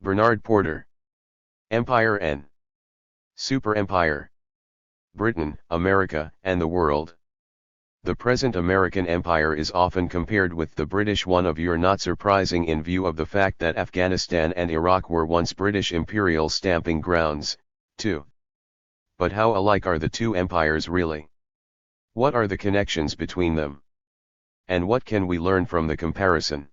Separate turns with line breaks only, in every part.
Bernard Porter. Empire and Superempire. Britain, America, and the world. The present American empire is often compared with the British one. You're not surprising in view of the fact that Afghanistan and Iraq were once British imperial stamping grounds, too. But how alike are the two empires really? What are the connections between them? And what can we learn from the comparison?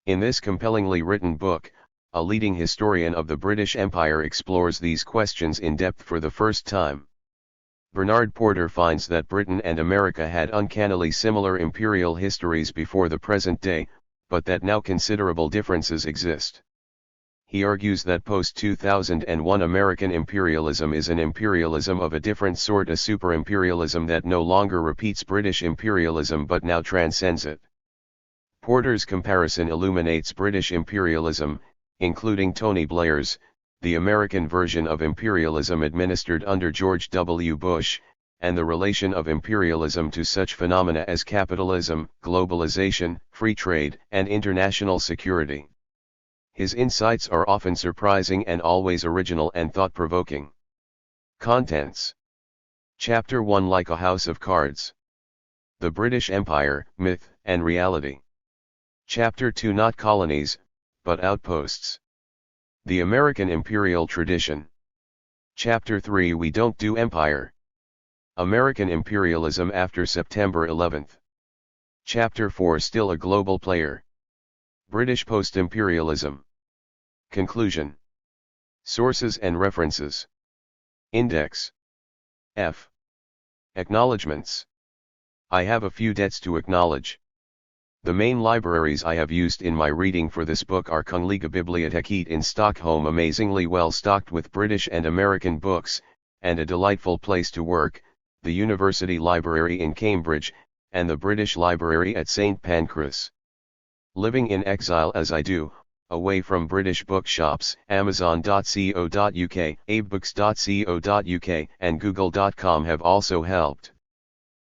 In this compellingly written book, a leading historian of the British Empire explores these questions in depth for the first time. Bernard Porter finds that Britain and America had uncannily similar imperial histories before the present day, but that now considerable differences exist. He argues that post-2001 American imperialism is an imperialism of a different sort, a super-imperialism that no longer repeats British imperialism but now transcends it. Porter's comparison illuminates British imperialism, including Tony Blair's, the American version of imperialism administered under George W. Bush, and the relation of imperialism to such phenomena as capitalism, globalization, free trade, and international security. His insights are often surprising and always original and thought-provoking. Contents. Chapter 1: Like a House of Cards. The British Empire, Myth and Reality. Chapter 2: Not colonies, but outposts. The American Imperial Tradition. Chapter 3: We Don't Do Empire. American Imperialism After September 11. Chapter 4: Still a Global Player. British Post-Imperialism. Conclusion. Sources and references. Index. F. Acknowledgements. I have a few debts to acknowledge. The main libraries I have used in my reading for this book are Kungliga Biblioteket in Stockholm, amazingly well stocked with British and American books, and a delightful place to work, the University Library in Cambridge, and the British Library at St. Pancras. Living in exile as I do, away from British bookshops, Amazon.co.uk, abebooks.co.uk, and Google.com have also helped.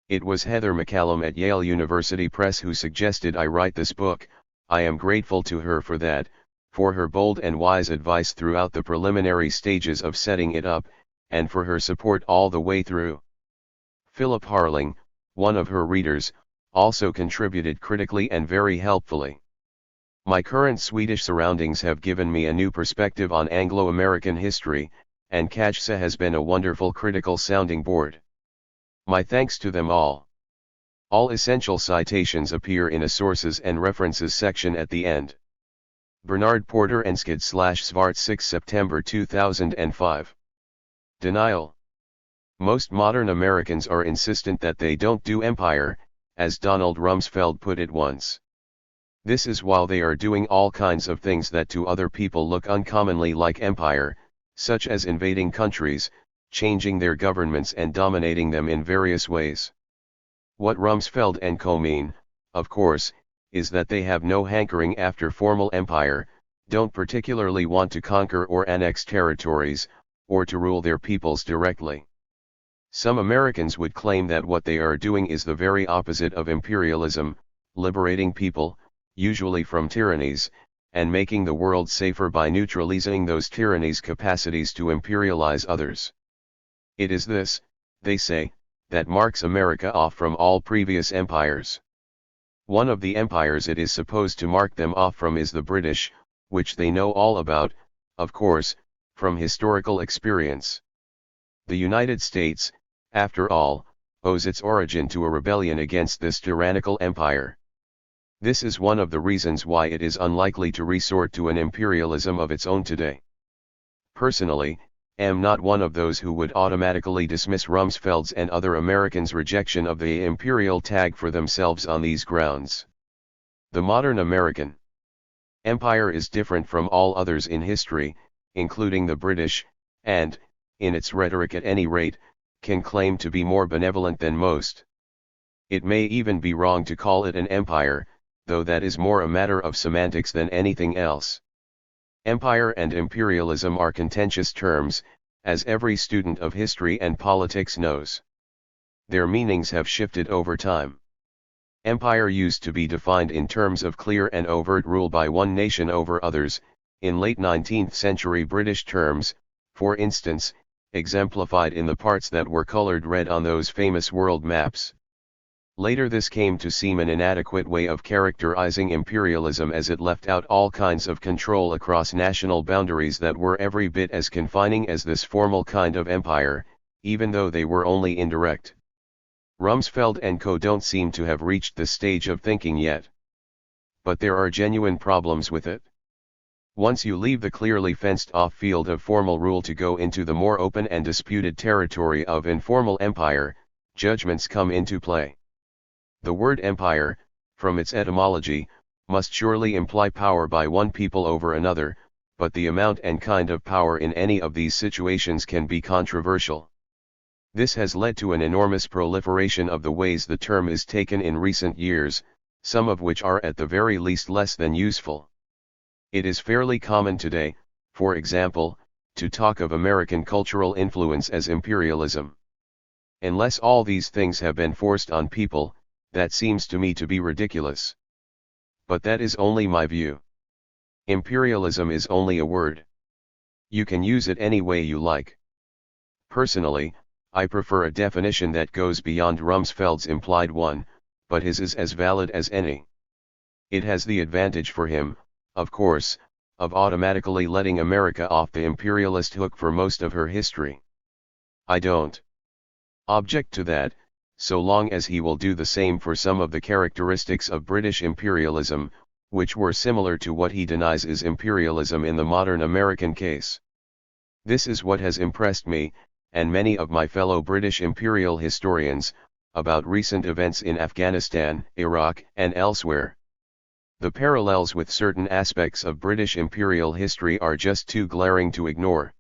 It was Heather McCallum at Yale University Press who suggested I write this book. I am grateful to her for that, for her bold and wise advice throughout the preliminary stages of setting it up, and for her support all the way through. Philip Harling, one of her readers, also contributed critically and very helpfully. My current Swedish surroundings have given me a new perspective on Anglo-American history, and Kajsa has been a wonderful critical sounding board. My thanks to them all. All essential citations appear in a sources and references section at the end. Bernard Porter Enskede/Svart 6 September 2005. Denial. Most modern Americans are insistent that they don't do empire, as Donald Rumsfeld put it once. This is while they are doing all kinds of things that to other people look uncommonly like empire, such as invading countries, changing their governments and dominating them in various ways. What Rumsfeld and co mean, of course, is that they have no hankering after formal empire, don't particularly want to conquer or annex territories, or to rule their peoples directly. Some Americans would claim that what they are doing is the very opposite of imperialism, liberating people, usually from tyrannies, and making the world safer by neutralizing those tyrannies' capacities to imperialize others. It is this, they say, that marks America off from all previous empires. One of the empires it is supposed to mark them off from is the British, which they know all about, of course, from historical experience. The United States, after all, owes its origin to a rebellion against this tyrannical empire. This is one of the reasons why it is unlikely to resort to an imperialism of its own today. Personally, am not one of those who would automatically dismiss Rumsfeld's and other Americans' rejection of the imperial tag for themselves on these grounds. The modern American empire is different from all others in history, including the British, and, in its rhetoric at any rate, can claim to be more benevolent than most. It may even be wrong to call it an empire, though that is more a matter of semantics than anything else. Empire and imperialism are contentious terms, as every student of history and politics knows. Their meanings have shifted over time. Empire used to be defined in terms of clear and overt rule by one nation over others, in late 19th century British terms, for instance, exemplified in the parts that were colored red on those famous world maps. Later this came to seem an inadequate way of characterizing imperialism, as it left out all kinds of control across national boundaries that were every bit as confining as this formal kind of empire, even though they were only indirect. Rumsfeld and co. don't seem to have reached this stage of thinking yet. But there are genuine problems with it. Once you leave the clearly fenced-off field of formal rule to go into the more open and disputed territory of informal empire, judgments come into play. The word empire, from its etymology, must surely imply power by one people over another, but the amount and kind of power in any of these situations can be controversial. This has led to an enormous proliferation of the ways the term is taken in recent years, some of which are at the very least less than useful. It is fairly common today, for example, to talk of American cultural influence as imperialism. Unless all these things have been forced on people, that seems to me to be ridiculous. But that is only my view. Imperialism is only a word. You can use it any way you like. Personally, I prefer a definition that goes beyond Rumsfeld's implied one, but his is as valid as any. It has the advantage for him, of course, of automatically letting America off the imperialist hook for most of her history. I don't object to that, so long as he will do the same for some of the characteristics of British imperialism, which were similar to what he denies is imperialism in the modern American case. This is what has impressed me, and many of my fellow British imperial historians, about recent events in Afghanistan, Iraq, and elsewhere. The parallels with certain aspects of British imperial history are just too glaring to ignore.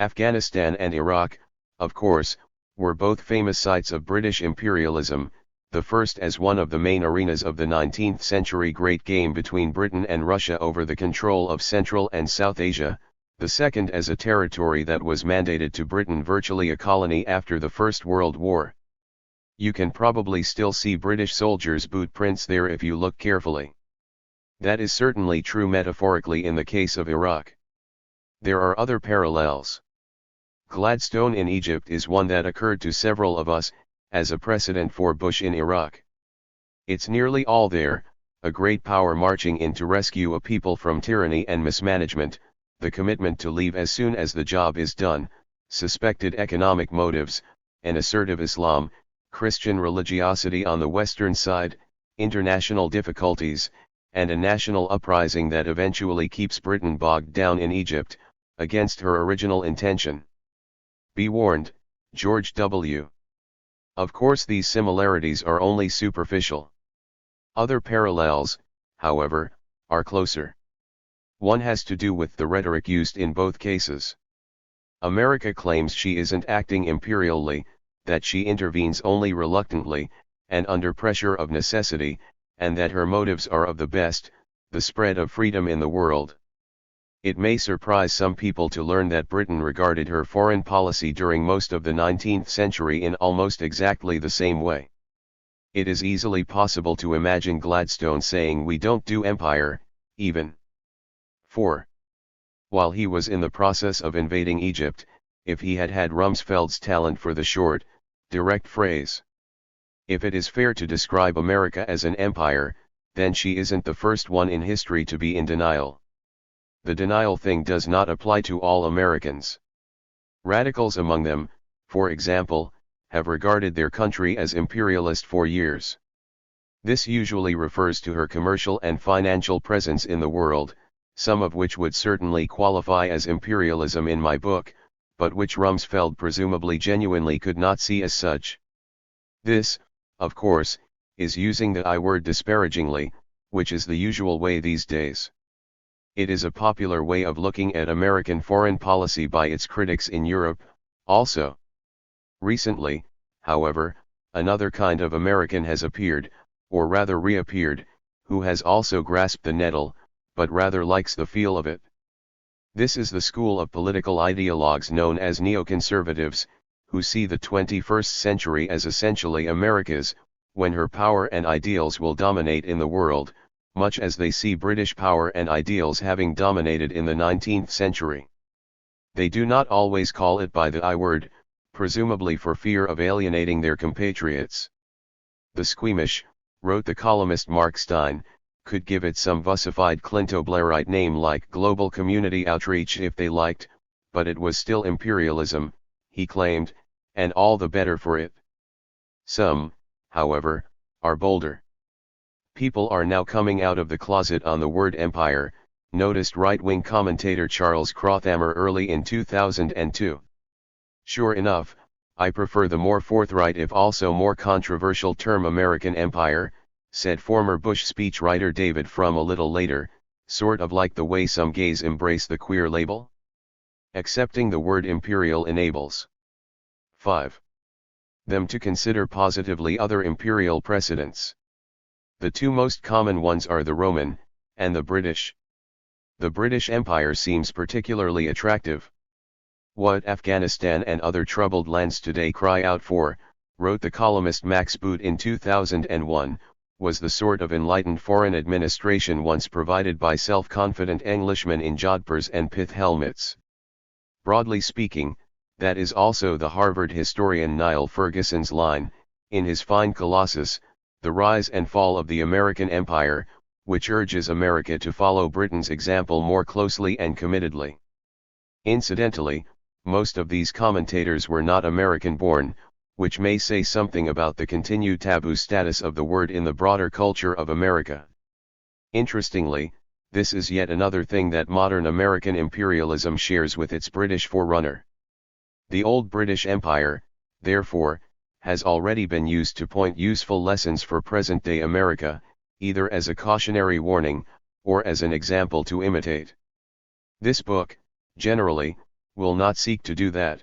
Afghanistan and Iraq, of course, were both famous sites of British imperialism, the first as one of the main arenas of the 19th century Great Game between Britain and Russia over the control of Central and South Asia, the second as a territory that was mandated to Britain, virtually a colony after the First World War. You can probably still see British soldiers' boot prints there if you look carefully. That is certainly true metaphorically in the case of Iraq. There are other parallels. Gladstone in Egypt is one that occurred to several of us, as a precedent for Bush in Iraq. It's nearly all there, a great power marching in to rescue a people from tyranny and mismanagement, the commitment to leave as soon as the job is done, suspected economic motives, an assertive Islam, Christian religiosity on the Western side, international difficulties, and a national uprising that eventually keeps Britain bogged down in Egypt, against her original intention. Be warned, George W. Of course these similarities are only superficial. Other parallels, however, are closer. One has to do with the rhetoric used in both cases. America claims she isn't acting imperially, that she intervenes only reluctantly, and under pressure of necessity, and that her motives are of the best, the spread of freedom in the world. It may surprise some people to learn that Britain regarded her foreign policy during most of the 19th century in almost exactly the same way. It is easily possible to imagine Gladstone saying we don't do empire, even. 4. While he was in the process of invading Egypt, if he had had Rumsfeld's talent for the short, direct phrase. If it is fair to describe America as an empire, then she isn't the first one in history to be in denial. The denial thing does not apply to all Americans. Radicals among them, for example, have regarded their country as imperialist for years. This usually refers to her commercial and financial presence in the world, some of which would certainly qualify as imperialism in my book, but which Rumsfeld presumably genuinely could not see as such. This, of course, is using the I word disparagingly, which is the usual way these days. It is a popular way of looking at American foreign policy by its critics in Europe, also. Recently, however, another kind of American has appeared, or rather reappeared, who has also grasped the nettle, but rather likes the feel of it. This is the school of political ideologues known as neoconservatives, who see the 21st century as essentially America's, when her power and ideals will dominate in the world, much as they see British power and ideals having dominated in the 19th century. They do not always call it by the I word, presumably for fear of alienating their compatriots. The squeamish, wrote the columnist Mark Stein, could give it some vussified Clinto-Blairite name like global community outreach if they liked, but it was still imperialism, he claimed, and all the better for it. Some, however, are bolder. People are now coming out of the closet on the word empire, noticed right-wing commentator Charles Crothammer early in 2002. Sure enough, I prefer the more forthright if also more controversial term American empire, said former Bush speechwriter David Frum a little later, sort of like the way some gays embrace the queer label. Accepting the word imperial enables 5. them to consider positively other imperial precedents. The two most common ones are the Roman, and the British. The British Empire seems particularly attractive. What Afghanistan and other troubled lands today cry out for, wrote the columnist Max Boot in 2001, was the sort of enlightened foreign administration once provided by self-confident Englishmen in jodhpurs and pith helmets. Broadly speaking, that is also the Harvard historian Niall Ferguson's line, in his fine Colossus, The Rise and Fall of the American Empire, which urges America to follow Britain's example more closely and committedly. Incidentally, most of these commentators were not American-born, which may say something about the continued taboo status of the word in the broader culture of America. Interestingly, this is yet another thing that modern American imperialism shares with its British forerunner. The old British Empire, therefore, has already been used to point useful lessons for present-day America, either as a cautionary warning, or as an example to imitate. This book, generally, will not seek to do that.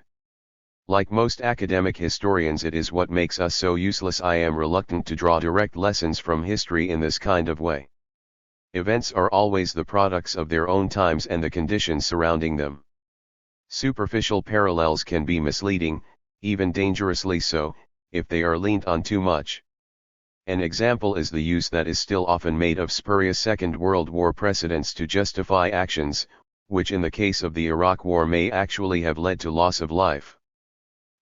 Like most academic historians, it is what makes us so useless. I am reluctant to draw direct lessons from history in this kind of way. Events are always the products of their own times and the conditions surrounding them. Superficial parallels can be misleading, even dangerously so, if they are leaned on too much. An example is the use that is still often made of spurious Second World War precedents to justify actions, which in the case of the Iraq War may actually have led to loss of life.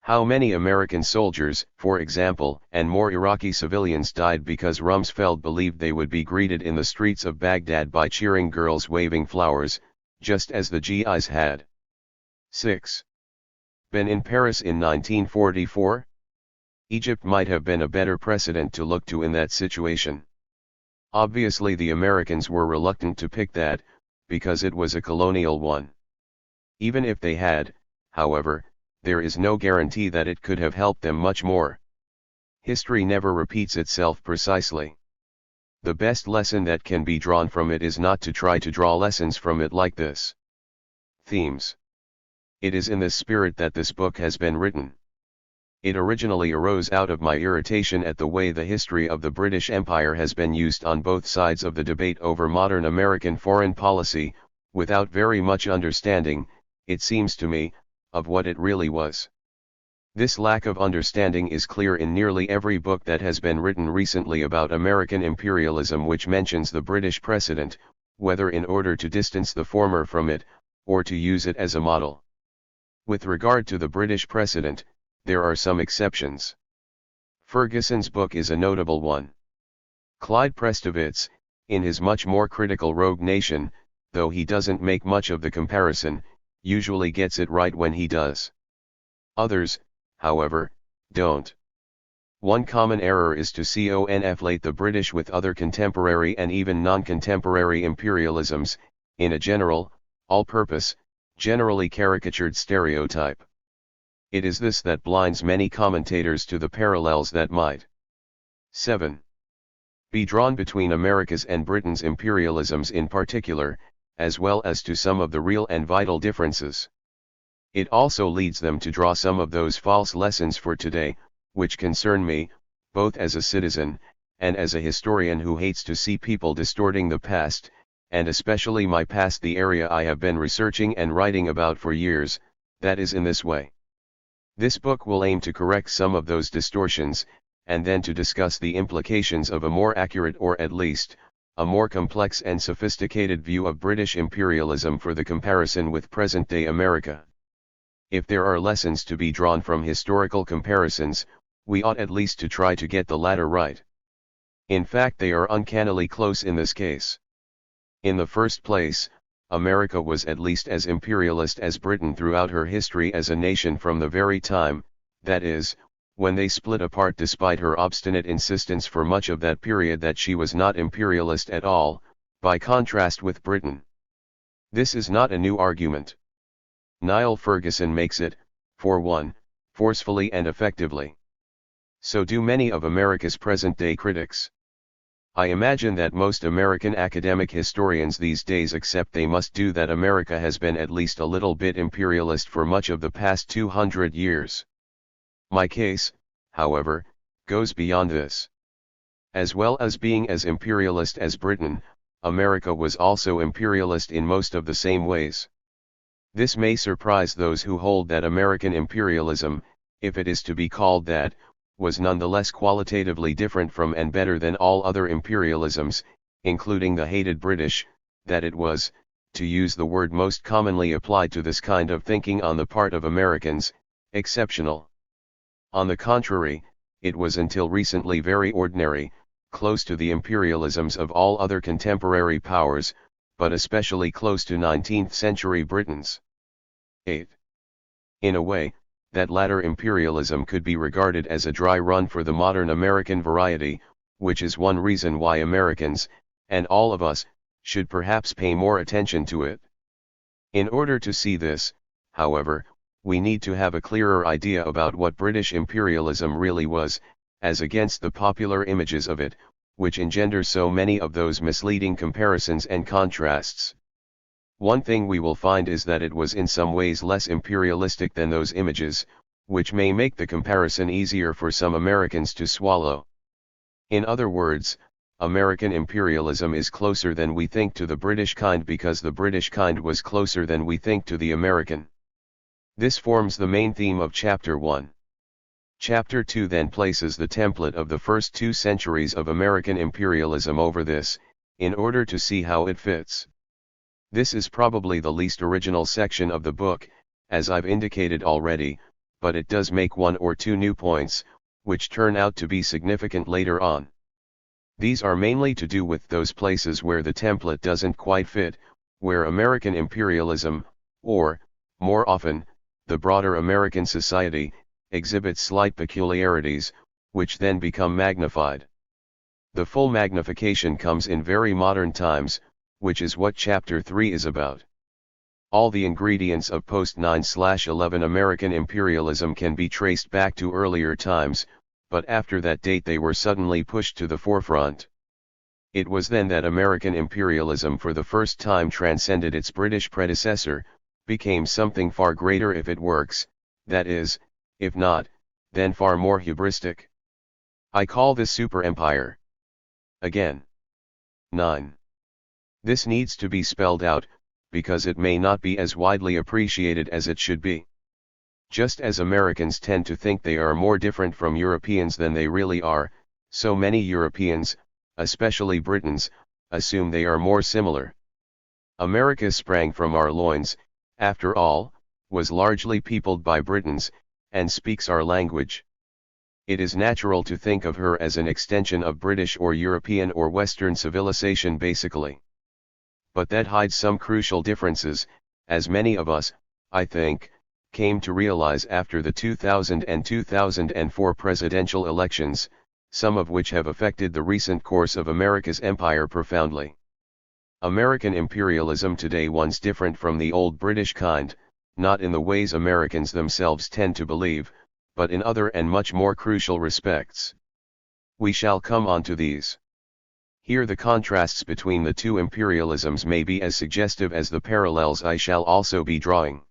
How many American soldiers, for example, and more Iraqi civilians died because Rumsfeld believed they would be greeted in the streets of Baghdad by cheering girls waving flowers, just as the GIs had. 6. Been in Paris in 1944? Egypt might have been a better precedent to look to in that situation. Obviously the Americans were reluctant to pick that, because it was a colonial one. Even if they had, however, there is no guarantee that it could have helped them much more. History never repeats itself precisely. The best lesson that can be drawn from it is not to try to draw lessons from it like this. Themes. It is in this spirit that this book has been written. It originally arose out of my irritation at the way the history of the British Empire has been used on both sides of the debate over modern American foreign policy, without very much understanding, it seems to me, of what it really was. This lack of understanding is clear in nearly every book that has been written recently about American imperialism which mentions the British precedent, whether in order to distance the former from it, or to use it as a model. With regard to the British precedent, there are some exceptions. Ferguson's book is a notable one. Clyde Prestowitz, in his much more critical Rogue Nation, though he doesn't make much of the comparison, usually gets it right when he does. Others, however, don't. One common error is to conflate the British with other contemporary and even non-contemporary imperialisms, in a general, all-purpose, generally caricatured stereotype. It is this that blinds many commentators to the parallels that might 7. be drawn between America's and Britain's imperialisms in particular, as well as to some of the real and vital differences. It also leads them to draw some of those false lessons for today, which concern me, both as a citizen, and as a historian who hates to see people distorting the past, and especially my past, the area I have been researching and writing about for years, that is in this way. This book will aim to correct some of those distortions, and then to discuss the implications of a more accurate or at least, a more complex and sophisticated view of British imperialism for the comparison with present-day America. If there are lessons to be drawn from historical comparisons, we ought at least to try to get the latter right. In fact, they are uncannily close in this case. In the first place, America was at least as imperialist as Britain throughout her history as a nation from the very time, that is, when they split apart, despite her obstinate insistence for much of that period that she was not imperialist at all, by contrast with Britain. This is not a new argument. Niall Ferguson makes it, for one, forcefully and effectively. So do many of America's present-day critics. I imagine that most American academic historians these days accept they must do that America has been at least a little bit imperialist for much of the past 200 years. My case, however, goes beyond this. As well as being as imperialist as Britain, America was also imperialist in most of the same ways. This may surprise those who hold that American imperialism, if it is to be called that, was nonetheless qualitatively different from and better than all other imperialisms, including the hated British, that it was, to use the word most commonly applied to this kind of thinking on the part of Americans, exceptional. On the contrary, it was until recently very ordinary, close to the imperialisms of all other contemporary powers, but especially close to 19th-century Britain's. 8. In a way, that latter imperialism could be regarded as a dry run for the modern American variety, which is one reason why Americans, and all of us, should perhaps pay more attention to it. In order to see this, however, we need to have a clearer idea about what British imperialism really was, as against the popular images of it, which engender so many of those misleading comparisons and contrasts. One thing we will find is that it was in some ways less imperialistic than those images, which may make the comparison easier for some Americans to swallow. In other words, American imperialism is closer than we think to the British kind because the British kind was closer than we think to the American. This forms the main theme of Chapter 1. Chapter 2 then places the template of the first 2 centuries of American imperialism over this, in order to see how it fits. This is probably the least original section of the book, as I've indicated already, but it does make 1 or 2 new points, which turn out to be significant later on. These are mainly to do with those places where the template doesn't quite fit, where American imperialism, or, more often, the broader American society, exhibits slight peculiarities, which then become magnified. The full magnification comes in very modern times, which is what Chapter 3 is about. All the ingredients of post-9/11 American imperialism can be traced back to earlier times, but after that date they were suddenly pushed to the forefront. It was then that American imperialism for the first time transcended its British predecessor, became something far greater if it works, that is, if not, then far more hubristic. I call this superempire. Again. 9. This needs to be spelled out, because it may not be as widely appreciated as it should be. Just as Americans tend to think they are more different from Europeans than they really are, so many Europeans, especially Britons, assume they are more similar. America sprang from our loins, after all, was largely peopled by Britons, and speaks our language. It is natural to think of her as an extension of British or European or Western civilization basically. But that hides some crucial differences, as many of us, I think, came to realize after the 2000 and 2004 presidential elections, some of which have affected the recent course of America's empire profoundly. American imperialism today one's different from the old British kind, not in the ways Americans themselves tend to believe, but in other and much more crucial respects. We shall come on to these. Here the contrasts between the two imperialisms may be as suggestive as the parallels I shall also be drawing.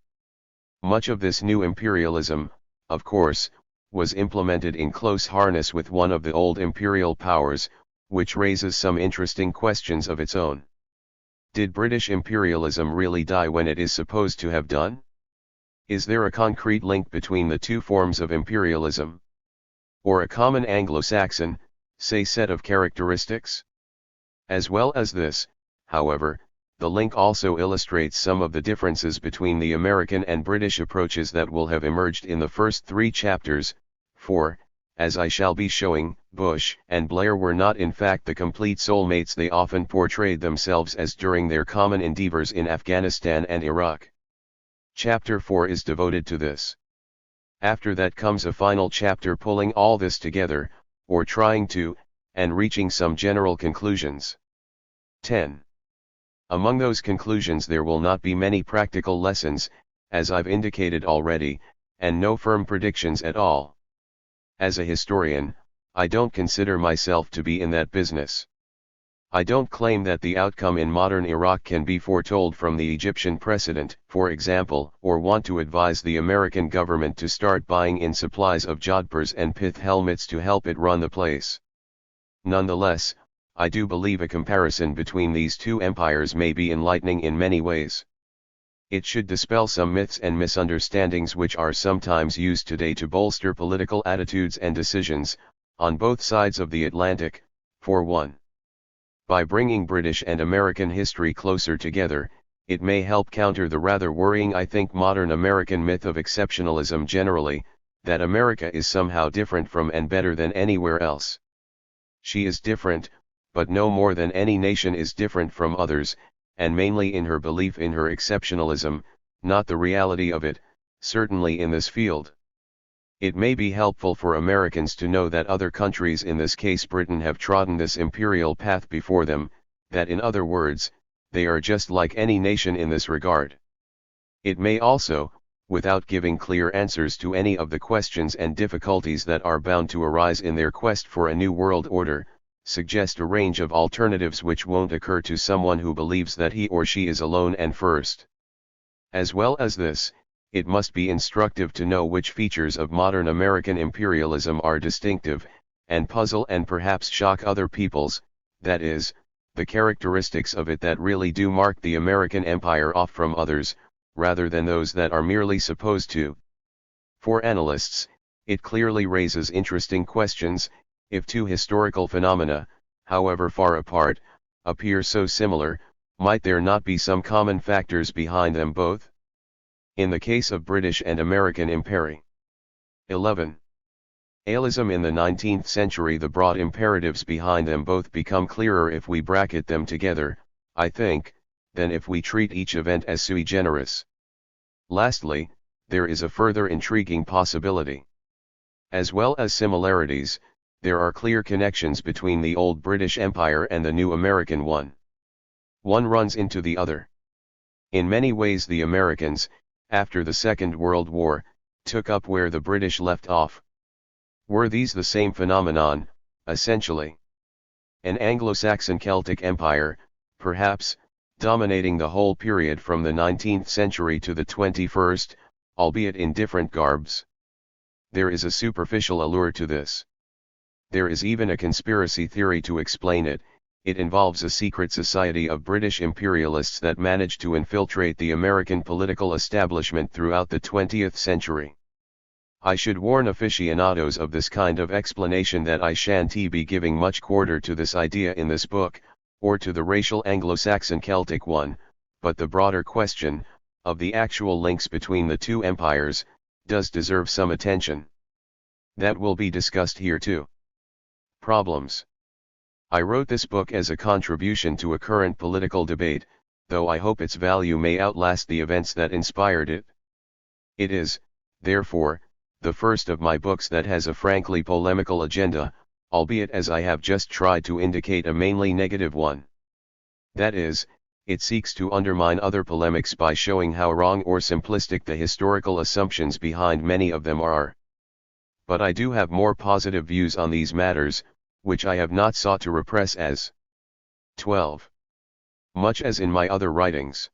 Much of this new imperialism, of course, was implemented in close harness with one of the old imperial powers, which raises some interesting questions of its own. Did British imperialism really die when it is supposed to have done? Is there a concrete link between the two forms of imperialism? Or a common Anglo-Saxon, say, set of characteristics? As well as this, however, the link also illustrates some of the differences between the American and British approaches that will have emerged in the first 3 chapters, for, as I shall be showing, Bush and Blair were not in fact the complete soulmates they often portrayed themselves as during their common endeavors in Afghanistan and Iraq. Chapter 4 is devoted to this. After that comes a final chapter pulling all this together, or trying to, and reaching some general conclusions. 10. Among those conclusions there will not be many practical lessons, as I've indicated already, and no firm predictions at all. As a historian, I don't consider myself to be in that business. I don't claim that the outcome in modern Iraq can be foretold from the Egyptian precedent, for example, or want to advise the American government to start buying in supplies of jodhpurs and pith helmets to help it run the place. Nonetheless, I do believe a comparison between these two empires may be enlightening in many ways. It should dispel some myths and misunderstandings which are sometimes used today to bolster political attitudes and decisions, on both sides of the Atlantic. For one, by bringing British and American history closer together, it may help counter the rather worrying, I think, modern American myth of exceptionalism generally, that America is somehow different from and better than anywhere else. She is different, but no more than any nation is different from others, and mainly in her belief in her exceptionalism, not the reality of it, certainly in this field. It may be helpful for Americans to know that other countries, in this case Britain, have trodden this imperial path before them, that in other words, they are just like any nation in this regard. It may also, without giving clear answers to any of the questions and difficulties that are bound to arise in their quest for a new world order, suggest a range of alternatives which won't occur to someone who believes that he or she is alone and first. As well as this, it must be instructive to know which features of modern American imperialism are distinctive, and puzzle and perhaps shock other peoples, that is, the characteristics of it that really do mark the American empire off from others, rather than those that are merely supposed to. For analysts, it clearly raises interesting questions. If two historical phenomena, however far apart, appear so similar, might there not be some common factors behind them both? In the case of British and American imperi. 11. Alism in the 19th century, the broad imperatives behind them both become clearer if we bracket them together, I think, than if we treat each event as sui generis. Lastly, there is a further intriguing possibility. As well as similarities, there are clear connections between the old British Empire and the new American one. One runs into the other. In many ways the Americans, after the Second World War, took up where the British left off. Were these the same phenomenon, essentially? An Anglo-Saxon Celtic empire, perhaps, dominating the whole period from the 19th century to the 21st, albeit in different garbs. There is a superficial allure to this. There is even a conspiracy theory to explain it. It involves a secret society of British imperialists that managed to infiltrate the American political establishment throughout the 20th century. I should warn aficionados of this kind of explanation that I shan't be giving much quarter to this idea in this book, or to the racial Anglo-Saxon Celtic one, but the broader question, of the actual links between the two empires, does deserve some attention. That will be discussed here too. Problems. I wrote this book as a contribution to a current political debate, though I hope its value may outlast the events that inspired it. It is, therefore, the first of my books that has a frankly polemical agenda, albeit, as I have just tried to indicate, a mainly negative one. That is, it seeks to undermine other polemics by showing how wrong or simplistic the historical assumptions behind many of them are. But I do have more positive views on these matters, which I have not sought to repress as 12. Much as in my other writings.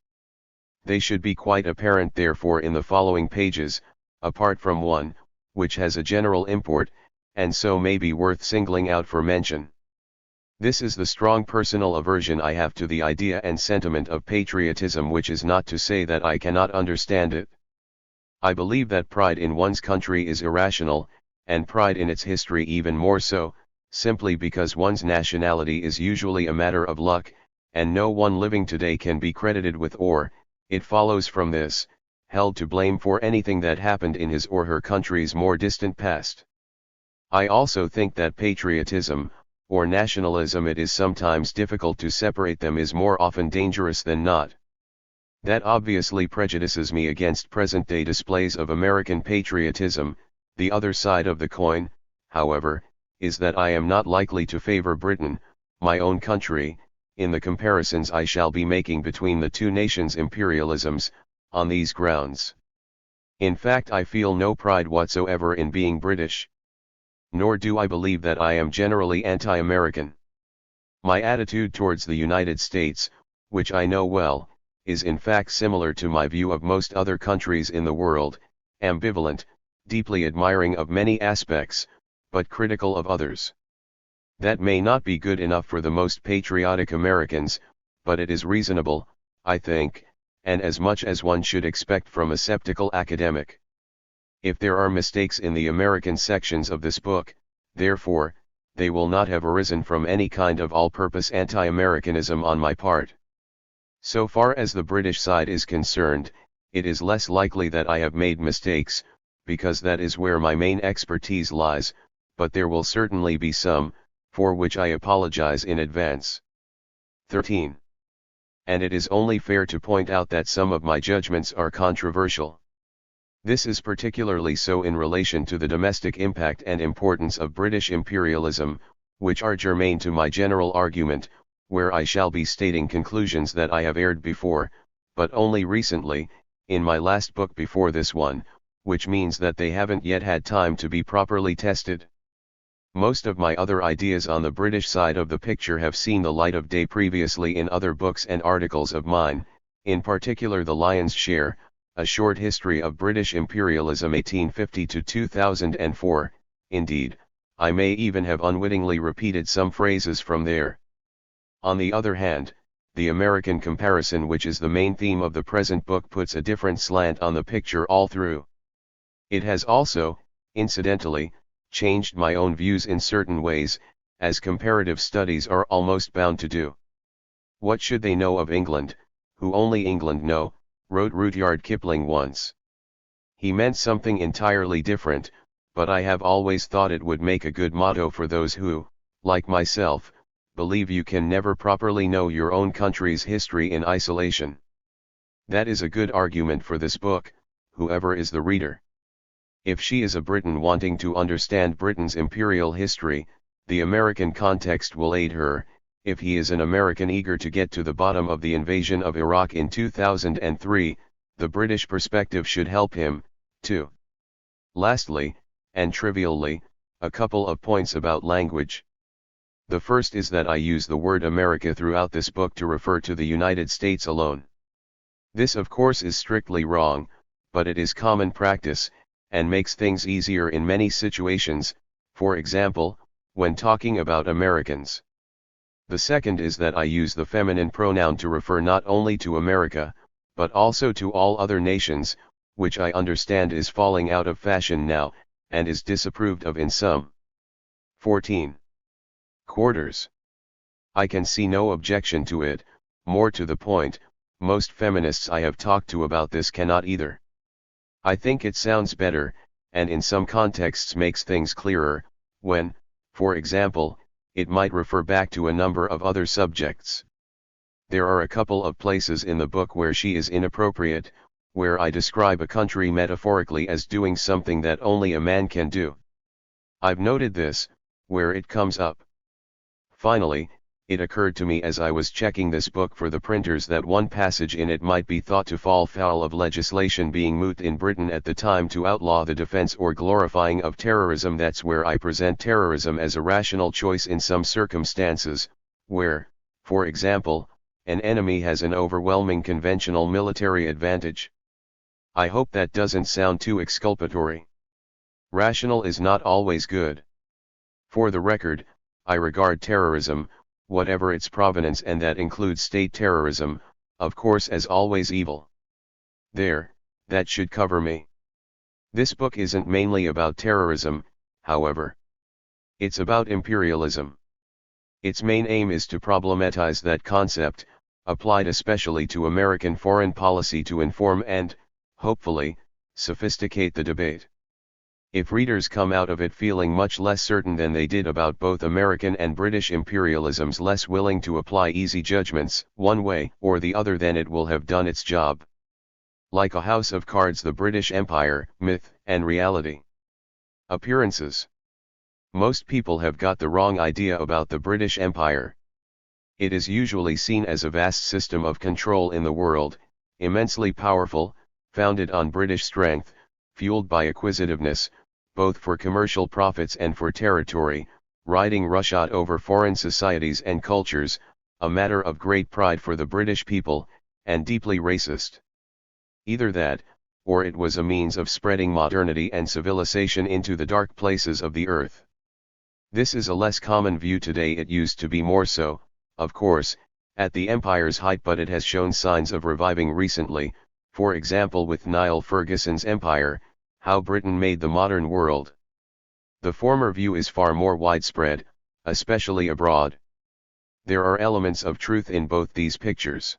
They should be quite apparent therefore in the following pages, apart from one, which has a general import, and so may be worth singling out for mention. This is the strong personal aversion I have to the idea and sentiment of patriotism, which is not to say that I cannot understand it. I believe that pride in one's country is irrational, and pride in its history even more so, simply because one's nationality is usually a matter of luck, and no one living today can be credited with or, it follows from this, held to blame for anything that happened in his or her country's more distant past. I also think that patriotism, or nationalism, it is sometimes difficult to separate them, is more often dangerous than not. That obviously prejudices me against present-day displays of American patriotism. The other side of the coin, however, is that I am not likely to favor Britain, my own country, in the comparisons I shall be making between the two nations' imperialisms, on these grounds. In fact, I feel no pride whatsoever in being British. Nor do I believe that I am generally anti-American. My attitude towards the United States, which I know well, is in fact similar to my view of most other countries in the world, ambivalent, deeply admiring of many aspects, but critical of others. That may not be good enough for the most patriotic Americans, but it is reasonable, I think, and as much as one should expect from a skeptical academic. If there are mistakes in the American sections of this book, therefore, they will not have arisen from any kind of all-purpose anti-Americanism on my part. So far as the British side is concerned, it is less likely that I have made mistakes, because that is where my main expertise lies, but there will certainly be some, for which I apologize in advance. 13. And it is only fair to point out that some of my judgments are controversial. This is particularly so in relation to the domestic impact and importance of British imperialism, which are germane to my general argument, where I shall be stating conclusions that I have aired before, but only recently, in my last book before this one, which means that they haven't yet had time to be properly tested. Most of my other ideas on the British side of the picture have seen the light of day previously in other books and articles of mine, in particular The Lion's Share, A Short History of British Imperialism 1850 to 2004, indeed, I may even have unwittingly repeated some phrases from there. On the other hand, the American comparison, which is the main theme of the present book, puts a different slant on the picture all through. It has also, incidentally, changed my own views in certain ways, as comparative studies are almost bound to do. What should they know of England, who only England know, wrote Rudyard Kipling once. He meant something entirely different, but I have always thought it would make a good motto for those who, like myself, believe you can never properly know your own country's history in isolation. That is a good argument for this book, whoever is the reader. If she is a Briton wanting to understand Britain's imperial history, the American context will aid her. If he is an American eager to get to the bottom of the invasion of Iraq in 2003, the British perspective should help him, too. Lastly, and trivially, a couple of points about language. The first is that I use the word America throughout this book to refer to the United States alone. This of course is strictly wrong, but it is common practice, and makes things easier in many situations, for example, when talking about Americans. The second is that I use the feminine pronoun to refer not only to America, but also to all other nations, which I understand is falling out of fashion now, and is disapproved of in some. 14. Quarters. I can see no objection to it. More to the point, most feminists I have talked to about this cannot either. I think it sounds better, and in some contexts makes things clearer, when, for example, it might refer back to a number of other subjects. There are a couple of places in the book where she is inappropriate, where I describe a country metaphorically as doing something that only a man can do. I've noted this, where it comes up. Finally, it occurred to me as I was checking this book for the printers that one passage in it might be thought to fall foul of legislation being moot in Britain at the time to outlaw the defense or glorifying of terrorism. That's where I present terrorism as a rational choice in some circumstances, where, for example, an enemy has an overwhelming conventional military advantage. I hope that doesn't sound too exculpatory. Rational is not always good. For the record, I regard terrorism, whatever its provenance, and that includes state terrorism, of course, as always evil. There, that should cover me. This book isn't mainly about terrorism, however. It's about imperialism. Its main aim is to problematize that concept, applied especially to American foreign policy to inform and, hopefully, sophisticate the debate. If readers come out of it feeling much less certain than they did about both American and British imperialisms, less willing to apply easy judgments, one way or the other, then it will have done its job. Like a house of cards, the British Empire, myth and reality. Appearances. Most people have got the wrong idea about the British Empire. It is usually seen as a vast system of control in the world, immensely powerful, founded on British strength, fueled by acquisitiveness, both for commercial profits and for territory, riding roughshod over foreign societies and cultures, a matter of great pride for the British people, and deeply racist. Either that, or it was a means of spreading modernity and civilization into the dark places of the earth. This is a less common view today. It used to be more so, of course, at the empire's height, but it has shown signs of reviving recently, for example with Niall Ferguson's empire, How Britain Made the Modern World. The former view is far more widespread, especially abroad. There are elements of truth in both these pictures.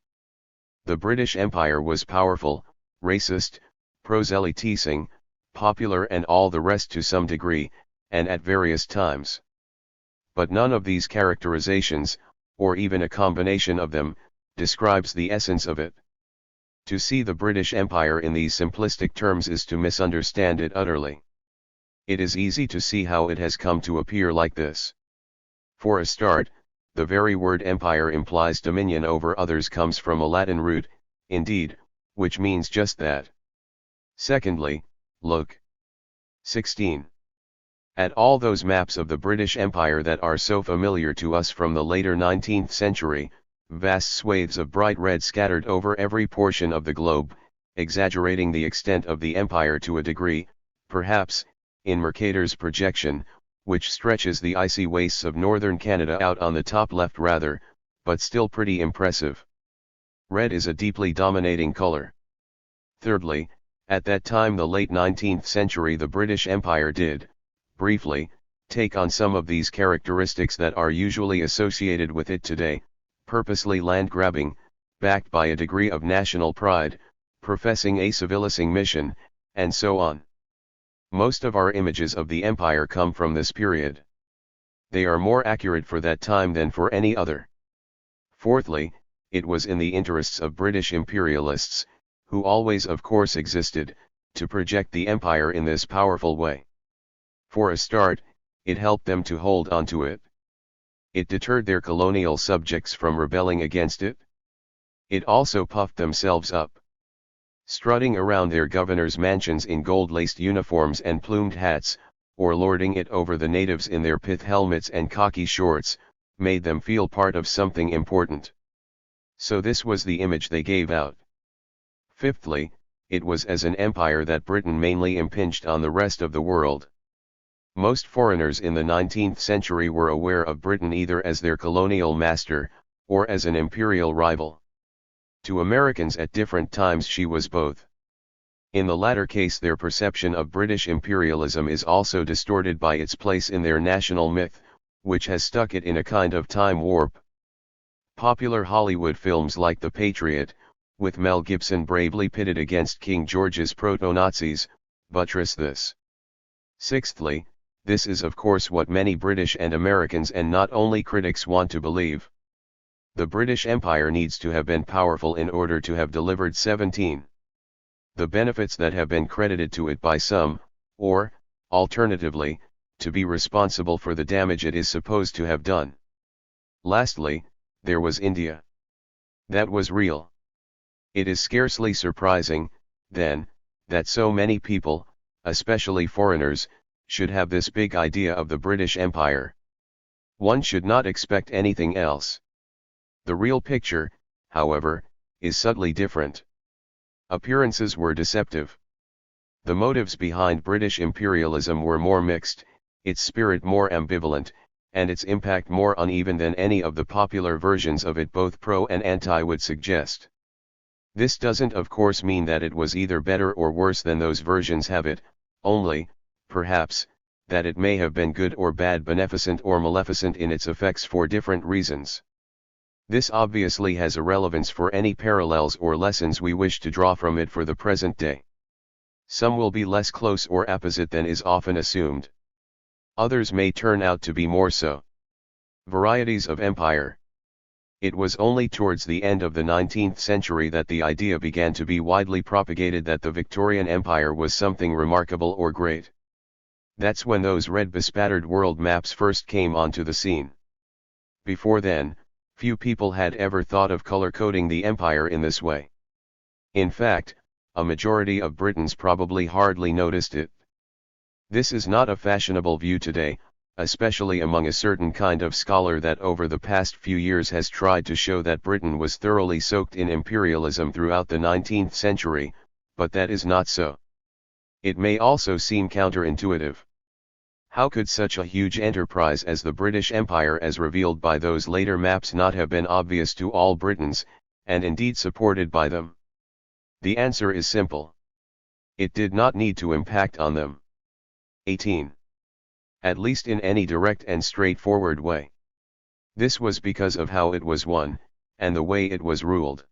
The British Empire was powerful, racist, proselytizing, popular and all the rest to some degree, and at various times. But none of these characterizations, or even a combination of them, describes the essence of it. To see the British Empire in these simplistic terms is to misunderstand it utterly. It is easy to see how it has come to appear like this. For a start, the very word empire implies dominion over others, comes from a Latin root, indeed, which means just that. Secondly, look. 16. At all those maps of the British Empire that are so familiar to us from the later 19th century, vast swathes of bright red scattered over every portion of the globe, exaggerating the extent of the empire to a degree, perhaps, in Mercator's projection, which stretches the icy wastes of northern Canada out on the top left rather, but still pretty impressive. Red is a deeply dominating color. Thirdly, at that time, the late 19th century, the British Empire did, briefly, take on some of these characteristics that are usually associated with it today, purposely land-grabbing, backed by a degree of national pride, professing a civilizing mission, and so on. Most of our images of the empire come from this period. They are more accurate for that time than for any other. Fourthly, it was in the interests of British imperialists, who always of course existed, to project the empire in this powerful way. For a start, it helped them to hold on to it. It deterred their colonial subjects from rebelling against it. It also puffed themselves up. Strutting around their governors' mansions in gold-laced uniforms and plumed hats, or lording it over the natives in their pith helmets and khaki shorts, made them feel part of something important. So this was the image they gave out. Fifthly, it was as an empire that Britain mainly impinged on the rest of the world. Most foreigners in the 19th century were aware of Britain either as their colonial master, or as an imperial rival. To Americans at different times she was both. In the latter case, their perception of British imperialism is also distorted by its place in their national myth, which has stuck it in a kind of time warp. Popular Hollywood films like The Patriot, with Mel Gibson bravely pitted against King George's proto-Nazis, buttress this. Sixthly, this is of course what many British and Americans and not only critics want to believe. The British Empire needs to have been powerful in order to have delivered 17. The benefits that have been credited to it by some, or, alternatively, to be responsible for the damage it is supposed to have done. Lastly, there was India. That was real. It is scarcely surprising, then, that so many people, especially foreigners, should have this big idea of the British Empire. One should not expect anything else. The real picture, however, is subtly different. Appearances were deceptive. The motives behind British imperialism were more mixed, its spirit more ambivalent, and its impact more uneven than any of the popular versions of it, both pro and anti, would suggest. This doesn't of course mean that it was either better or worse than those versions have it, only, perhaps, that it may have been good or bad, beneficent or maleficent in its effects for different reasons. This obviously has a relevance for any parallels or lessons we wish to draw from it for the present day. Some will be less close or apposite than is often assumed. Others may turn out to be more so. Varieties of empire. It was only towards the end of the 19th century that the idea began to be widely propagated that the Victorian Empire was something remarkable or great. That's when those red bespattered world maps first came onto the scene. Before then, few people had ever thought of color-coding the empire in this way. In fact, a majority of Britons probably hardly noticed it. This is not a fashionable view today, especially among a certain kind of scholar that over the past few years has tried to show that Britain was thoroughly soaked in imperialism throughout the 19th century, but that is not so. It may also seem counterintuitive. How could such a huge enterprise as the British Empire as revealed by those later maps not have been obvious to all Britons, and indeed supported by them? The answer is simple. It did not need to impact on them. 18. At least in any direct and straightforward way. This was because of how it was won, and the way it was ruled.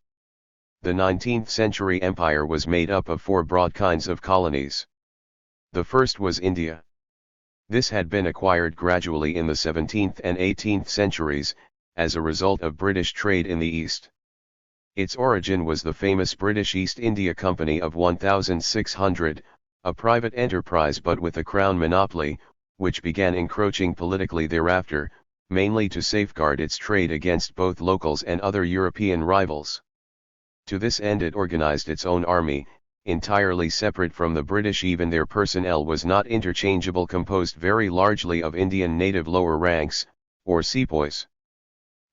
The 19th century empire was made up of four broad kinds of colonies. The first was India. This had been acquired gradually in the 17th and 18th centuries, as a result of British trade in the East. Its origin was the famous British East India Company of 1600, a private enterprise but with a crown monopoly, which began encroaching politically thereafter, mainly to safeguard its trade against both locals and other European rivals. To this end it organized its own army, entirely separate from the British. Even their personnel was not interchangeable, composed very largely of Indian native lower ranks, or sepoys.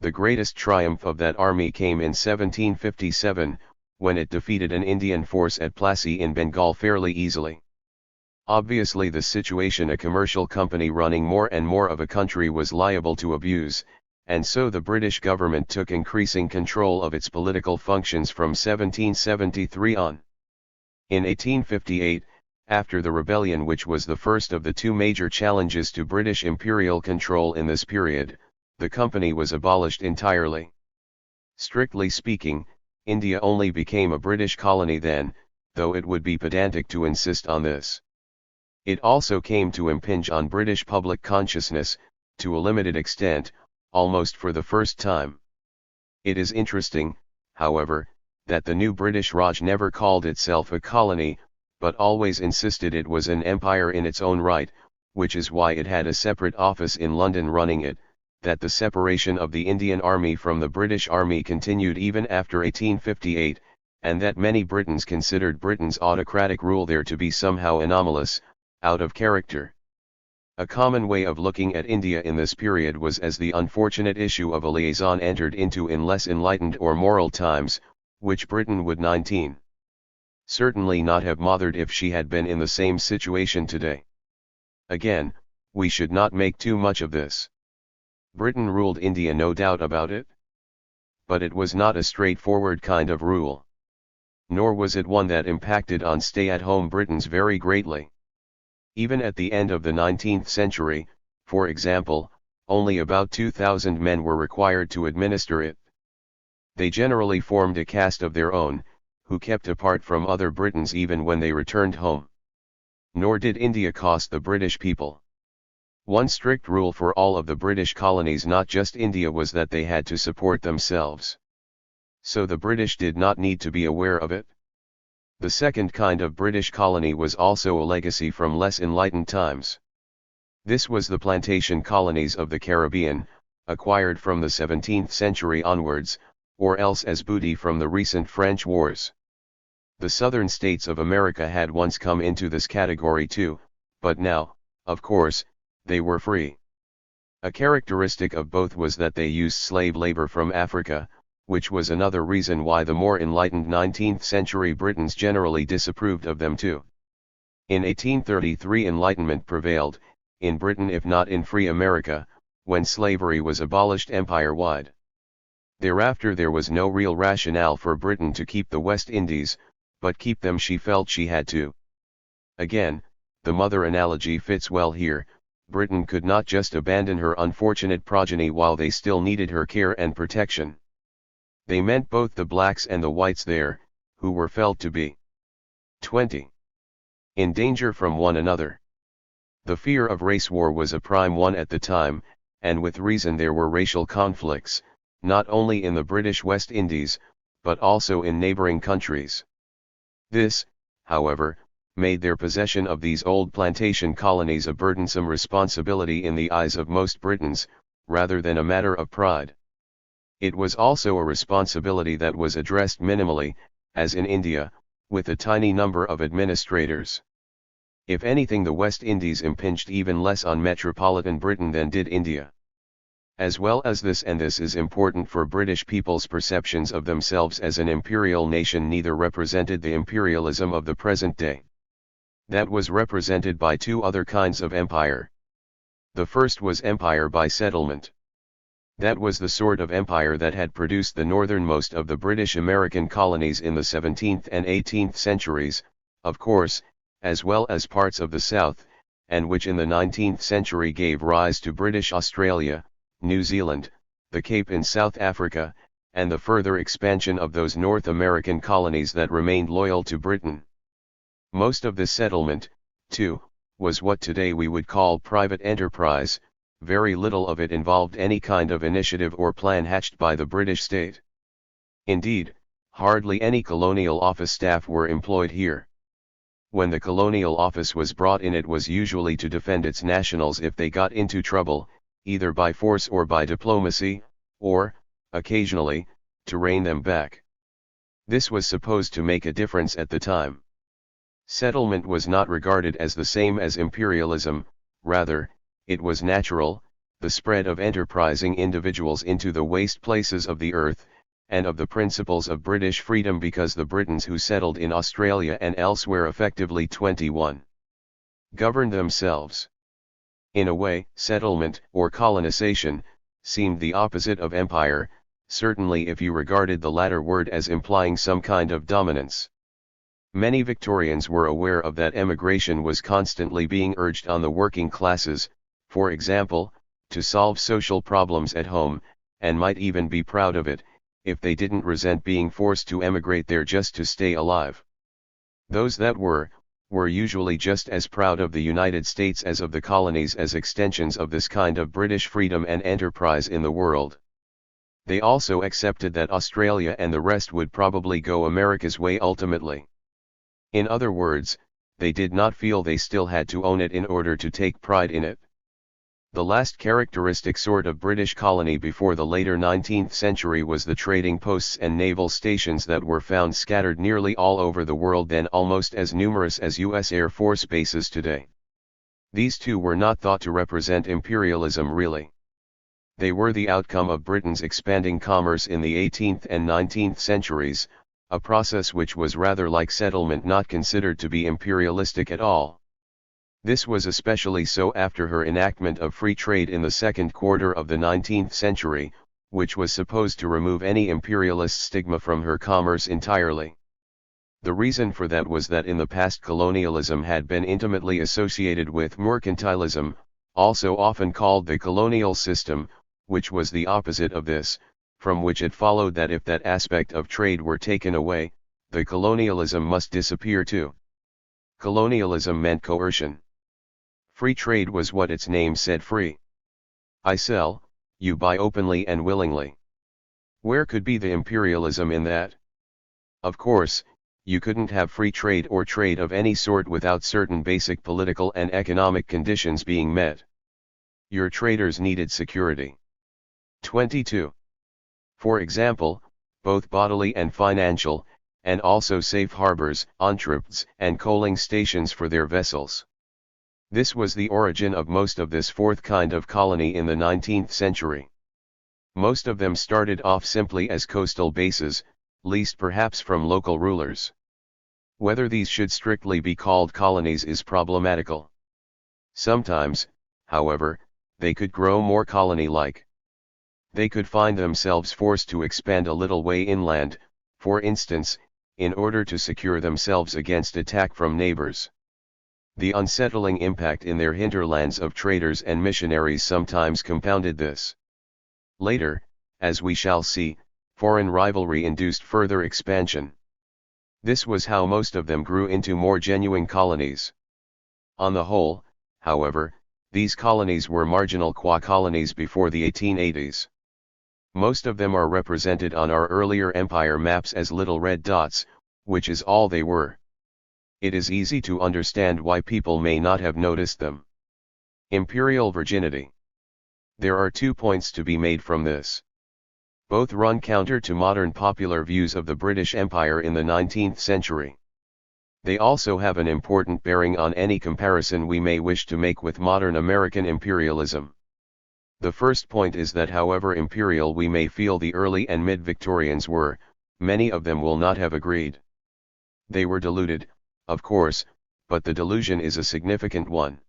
The greatest triumph of that army came in 1757, when it defeated an Indian force at Plassey in Bengal fairly easily. Obviously the situation a commercial company running more and more of a country was liable to abuse, and so the British government took increasing control of its political functions from 1773 on. In 1858, after the rebellion, which was the first of the two major challenges to British imperial control in this period, the company was abolished entirely. Strictly speaking, India only became a British colony then, though it would be pedantic to insist on this. It also came to impinge on British public consciousness, to a limited extent, almost for the first time. It is interesting, however, that the new British Raj never called itself a colony, but always insisted it was an empire in its own right, which is why it had a separate office in London running it, that the separation of the Indian Army from the British Army continued even after 1858, and that many Britons considered Britain's autocratic rule there to be somehow anomalous, out of character. A common way of looking at India in this period was as the unfortunate issue of a liaison entered into in less enlightened or moral times, which Britain would 19. Certainly not have mothered if she had been in the same situation today. Again, we should not make too much of this. Britain ruled India, no doubt about it. But it was not a straightforward kind of rule. Nor was it one that impacted on stay-at-home Britons very greatly. Even at the end of the 19th century, for example, only about 2,000 men were required to administer it. They generally formed a caste of their own, who kept apart from other Britons even when they returned home. Nor did India cost the British people. One strict rule for all of the British colonies, not just India, was that they had to support themselves. So the British did not need to be aware of it. The second kind of British colony was also a legacy from less enlightened times. This was the plantation colonies of the Caribbean, acquired from the 17th century onwards, or else as booty from the recent French wars. The southern states of America had once come into this category too, but now, of course, they were free. A characteristic of both was that they used slave labor from Africa, which was another reason why the more enlightened 19th century Britons generally disapproved of them too. In 1833 enlightenment prevailed, in Britain if not in free America, when slavery was abolished empire-wide. Thereafter there was no real rationale for Britain to keep the West Indies, but keep them she felt she had to. Again, the mother analogy fits well here. Britain could not just abandon her unfortunate progeny while they still needed her care and protection. They meant both the blacks and the whites there, who were felt to be 20. In danger from one another. The fear of race war was a prime one at the time, and with reason. There were racial conflicts, not only in the British West Indies, but also in neighboring countries. This, however, made their possession of these old plantation colonies a burdensome responsibility in the eyes of most Britons, rather than a matter of pride. It was also a responsibility that was addressed minimally, as in India, with a tiny number of administrators. If anything, the West Indies impinged even less on metropolitan Britain than did India. As well as this, and this is important for British people's perceptions of themselves as an imperial nation, neither represented the imperialism of the present day. That was represented by two other kinds of empire. The first was empire by settlement. That was the sort of empire that had produced the northernmost of the British American colonies in the 17th and 18th centuries, of course, as well as parts of the South, and which in the 19th century gave rise to British Australia, New Zealand, the Cape in South Africa, and the further expansion of those North American colonies that remained loyal to Britain. Most of this settlement, too, was what today we would call private enterprise. Very little of it involved any kind of initiative or plan hatched by the British state. Indeed, hardly any colonial office staff were employed here. When the colonial office was brought in, it was usually to defend its nationals if they got into trouble, either by force or by diplomacy, or, occasionally, to rein them back. This was supposed to make a difference at the time. Settlement was not regarded as the same as imperialism, rather, it was natural, the spread of enterprising individuals into the waste places of the earth, and of the principles of British freedom, because the Britons who settled in Australia and elsewhere effectively 21 governed themselves. In a way, settlement, or colonization, seemed the opposite of empire, certainly if you regarded the latter word as implying some kind of dominance. Many Victorians were aware of that emigration was constantly being urged on the working classes, for example, to solve social problems at home, and might even be proud of it, if they didn't resent being forced to emigrate there just to stay alive. Those that were usually just as proud of the United States as of the colonies as extensions of this kind of British freedom and enterprise in the world. They also accepted that Australia and the rest would probably go America's way ultimately. In other words, they did not feel they still had to own it in order to take pride in it. The last characteristic sort of British colony before the later 19th century was the trading posts and naval stations that were found scattered nearly all over the world, then almost as numerous as U.S. Air Force bases today. These two were not thought to represent imperialism really. They were the outcome of Britain's expanding commerce in the 18th and 19th centuries, a process which was rather like settlement, not considered to be imperialistic at all. This was especially so after her enactment of free trade in the second quarter of the 19th century, which was supposed to remove any imperialist stigma from her commerce entirely. The reason for that was that in the past colonialism had been intimately associated with mercantilism, also often called the colonial system, which was the opposite of this, from which it followed that if that aspect of trade were taken away, the colonialism must disappear too. Colonialism meant coercion. Free trade was what its name said: free. I sell, you buy openly and willingly. Where could be the imperialism in that? Of course, you couldn't have free trade or trade of any sort without certain basic political and economic conditions being met. Your traders needed security. 22. For example, both bodily and financial, and also safe harbors, entrepts, and coaling stations for their vessels. This was the origin of most of this fourth kind of colony in the 19th century. Most of them started off simply as coastal bases, leased perhaps from local rulers. Whether these should strictly be called colonies is problematical. Sometimes, however, they could grow more colony-like. They could find themselves forced to expand a little way inland, for instance, in order to secure themselves against attack from neighbors. The unsettling impact in their hinterlands of traders and missionaries sometimes compounded this. Later, as we shall see, foreign rivalry induced further expansion. This was how most of them grew into more genuine colonies. On the whole, however, these colonies were marginal qua-colonies before the 1880s. Most of them are represented on our earlier empire maps as little red dots, which is all they were. It is easy to understand why people may not have noticed them. Imperial virginity. There are 2 points to be made from this. Both run counter to modern popular views of the British Empire in the 19th century. They also have an important bearing on any comparison we may wish to make with modern American imperialism. The first point is that however imperial we may feel the early and mid-Victorians were, many of them will not have agreed. They were deluded, of course, but the delusion is a significant one.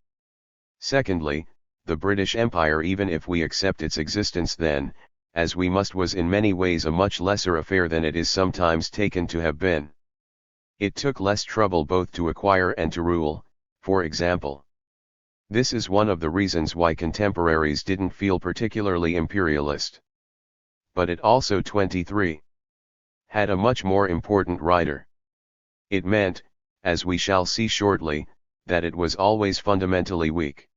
Secondly, the British Empire, even if we accept its existence then, as we must, was in many ways a much lesser affair than it is sometimes taken to have been. It took less trouble both to acquire and to rule, for example. This is one of the reasons why contemporaries didn't feel particularly imperialist. But it also 23. Had a much more important rider. It meant, as we shall see shortly, that it was always fundamentally weak.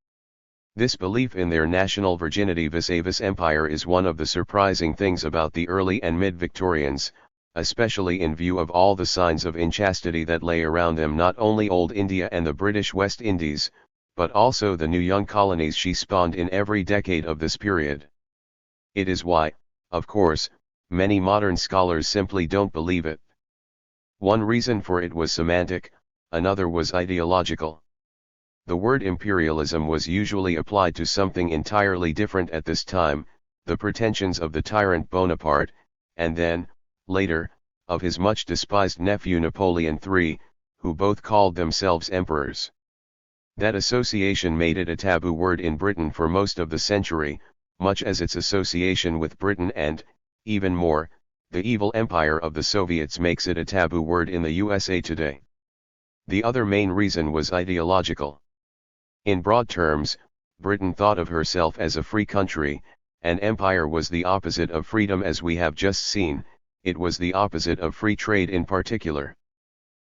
This belief in their national virginity vis-a-vis empire is one of the surprising things about the early and mid-Victorians, especially in view of all the signs of inchastity that lay around them, not only Old India and the British West Indies, but also the new young colonies she spawned in every decade of this period. It is why, of course, many modern scholars simply don't believe it. One reason for it was semantic, another was ideological. The word imperialism was usually applied to something entirely different at this time, the pretensions of the tyrant Bonaparte, and then, later, of his much despised nephew Napoleon III, who both called themselves emperors. That association made it a taboo word in Britain for most of the century, much as its association with Britain and, even more, the evil empire of the Soviets makes it a taboo word in the USA today. The other main reason was ideological. In broad terms, Britain thought of herself as a free country, and empire was the opposite of freedom, as we have just seen. It was the opposite of free trade in particular.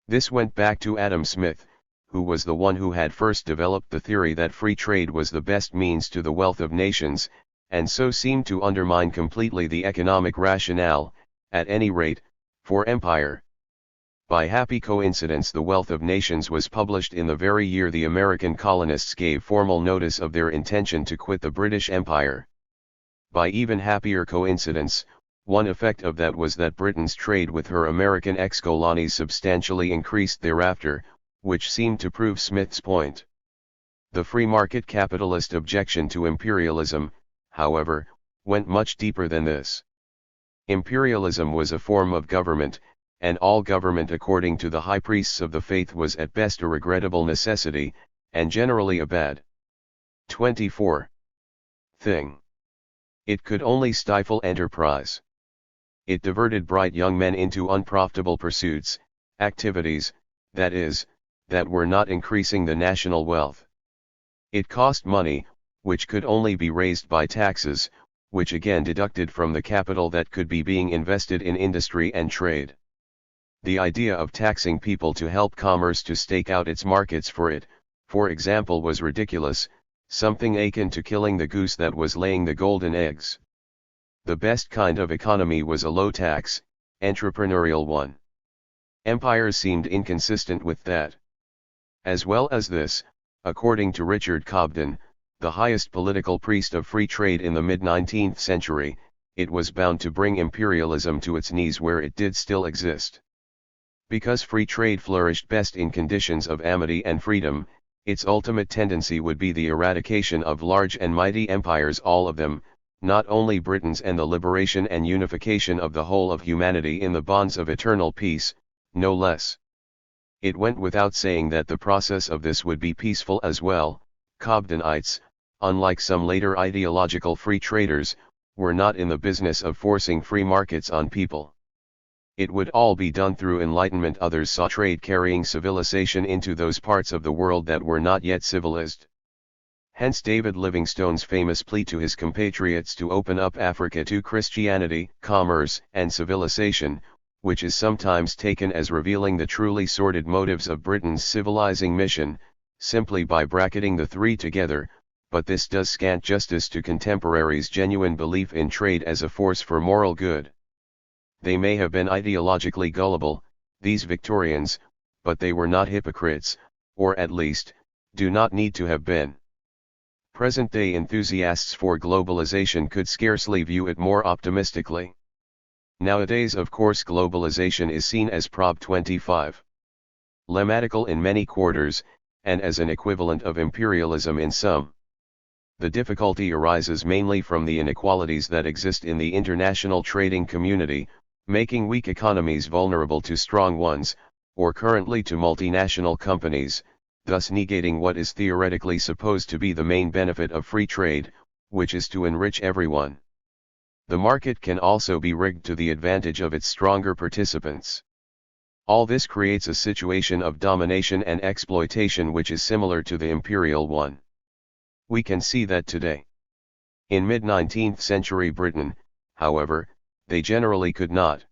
This went back to Adam Smith, who was the one who had first developed the theory that free trade was the best means to the wealth of nations, and so seemed to undermine completely the economic rationale, at any rate, for empire. By happy coincidence, The Wealth of Nations was published in the very year the American colonists gave formal notice of their intention to quit the British Empire. By even happier coincidence, one effect of that was that Britain's trade with her American ex-colonies substantially increased thereafter, which seemed to prove Smith's point. The free market capitalist objection to imperialism, however, went much deeper than this. Imperialism was a form of government, and all government according to the high priests of the faith was at best a regrettable necessity, and generally a bad 24 thing. It could only stifle enterprise. It diverted bright young men into unprofitable pursuits, activities, that is, that were not increasing the national wealth. It cost money, which could only be raised by taxes, which again deducted from the capital that could be being invested in industry and trade. The idea of taxing people to help commerce to stake out its markets for it, for example, was ridiculous, something akin to killing the goose that was laying the golden eggs. The best kind of economy was a low tax, entrepreneurial one. Empires seemed inconsistent with that. As well as this, according to Richard Cobden, the highest political priest of free trade in the mid-19th century, it was bound to bring imperialism to its knees where it did still exist. Because free trade flourished best in conditions of amity and freedom, its ultimate tendency would be the eradication of large and mighty empires, all of them, not only Britain's, and the liberation and unification of the whole of humanity in the bonds of eternal peace, no less. It went without saying that the process of this would be peaceful as well. Cobdenites, unlike some later ideological free traders, were not in the business of forcing free markets on people. It would all be done through enlightenment. Others saw trade carrying civilization into those parts of the world that were not yet civilized. Hence David Livingstone's famous plea to his compatriots to open up Africa to Christianity, commerce, and civilization, which is sometimes taken as revealing the truly sordid motives of Britain's civilizing mission, simply by bracketing the three together, but this does scant justice to contemporaries' genuine belief in trade as a force for moral good. They may have been ideologically gullible, these Victorians, but they were not hypocrites, or at least, do not need to have been. Present-day enthusiasts for globalization could scarcely view it more optimistically. Nowadays, of course, globalization is seen as Prop 25. Lematical in many quarters, and as an equivalent of imperialism in some. The difficulty arises mainly from the inequalities that exist in the international trading community, making weak economies vulnerable to strong ones, or currently to multinational companies, thus negating what is theoretically supposed to be the main benefit of free trade, which is to enrich everyone. The market can also be rigged to the advantage of its stronger participants. All this creates a situation of domination and exploitation which is similar to the imperial one. We can see that today. In mid-19th century Britain, however, they generally could not.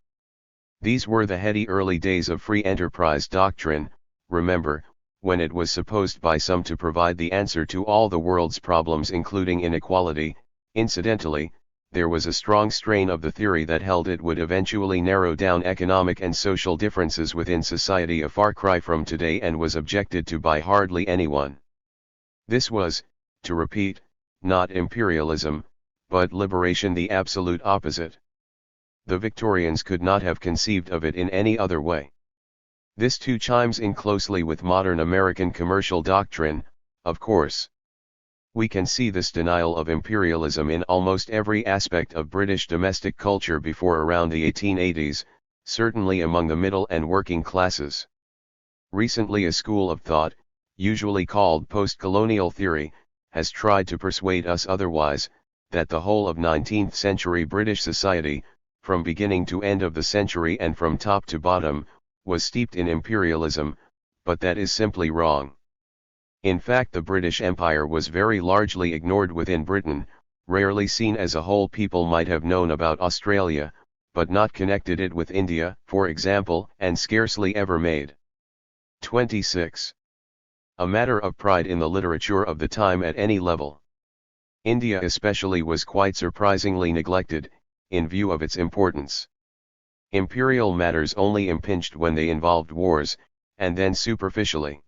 These were the heady early days of free enterprise doctrine, remember, when it was supposed by some to provide the answer to all the world's problems including inequality. Incidentally, there was a strong strain of the theory that held it would eventually narrow down economic and social differences within society, a far cry from today, and was objected to by hardly anyone. This was, to repeat, not imperialism, but liberation, the absolute opposite. The Victorians could not have conceived of it in any other way. This too chimes in closely with modern American commercial doctrine, of course. We can see this denial of imperialism in almost every aspect of British domestic culture before around the 1880s, certainly among the middle and working classes. Recently a school of thought, usually called post-colonial theory, has tried to persuade us otherwise, that the whole of 19th century British society, from beginning to end of the century and from top to bottom, was steeped in imperialism, but that is simply wrong. In fact, the British Empire was very largely ignored within Britain, rarely seen as a whole. People might have known about Australia, but not connected it with India, for example, and scarcely ever made. 26. A matter of pride in the literature of the time at any level. India especially was quite surprisingly neglected, in view of its importance. Imperial matters only impinged when they involved wars, and then superficially.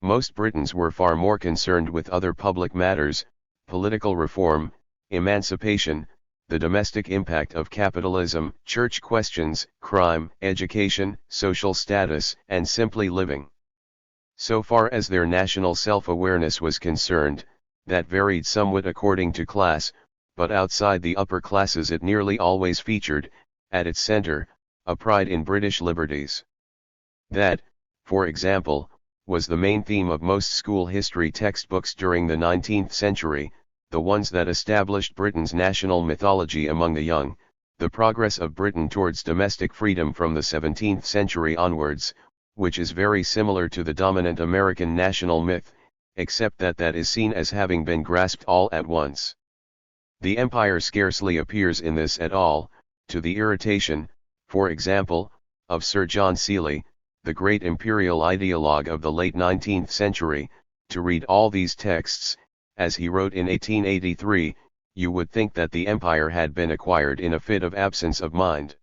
Most Britons were far more concerned with other public matters, political reform, emancipation, the domestic impact of capitalism, church questions, crime, education, social status, and simply living. So far as their national self-awareness was concerned, that varied somewhat according to class, but outside the upper classes it nearly always featured, at its center, a pride in British liberties. That, for example, was the main theme of most school history textbooks during the 19th century, the ones that established Britain's national mythology among the young, the progress of Britain towards domestic freedom from the 17th century onwards, which is very similar to the dominant American national myth, except that that is seen as having been grasped all at once. The empire scarcely appears in this at all, to the irritation, for example, of Sir John Seeley, the great imperial ideologue of the late 19th century. To read all these texts, as he wrote in 1883, you would think that the empire had been acquired in a fit of absence of mind.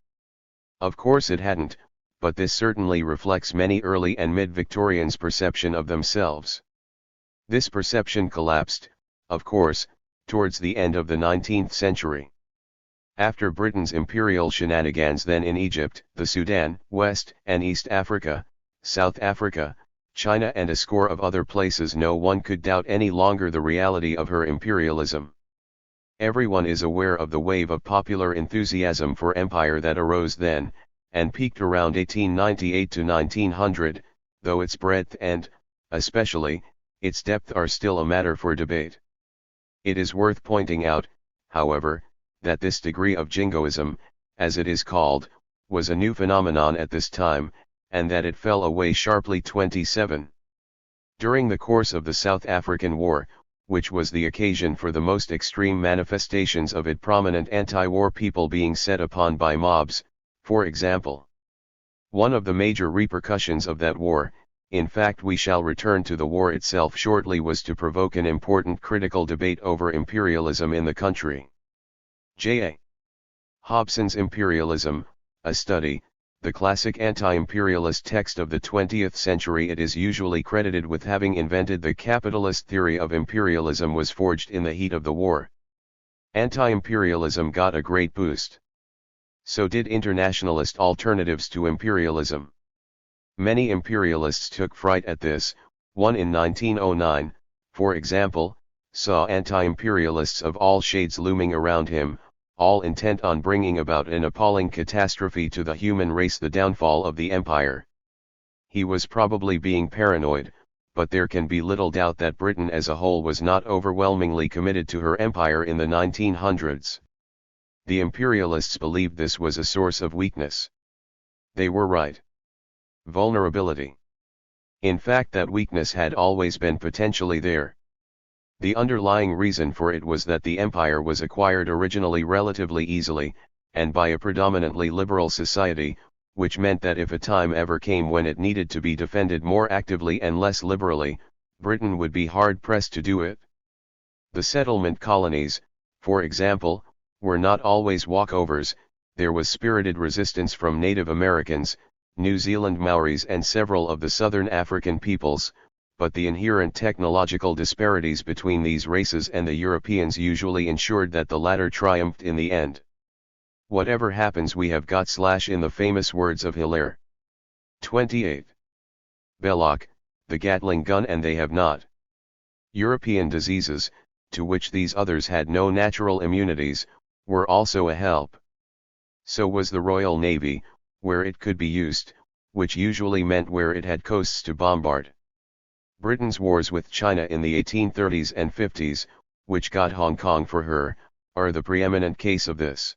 Of course it hadn't, but this certainly reflects many early and mid-Victorians' perception of themselves. This perception collapsed, of course, towards the end of the 19th century. After Britain's imperial shenanigans then in Egypt, the Sudan, West and East Africa, South Africa, China and a score of other places, no one could doubt any longer the reality of her imperialism. Everyone is aware of the wave of popular enthusiasm for empire that arose then, and peaked around 1898 to 1900, though its breadth and, especially, its depth are still a matter for debate. It is worth pointing out, however, that this degree of jingoism, as it is called, was a new phenomenon at this time, and that it fell away sharply. 27. During the course of the South African War, which was the occasion for the most extreme manifestations of it, prominent anti-war people being set upon by mobs, for example. One of the major repercussions of that war, in fact we shall return to the war itself shortly, was to provoke an important critical debate over imperialism in the country. J.A. Hobson's Imperialism, a Study, the classic anti-imperialist text of the 20th century. It is usually credited with having invented the capitalist theory of imperialism, was forged in the heat of the war. Anti-imperialism got a great boost. So did internationalist alternatives to imperialism. Many imperialists took fright at this. One in 1909, for example, saw anti-imperialists of all shades looming around him, all intent on bringing about an appalling catastrophe to the human race, the downfall of the empire. He was probably being paranoid, but there can be little doubt that Britain as a whole was not overwhelmingly committed to her empire in the 1900s. The imperialists believed this was a source of weakness. They were right. Vulnerability. In fact, that weakness had always been potentially there. The underlying reason for it was that the empire was acquired originally relatively easily, and by a predominantly liberal society, which meant that if a time ever came when it needed to be defended more actively and less liberally, Britain would be hard-pressed to do it. The settlement colonies, for example, were not always walkovers. There was spirited resistance from Native Americans, New Zealand Maoris and several of the southern African peoples, but the inherent technological disparities between these races and the Europeans usually ensured that the latter triumphed in the end. Whatever happens, we have got / in the famous words of Hilaire. 28. Belloc, the Gatling gun and they have not. European diseases, to which these others had no natural immunities, were also a help. So was the Royal Navy, where it could be used, which usually meant where it had coasts to bombard. Britain's wars with China in the 1830s and 50s, which got Hong Kong for her, are the preeminent case of this.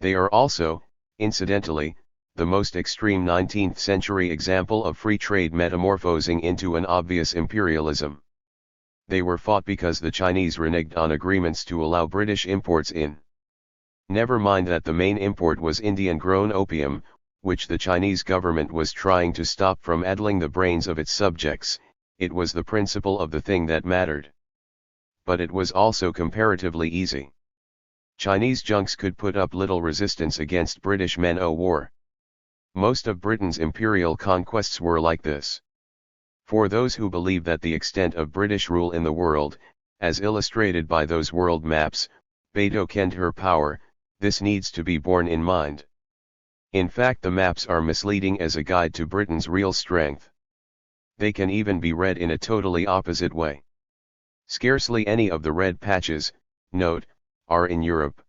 They are also, incidentally, the most extreme 19th century example of free trade metamorphosing into an obvious imperialism. They were fought because the Chinese reneged on agreements to allow British imports in. Never mind that the main import was Indian-grown opium, which the Chinese government was trying to stop from addling the brains of its subjects. It was the principle of the thing that mattered. But it was also comparatively easy. Chinese junks could put up little resistance against British men-o'-war. Most of Britain's imperial conquests were like this. For those who believe that the extent of British rule in the world, as illustrated by those world maps, betokened her power, this needs to be borne in mind. In fact, the maps are misleading as a guide to Britain's real strength. They can even be read in a totally opposite way. Scarcely any of the red patches, note, are in Europe.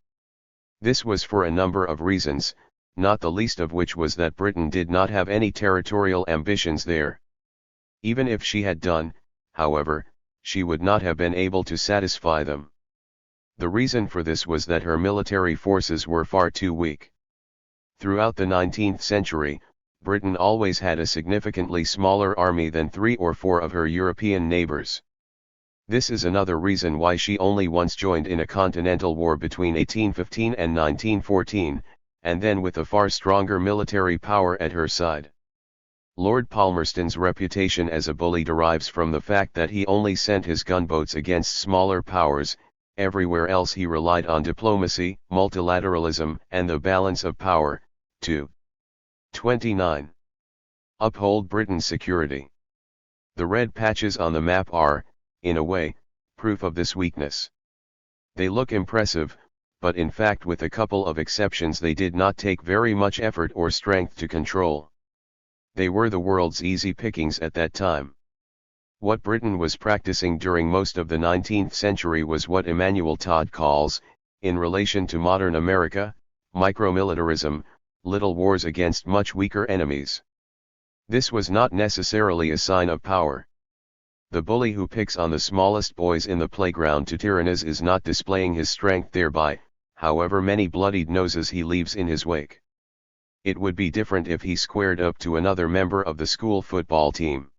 This was for a number of reasons, not the least of which was that Britain did not have any territorial ambitions there. Even if she had done, however, she would not have been able to satisfy them. The reason for this was that her military forces were far too weak. Throughout the 19th century, Britain always had a significantly smaller army than 3 or 4 of her European neighbors. This is another reason why she only once joined in a continental war between 1815 and 1914, and then with a far stronger military power at her side. Lord Palmerston's reputation as a bully derives from the fact that he only sent his gunboats against smaller powers. Everywhere else he relied on diplomacy, multilateralism, and the balance of power, to 29. Uphold Britain's security. The red patches on the map are, in a way, proof of this weakness. They look impressive, but in fact with a couple of exceptions they did not take very much effort or strength to control. They were the world's easy pickings at that time. What Britain was practicing during most of the 19th century was what Emmanuel Todd calls, in relation to modern America, micromilitarism, little wars against much weaker enemies. This was not necessarily a sign of power. The bully who picks on the smallest boys in the playground to tyrannize is not displaying his strength thereby, however many bloodied noses he leaves in his wake. It would be different if he squared up to another member of the school football team.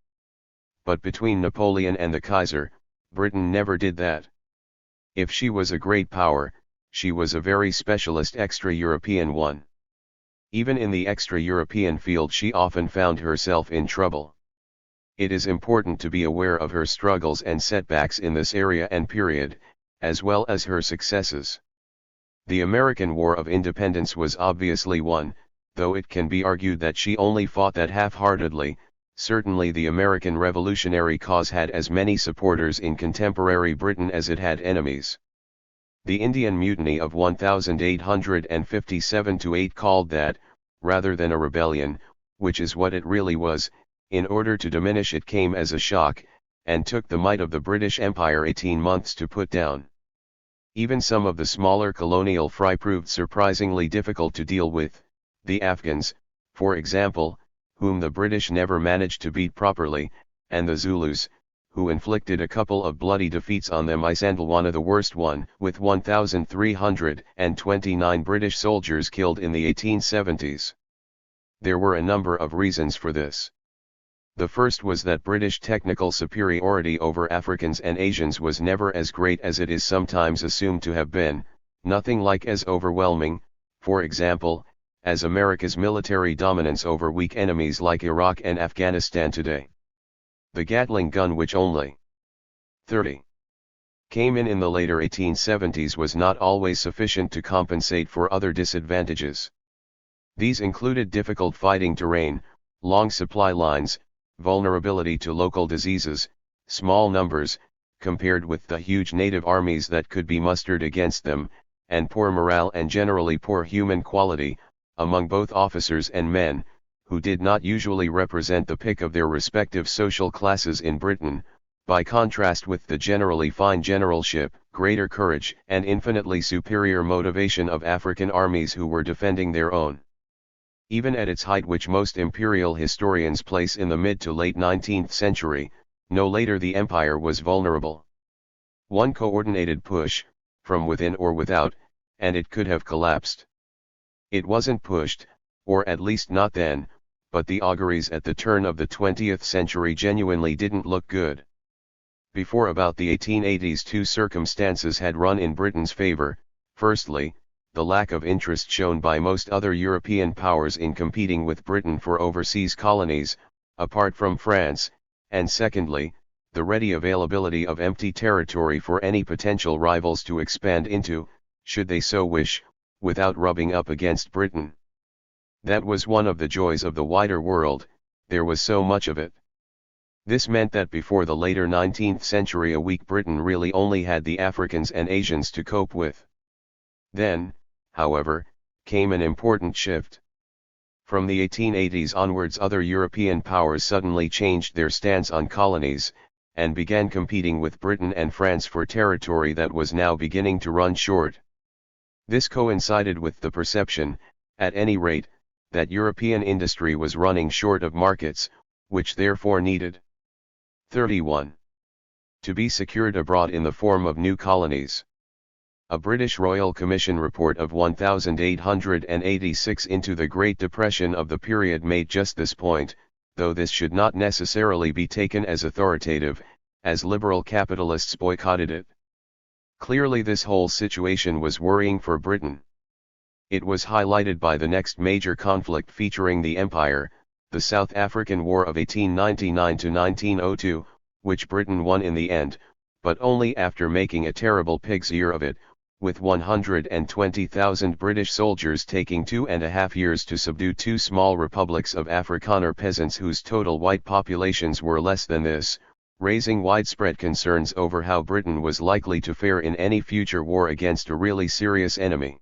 But between Napoleon and the Kaiser, Britain never did that. If she was a great power, she was a very specialist extra-European one. Even in the extra-European field she often found herself in trouble. It is important to be aware of her struggles and setbacks in this area and period, as well as her successes. The American War of Independence was obviously won, though it can be argued that she only fought that half-heartedly. Certainly the American Revolutionary cause had as many supporters in contemporary Britain as it had enemies. The Indian Mutiny of 1857-8 called that, rather than a rebellion, which is what it really was. In order to diminish it came as a shock, and took the might of the British Empire 18 months to put down. Even some of the smaller colonial fry proved surprisingly difficult to deal with, the Afghans, for example, whom the British never managed to beat properly, and the Zulus, who inflicted a couple of bloody defeats on them, Isandlwana the worst one, with 1,329 British soldiers killed in the 1870s. There were a number of reasons for this. The first was that British technical superiority over Africans and Asians was never as great as it is sometimes assumed to have been, nothing like as overwhelming, for example, as America's military dominance over weak enemies like Iraq and Afghanistan today. The Gatling gun, which only 30 came in the later 1870s, was not always sufficient to compensate for other disadvantages. These included difficult fighting terrain, long supply lines, vulnerability to local diseases, small numbers, compared with the huge native armies that could be mustered against them, and poor morale and generally poor human quality, among both officers and men, who did not usually represent the pick of their respective social classes in Britain, by contrast with the generally fine generalship, greater courage, and infinitely superior motivation of African armies who were defending their own. Even at its height, which most imperial historians place in the mid to late 19th century, no later the empire was vulnerable. One coordinated push, from within or without, and it could have collapsed. It wasn't pushed, or at least not then, but the auguries at the turn of the 20th century genuinely didn't look good. Before about the 1880s, two circumstances had run in Britain's favor. Firstly, the lack of interest shown by most other European powers in competing with Britain for overseas colonies, apart from France, and secondly, the ready availability of empty territory for any potential rivals to expand into, should they so wish, without rubbing up against Britain. That was one of the joys of the wider world, there was so much of it. This meant that before the later 19th century a weak Britain really only had the Africans and Asians to cope with. Then, however, came an important shift. From the 1880s onwards, other European powers suddenly changed their stance on colonies, and began competing with Britain and France for territory that was now beginning to run short. This coincided with the perception, at any rate, that European industry was running short of markets, which therefore needed 31. To be secured abroad in the form of new colonies. A British Royal Commission report of 1886 into the Great Depression of the period made just this point, though this should not necessarily be taken as authoritative, as liberal capitalists boycotted it. Clearly this whole situation was worrying for Britain. It was highlighted by the next major conflict featuring the Empire, the South African War of 1899-1902, which Britain won in the end, but only after making a terrible pig's ear of it, with 120,000 British soldiers taking 2.5 years to subdue two small republics of Afrikaner peasants whose total white populations were less than this, raising widespread concerns over how Britain was likely to fare in any future war against a really serious enemy.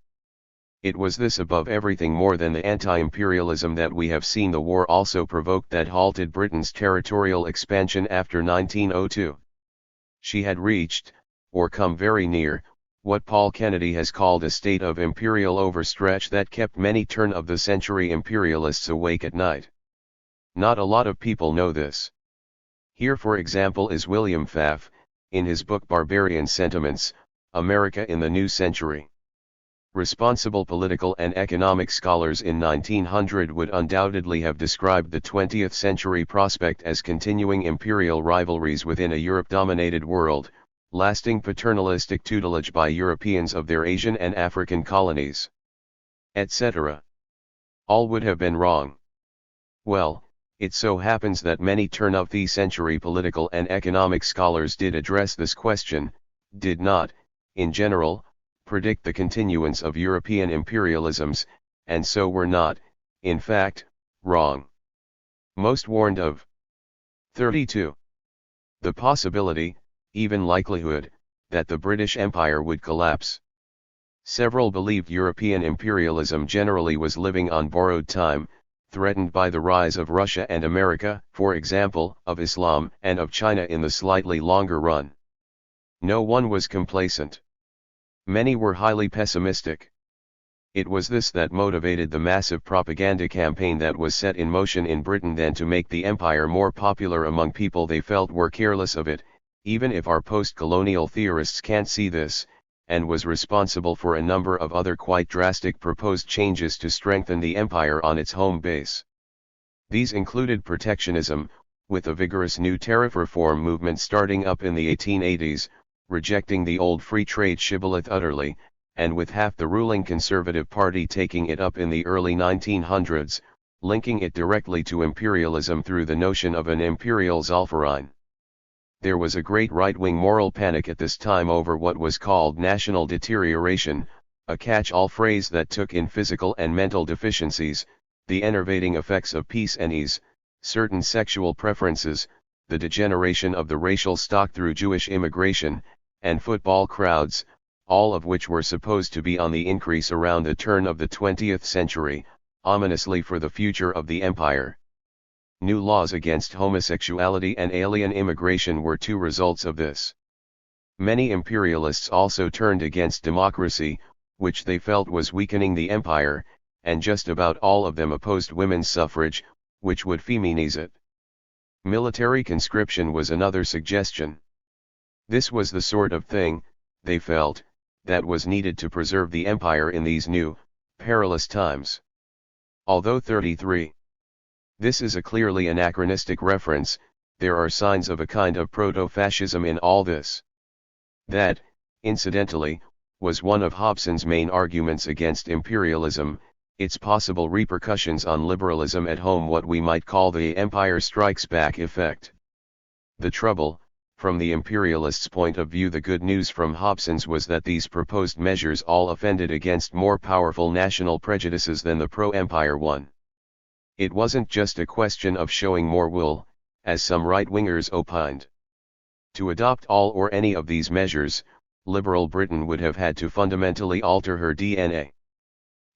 It was this above everything more than the anti-imperialism that we have seen the war also provoked that halted Britain's territorial expansion after 1902. She had reached, or come very near, what Paul Kennedy has called a state of imperial overstretch that kept many turn-of-the-century imperialists awake at night. Not a lot of people know this. Here for example is William Pfaff, in his book Barbarian Sentiments, America in the New Century. Responsible political and economic scholars in 1900 would undoubtedly have described the 20th century prospect as continuing imperial rivalries within a Europe-dominated world, lasting paternalistic tutelage by Europeans of their Asian and African colonies, etc. All would have been wrong. Well, it so happens that many turn-of-the-century political and economic scholars did address this question, did not, in general, predict the continuance of European imperialisms, and so were not, in fact, wrong. Most warned of 32. The possibility, even likelihood, that the British Empire would collapse. Several believed European imperialism generally was living on borrowed time, threatened by the rise of Russia and America, for example, of Islam and of China in the slightly longer run. No one was complacent. Many were highly pessimistic. It was this that motivated the massive propaganda campaign that was set in motion in Britain then to make the empire more popular among people they felt were careless of it, even if our post-colonial theorists can't see this, and was responsible for a number of other quite drastic proposed changes to strengthen the empire on its home base. These included protectionism, with a vigorous new tariff reform movement starting up in the 1880s, rejecting the old free trade shibboleth utterly, and with half the ruling Conservative Party taking it up in the early 1900s, linking it directly to imperialism through the notion of an imperial Zollverein. There was a great right-wing moral panic at this time over what was called national deterioration, a catch-all phrase that took in physical and mental deficiencies, the enervating effects of peace and ease, certain sexual preferences, the degeneration of the racial stock through Jewish immigration, and football crowds, all of which were supposed to be on the increase around the turn of the 20th century, ominously for the future of the empire. New laws against homosexuality and alien immigration were two results of this. Many imperialists also turned against democracy, which they felt was weakening the empire, and just about all of them opposed women's suffrage, which would feminize it. Military conscription was another suggestion. This was the sort of thing, they felt, that was needed to preserve the empire in these new, perilous times. Although 33. This is a clearly anachronistic reference, there are signs of a kind of proto-fascism in all this. That, incidentally, was one of Hobson's main arguments against imperialism, its possible repercussions on liberalism at home, what we might call the Empire Strikes Back effect. The trouble, from the imperialists' point of view, the good news from Hobson's was that these proposed measures all offended against more powerful national prejudices than the pro-empire one. It wasn't just a question of showing more wool, as some right-wingers opined. To adopt all or any of these measures, liberal Britain would have had to fundamentally alter her DNA.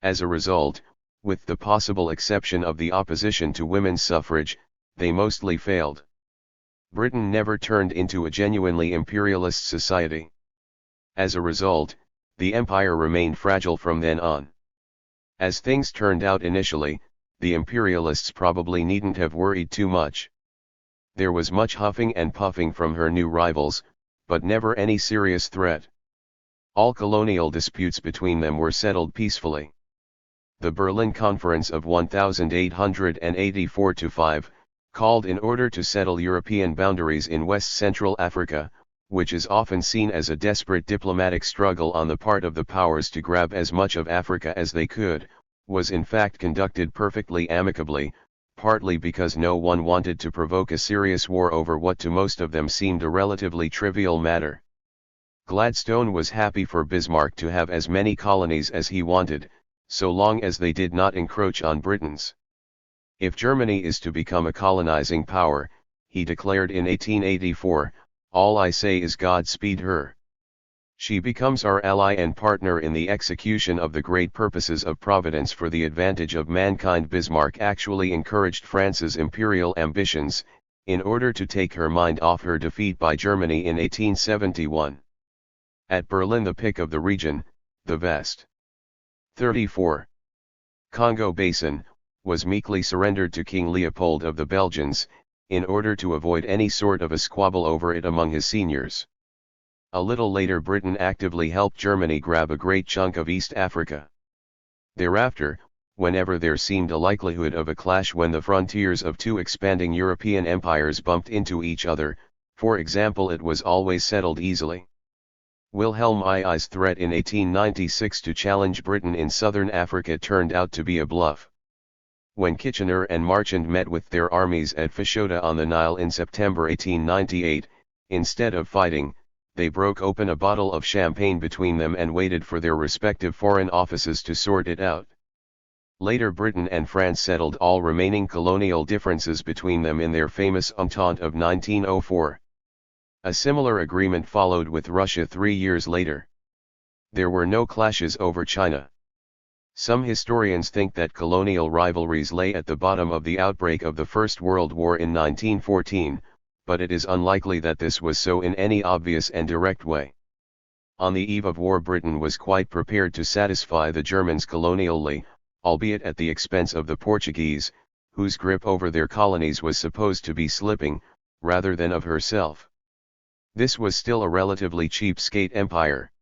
As a result, with the possible exception of the opposition to women's suffrage, they mostly failed. Britain never turned into a genuinely imperialist society. As a result, the empire remained fragile from then on. As things turned out initially, the imperialists probably needn't have worried too much. There was much huffing and puffing from her new rivals, but never any serious threat. All colonial disputes between them were settled peacefully. The Berlin Conference of 1884-5, called in order to settle European boundaries in West Central Africa, which is often seen as a desperate diplomatic struggle on the part of the powers to grab as much of Africa as they could, was in fact conducted perfectly amicably, partly because no one wanted to provoke a serious war over what to most of them seemed a relatively trivial matter. Gladstone was happy for Bismarck to have as many colonies as he wanted, so long as they did not encroach on Britain's. If Germany is to become a colonizing power, he declared in 1884, all I say is Godspeed her. She becomes our ally and partner in the execution of the great purposes of Providence for the advantage of mankind. Bismarck actually encouraged France's imperial ambitions, in order to take her mind off her defeat by Germany in 1871. At Berlin, the pick of the region, the West 34. Congo Basin, was meekly surrendered to King Leopold of the Belgians, in order to avoid any sort of a squabble over it among his seniors. A little later Britain actively helped Germany grab a great chunk of East Africa. Thereafter, whenever there seemed a likelihood of a clash when the frontiers of two expanding European empires bumped into each other, for example, it was always settled easily. Wilhelm II's threat in 1896 to challenge Britain in southern Africa turned out to be a bluff. When Kitchener and Marchand met with their armies at Fashoda on the Nile in September 1898, instead of fighting, they broke open a bottle of champagne between them and waited for their respective foreign offices to sort it out. Later Britain and France settled all remaining colonial differences between them in their famous Entente of 1904. A similar agreement followed with Russia 3 years later. There were no clashes over China. Some historians think that colonial rivalries lay at the bottom of the outbreak of the First World War in 1914, but it is unlikely that this was so in any obvious and direct way. On the eve of war, Britain was quite prepared to satisfy the Germans colonially, albeit at the expense of the Portuguese, whose grip over their colonies was supposed to be slipping, rather than of herself. This was still a relatively cheapskate empire.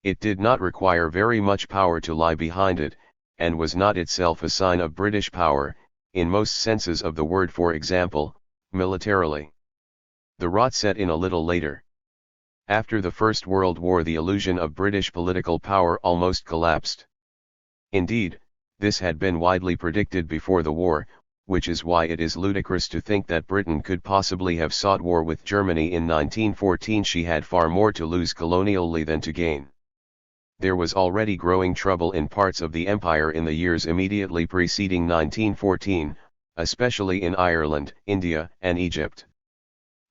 It did not require very much power to lie behind it, and was not itself a sign of British power, in most senses of the word, for example, militarily. The rot set in a little later. After the First World War, the illusion of British political power almost collapsed. Indeed, this had been widely predicted before the war, which is why it is ludicrous to think that Britain could possibly have sought war with Germany in 1914. She had far more to lose colonially than to gain. There was already growing trouble in parts of the empire in the years immediately preceding 1914, especially in Ireland, India, and Egypt.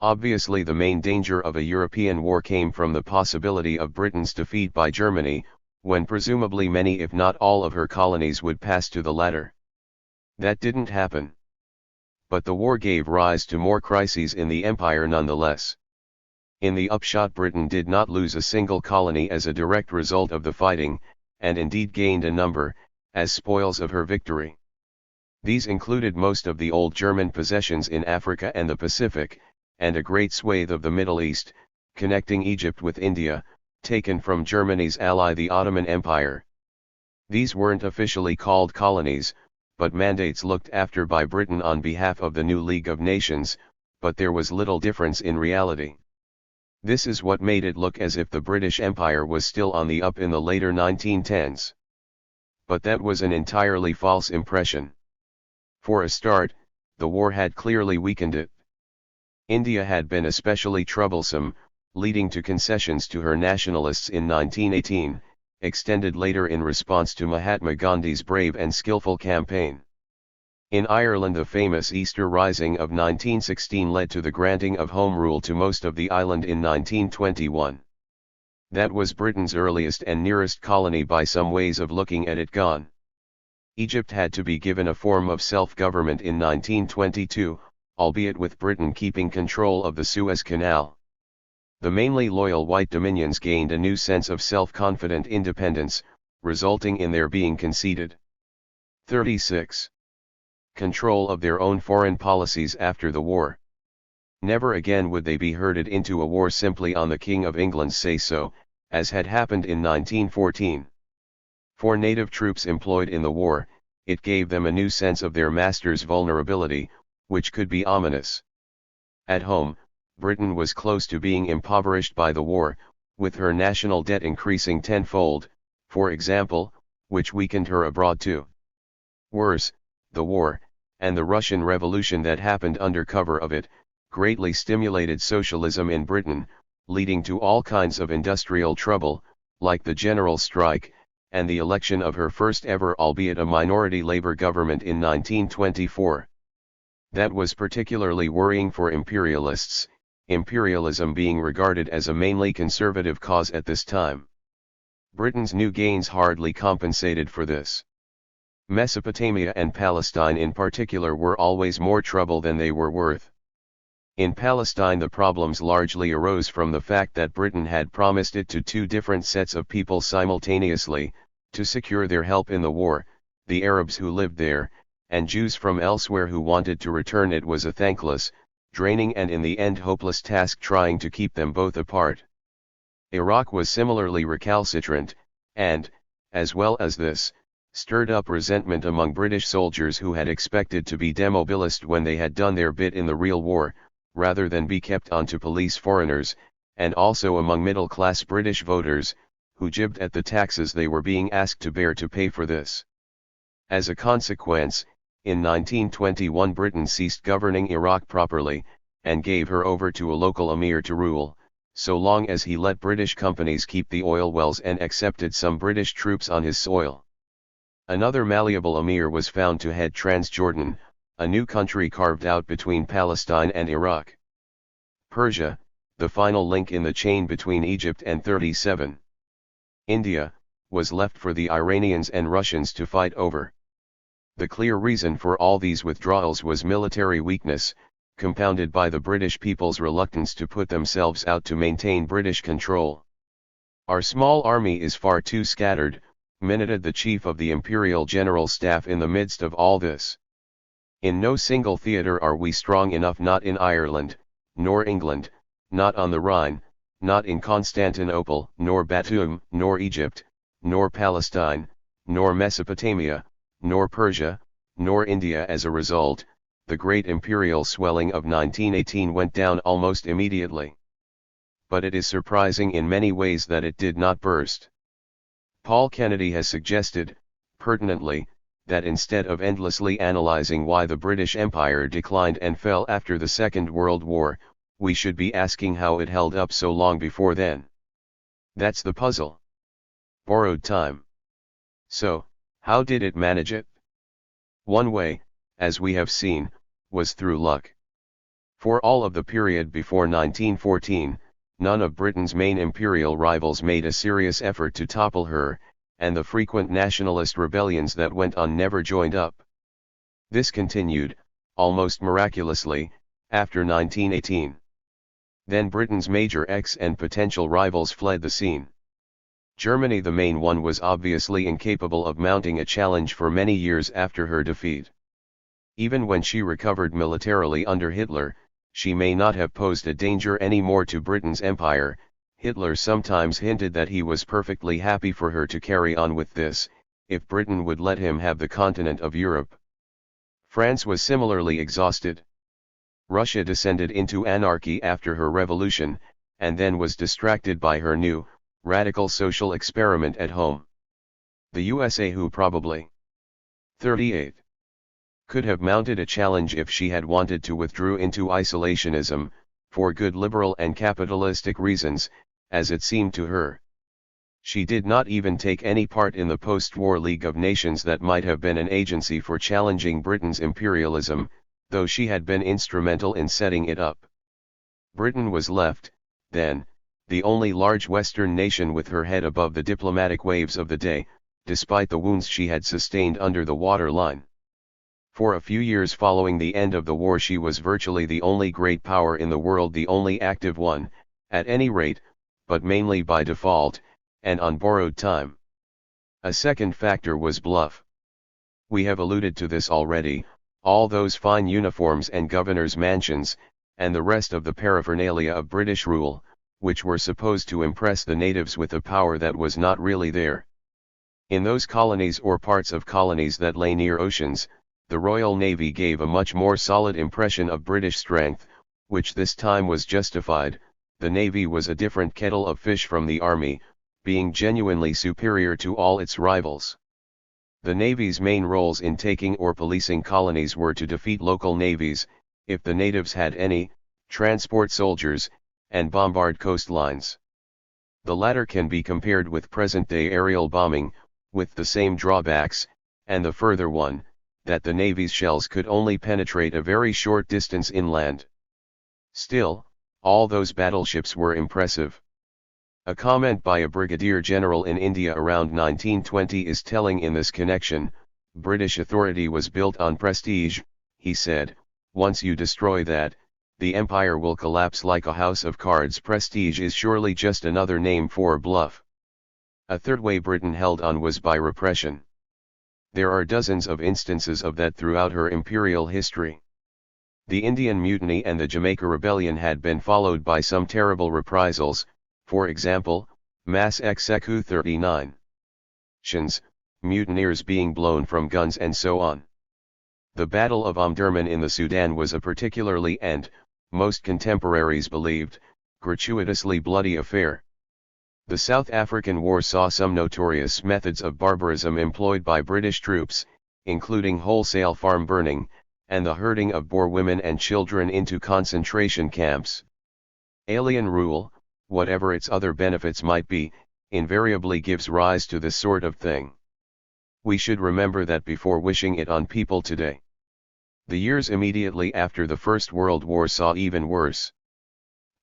Obviously, the main danger of a European war came from the possibility of Britain's defeat by Germany, when presumably many if not all of her colonies would pass to the latter. That didn't happen. But the war gave rise to more crises in the empire nonetheless. In the upshot, Britain did not lose a single colony as a direct result of the fighting, and indeed gained a number, as spoils of her victory. These included most of the old German possessions in Africa and the Pacific, and a great swathe of the Middle East, connecting Egypt with India, taken from Germany's ally the Ottoman Empire. These weren't officially called colonies, but mandates looked after by Britain on behalf of the new League of Nations, but there was little difference in reality. This is what made it look as if the British Empire was still on the up in the later 1910s. But that was an entirely false impression. For a start, the war had clearly weakened it. India had been especially troublesome, leading to concessions to her nationalists in 1918, extended later in response to Mahatma Gandhi's brave and skillful campaign. In Ireland, the famous Easter Rising of 1916 led to the granting of Home Rule to most of the island in 1921. That was Britain's earliest and nearest colony by some ways of looking at it gone. Egypt had to be given a form of self-government in 1922, albeit with Britain keeping control of the Suez Canal. The mainly loyal white dominions gained a new sense of self-confident independence, resulting in their being conceded. 36. Control of their own foreign policies after the war. Never again would they be herded into a war simply on the King of England's say-so, as had happened in 1914. For native troops employed in the war, it gave them a new sense of their master's vulnerability, which could be ominous. At home, Britain was close to being impoverished by the war, with her national debt increasing tenfold, for example, which weakened her abroad too. Worse, the war, and the Russian Revolution that happened under cover of it, greatly stimulated socialism in Britain, leading to all kinds of industrial trouble, like the general strike, and the election of her first ever albeit a minority Labour government in 1924. That was particularly worrying for imperialists, imperialism being regarded as a mainly conservative cause at this time. Britain's new gains hardly compensated for this. Mesopotamia and Palestine in particular were always more trouble than they were worth. In Palestine, the problems largely arose from the fact that Britain had promised it to two different sets of people simultaneously, to secure their help in the war, the Arabs who lived there, and Jews from elsewhere who wanted to return. It was a thankless, draining and in the end hopeless task trying to keep them both apart. Iraq was similarly recalcitrant, and, as well as this, stirred up resentment among British soldiers who had expected to be demobilised when they had done their bit in the real war, rather than be kept on to police foreigners, and also among middle-class British voters, who jibbed at the taxes they were being asked to bear to pay for this. As a consequence, in 1921 Britain ceased governing Iraq properly, and gave her over to a local emir to rule, so long as he let British companies keep the oil wells and accepted some British troops on his soil. Another malleable emir was found to head Transjordan, a new country carved out between Palestine and Iraq. Persia, the final link in the chain between Egypt and 37. India, was left for the Iranians and Russians to fight over. The clear reason for all these withdrawals was military weakness, compounded by the British people's reluctance to put themselves out to maintain British control. "Our small army is far too scattered," minuted the chief of the Imperial General Staff in the midst of all this. "In no single theatre are we strong enough, not in Ireland, nor England, not on the Rhine, not in Constantinople, nor Batum, nor Egypt, nor Palestine, nor Mesopotamia, nor Persia, nor India." As a result, the great imperial swelling of 1918 went down almost immediately. But it is surprising in many ways that it did not burst. Paul Kennedy has suggested, pertinently, that instead of endlessly analyzing why the British Empire declined and fell after the Second World War, we should be asking how it held up so long before then. That's the puzzle. Borrowed time. So, how did it manage it? One way, as we have seen, was through luck. For all of the period before 1914, none of Britain's main imperial rivals made a serious effort to topple her, and the frequent nationalist rebellions that went on never joined up. This continued, almost miraculously, after 1918. Then Britain's major and potential rivals fled the scene. Germany, the main one, was obviously incapable of mounting a challenge for many years after her defeat. Even when she recovered militarily under Hitler, she may not have posed a danger any more to Britain's empire. Hitler sometimes hinted that he was perfectly happy for her to carry on with this, if Britain would let him have the continent of Europe. France was similarly exhausted. Russia descended into anarchy after her revolution, and then was distracted by her new, radical social experiment at home. The USA, who probably 38 could have mounted a challenge if she had wanted to, withdrew into isolationism, for good liberal and capitalistic reasons, as it seemed to her. She did not even take any part in the post-war League of Nations that might have been an agency for challenging Britain's imperialism, though she had been instrumental in setting it up. Britain was left, then, the only large Western nation with her head above the diplomatic waves of the day, despite the wounds she had sustained under the waterline. For a few years following the end of the war she was virtually the only great power in the world, the only active one, at any rate, but mainly by default, and on borrowed time. A second factor was bluff. We have alluded to this already. All those fine uniforms and governors' mansions, and the rest of the paraphernalia of British rule, which were supposed to impress the natives with a power that was not really there. In those colonies or parts of colonies that lay near oceans, the Royal Navy gave a much more solid impression of British strength, which this time was justified. The Navy was a different kettle of fish from the Army, being genuinely superior to all its rivals. The Navy's main roles in taking or policing colonies were to defeat local navies, if the natives had any, transport soldiers, and bombard coastlines. The latter can be compared with present-day aerial bombing, with the same drawbacks, and the further one, that the Navy's shells could only penetrate a very short distance inland. Still, all those battleships were impressive. A comment by a brigadier general in India around 1920 is telling in this connection. British authority was built on prestige, he said. Once you destroy that, the empire will collapse like a house of cards. Prestige is surely just another name for bluff. A third way Britain held on was by repression. There are dozens of instances of that throughout her imperial history. The Indian Mutiny and the Jamaica Rebellion had been followed by some terrible reprisals, for example, mass execu 39. Mutineers being blown from guns and so on. The Battle of Omdurman in the Sudan was a particularly and, most contemporaries believed, gratuitously bloody affair. The South African War saw some notorious methods of barbarism employed by British troops, including wholesale farm burning, and the herding of Boer women and children into concentration camps. Alien rule, whatever its other benefits might be, invariably gives rise to this sort of thing. We should remember that before wishing it on people today. The years immediately after the First World War saw even worse.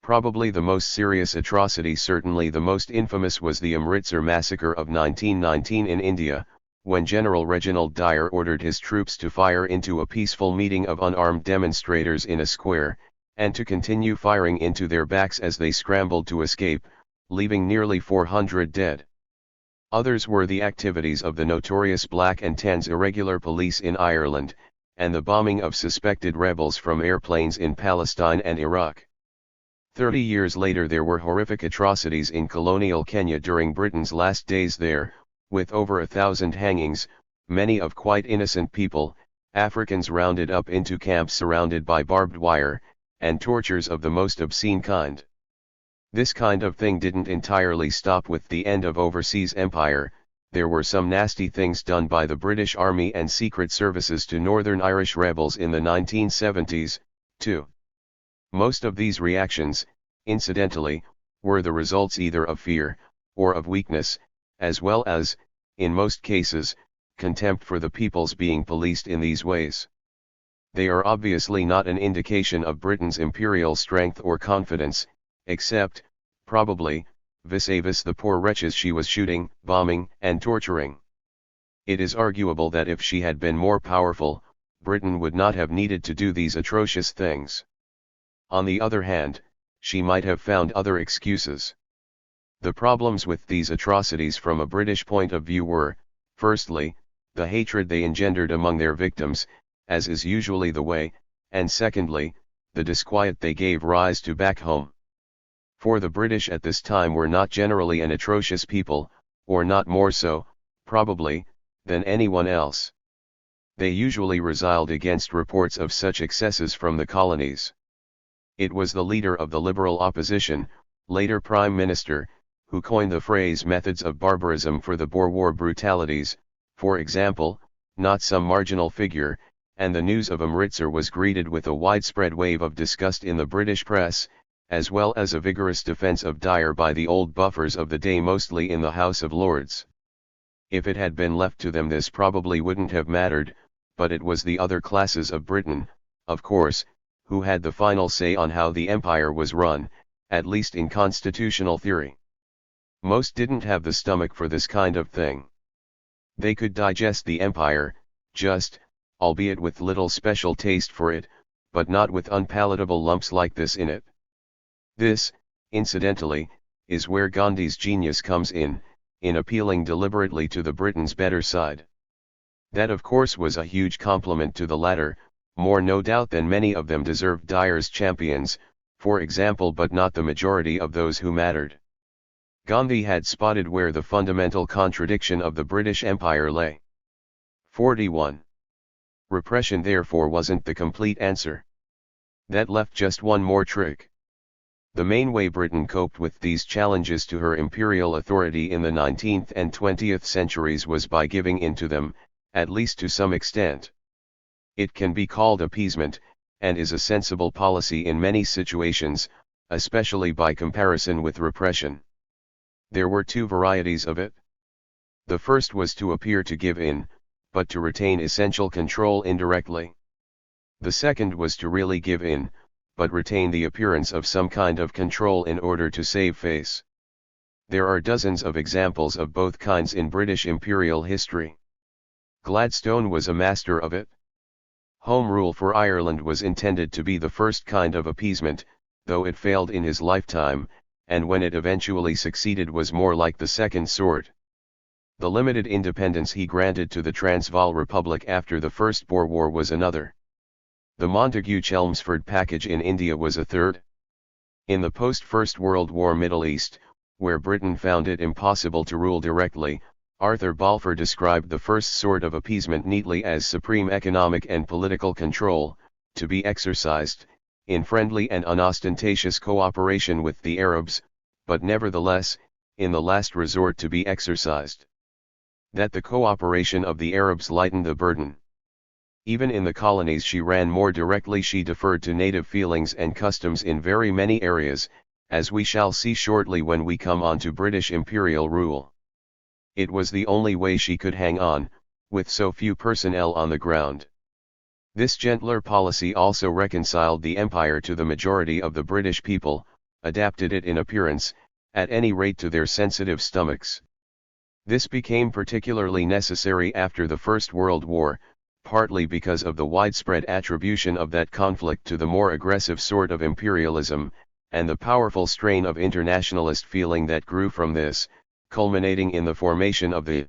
Probably the most serious atrocity, certainly the most infamous, was the Amritsar massacre of 1919 in India, when General Reginald Dyer ordered his troops to fire into a peaceful meeting of unarmed demonstrators in a square, and to continue firing into their backs as they scrambled to escape, leaving nearly 400 dead. Others were the activities of the notorious Black and Tans irregular police in Ireland, and the bombing of suspected rebels from airplanes in Palestine and Iraq. 30 years later there were horrific atrocities in colonial Kenya during Britain's last days there, with over 1,000 hangings, many of quite innocent people, Africans rounded up into camps surrounded by barbed wire, and tortures of the most obscene kind. This kind of thing didn't entirely stop with the end of overseas empire. There were some nasty things done by the British Army and Secret Services to Northern Irish rebels in the 1970s, too. Most of these reactions, incidentally, were the results either of fear, or of weakness, as well as, in most cases, contempt for the peoples being policed in these ways. They are obviously not an indication of Britain's imperial strength or confidence, except, probably, vis-a-vis the poor wretches she was shooting, bombing, and torturing. It is arguable that if she had been more powerful, Britain would not have needed to do these atrocious things. On the other hand, she might have found other excuses. The problems with these atrocities from a British point of view were, firstly, the hatred they engendered among their victims, as is usually the way, and secondly, the disquiet they gave rise to back home. For the British at this time were not generally an atrocious people, or not more so, probably, than anyone else. They usually resiled against reports of such excesses from the colonies. It was the leader of the Liberal opposition, later Prime Minister, who coined the phrase methods of barbarism for the Boer War brutalities, for example, not some marginal figure, and the news of Amritsar was greeted with a widespread wave of disgust in the British press, as well as a vigorous defence of Dyer by the old buffers of the day, mostly in the House of Lords. If it had been left to them this probably wouldn't have mattered, but it was the other classes of Britain, of course, who had the final say on how the empire was run, at least in constitutional theory. Most didn't have the stomach for this kind of thing. They could digest the empire, just, albeit with little special taste for it, but not with unpalatable lumps like this in it. This, incidentally, is where Gandhi's genius comes in appealing deliberately to the Britain's better side. That of course was a huge compliment to the latter, more no doubt than many of them deserved Dyer's champions, for example, but not the majority of those who mattered. Gandhi had spotted where the fundamental contradiction of the British Empire lay. 41. Repression therefore wasn't the complete answer. That left just one more trick. The main way Britain coped with these challenges to her imperial authority in the 19th and 20th centuries was by giving in to them, at least to some extent. It can be called appeasement, and is a sensible policy in many situations, especially by comparison with repression. There were two varieties of it. The first was to appear to give in, but to retain essential control indirectly. The second was to really give in, but retain the appearance of some kind of control in order to save face. There are dozens of examples of both kinds in British imperial history. Gladstone was a master of it. Home rule for Ireland was intended to be the first kind of appeasement, though it failed in his lifetime, and when it eventually succeeded was more like the second sort. The limited independence he granted to the Transvaal Republic after the First Boer War was another. The Montagu-Chelmsford package in India was a third. In the post-First World War Middle East, where Britain found it impossible to rule directly. Arthur Balfour described the first sort of appeasement neatly as supreme economic and political control, to be exercised, in friendly and unostentatious cooperation with the Arabs, but nevertheless, in the last resort to be exercised. That the cooperation of the Arabs lightened the burden. Even in the colonies she ran more directly, she deferred to native feelings and customs in very many areas, as we shall see shortly when we come on to British imperial rule. It was the only way she could hang on, with so few personnel on the ground. This gentler policy also reconciled the empire to the majority of the British people, adapted it in appearance, at any rate to their sensitive stomachs. This became particularly necessary after the First World War, partly because of the widespread attribution of that conflict to the more aggressive sort of imperialism, and the powerful strain of internationalist feeling that grew from this, culminating in the formation of the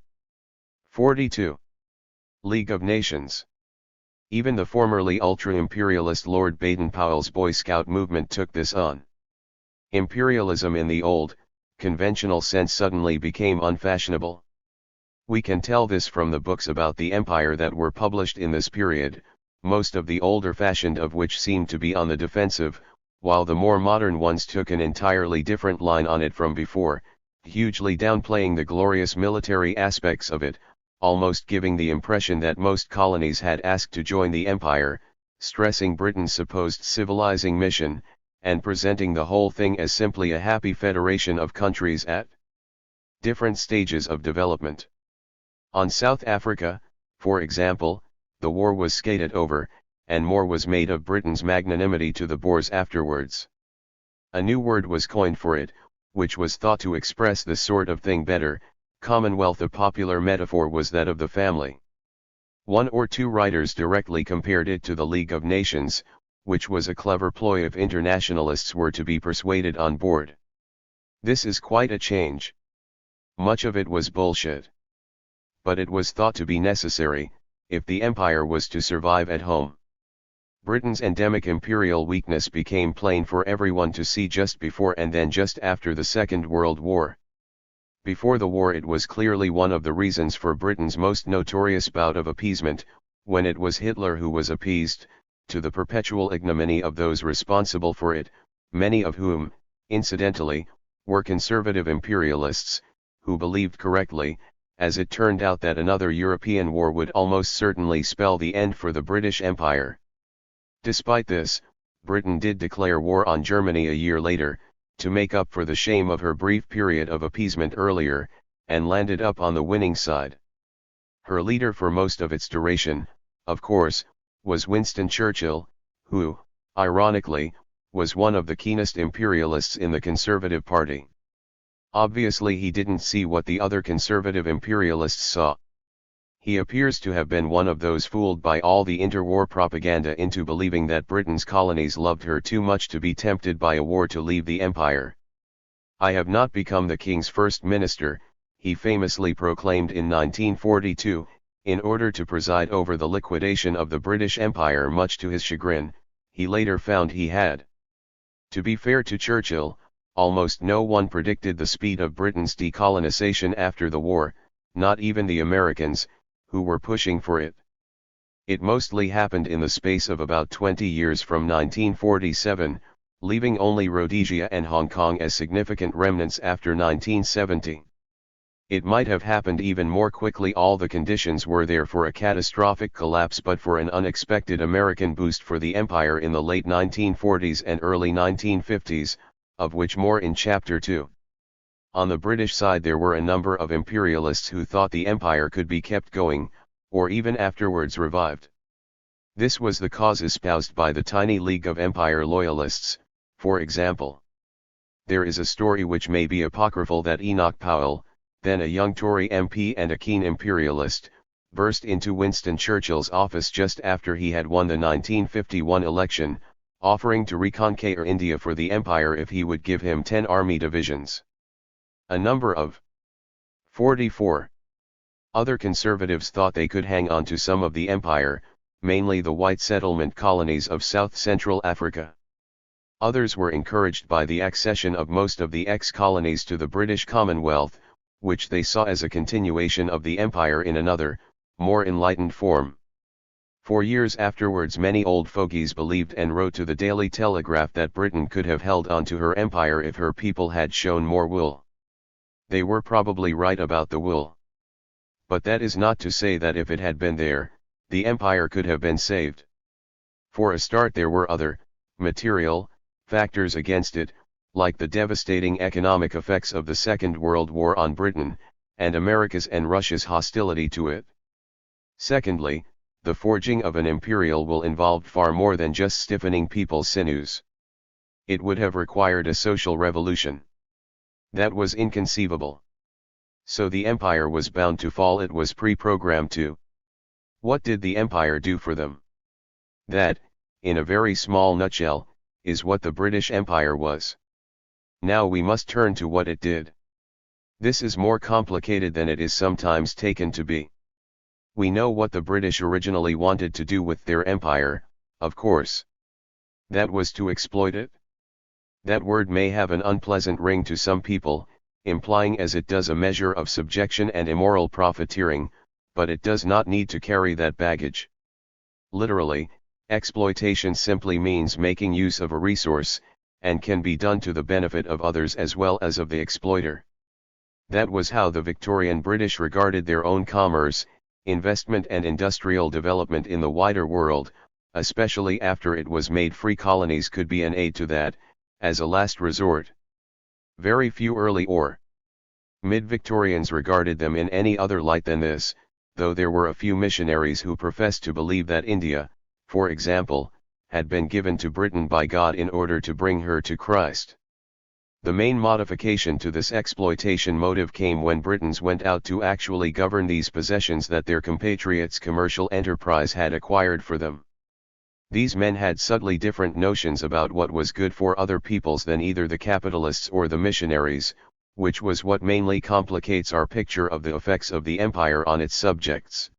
42 League of Nations. Even the formerly ultra-imperialist Lord Baden-Powell's Boy Scout movement took this on. Imperialism in the old, conventional sense suddenly became unfashionable. We can tell this from the books about the empire that were published in this period, most of the older-fashioned of which seemed to be on the defensive, while the more modern ones took an entirely different line on it from before, hugely downplaying the glorious military aspects of it, almost giving the impression that most colonies had asked to join the empire, stressing Britain's supposed civilizing mission, and presenting the whole thing as simply a happy federation of countries at different stages of development. On South Africa, for example, the war was skated over, and more was made of Britain's magnanimity to the Boers afterwards. A new word was coined for it, which was thought to express this sort of thing better. Commonwealth. A popular metaphor was that of the family. One or two writers directly compared it to the League of Nations, which was a clever ploy if internationalists were to be persuaded on board. This is quite a change. Much of it was bullshit. But it was thought to be necessary, if the empire was to survive at home. Britain's endemic imperial weakness became plain for everyone to see just before and then just after the Second World War. Before the war it was clearly one of the reasons for Britain's most notorious bout of appeasement, when it was Hitler who was appeased, to the perpetual ignominy of those responsible for it, many of whom, incidentally, were conservative imperialists, who believed correctly, as it turned out, that another European war would almost certainly spell the end for the British Empire. Despite this, Britain did declare war on Germany a year later, to make up for the shame of her brief period of appeasement earlier, and landed up on the winning side. Her leader for most of its duration, of course, was Winston Churchill, who, ironically, was one of the keenest imperialists in the Conservative Party. Obviously he didn't see what the other conservative imperialists saw. He appears to have been one of those fooled by all the interwar propaganda into believing that Britain's colonies loved her too much to be tempted by a war to leave the empire. "I have not become the king's first minister," he famously proclaimed in 1942, in order to preside over the liquidation of the British Empire. Much to his chagrin, he later found he had. To be fair to Churchill, almost no one predicted the speed of Britain's decolonization after the war, not even the Americans, who were pushing for it. It mostly happened in the space of about 20 years from 1947, leaving only Rhodesia and Hong Kong as significant remnants after 1970. It might have happened even more quickly. All the conditions were there for a catastrophic collapse but for an unexpected American boost for the empire in the late 1940s and early 1950s, of which more in Chapter 2. On the British side there were a number of imperialists who thought the empire could be kept going, or even afterwards revived. This was the cause espoused by the tiny League of Empire Loyalists, for example. There is a story which may be apocryphal that Enoch Powell, then a young Tory MP and a keen imperialist, burst into Winston Churchill's office just after he had won the 1951 election, offering to reconquer India for the empire if he would give him 10 army divisions. A number of 44 other conservatives thought they could hang on to some of the empire, mainly the white settlement colonies of South Central Africa. Others were encouraged by the accession of most of the ex-colonies to the British Commonwealth, which they saw as a continuation of the empire in another, more enlightened form. For years afterwards many old fogies believed and wrote to the Daily Telegraph that Britain could have held on to her empire if her people had shown more wool. They were probably right about the wool. But that is not to say that if it had been there, the empire could have been saved. For a start there were other, material, factors against it, like the devastating economic effects of the Second World War on Britain, and America's and Russia's hostility to it. Secondly, the forging of an imperial will involved far more than just stiffening people's sinews. It would have required a social revolution. That was inconceivable. So the empire was bound to fall. It was pre-programmed to. What did the empire do for them? That, in a very small nutshell, is what the British Empire was. Now we must turn to what it did. This is more complicated than it is sometimes taken to be. We know what the British originally wanted to do with their empire, of course. That was to exploit it. That word may have an unpleasant ring to some people, implying as it does a measure of subjection and immoral profiteering, but it does not need to carry that baggage. Literally, exploitation simply means making use of a resource, and can be done to the benefit of others as well as of the exploiter. That was how the Victorian British regarded their own commerce, investment and industrial development in the wider world, especially after it was made free. Colonies could be an aid to that, as a last resort. Very few early or mid-Victorians regarded them in any other light than this, though there were a few missionaries who professed to believe that India, for example, had been given to Britain by God in order to bring her to Christ. The main modification to this exploitation motive came when Britons went out to actually govern these possessions that their compatriots' commercial enterprise had acquired for them. These men had subtly different notions about what was good for other peoples than either the capitalists or the missionaries, which was what mainly complicates our picture of the effects of the empire on its subjects.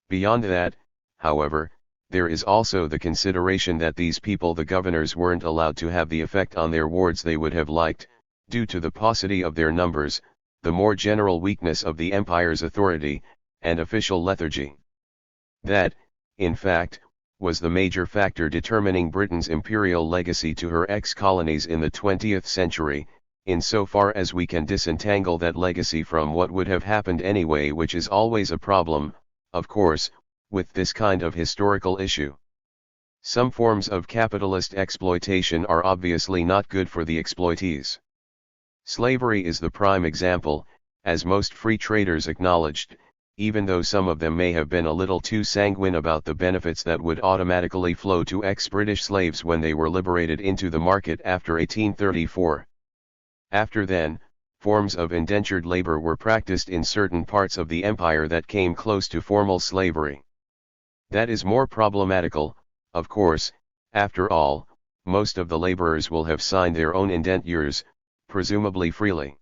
Beyond that, however, there is also the consideration that these people, the governors, weren't allowed to have the effect on their wards they would have liked, due to the paucity of their numbers, the more general weakness of the empire's authority, and official lethargy. That, in fact, was the major factor determining Britain's imperial legacy to her ex-colonies in the 20th century, insofar as we can disentangle that legacy from what would have happened anyway, which is always a problem, of course, with this kind of historical issue. Some forms of capitalist exploitation are obviously not good for the exploitees. Slavery is the prime example, as most free traders acknowledged, even though some of them may have been a little too sanguine about the benefits that would automatically flow to ex-British slaves when they were liberated into the market after 1834. After then, forms of indentured labor were practiced in certain parts of the empire that came close to formal slavery. That is more problematical, of course. After all, most of the laborers will have signed their own indentures, presumably freely.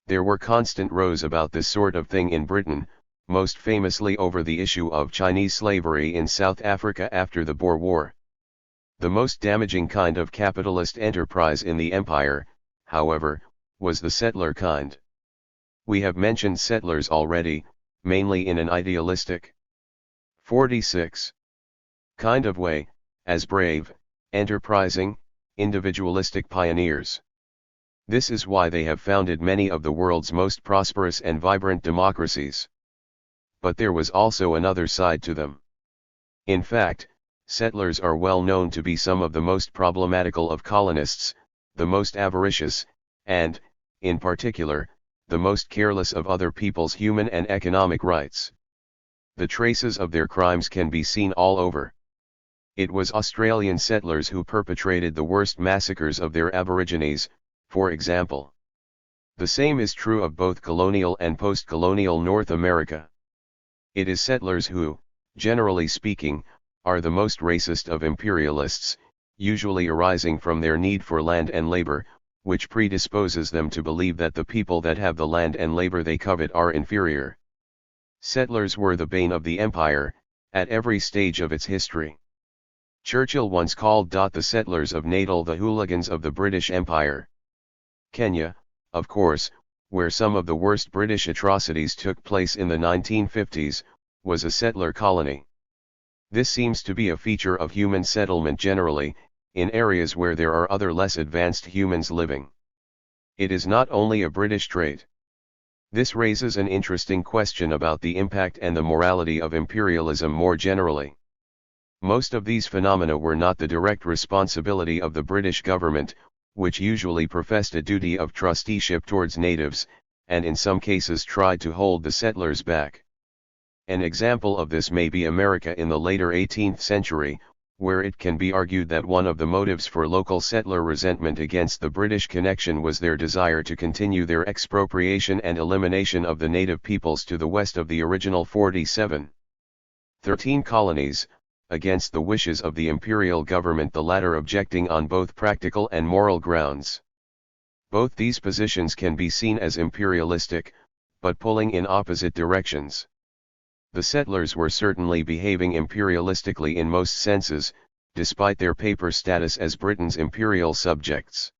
There were constant rows about this sort of thing in Britain, most famously over the issue of Chinese slavery in South Africa after the Boer War. The most damaging kind of capitalist enterprise in the empire, however, was the settler kind. We have mentioned settlers already, mainly in an idealistic 46 kind of way, as brave, enterprising, individualistic pioneers. This is why they have founded many of the world's most prosperous and vibrant democracies. But there was also another side to them. In fact, settlers are well known to be some of the most problematical of colonists, the most avaricious, and, in particular, the most careless of other people's human and economic rights. The traces of their crimes can be seen all over. It was Australian settlers who perpetrated the worst massacres of their aborigines, for example. The same is true of both colonial and post-colonial North America. It is settlers who, generally speaking, are the most racist of imperialists, usually arising from their need for land and labor, which predisposes them to believe that the people that have the land and labor they covet are inferior. Settlers were the bane of the empire, at every stage of its history. Churchill once called the settlers of Natal the hooligans of the British Empire. Kenya, of course, where some of the worst British atrocities took place in the 1950s, was a settler colony. This seems to be a feature of human settlement generally, in areas where there are other less advanced humans living. It is not only a British trait. This raises an interesting question about the impact and the morality of imperialism more generally. Most of these phenomena were not the direct responsibility of the British government, which usually professed a duty of trusteeship towards natives, and in some cases tried to hold the settlers back. An example of this may be America in the later 18th century, where it can be argued that one of the motives for local settler resentment against the British connection was their desire to continue their expropriation and elimination of the native peoples to the west of the original 13 colonies, against the wishes of the imperial government, the latter objecting on both practical and moral grounds. Both these positions can be seen as imperialistic, but pulling in opposite directions. The settlers were certainly behaving imperialistically in most senses, despite their paper status as Britain's imperial subjects.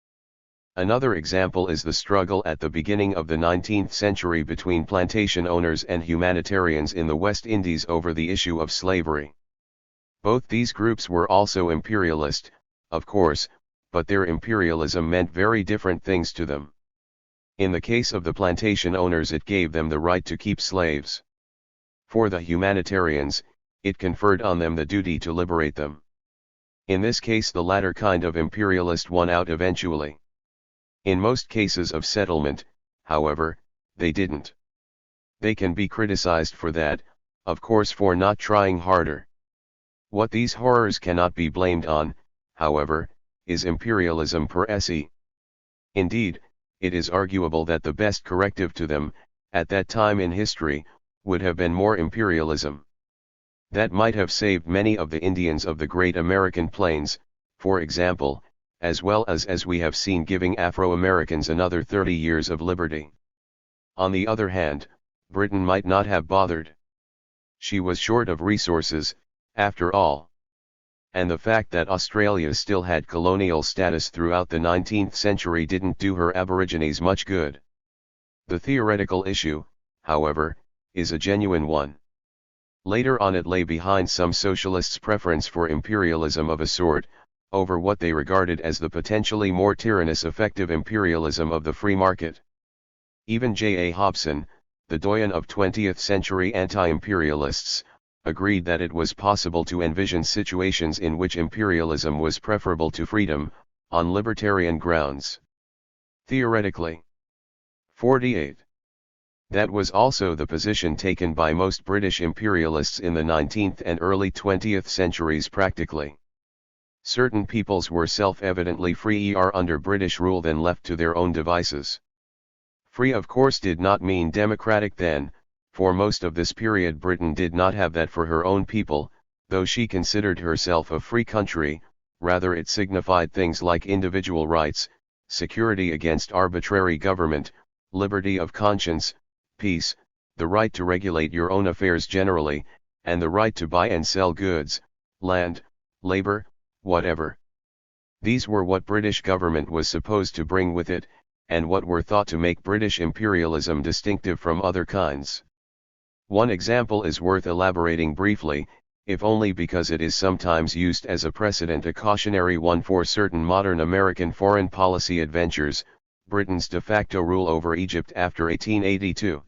Another example is the struggle at the beginning of the 19th century between plantation owners and humanitarians in the West Indies over the issue of slavery. Both these groups were also imperialist, of course, but their imperialism meant very different things to them. In the case of the plantation owners, it gave them the right to keep slaves. For the humanitarians, it conferred on them the duty to liberate them. In this case, the latter kind of imperialist won out eventually. In most cases of settlement, however, they didn't. They can be criticized for that, of course, for not trying harder. What these horrors cannot be blamed on, however, is imperialism per se. Indeed, it is arguable that the best corrective to them, at that time in history, would have been more imperialism. That might have saved many of the Indians of the Great American Plains, for example, as well as we have seen, giving Afro-Americans another 30 years of liberty. On the other hand, Britain might not have bothered. She was short of resources, after all. And the fact that Australia still had colonial status throughout the 19th century didn't do her Aborigines much good. The theoretical issue, however, is a genuine one. Later on, it lay behind some socialists' preference for imperialism of a sort, over what they regarded as the potentially more tyrannous effective imperialism of the free market. Even J. A. Hobson, the doyen of 20th century anti-imperialists, agreed that it was possible to envision situations in which imperialism was preferable to freedom, on libertarian grounds. Theoretically. 48. That was also the position taken by most British imperialists in the 19th and early 20th centuries practically. Certain peoples were self-evidently freer under British rule than left to their own devices. Free, of course, did not mean democratic then. For most of this period Britain did not have that for her own people, though she considered herself a free country. Rather it signified things like individual rights, security against arbitrary government, liberty of conscience, peace, the right to regulate your own affairs generally, and the right to buy and sell goods, land, labor, whatever. These were what British government was supposed to bring with it, and what were thought to make British imperialism distinctive from other kinds. One example is worth elaborating briefly, if only because it is sometimes used as a precedent, a cautionary one for certain modern American foreign policy adventures: Britain's de facto rule over Egypt after 1882.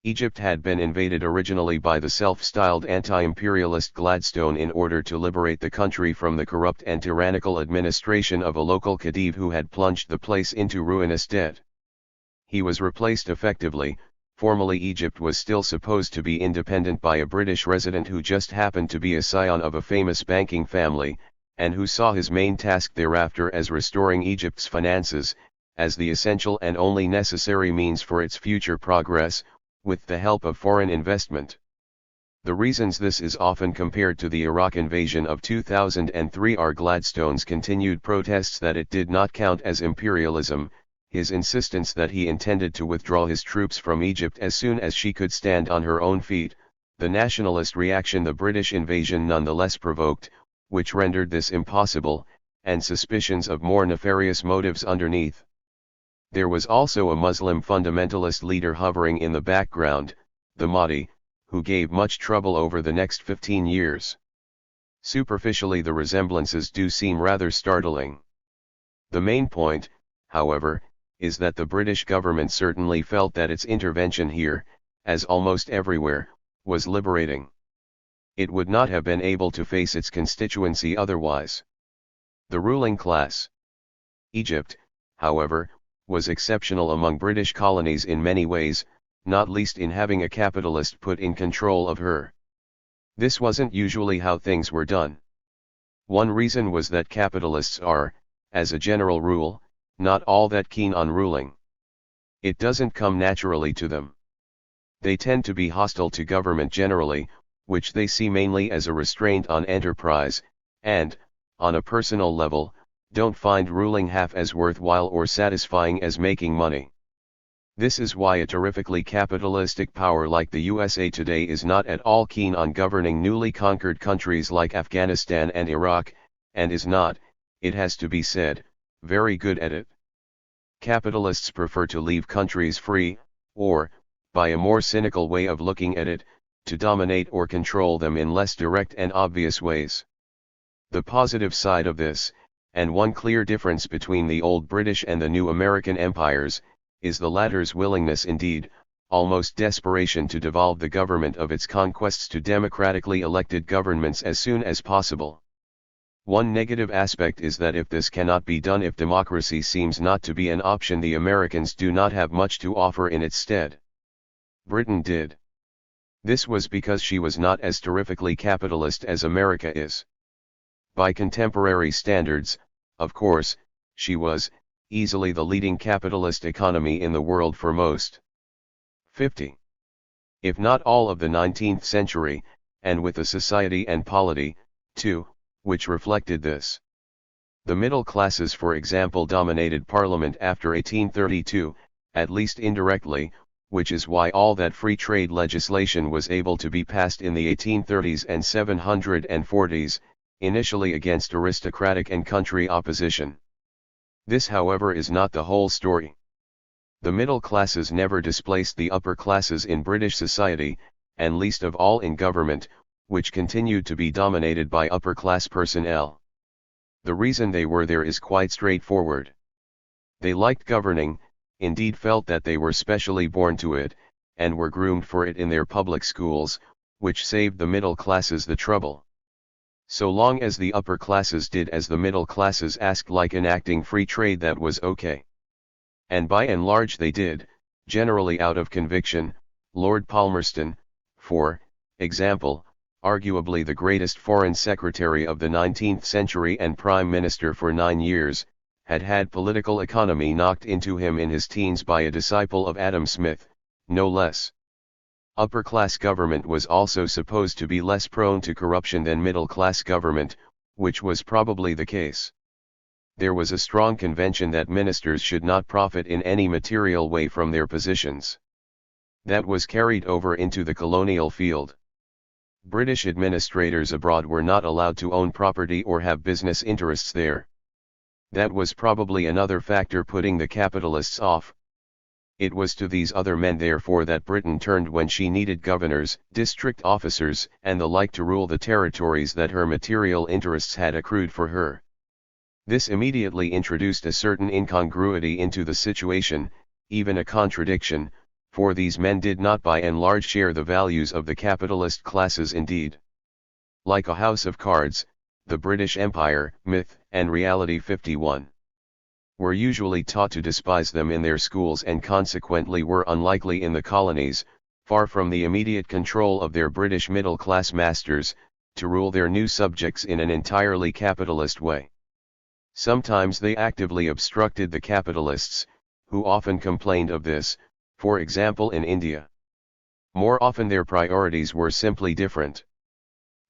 Egypt had been invaded originally by the self-styled anti-imperialist Gladstone in order to liberate the country from the corrupt and tyrannical administration of a local Khedive who had plunged the place into ruinous debt. He was replaced effectively. Formally, Egypt was still supposed to be independent by a British resident who just happened to be a scion of a famous banking family, and who saw his main task thereafter as restoring Egypt's finances, as the essential and only necessary means for its future progress, with the help of foreign investment. The reasons this is often compared to the Iraq invasion of 2003 are Gladstone's continued protests that it did not count as imperialism, his insistence that he intended to withdraw his troops from Egypt as soon as she could stand on her own feet, the nationalist reaction the British invasion nonetheless provoked, which rendered this impossible, and suspicions of more nefarious motives underneath. There was also a Muslim fundamentalist leader hovering in the background, the Mahdi, who gave much trouble over the next 15 years. Superficially the resemblances do seem rather startling. The main point, however, is that the British government certainly felt that its intervention here, as almost everywhere, was liberating. It would not have been able to face its constituency otherwise. The ruling class. Egypt, however, was exceptional among British colonies in many ways, not least in having a capitalist put in control of her. This wasn't usually how things were done. One reason was that capitalists are, as a general rule, not all that keen on ruling. It doesn't come naturally to them. They tend to be hostile to government generally, which they see mainly as a restraint on enterprise, and, on a personal level, don't find ruling half as worthwhile or satisfying as making money. This is why a terrifically capitalistic power like the USA today is not at all keen on governing newly conquered countries like Afghanistan and Iraq, and is not, it has to be said, very good at it. Capitalists prefer to leave countries free, or, by a more cynical way of looking at it, to dominate or control them in less direct and obvious ways. The positive side of this, and one clear difference between the old British and the new American empires, is the latter's willingness, indeed, almost desperation, to devolve the government of its conquests to democratically elected governments as soon as possible. One negative aspect is that if this cannot be done, if democracy seems not to be an option, the Americans do not have much to offer in its stead. Britain did. This was because she was not as terrifically capitalist as America is. By contemporary standards, of course, she was, easily the leading capitalist economy in the world for most 50, if not all of the 19th century, and with a society and polity, too, which reflected this. The middle classes, for example, dominated Parliament after 1832, at least indirectly, which is why all that free trade legislation was able to be passed in the 1830s and 1740s, initially against aristocratic and country opposition. This, however, is not the whole story. The middle classes never displaced the upper classes in British society, and least of all in government, which continued to be dominated by upper-class personnel. The reason they were there is quite straightforward. They liked governing, indeed felt that they were specially born to it, and were groomed for it in their public schools, which saved the middle classes the trouble. So long as the upper classes did as the middle classes asked, like enacting free trade, that was okay. And by and large they did, generally out of conviction. Lord Palmerston, for example, arguably the greatest foreign secretary of the 19th century and prime minister for 9 years, had had political economy knocked into him in his teens by a disciple of Adam Smith, no less. Upper-class government was also supposed to be less prone to corruption than middle-class government, which was probably the case. There was a strong convention that ministers should not profit in any material way from their positions. That was carried over into the colonial field. British administrators abroad were not allowed to own property or have business interests there. That was probably another factor putting the capitalists off. It was to these other men, therefore, that Britain turned when she needed governors, district officers, and the like to rule the territories that her material interests had accrued for her. This immediately introduced a certain incongruity into the situation, even a contradiction, for these men did not by and large share the values of the capitalist classes. Indeed, like a house of cards, the British Empire, myth and reality 51, were usually taught to despise them in their schools, and consequently were unlikely in the colonies, far from the immediate control of their British middle-class masters, to rule their new subjects in an entirely capitalist way. Sometimes they actively obstructed the capitalists, who often complained of this, for example in India. More often their priorities were simply different.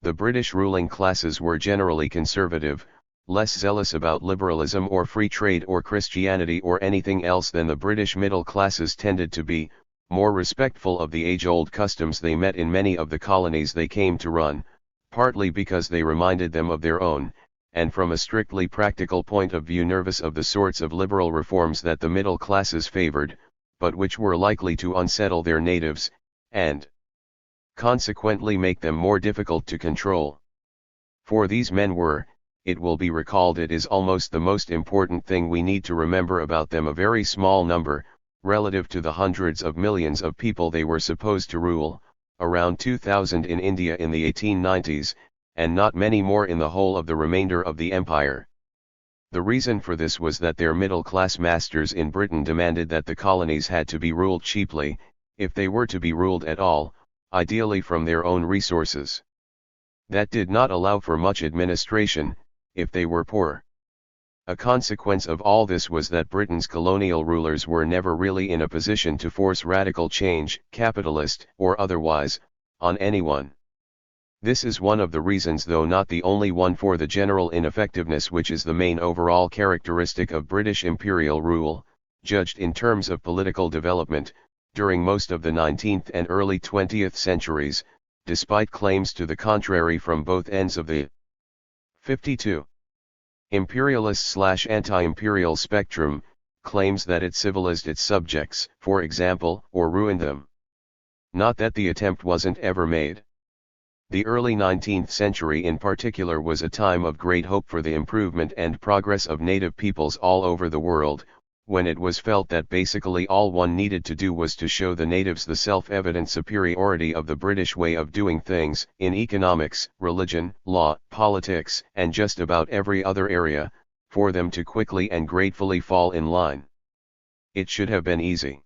The British ruling classes were generally conservative, less zealous about liberalism or free trade or Christianity or anything else than the British middle classes tended to be, more respectful of the age-old customs they met in many of the colonies they came to run, partly because they reminded them of their own, and from a strictly practical point of view nervous of the sorts of liberal reforms that the middle classes favored, but which were likely to unsettle their natives, and consequently make them more difficult to control. For these men were, it will be recalled, it is almost the most important thing we need to remember about them, a very small number, relative to the hundreds of millions of people they were supposed to rule, around 2,000 in India in the 1890s, and not many more in the whole of the remainder of the empire. The reason for this was that their middle-class masters in Britain demanded that the colonies had to be ruled cheaply, if they were to be ruled at all, ideally from their own resources. That did not allow for much administration, if they were poor. A consequence of all this was that Britain's colonial rulers were never really in a position to force radical change, capitalist or otherwise, on anyone. This is one of the reasons, though not the only one, for the general ineffectiveness which is the main overall characteristic of British imperial rule, judged in terms of political development, during most of the 19th and early 20th centuries, despite claims to the contrary from both ends of the 52. Imperialist/anti-imperial spectrum, claims that it civilized its subjects, for example, or ruined them. Not that the attempt wasn't ever made. The early 19th century in particular was a time of great hope for the improvement and progress of native peoples all over the world, when it was felt that basically all one needed to do was to show the natives the self-evident superiority of the British way of doing things, in economics, religion, law, politics, and just about every other area, for them to quickly and gratefully fall in line. It should have been easy.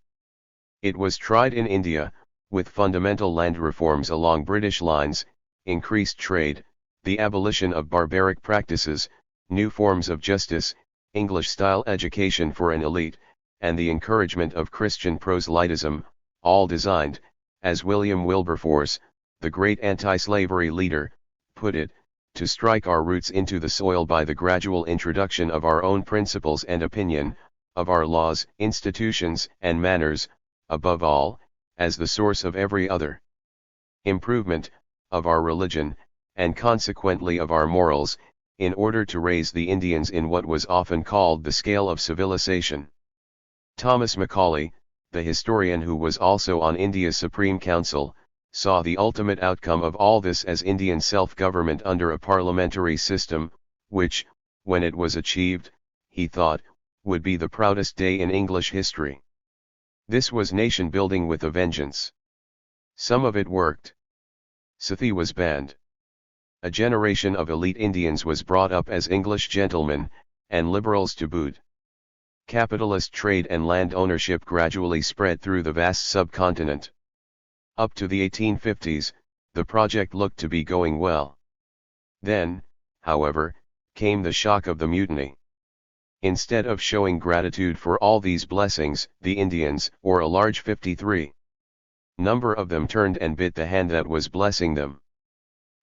It was tried in India, with fundamental land reforms along British lines, increased trade, the abolition of barbaric practices, new forms of justice, English-style education for an elite, and the encouragement of Christian proselytism, all designed, as William Wilberforce, the great anti-slavery leader, put it, to strike our roots into the soil by the gradual introduction of our own principles and opinion, of our laws, institutions, and manners, above all, as the source of every other improvement, of our religion, and consequently of our morals, in order to raise the Indians in what was often called the scale of civilization. Thomas Macaulay, the historian who was also on India's Supreme Council, saw the ultimate outcome of all this as Indian self-government under a parliamentary system, which, when it was achieved, he thought, would be the proudest day in English history. This was nation-building with a vengeance. Some of it worked. Sooty was banned. A generation of elite Indians was brought up as English gentlemen, and liberals to boot. Capitalist trade and land ownership gradually spread through the vast subcontinent. Up to the 1850s, the project looked to be going well. Then, however, came the shock of the mutiny. Instead of showing gratitude for all these blessings, the Indians, or a large 53 number of them, turned and bit the hand that was blessing them.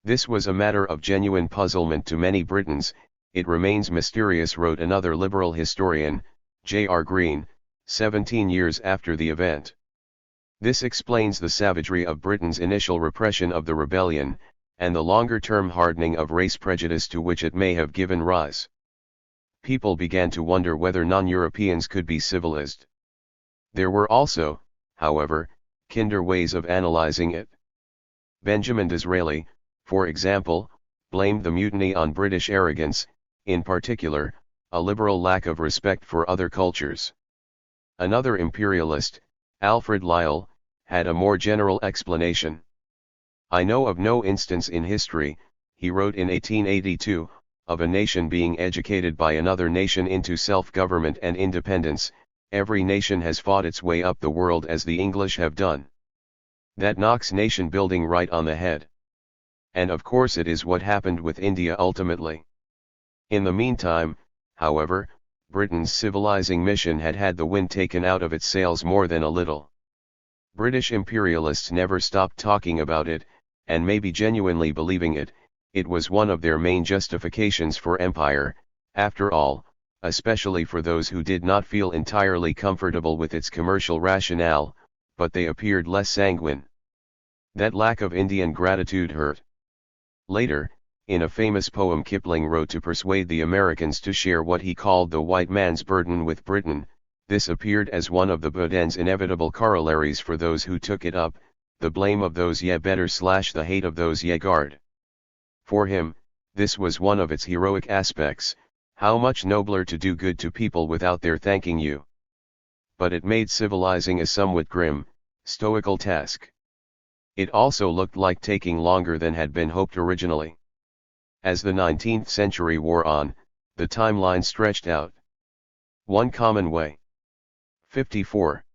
This was a matter of genuine puzzlement to many Britons. It remains mysterious, wrote another liberal historian, J.R. Green, 17 years after the event. This explains the savagery of Britain's initial repression of the rebellion, and the longer-term hardening of race prejudice to which it may have given rise. People began to wonder whether non-Europeans could be civilized. There were also, however, kinder ways of analyzing it. Benjamin Disraeli, for example, blamed the mutiny on British arrogance, in particular, a liberal lack of respect for other cultures. Another imperialist, Alfred Lyell, had a more general explanation. I know of no instance in history, he wrote in 1882, of a nation being educated by another nation into self-government and independence. Every nation has fought its way up the world as the English have done. That knocks nation building right on the head. And of course it is what happened with India ultimately. In the meantime, however, Britain's civilizing mission had had the wind taken out of its sails more than a little. British imperialists never stopped talking about it, and maybe genuinely believing it. It was one of their main justifications for empire, after all, especially for those who did not feel entirely comfortable with its commercial rationale, but they appeared less sanguine. That lack of Indian gratitude hurt. Later, in a famous poem Kipling wrote to persuade the Americans to share what he called the white man's burden with Britain, this appeared as one of the burden's inevitable corollaries for those who took it up, the blame of those ye better / the hate of those ye guard. For him, this was one of its heroic aspects, how much nobler to do good to people without their thanking you. But it made civilizing a somewhat grim, stoical task. It also looked like taking longer than had been hoped originally. As the 19th century wore on, the timeline stretched out. One common way, 54,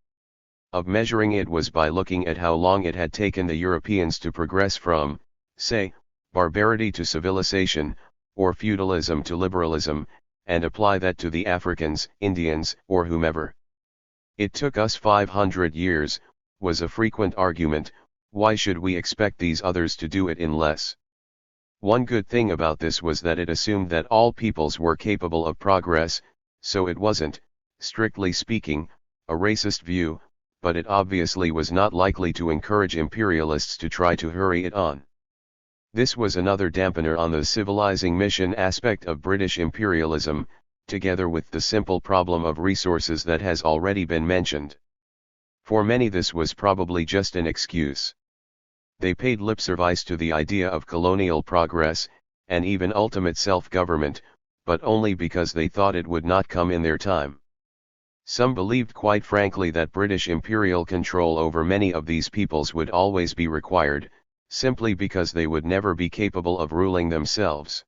of measuring it was by looking at how long it had taken the Europeans to progress from, say, barbarity to civilization, or feudalism to liberalism, and apply that to the Africans, Indians, or whomever. It took us 500 years, was a frequent argument. Why should we expect these others to do it in less? One good thing about this was that it assumed that all peoples were capable of progress, so it wasn't, strictly speaking, a racist view, but it obviously was not likely to encourage imperialists to try to hurry it on. This was another dampener on the civilizing mission aspect of British imperialism, together with the simple problem of resources that has already been mentioned. For many this was probably just an excuse. They paid lip service to the idea of colonial progress, and even ultimate self-government, but only because they thought it would not come in their time. Some believed quite frankly that British imperial control over many of these peoples would always be required, simply because they would never be capable of ruling themselves.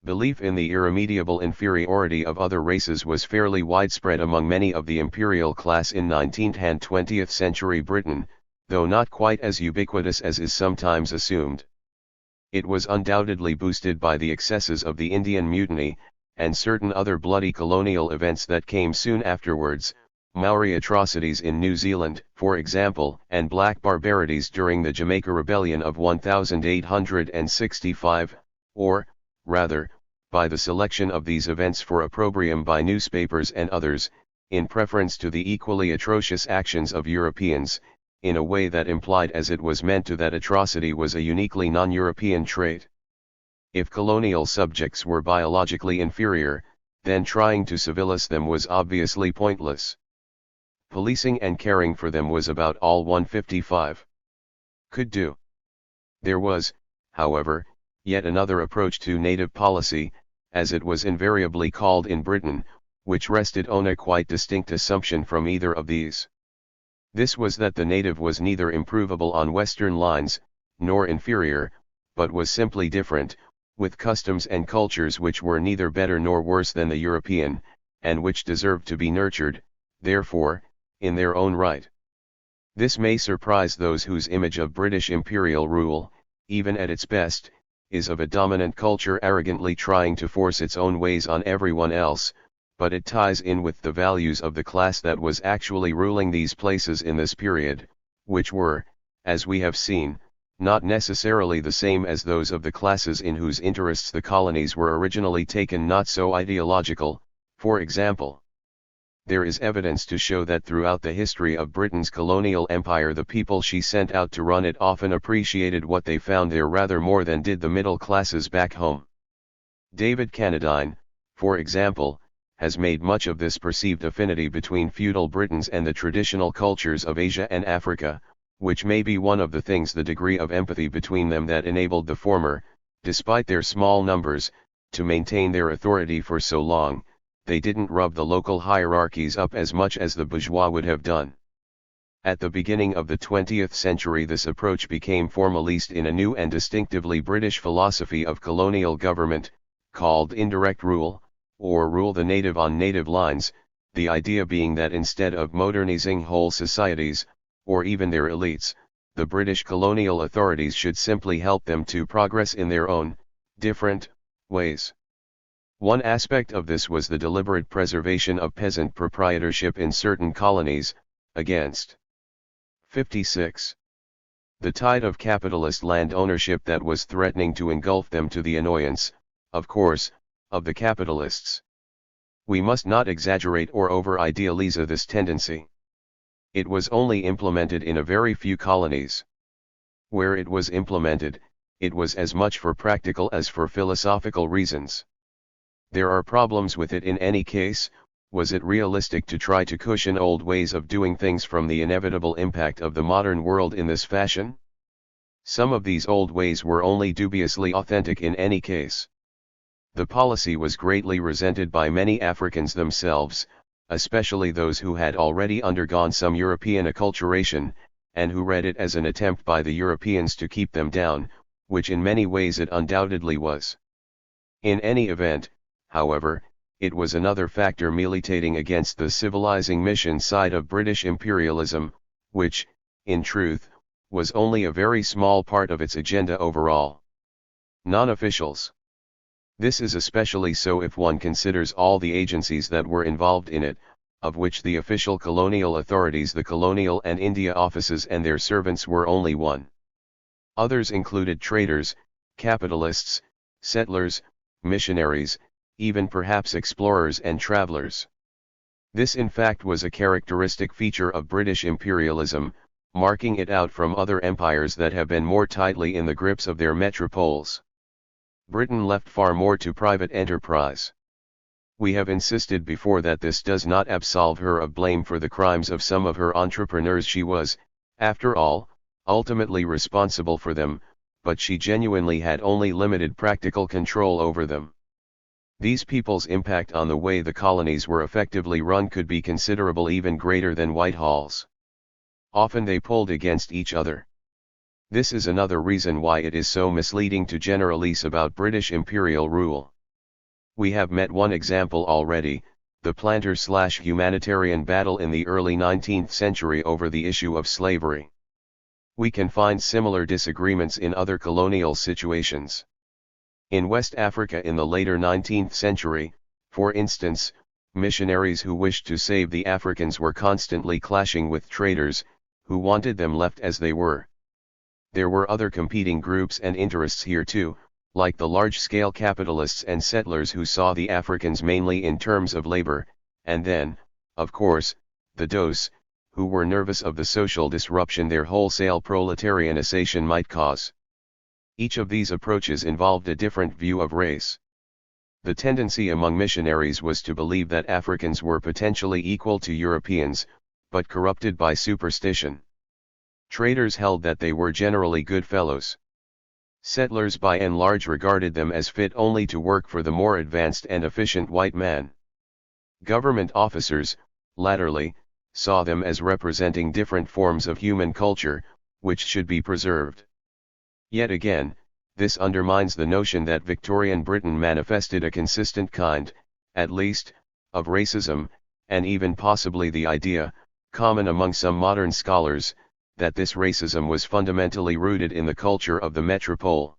Belief in the irremediable inferiority of other races was fairly widespread among many of the imperial class in 19th and 20th century Britain, though not quite as ubiquitous as is sometimes assumed. It was undoubtedly boosted by the excesses of the Indian Mutiny, and certain other bloody colonial events that came soon afterwards, Maori atrocities in New Zealand, for example, and black barbarities during the Jamaica Rebellion of 1865, or, rather, by the selection of these events for opprobrium by newspapers and others, in preference to the equally atrocious actions of Europeans, in a way that implied as it was meant to that atrocity was a uniquely non-European trait. If colonial subjects were biologically inferior, then trying to civilize them was obviously pointless. Policing and caring for them was about all 155 could do. There was, however, yet another approach to native policy, as it was invariably called in Britain, which rested on a quite distinct assumption from either of these. This was that the native was neither improvable on Western lines, nor inferior, but was simply different, with customs and cultures which were neither better nor worse than the European, and which deserved to be nurtured, therefore, in their own right. This may surprise those whose image of British imperial rule, even at its best, is of a dominant culture arrogantly trying to force its own ways on everyone else, but it ties in with the values of the class that was actually ruling these places in this period, which were, as we have seen, not necessarily the same as those of the classes in whose interests the colonies were originally taken, not so ideological, for example. There is evidence to show that throughout the history of Britain's colonial empire the people she sent out to run it often appreciated what they found there rather more than did the middle classes back home. David Cannadine, for example, has made much of this perceived affinity between feudal Britons and the traditional cultures of Asia and Africa, which may be one of the things the degree of empathy between them that enabled the former, despite their small numbers, to maintain their authority for so long. They didn't rub the local hierarchies up as much as the bourgeois would have done. At the beginning of the 20th century this approach became formalist in a new and distinctively British philosophy of colonial government, called indirect rule, or rule the native on native lines, the idea being that instead of modernizing whole societies, or even their elites, the British colonial authorities should simply help them to progress in their own, different, ways. One aspect of this was the deliberate preservation of peasant proprietorship in certain colonies, against 56. The tide of capitalist land ownership that was threatening to engulf them, to the annoyance, of course, of the capitalists. We must not exaggerate or over-idealize this tendency. It was only implemented in a very few colonies. Where it was implemented, it was as much for practical as for philosophical reasons. There are problems with it in any case. Was it realistic to try to cushion old ways of doing things from the inevitable impact of the modern world in this fashion? Some of these old ways were only dubiously authentic in any case. The policy was greatly resented by many Africans themselves, especially those who had already undergone some European acculturation, and who read it as an attempt by the Europeans to keep them down, which in many ways it undoubtedly was. In any event, however, it was another factor militating against the civilizing mission side of British imperialism, which, in truth, was only a very small part of its agenda overall. Non-officials. This is especially so if one considers all the agencies that were involved in it, of which the official colonial authorities, the Colonial and India offices and their servants were only one. Others included traders, capitalists, settlers, missionaries, even perhaps explorers and travelers. This in fact was a characteristic feature of British imperialism, marking it out from other empires that have been more tightly in the grips of their metropoles. Britain left far more to private enterprise. We have insisted before that this does not absolve her of blame for the crimes of some of her entrepreneurs. She was, after all, ultimately responsible for them, but she genuinely had only limited practical control over them. These people's impact on the way the colonies were effectively run could be considerable, even greater than Whitehall's. Often they pulled against each other. This is another reason why it is so misleading to generalize about British imperial rule. We have met one example already, the planter-slash-humanitarian battle in the early 19th century over the issue of slavery. We can find similar disagreements in other colonial situations. In West Africa in the later 19th century, for instance, missionaries who wished to save the Africans were constantly clashing with traders, who wanted them left as they were. There were other competing groups and interests here too, like the large-scale capitalists and settlers who saw the Africans mainly in terms of labor, and then, of course, the dose, who were nervous of the social disruption their wholesale proletarianization might cause. Each of these approaches involved a different view of race. The tendency among missionaries was to believe that Africans were potentially equal to Europeans, but corrupted by superstition. Traders held that they were generally good fellows. Settlers by and large regarded them as fit only to work for the more advanced and efficient white man. Government officers, latterly, saw them as representing different forms of human culture, which should be preserved. Yet again, this undermines the notion that Victorian Britain manifested a consistent kind, at least, of racism, and even possibly the idea, common among some modern scholars, that this racism was fundamentally rooted in the culture of the metropole.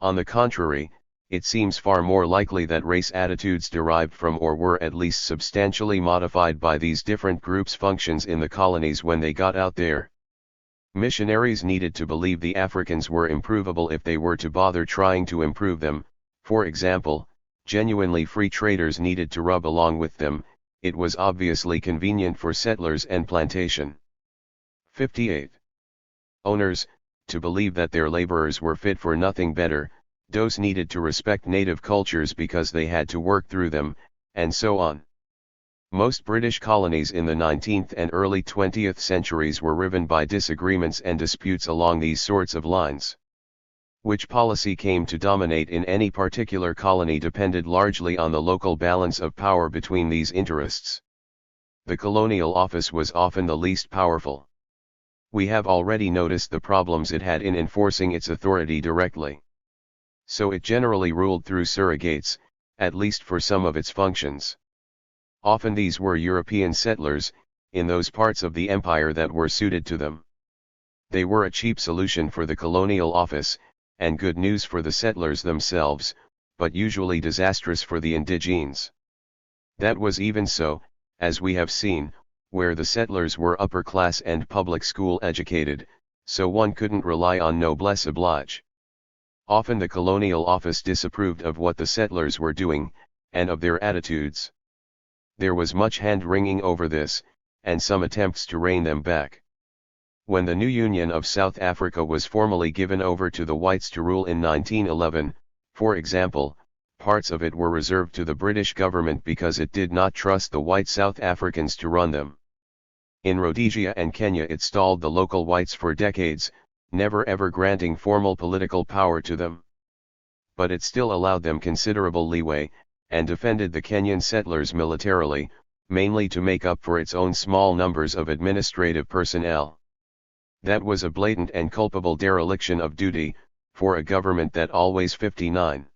On the contrary, it seems far more likely that race attitudes derived from or were at least substantially modified by these different groups' functions in the colonies when they got out there. Missionaries needed to believe the Africans were improvable if they were to bother trying to improve them. For example, genuinely free traders needed to rub along with them. It was obviously convenient for settlers and plantation. 58. Owners, to believe that their laborers were fit for nothing better, those needed to respect native cultures because they had to work through them, and so on. Most British colonies in the 19th and early 20th centuries were riven by disagreements and disputes along these sorts of lines. Which policy came to dominate in any particular colony depended largely on the local balance of power between these interests. The colonial office was often the least powerful. We have already noticed the problems it had in enforcing its authority directly. So it generally ruled through surrogates, at least for some of its functions. Often these were European settlers, in those parts of the empire that were suited to them. They were a cheap solution for the colonial office, and good news for the settlers themselves, but usually disastrous for the indigenes. That was even so, as we have seen, where the settlers were upper class and public school educated, so one couldn't rely on noblesse oblige. Often the colonial office disapproved of what the settlers were doing, and of their attitudes. There was much hand-wringing over this, and some attempts to rein them back. When the new Union of South Africa was formally given over to the whites to rule in 1911, for example, parts of it were reserved to the British government because it did not trust the white South Africans to run them. In Rhodesia and Kenya it stalled the local whites for decades, never ever granting formal political power to them. But it still allowed them considerable leeway, and defended the Kenyan settlers militarily, mainly to make up for its own small numbers of administrative personnel. That was a blatant and culpable dereliction of duty, for a government that always 59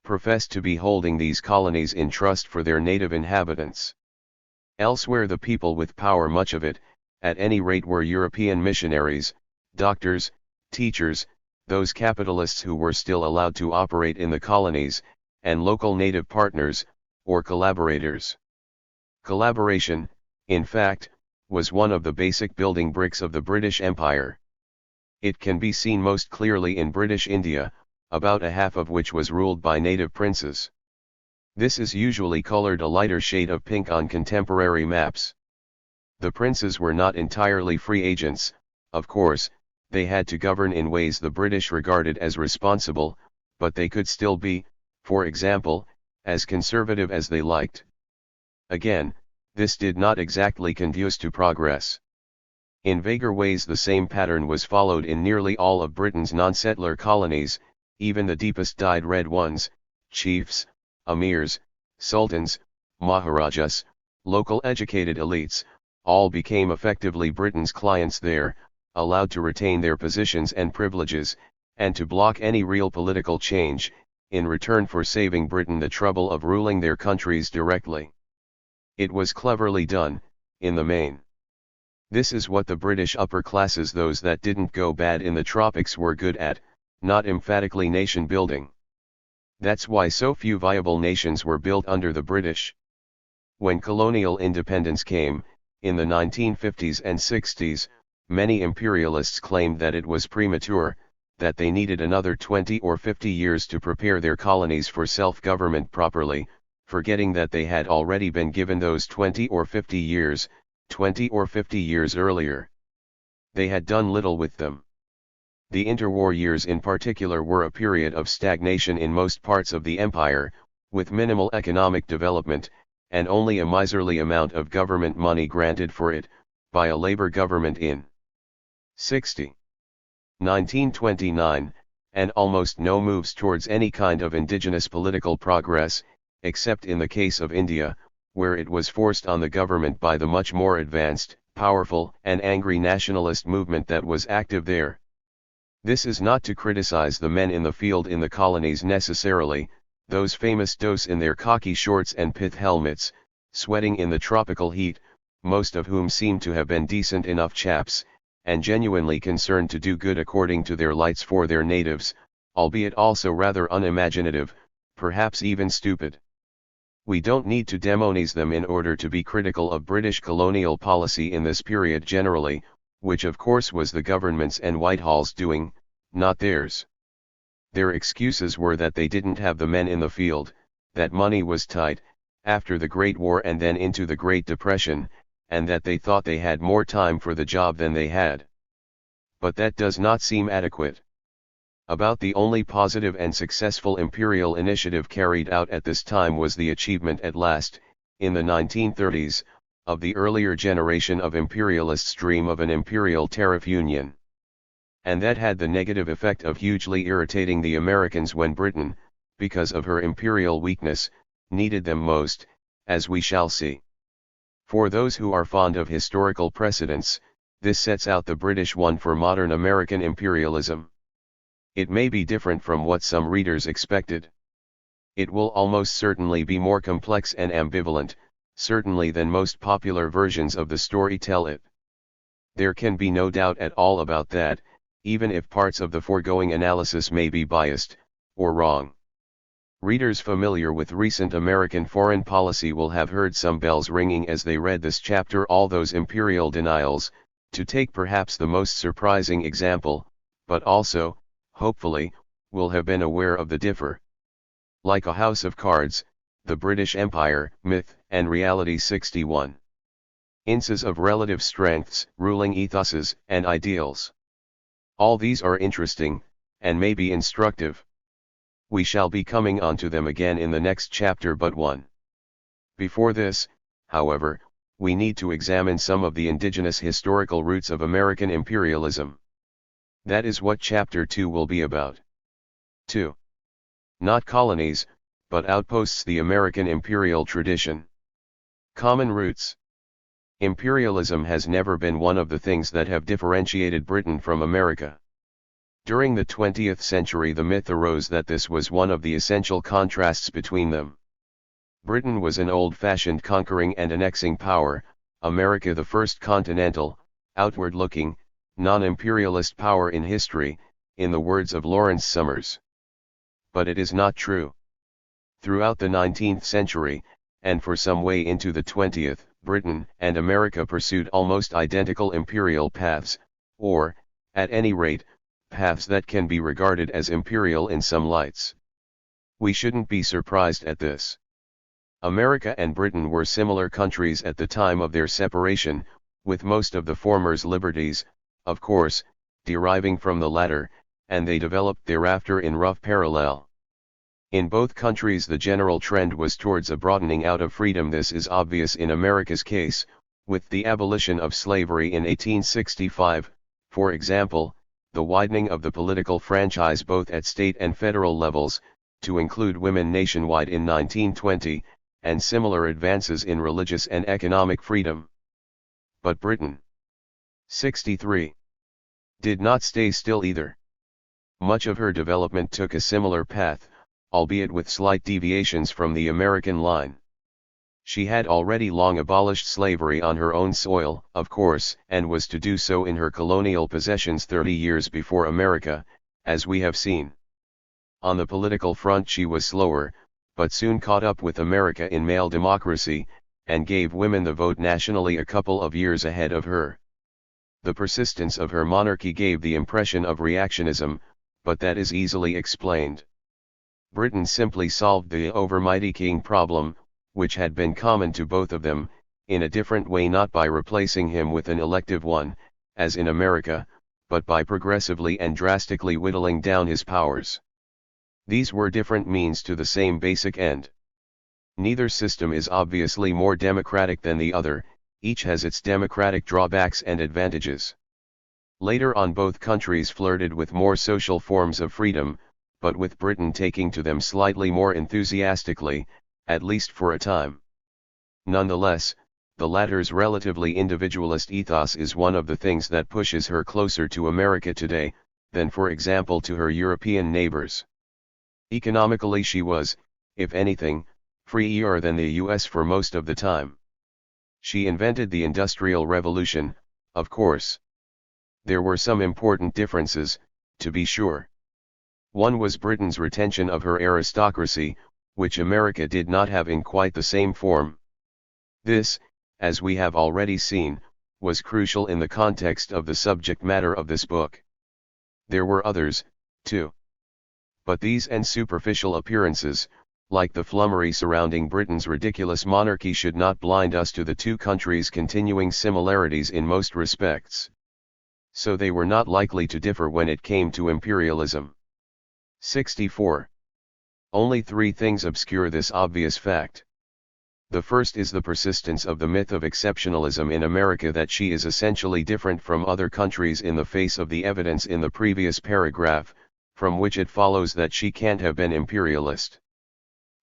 professed to be holding these colonies in trust for their native inhabitants. Elsewhere the people with power, much of it, at any rate, were European missionaries, doctors, teachers, those capitalists who were still allowed to operate in the colonies, and local native partners, or collaborators. Collaboration, in fact, was one of the basic building bricks of the British Empire. It can be seen most clearly in British India, about a half of which was ruled by native princes. This is usually colored a lighter shade of pink on contemporary maps. The princes were not entirely free agents, of course, they had to govern in ways the British regarded as responsible, but they could still be, for example, as conservative as they liked. Again, this did not exactly conduce to progress. In vaguer ways the same pattern was followed in nearly all of Britain's non-settler colonies, even the deepest dyed red ones. Chiefs, emirs, sultans, maharajas, local educated elites, all became effectively Britain's clients there, allowed to retain their positions and privileges, and to block any real political change, in return for saving Britain the trouble of ruling their countries directly. It was cleverly done, in the main. This is what the British upper classes, those that didn't go bad in the tropics, were good at, not emphatically nation building. That's why so few viable nations were built under the British. When colonial independence came, in the 1950s and 60s, many imperialists claimed that it was premature, that they needed another 20 or 50 years to prepare their colonies for self-government properly, forgetting that they had already been given those 20 or 50 years, 20 or 50 years earlier. They had done little with them. The interwar years in particular were a period of stagnation in most parts of the empire, with minimal economic development, and only a miserly amount of government money granted for it, by a labor government in 1929, and almost no moves towards any kind of indigenous political progress, except in the case of India, where it was forced on the government by the much more advanced, powerful, and angry nationalist movement that was active there. This is not to criticize the men in the field in the colonies necessarily, those famous dos in their khaki shorts and pith helmets, sweating in the tropical heat, most of whom seem to have been decent enough chaps, and genuinely concerned to do good according to their lights for their natives, albeit also rather unimaginative, perhaps even stupid. We don't need to demonize them in order to be critical of British colonial policy in this period generally, which of course was the government's and Whitehall's doing, not theirs. Their excuses were that they didn't have the men in the field, that money was tight, after the Great War and then into the Great Depression, and that they thought they had more time for the job than they had. But that does not seem adequate. About the only positive and successful imperial initiative carried out at this time was the achievement at last, in the 1930s, of the earlier generation of imperialists' dream of an imperial tariff union. And that had the negative effect of hugely irritating the Americans when Britain, because of her imperial weakness, needed them most, as we shall see. For those who are fond of historical precedents, this sets out the British one for modern American imperialism. It may be different from what some readers expected. It will almost certainly be more complex and ambivalent, certainly than most popular versions of the story tell it. There can be no doubt at all about that, even if parts of the foregoing analysis may be biased, or wrong. Readers familiar with recent American foreign policy will have heard some bells ringing as they read this chapter. All those imperial denials, to take perhaps the most surprising example, but also, hopefully, will have been aware of the differ. Like a house of cards, the British Empire, myth and reality. 61. Instances of relative strengths, ruling ethoses, and ideals. All these are interesting, and may be instructive. We shall be coming on to them again in the next chapter but one. Before this, however, we need to examine some of the indigenous historical roots of American imperialism. That is what Chapter 2 will be about. 2. Not colonies, but outposts. The American imperial tradition. Common roots. Imperialism has never been one of the things that have differentiated Britain from America. During the 20th century the myth arose that this was one of the essential contrasts between them. Britain was an old-fashioned conquering and annexing power, America the first continental, outward-looking, non-imperialist power in history, in the words of Lawrence Summers. But it is not true. Throughout the 19th century, and for some way into the 20th, Britain and America pursued almost identical imperial paths, or, at any rate, paths that can be regarded as imperial in some lights. We shouldn't be surprised at this. America and Britain were similar countries at the time of their separation, with most of the former's liberties, of course, deriving from the latter, and they developed thereafter in rough parallel. In both countries the general trend was towards a broadening out of freedom. This is obvious in America's case, with the abolition of slavery in 1865, for example, the widening of the political franchise both at state and federal levels, to include women nationwide in 1920, and similar advances in religious and economic freedom. But Britain, 63, did not stay still either. Much of her development took a similar path, albeit with slight deviations from the American line. She had already long abolished slavery on her own soil, of course, and was to do so in her colonial possessions 30 years before America, as we have seen. On the political front she was slower, but soon caught up with America in male democracy, and gave women the vote nationally a couple of years ahead of her. The persistence of her monarchy gave the impression of reactionism, but that is easily explained. Britain simply solved the overmighty king problem, which had been common to both of them, in a different way, not by replacing him with an elective one, as in America, but by progressively and drastically whittling down his powers. These were different means to the same basic end. Neither system is obviously more democratic than the other, each has its democratic drawbacks and advantages. Later on both countries flirted with more social forms of freedom, but with Britain taking to them slightly more enthusiastically, at least for a time. Nonetheless, the latter's relatively individualist ethos is one of the things that pushes her closer to America today, than for example to her European neighbors. Economically she was, if anything, freer than the US for most of the time. She invented the Industrial Revolution, of course. There were some important differences, to be sure. One was Britain's retention of her aristocracy, which America did not have in quite the same form. This, as we have already seen, was crucial in the context of the subject matter of this book. There were others, too. But these and superficial appearances, like the flummery surrounding Britain's ridiculous monarchy, should not blind us to the two countries' continuing similarities in most respects. So they were not likely to differ when it came to imperialism. 64. Only three things obscure this obvious fact. The first is the persistence of the myth of exceptionalism in America, that she is essentially different from other countries in the face of the evidence in the previous paragraph, from which it follows that she can't have been imperialist.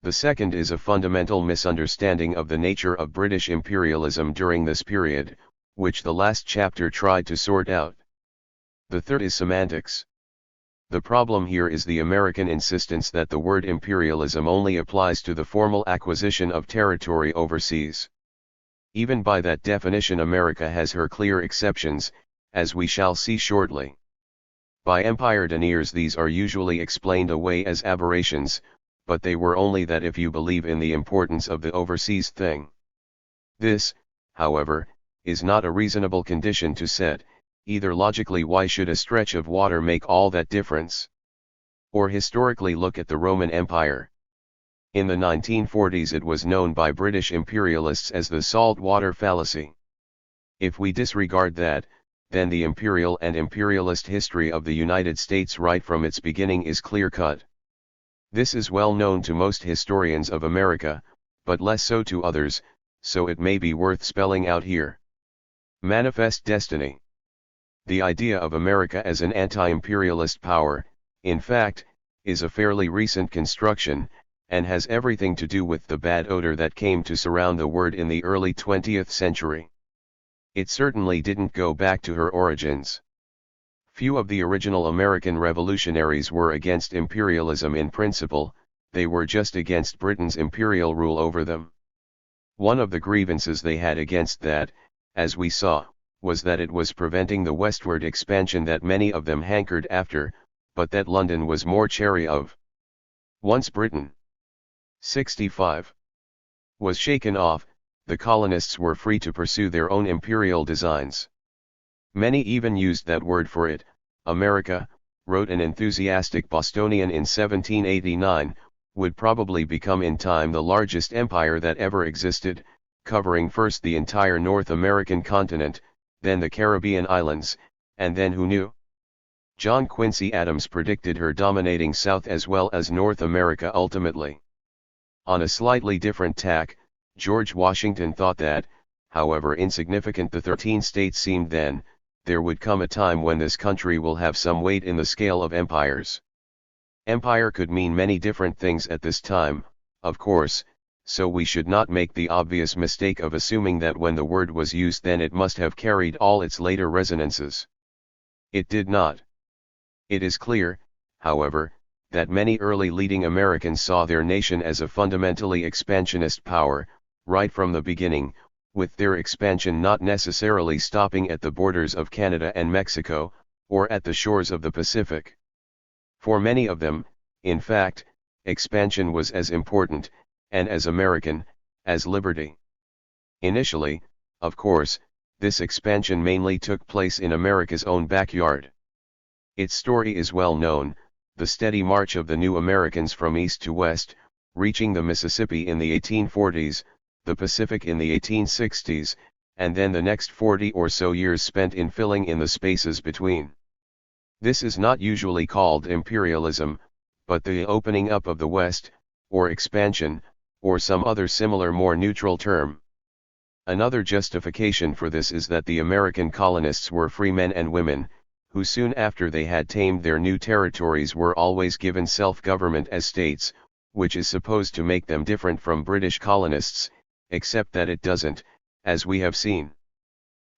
The second is a fundamental misunderstanding of the nature of British imperialism during this period, which the last chapter tried to sort out. The third is semantics. The problem here is the American insistence that the word imperialism only applies to the formal acquisition of territory overseas. Even by that definition America has her clear exceptions, as we shall see shortly. By empire deniers these are usually explained away as aberrations, but they were only that if you believe in the importance of the overseas thing. This, however, is not a reasonable condition to set, either logically. Why should a stretch of water make all that difference? Or historically, look at the Roman Empire. In the 1940s it was known by British imperialists as the salt water fallacy. If we disregard that, then the imperial and imperialist history of the United States right from its beginning is clear-cut. This is well known to most historians of America, but less so to others, so it may be worth spelling out here. Manifest destiny. The idea of America as an anti-imperialist power, in fact, is a fairly recent construction, and has everything to do with the bad odor that came to surround the word in the early 20th century. It certainly didn't go back to her origins. Few of the original American revolutionaries were against imperialism in principle, they were just against Britain's imperial rule over them. One of the grievances they had against that, as we saw, was that it was preventing the westward expansion that many of them hankered after, but that London was more chary of. Once Britain 65 was shaken off, the colonists were free to pursue their own imperial designs. Many even used that word for it. America, wrote an enthusiastic Bostonian in 1789, would probably become in time the largest empire that ever existed, covering first the entire North American continent, then the Caribbean islands, and then who knew? John Quincy Adams predicted her dominating South as well as North America ultimately. On a slightly different tack, George Washington thought that, however insignificant the 13 states seemed then, there would come a time when this country will have some weight in the scale of empires. Empire could mean many different things at this time, of course, so we should not make the obvious mistake of assuming that when the word was used then it must have carried all its later resonances. It did not. It is clear, however, that many early leading Americans saw their nation as a fundamentally expansionist power, right from the beginning, with their expansion not necessarily stopping at the borders of Canada and Mexico, or at the shores of the Pacific. For many of them, in fact, expansion was as important, and as American, as liberty. Initially, of course, this expansion mainly took place in America's own backyard. Its story is well known, the steady march of the new Americans from east to west, reaching the Mississippi in the 1840s, the Pacific in the 1860s, and then the next 40 or so years spent in filling in the spaces between. This is not usually called imperialism, but the opening up of the West, or expansion, or some other similar more neutral term. Another justification for this is that the American colonists were free men and women, who soon after they had tamed their new territories were always given self-government as states, which is supposed to make them different from British colonists, except that it doesn't, as we have seen.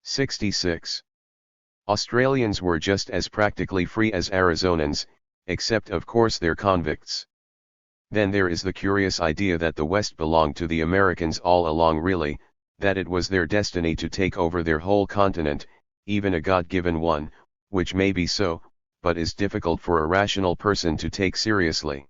66. Australians were just as practically free as Arizonans, except of course they're convicts. Then there is the curious idea that the West belonged to the Americans all along really, that it was their destiny to take over their whole continent, even a God-given one, which may be so, but is difficult for a rational person to take seriously.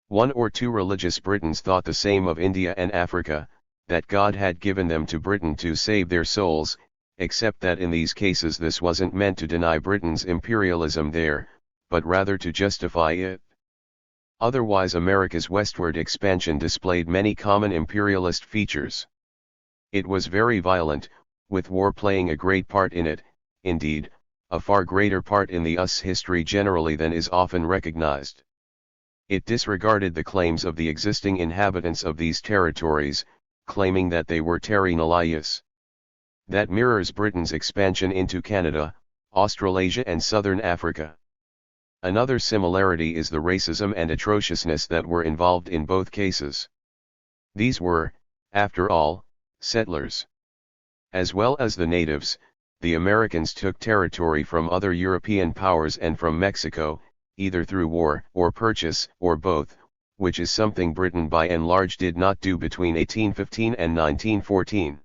One or two religious Britons thought the same of India and Africa, that God had given them to Britain to save their souls, except that in these cases this wasn't meant to deny Britain's imperialism there, but rather to justify it. Otherwise America's westward expansion displayed many common imperialist features. It was very violent, with war playing a great part in it, indeed, a far greater part in the US history generally than is often recognized. It disregarded the claims of the existing inhabitants of these territories, claiming that they were terra nullius. That mirrors Britain's expansion into Canada, Australasia and southern Africa. Another similarity is the racism and atrociousness that were involved in both cases. These were, after all, settlers. As well as the natives, the Americans took territory from other European powers and from Mexico, either through war or purchase or both, which is something Britain by and large did not do between 1815 and 1914.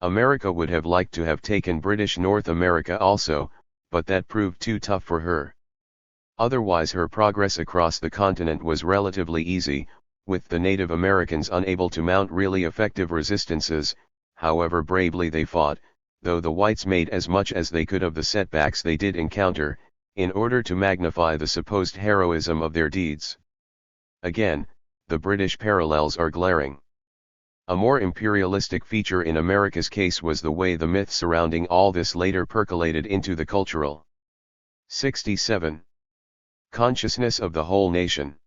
America would have liked to have taken British North America also, but that proved too tough for her. Otherwise her progress across the continent was relatively easy, with the Native Americans unable to mount really effective resistances, however bravely they fought, though the whites made as much as they could of the setbacks they did encounter, in order to magnify the supposed heroism of their deeds. Again, the British parallels are glaring. A more imperialistic feature in America's case was the way the myth surrounding all this later percolated into the cultural. 67. Consciousness of the whole nation.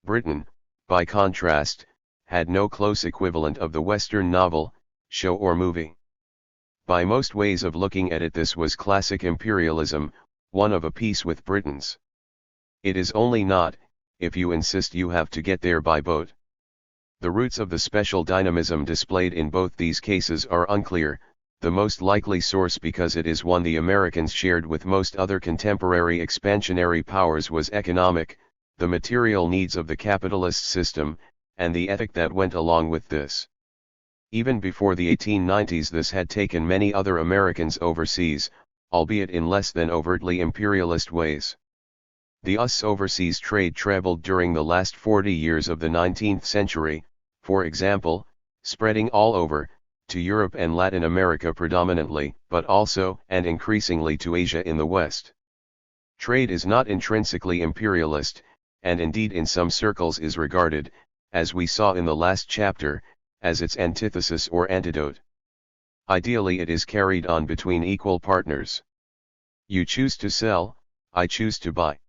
Britain, by contrast, had no close equivalent of the Western novel, show or movie. By most ways of looking at it, this was classic imperialism, one of a piece with Britain's. It is only not, if you insist you have to get there by boat. The roots of the special dynamism displayed in both these cases are unclear, the most likely source, because it is one the Americans shared with most other contemporary expansionary powers, was economic, the material needs of the capitalist system, and the ethic that went along with this. Even before the 1890s this had taken many other Americans overseas, albeit in less than overtly imperialist ways. The US overseas trade traveled during the last 40 years of the 19th century, for example, spreading all over, to Europe and Latin America predominantly, but also, and increasingly, to Asia in the West. Trade is not intrinsically imperialist, and indeed in some circles is regarded, as we saw in the last chapter, as its antithesis or antidote. Ideally it is carried on between equal partners. You choose to sell, I choose to buy.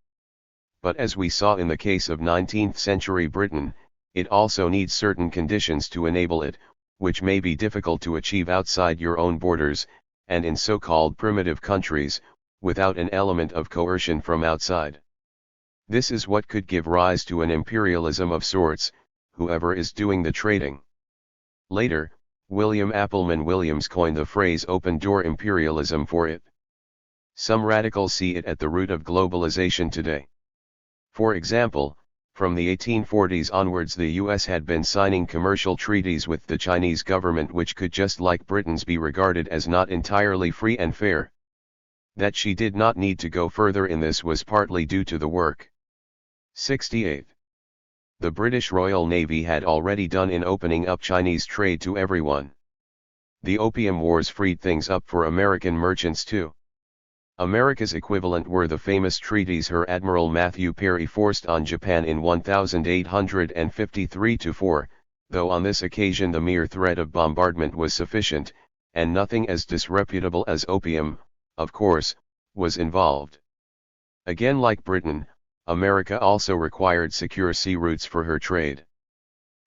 But as we saw in the case of 19th century Britain, it also needs certain conditions to enable it, which may be difficult to achieve outside your own borders, and in so-called primitive countries, without an element of coercion from outside. This is what could give rise to an imperialism of sorts, whoever is doing the trading. Later, William Appleman Williams coined the phrase open-door imperialism for it. Some radicals see it at the root of globalization today. For example, from the 1840s onwards the US had been signing commercial treaties with the Chinese government which could, just like Britain's, be regarded as not entirely free and fair. That she did not need to go further in this was partly due to the work. 68. The British Royal Navy had already done in opening up Chinese trade to everyone. The Opium Wars freed things up for American merchants too. America's equivalent were the famous treaties Her Admiral Matthew Perry forced on Japan in 1853-4, though on this occasion the mere threat of bombardment was sufficient, and nothing as disreputable as opium, of course, was involved. Again, like Britain, America also required secure sea routes for her trade.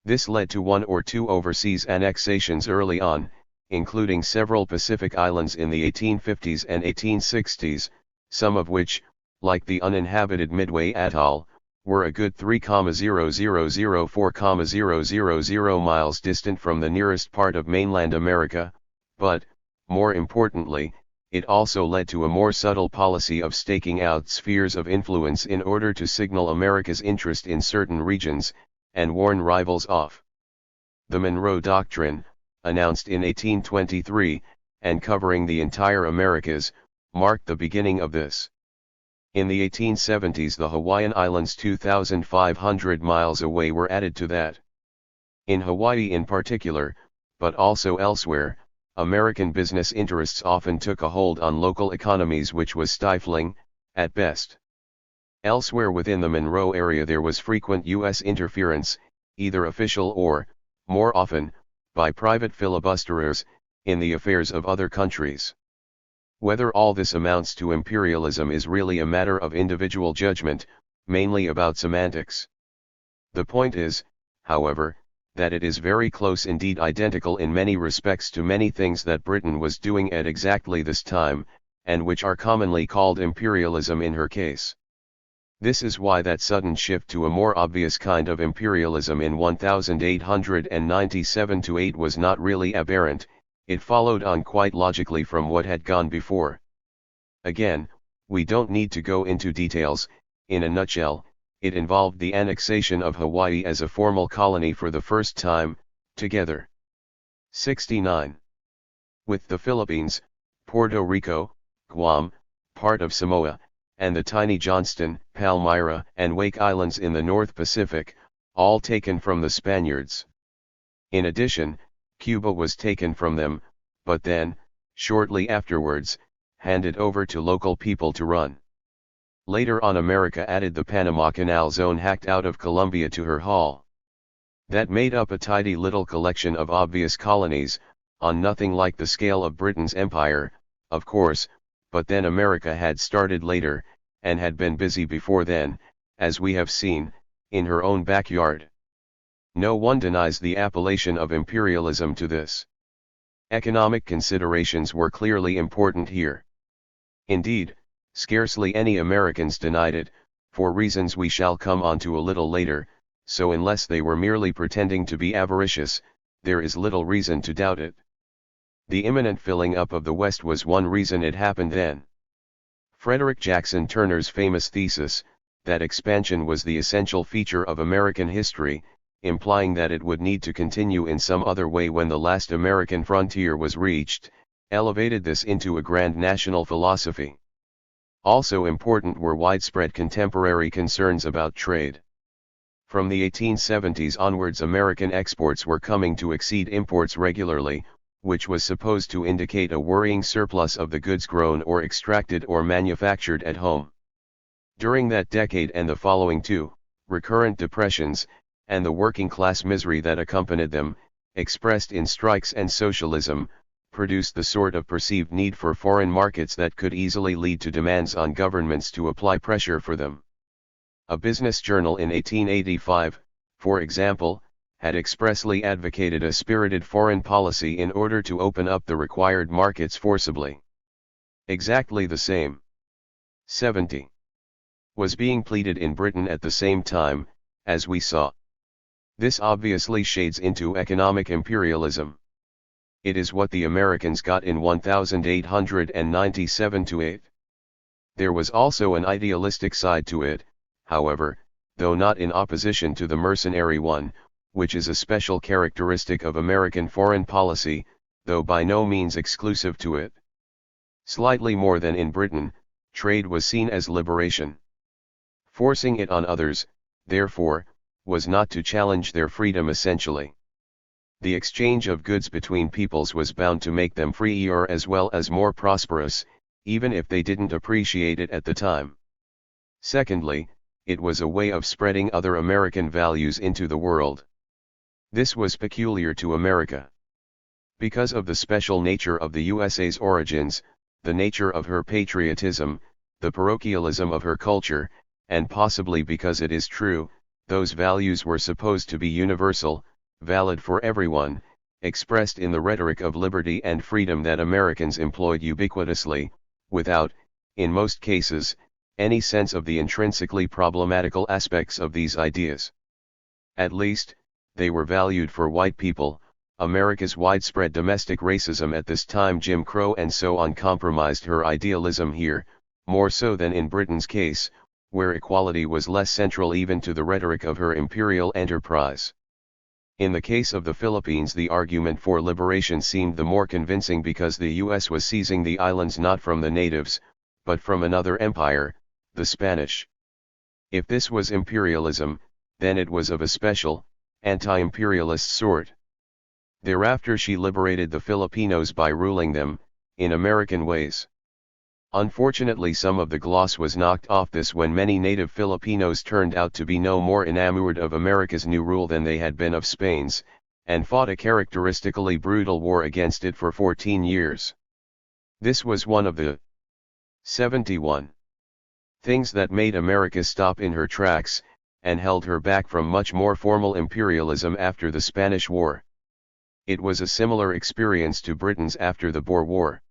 This led to one or two overseas annexations early on, including several Pacific islands in the 1850s and 1860s, some of which, like the uninhabited Midway Atoll, were a good 3,000 miles distant from the nearest part of mainland America, but, more importantly, it also led to a more subtle policy of staking out spheres of influence in order to signal America's interest in certain regions, and warn rivals off. The Monroe Doctrine, announced in 1823, and covering the entire Americas, marked the beginning of this. In the 1870s the Hawaiian Islands 2,500 miles away were added to that. In Hawaii in particular, but also elsewhere, American business interests often took a hold on local economies which was stifling, at best. Elsewhere within the Monroe area there was frequent U.S. interference, either official or, more often, by private filibusterers, in the affairs of other countries. Whether all this amounts to imperialism is really a matter of individual judgment, mainly about semantics. The point is, however, that it is very close, indeed identical in many respects, to many things that Britain was doing at exactly this time, and which are commonly called imperialism in her case. This is why that sudden shift to a more obvious kind of imperialism in 1897-8 was not really aberrant, it followed on quite logically from what had gone before. Again, we don't need to go into details. In a nutshell, it involved the annexation of Hawaii as a formal colony for the first time, together. 69. With the Philippines, Puerto Rico, Guam, part of Samoa, and the tiny Johnston, Palmyra, and Wake Islands in the North Pacific, all taken from the Spaniards. In addition, Cuba was taken from them, but then, shortly afterwards, handed over to local people to run. Later on America added the Panama Canal Zone hacked out of Colombia to her haul. that made up a tidy little collection of obvious colonies, on nothing like the scale of Britain's empire, of course, but then America had started later, and had been busy before then, as we have seen, in her own backyard. No one denies the appellation of imperialism to this. Economic considerations were clearly important here. Indeed, scarcely any Americans denied it, for reasons we shall come on to a little later, so unless they were merely pretending to be avaricious, there is little reason to doubt it. The imminent filling up of the West was one reason it happened then. Frederick Jackson Turner's famous thesis, that expansion was the essential feature of American history, implying that it would need to continue in some other way when the last American frontier was reached, elevated this into a grand national philosophy. Also important were widespread contemporary concerns about trade. From the 1870s onwards, American exports were coming to exceed imports regularly, which was supposed to indicate a worrying surplus of the goods grown or extracted or manufactured at home. During that decade and the following two, recurrent depressions, and the working class misery that accompanied them, expressed in strikes and socialism, produced the sort of perceived need for foreign markets that could easily lead to demands on governments to apply pressure for them. A business journal in 1885, for example, had expressly advocated a spirited foreign policy in order to open up the required markets forcibly. Exactly the same 70 was being pleaded in Britain at the same time, as we saw. This obviously shades into economic imperialism. It is what the Americans got in 1897-8. There was also an idealistic side to it, however, though not in opposition to the mercenary one, which is a special characteristic of American foreign policy, though by no means exclusive to it. Slightly more than in Britain, trade was seen as liberation. Forcing it on others, therefore, was not to challenge their freedom essentially. The exchange of goods between peoples was bound to make them freer as well as more prosperous, even if they didn't appreciate it at the time. Secondly, it was a way of spreading other American values into the world. This was peculiar to America. Because of the special nature of the USA's origins, the nature of her patriotism, the parochialism of her culture, and possibly because it is true, those values were supposed to be universal, valid for everyone, expressed in the rhetoric of liberty and freedom that Americans employed ubiquitously, without, in most cases, any sense of the intrinsically problematical aspects of these ideas. At least, they were valued for white people. America's widespread domestic racism at this time, Jim Crow and so on, compromised her idealism here, more so than in Britain's case, where equality was less central even to the rhetoric of her imperial enterprise. In the case of the Philippines, the argument for liberation seemed the more convincing because the US was seizing the islands not from the natives, but from another empire, the Spanish. If this was imperialism, then it was of a special, anti-imperialist sort. Thereafter she liberated the Filipinos by ruling them, in American ways. Unfortunately, some of the gloss was knocked off this when many native Filipinos turned out to be no more enamored of America's new rule than they had been of Spain's, and fought a characteristically brutal war against it for 14 years. This was one of the 71 things that made America stop in her tracks, and held her back from much more formal imperialism after the Spanish War. It was a similar experience to Britain's after the Boer War.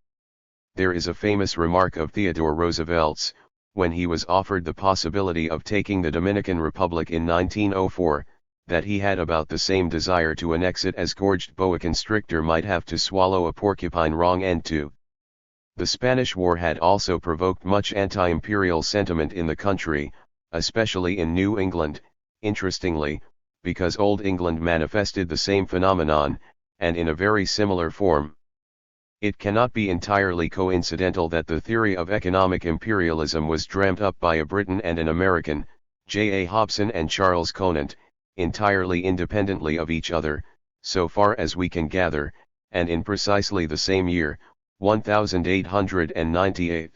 There is a famous remark of Theodore Roosevelt's, when he was offered the possibility of taking the Dominican Republic in 1904, that he had about the same desire to annex it as gorged boa constrictor might have to swallow a porcupine wrong end to. The Spanish War had also provoked much anti-imperial sentiment in the country, especially in New England, interestingly, because Old England manifested the same phenomenon, and in a very similar form. It cannot be entirely coincidental that the theory of economic imperialism was dreamt up by a Briton and an American, J. A. Hobson and Charles Conant, entirely independently of each other, so far as we can gather, and in precisely the same year, 1898.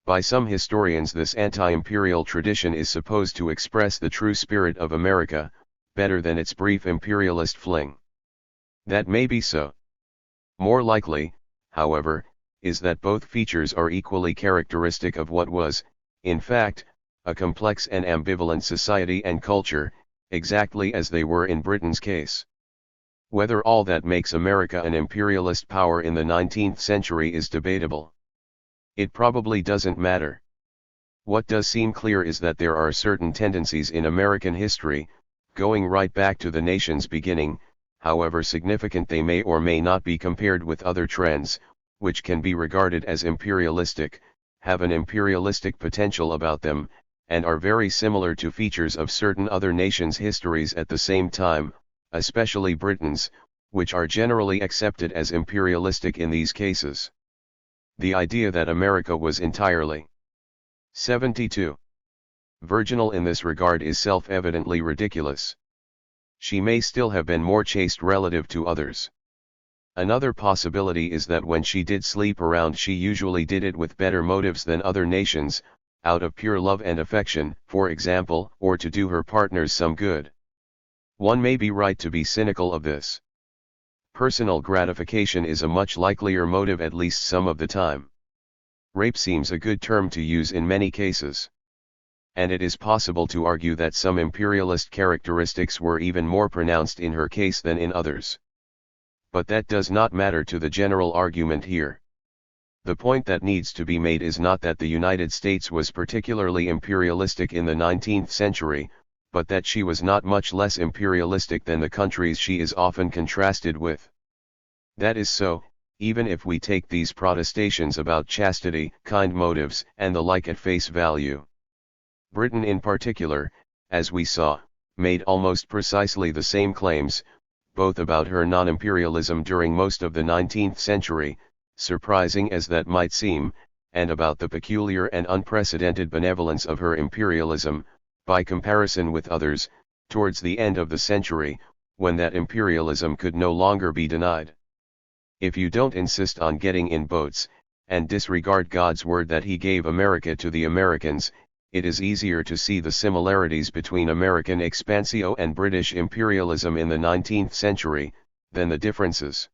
By some historians this anti-imperial tradition is supposed to express the true spirit of America, better than its brief imperialist fling. That may be so. More likely, however, is that both features are equally characteristic of what was, in fact, a complex and ambivalent society and culture, exactly as they were in Britain's case. Whether all that makes America an imperialist power in the 19th century is debatable. It probably doesn't matter. What does seem clear is that there are certain tendencies in American history, going right back to the nation's beginning, however significant they may or may not be compared with other trends, which can be regarded as imperialistic, have an imperialistic potential about them, and are very similar to features of certain other nations' histories at the same time, especially Britain's, which are generally accepted as imperialistic in these cases. The idea that America was entirely 72. Virginal in this regard is self-evidently ridiculous. She may still have been more chaste relative to others. Another possibility is that when she did sleep around, she usually did it with better motives than other nations, out of pure love and affection, for example, or to do her partners some good. One may be right to be cynical of this. Personal gratification is a much likelier motive, at least some of the time. Rape seems a good term to use in many cases. And it is possible to argue that some imperialist characteristics were even more pronounced in her case than in others. But that does not matter to the general argument here. The point that needs to be made is not that the United States was particularly imperialistic in the 19th century, but that she was not much less imperialistic than the countries she is often contrasted with. That is so, even if we take these protestations about chastity, kind motives, and the like at face value. Britain in particular, as we saw, made almost precisely the same claims, both about her non-imperialism during most of the 19th century, surprising as that might seem, and about the peculiar and unprecedented benevolence of her imperialism, by comparison with others, towards the end of the century, when that imperialism could no longer be denied. If you don't insist on getting in boats, and disregard God's word that He gave America to the Americans, it is easier to see the similarities between American expansio and British imperialism in the 19th century, than the differences.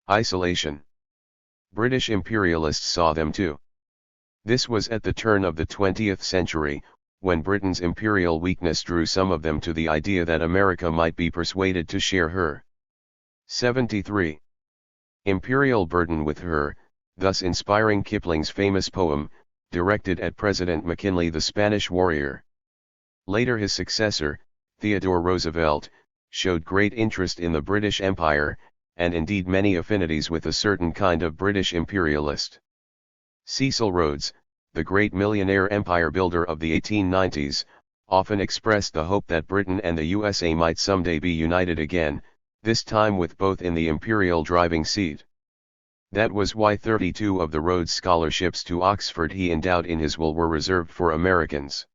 Isolation. British imperialists saw them too. This was at the turn of the 20th century, when Britain's imperial weakness drew some of them to the idea that America might be persuaded to share her 73. Imperial burden with her, thus inspiring Kipling's famous poem, directed at President McKinley, the Spanish warrior. Later his successor, Theodore Roosevelt, showed great interest in the British Empire, and indeed many affinities with a certain kind of British imperialist. Cecil Rhodes, the great millionaire empire builder of the 1890s, often expressed the hope that Britain and the USA might someday be united again, this time with both in the imperial driving seat. That was why 32 of the Rhodes scholarships to Oxford he endowed in his will were reserved for Americans.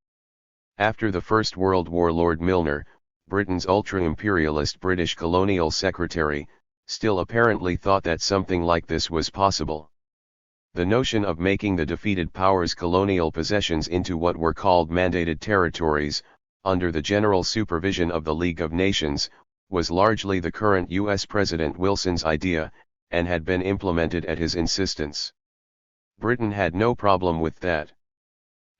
After the First World War, Lord Milner, Britain's ultra-imperialist British colonial secretary, still apparently thought that something like this was possible. The notion of making the defeated powers' colonial possessions into what were called mandated territories, under the general supervision of the League of Nations, was largely the current U.S. President Wilson's idea, and had been implemented at his insistence. Britain had no problem with that.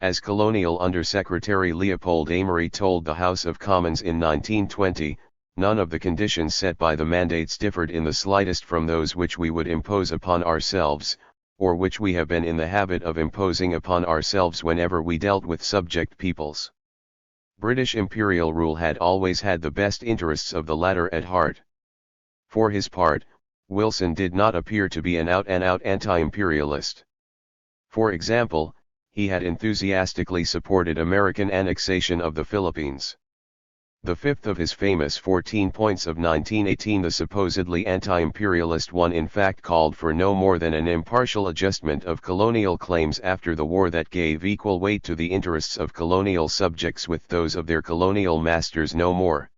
As Colonial Under-Secretary Leopold Amery told the House of Commons in 1920, none of the conditions set by the mandates differed in the slightest from those which we would impose upon ourselves, or which we have been in the habit of imposing upon ourselves whenever we dealt with subject peoples. British imperial rule had always had the best interests of the latter at heart. For his part, Wilson did not appear to be an out-and-out anti-imperialist. For example, he had enthusiastically supported American annexation of the Philippines. The fifth of his famous 14 points of 1918, the supposedly anti-imperialist one, in fact called for no more than an impartial adjustment of colonial claims after the war that gave equal weight to the interests of colonial subjects with those of their colonial masters, no more.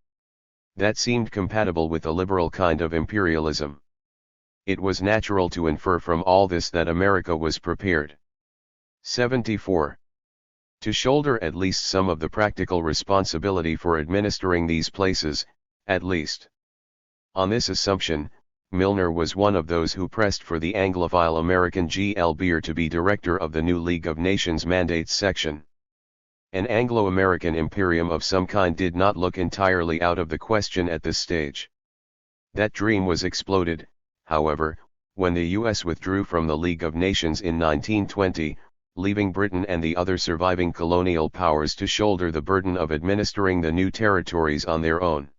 That seemed compatible with a liberal kind of imperialism. It was natural to infer from all this that America was prepared. 74. to shoulder at least some of the practical responsibility for administering these places, at least. On this assumption, Milner was one of those who pressed for the Anglophile American G. L. Beer to be director of the new League of Nations Mandates section. An Anglo-American imperium of some kind did not look entirely out of the question at this stage. That dream was exploded, however, when the US withdrew from the League of Nations in 1920, leaving Britain and the other surviving colonial powers to shoulder the burden of administering the new territories on their own.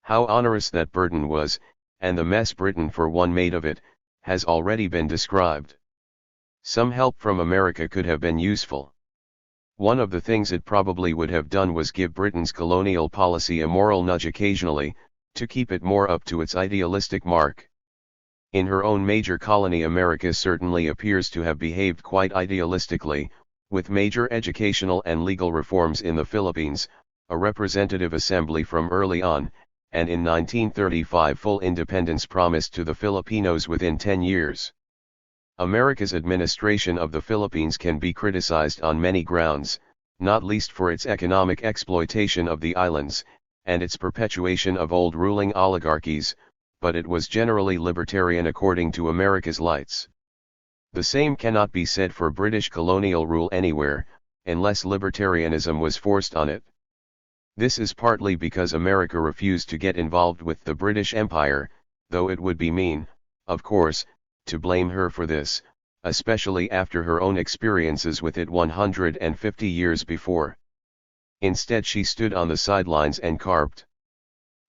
How onerous that burden was, and the mess Britain for one made of it, has already been described. Some help from America could have been useful. One of the things it probably would have done was give Britain's colonial policy a moral nudge occasionally, to keep it more up to its idealistic mark. In her own major colony, America certainly appears to have behaved quite idealistically, with major educational and legal reforms in the Philippines, a representative assembly from early on, and in 1935 full independence promised to the Filipinos within 10 years. America's administration of the Philippines can be criticized on many grounds, not least for its economic exploitation of the islands, and its perpetuation of old ruling oligarchies, but it was generally libertarian according to America's lights. The same cannot be said for British colonial rule anywhere, unless libertarianism was forced on it. This is partly because America refused to get involved with the British Empire, though it would be mean, of course, to blame her for this, especially after her own experiences with it 150 years before. Instead, she stood on the sidelines and carped.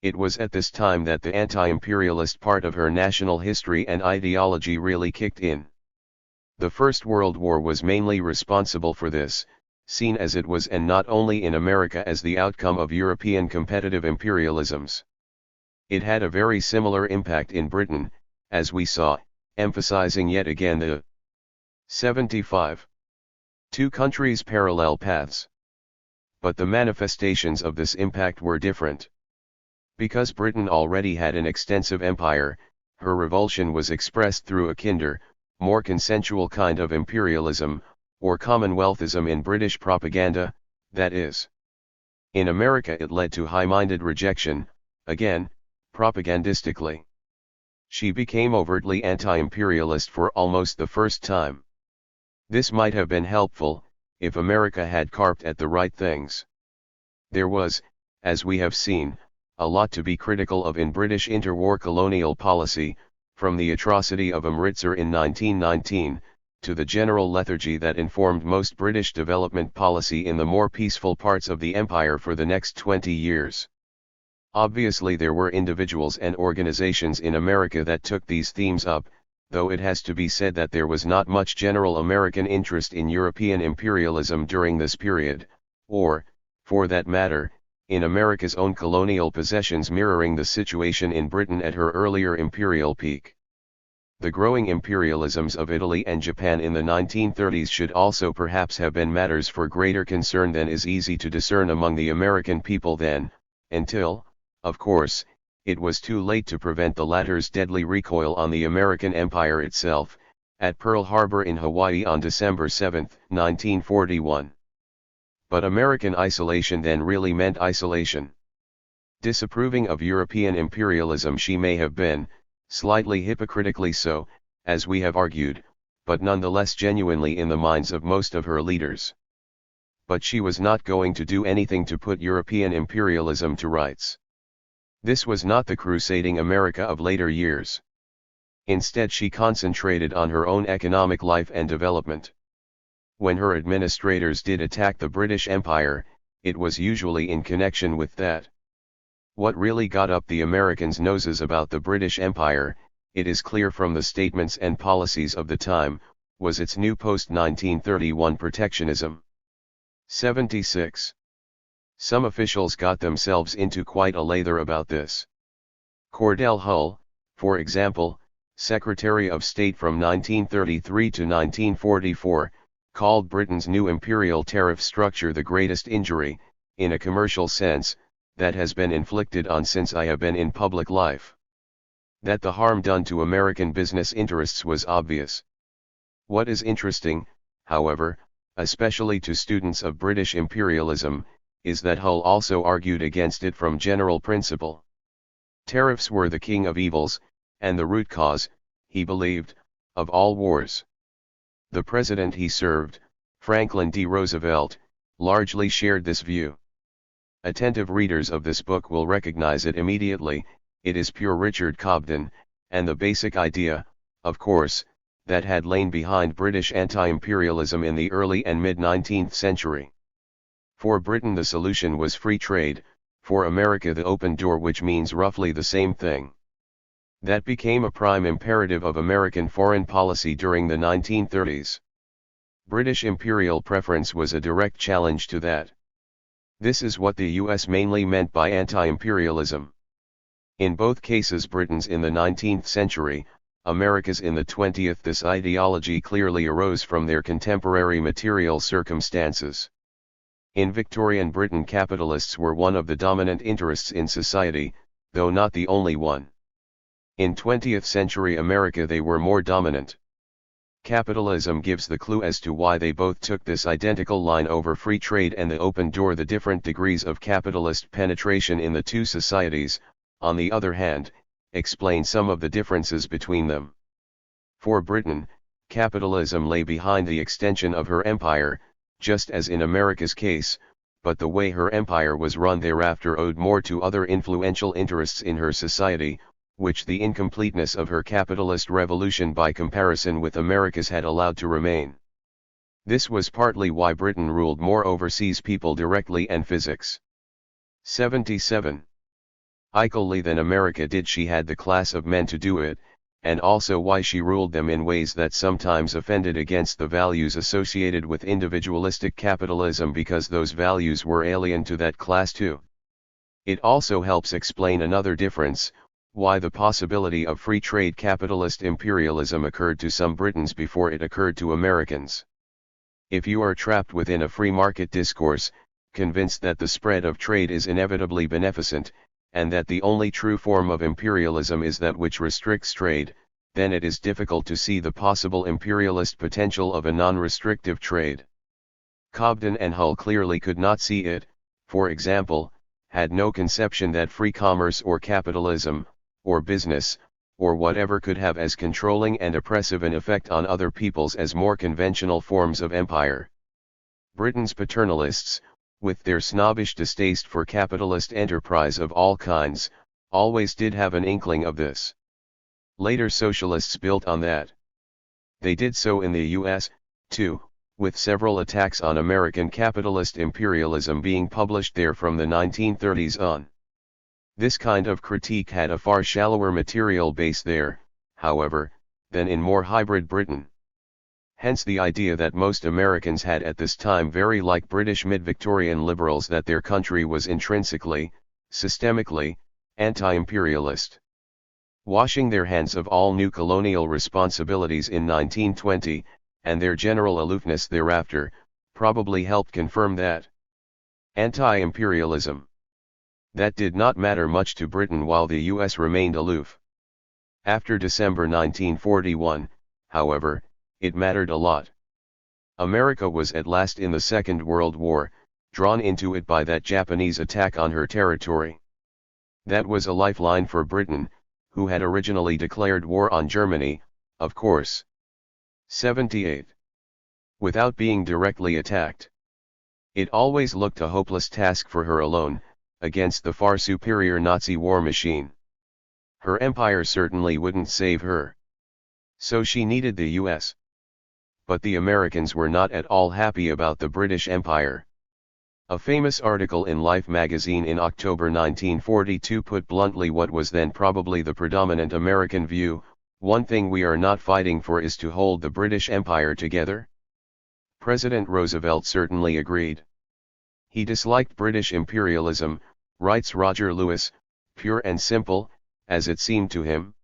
It was at this time that the anti-imperialist part of her national history and ideology really kicked in. The First World War was mainly responsible for this, seen as it was and not only in America as the outcome of European competitive imperialisms. It had a very similar impact in Britain, as we saw, emphasizing yet again the 75. Two countries' parallel paths. But the manifestations of this impact were different. Because Britain already had an extensive empire, her revulsion was expressed through a kinder, more consensual kind of imperialism, or Commonwealthism in British propaganda, that is. In America it led to high-minded rejection, again, propagandistically. She became overtly anti-imperialist for almost the first time. This might have been helpful, if America had carped at the right things. There was, as we have seen, a lot to be critical of in British interwar colonial policy, from the atrocity of Amritsar in 1919, to the general lethargy that informed most British development policy in the more peaceful parts of the empire for the next 20 years. Obviously there were individuals and organizations in America that took these themes up, though it has to be said that there was not much general American interest in European imperialism during this period, or, for that matter, in America's own colonial possessions mirroring the situation in Britain at her earlier imperial peak. The growing imperialisms of Italy and Japan in the 1930s should also perhaps have been matters for greater concern than is easy to discern among the American people then, until, of course, it was too late to prevent the latter's deadly recoil on the American empire itself, at Pearl Harbor in Hawaii on December 7, 1941. But American isolation then really meant isolation. Disapproving of European imperialism she may have been, slightly hypocritically so, as we have argued, but nonetheless genuinely in the minds of most of her leaders. But she was not going to do anything to put European imperialism to rights. This was not the crusading America of later years. Instead, she concentrated on her own economic life and development. When her administrators did attack the British Empire, it was usually in connection with that. What really got up the Americans' noses about the British Empire, it is clear from the statements and policies of the time, was its new post-1931 protectionism. 76. Some officials got themselves into quite a lather about this. Cordell Hull, for example, Secretary of State from 1933 to 1944, called Britain's new imperial tariff structure the greatest injury, in a commercial sense, that has been inflicted on since I have been in public life. That the harm done to American business interests was obvious. What is interesting, however, especially to students of British imperialism, is that Hull also argued against it from general principle. Tariffs were the king of evils, and the root cause, he believed, of all wars. The president he served, Franklin D. Roosevelt, largely shared this view. Attentive readers of this book will recognize it immediately. It is pure Richard Cobden, and the basic idea, of course, that had lain behind British anti-imperialism in the early and mid-19th century. For Britain the solution was free trade, for America the open door, which means roughly the same thing. That became a prime imperative of American foreign policy during the 1930s. British imperial preference was a direct challenge to that. This is what the US mainly meant by anti-imperialism. In both cases, Britain's in the 19th century, America's in the 20th. This ideology clearly arose from their contemporary material circumstances. In Victorian Britain, capitalists were one of the dominant interests in society, though not the only one. In 20th century America they were more dominant. Capitalism gives the clue as to why they both took this identical line over free trade and the open door. The different degrees of capitalist penetration in the two societies, on the other hand, explain some of the differences between them. For Britain, capitalism lay behind the extension of her empire, just as in America's case, but the way her empire was run thereafter owed more to other influential interests in her society, which the incompleteness of her capitalist revolution by comparison with America's had allowed to remain. This was partly why Britain ruled more overseas people directly and physics. 77. Equally than America did she had the class of men to do it, and also why she ruled them in ways that sometimes offended against the values associated with individualistic capitalism, because those values were alien to that class too. It also helps explain another difference, why the possibility of free trade capitalist imperialism occurred to some Britons before it occurred to Americans. If you are trapped within a free market discourse, convinced that the spread of trade is inevitably beneficent, and that the only true form of imperialism is that which restricts trade, then it is difficult to see the possible imperialist potential of a non-restrictive trade. Cobden and Hull clearly could not see it, for example, had no conception that free commerce or capitalism, or business, or whatever could have as controlling and oppressive an effect on other peoples as more conventional forms of empire. Britain's paternalists, with their snobbish distaste for capitalist enterprise of all kinds, always did have an inkling of this. Later socialists built on that. They did so in the US, too, with several attacks on American capitalist imperialism being published there from the 1930s on. This kind of critique had a far shallower material base there, however, than in more hybrid Britain. Hence the idea that most Americans had at this time, very like British mid-Victorian liberals, that their country was intrinsically, systemically, anti-imperialist. Washing their hands of all new colonial responsibilities in 1920, and their general aloofness thereafter, probably helped confirm that anti-imperialism. That did not matter much to Britain while the US remained aloof. After December 1941, however, it mattered a lot. America was at last in the Second World War, drawn into it by that Japanese attack on her territory. That was a lifeline for Britain, who had originally declared war on Germany, of course. 78. Without being directly attacked. It always looked a hopeless task for her alone, against the far superior Nazi war machine. Her empire certainly wouldn't save her. So she needed the US. But the Americans were not at all happy about the British Empire. A famous article in Life magazine in October 1942 put bluntly what was then probably the predominant American view: one thing we are not fighting for is to hold the British Empire together. President Roosevelt certainly agreed. He disliked British imperialism, writes Roger Lewis, pure and simple, as it seemed to him.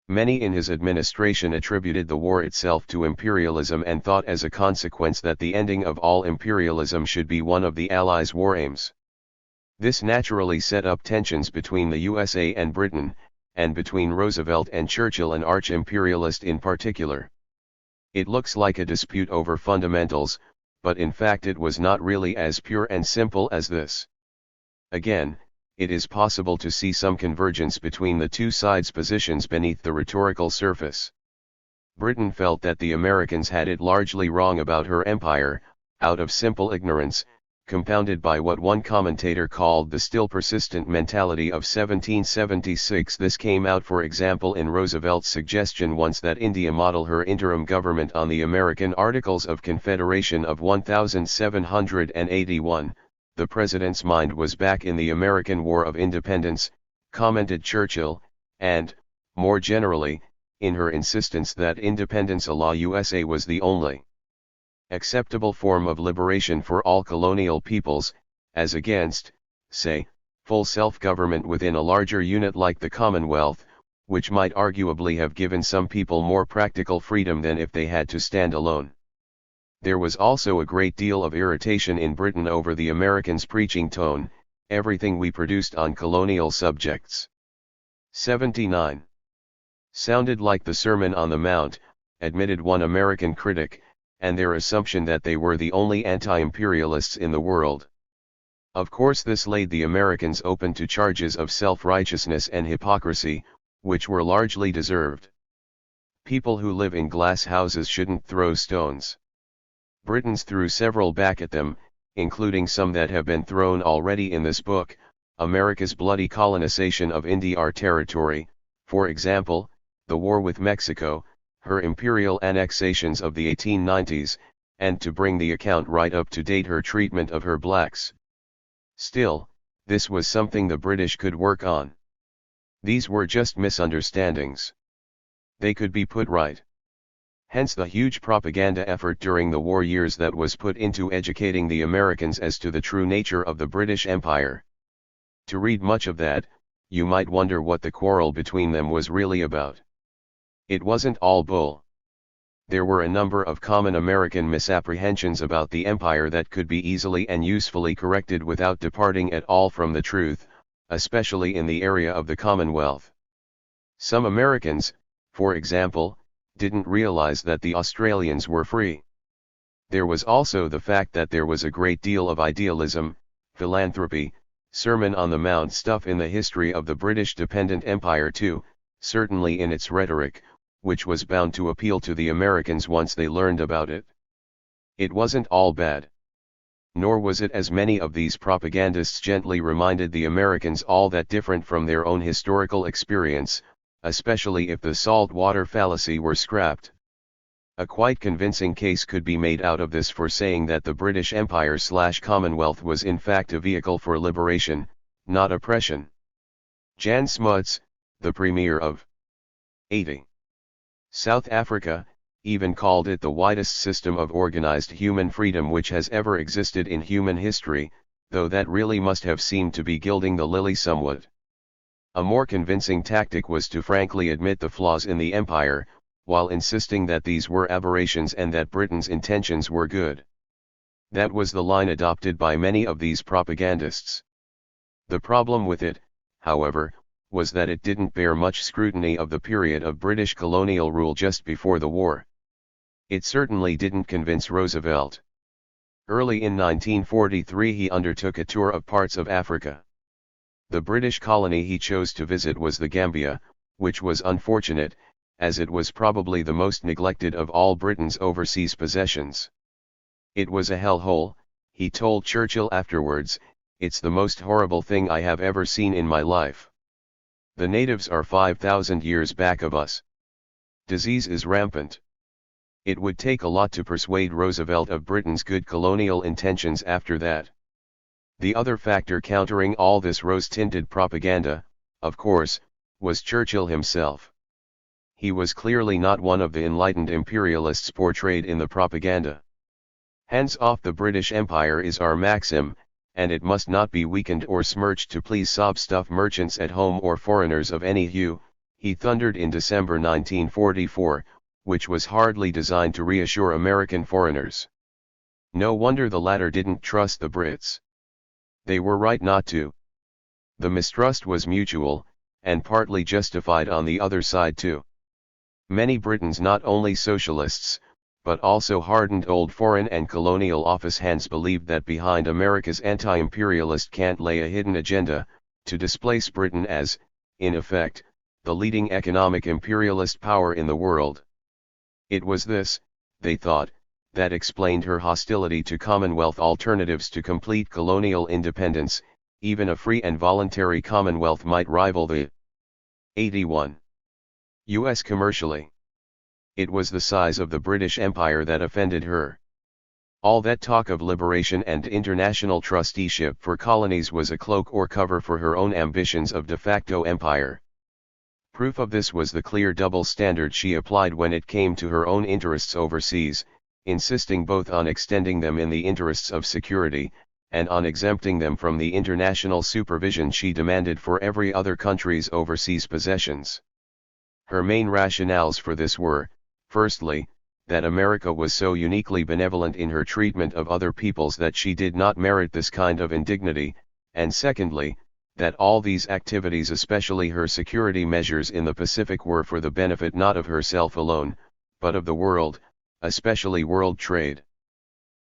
Many in his administration attributed the war itself to imperialism and thought as a consequence that the ending of all imperialism should be one of the Allies' war aims. This naturally set up tensions between the USA and Britain, and between Roosevelt and Churchill, an arch-imperialist in particular. It looks like a dispute over fundamentals, but in fact it was not really as pure and simple as this. Again, it is possible to see some convergence between the two sides' positions beneath the rhetorical surface. Britain felt that the Americans had it largely wrong about her empire, out of simple ignorance, compounded by what one commentator called the still persistent mentality of 1776. This came out, for example, in Roosevelt's suggestion once that India model her interim government on the American Articles of Confederation of 1781. The president's mind was back in the American War of Independence, commented Churchill, and, more generally, in her insistence that independence a la USA was the only acceptable form of liberation for all colonial peoples, as against, say, full self-government within a larger unit like the Commonwealth, which might arguably have given some people more practical freedom than if they had to stand alone. There was also a great deal of irritation in Britain over the Americans' preaching tone, everything we produced on colonial subjects. 79. Sounded like the Sermon on the Mount, admitted one American critic, and their assumption that they were the only anti-imperialists in the world. Of course, this laid the Americans open to charges of self-righteousness and hypocrisy, which were largely deserved. People who live in glass houses shouldn't throw stones. Britons threw several back at them, including some that have been thrown already in this book: America's bloody colonization of Indian territory, for example, the war with Mexico, her imperial annexations of the 1890s, and to bring the account right up to date, her treatment of her blacks. Still, this was something the British could work on. These were just misunderstandings. They could be put right. Hence the huge propaganda effort during the war years that was put into educating the Americans as to the true nature of the British Empire. To read much of that, you might wonder what the quarrel between them was really about. It wasn't all bull. There were a number of common American misapprehensions about the empire that could be easily and usefully corrected without departing at all from the truth, especially in the area of the Commonwealth. Some Americans, for example, didn't realize that the Australians were free. There was also the fact that there was a great deal of idealism, philanthropy, Sermon on the Mount stuff in the history of the British dependent empire too, certainly in its rhetoric, which was bound to appeal to the Americans once they learned about it. It wasn't all bad. Nor was it, as many of these propagandists gently reminded the Americans, all that different from their own historical experience, especially if the salt water fallacy were scrapped. A quite convincing case could be made out of this for saying that the British Empire/Commonwealth was in fact a vehicle for liberation, not oppression. Jan Smuts, the Premier of 80. South Africa, even called it the widest system of organized human freedom which has ever existed in human history, though that really must have seemed to be gilding the lily somewhat. A more convincing tactic was to frankly admit the flaws in the empire, while insisting that these were aberrations and that Britain's intentions were good. That was the line adopted by many of these propagandists. The problem with it, however, was that it didn't bear much scrutiny of the period of British colonial rule just before the war. It certainly didn't convince Roosevelt. Early in 1943 he undertook a tour of parts of Africa. The British colony he chose to visit was the Gambia, which was unfortunate, as it was probably the most neglected of all Britain's overseas possessions. It was a hellhole, he told Churchill afterwards. It's the most horrible thing I have ever seen in my life. The natives are 5,000 years back of us. Disease is rampant. It would take a lot to persuade Roosevelt of Britain's good colonial intentions after that. The other factor countering all this rose-tinted propaganda, of course, was Churchill himself. He was clearly not one of the enlightened imperialists portrayed in the propaganda. Hands off the British Empire is our maxim, and it must not be weakened or smirched to please sob-stuff merchants at home or foreigners of any hue, he thundered in December 1944, which was hardly designed to reassure American foreigners. No wonder the latter didn't trust the Brits. They were right not to. The mistrust was mutual, and partly justified on the other side too. Many Britons, not only socialists, but also hardened old foreign and colonial office hands believed that behind America's anti-imperialist cant lay a hidden agenda, to displace Britain as, in effect, the leading economic imperialist power in the world. It was this, they thought, that explained her hostility to Commonwealth alternatives to complete colonial independence. Even a free and voluntary Commonwealth might rival the 81 U.S. commercially. It was the size of the British Empire that offended her. All that talk of liberation and international trusteeship for colonies was a cloak or cover for her own ambitions of de facto empire. Proof of this was the clear double standard she applied when it came to her own interests overseas, insisting both on extending them in the interests of security, and on exempting them from the international supervision she demanded for every other country's overseas possessions. Her main rationales for this were, firstly, that America was so uniquely benevolent in her treatment of other peoples that she did not merit this kind of indignity, and secondly, that all these activities, especially her security measures in the Pacific, were for the benefit not of herself alone, but of the world, especially world trade.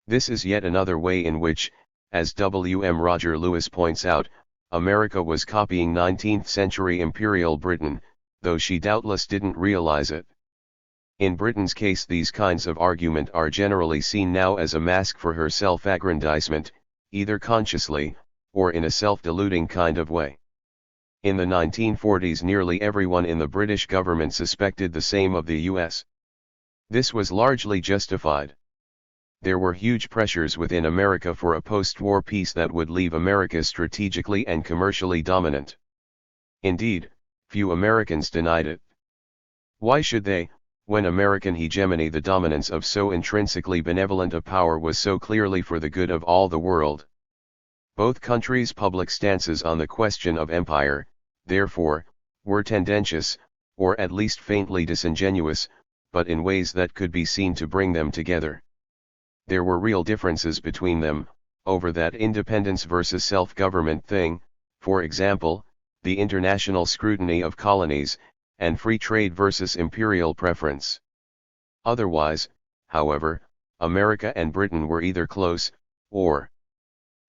This is yet another way in which, as W. M. Roger Lewis points out, America was copying 19th-century Imperial Britain, though she doubtless didn't realize it. In Britain's case, these kinds of argument are generally seen now as a mask for her self-aggrandizement, either consciously, or in a self-deluding kind of way. In the 1940s, nearly everyone in the British government suspected the same of the US. This was largely justified. There were huge pressures within America for a post-war peace that would leave America strategically and commercially dominant. Indeed, few Americans denied it. Why should they, when American hegemony, the dominance of so intrinsically benevolent a power, was so clearly for the good of all the world? Both countries' public stances on the question of empire, therefore, were tendentious, or at least faintly disingenuous, but in ways that could be seen to bring them together. There were real differences between them, over that independence versus self-government thing, for example, the international scrutiny of colonies, and free trade versus imperial preference. Otherwise, however, America and Britain were either close, or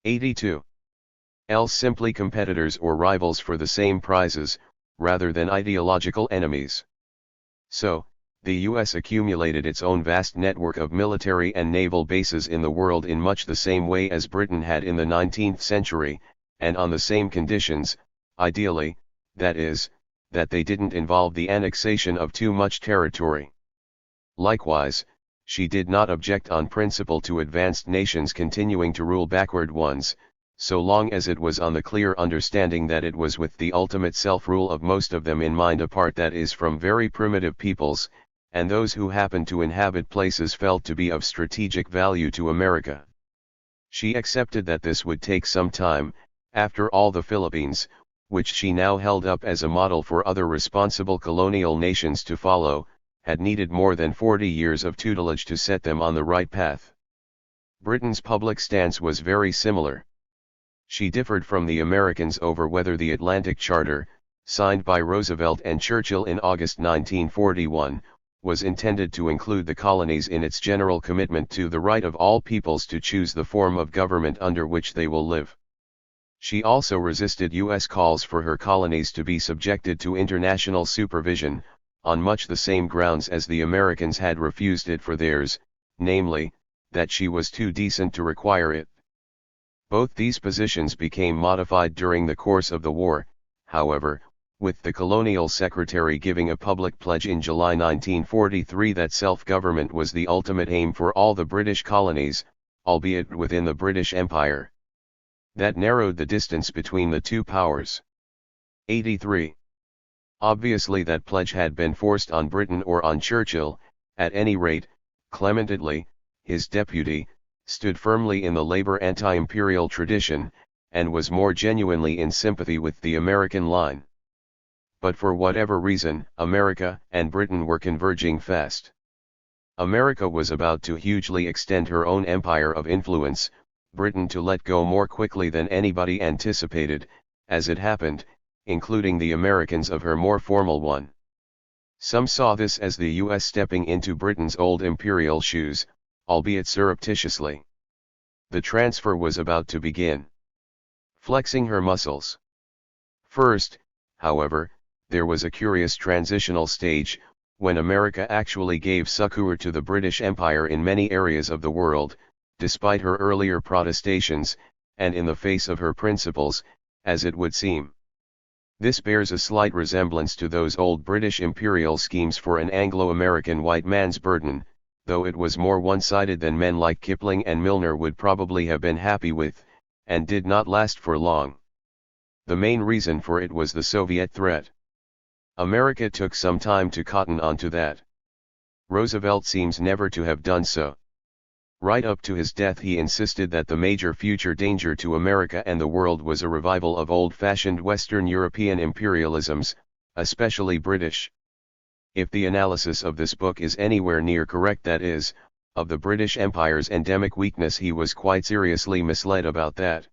82. Else simply competitors or rivals for the same prizes, rather than ideological enemies. So, the US accumulated its own vast network of military and naval bases in the world in much the same way as Britain had in the 19th century, and on the same conditions, ideally, that is, that they didn't involve the annexation of too much territory. Likewise, she did not object on principle to advanced nations continuing to rule backward ones, so long as it was on the clear understanding that it was with the ultimate self-rule of most of them in mind, apart, that is, from very primitive peoples, and those who happened to inhabit places felt to be of strategic value to America. She accepted that this would take some time. After all, the Philippines, which she now held up as a model for other responsible colonial nations to follow, had needed more than 40 years of tutelage to set them on the right path. Britain's public stance was very similar. She differed from the Americans over whether the Atlantic Charter, signed by Roosevelt and Churchill in August 1941, was intended to include the colonies in its general commitment to the right of all peoples to choose the form of government under which they will live. She also resisted U.S. calls for her colonies to be subjected to international supervision, on much the same grounds as the Americans had refused it for theirs, namely, that she was too decent to require it. Both these positions became modified during the course of the war, however, with the colonial secretary giving a public pledge in July 1943 that self-government was the ultimate aim for all the British colonies, albeit within the British Empire. That narrowed the distance between the two powers. 83. Obviously that pledge had been forced on Britain or on Churchill. At any rate, Clement Attlee, his deputy, stood firmly in the Labour anti-imperial tradition, and was more genuinely in sympathy with the American line. But for whatever reason, America and Britain were converging fast. America was about to hugely extend her own empire of influence, Britain to let go more quickly than anybody anticipated, as it happened, including the Americans, of her more formal one. Some saw this as the US stepping into Britain's old imperial shoes, albeit surreptitiously. The transfer was about to begin. Flexing her muscles. First, however, there was a curious transitional stage, when America actually gave succor to the British Empire in many areas of the world, despite her earlier protestations, and in the face of her principles, as it would seem. This bears a slight resemblance to those old British imperial schemes for an Anglo-American white man's burden, though it was more one-sided than men like Kipling and Milner would probably have been happy with, and did not last for long. The main reason for it was the Soviet threat. America took some time to cotton on to that. Roosevelt seems never to have done so. Right up to his death he insisted that the major future danger to America and the world was a revival of old-fashioned Western European imperialisms, especially British. If the analysis of this book is anywhere near correct, that is, of the British Empire's endemic weakness, he was quite seriously misled about that.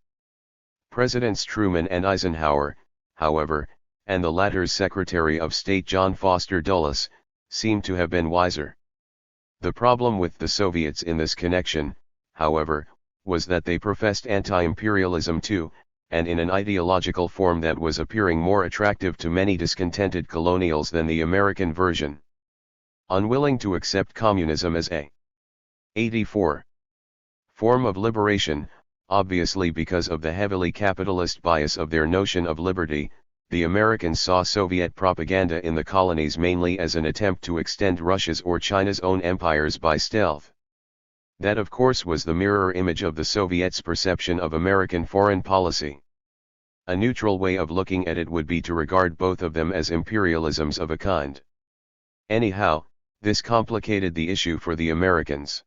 Presidents Truman and Eisenhower, however, and the latter's Secretary of State John Foster Dulles, seem to have been wiser. The problem with the Soviets in this connection, however, was that they professed anti-imperialism too, and in an ideological form that was appearing more attractive to many discontented colonials than the American version. Unwilling to accept communism as a 84 form of liberation, obviously because of the heavily capitalist bias of their notion of liberty, the Americans saw Soviet propaganda in the colonies mainly as an attempt to extend Russia's or China's own empires by stealth. That of course was the mirror image of the Soviets' perception of American foreign policy. A neutral way of looking at it would be to regard both of them as imperialisms of a kind. Anyhow, this complicated the issue for the Americans.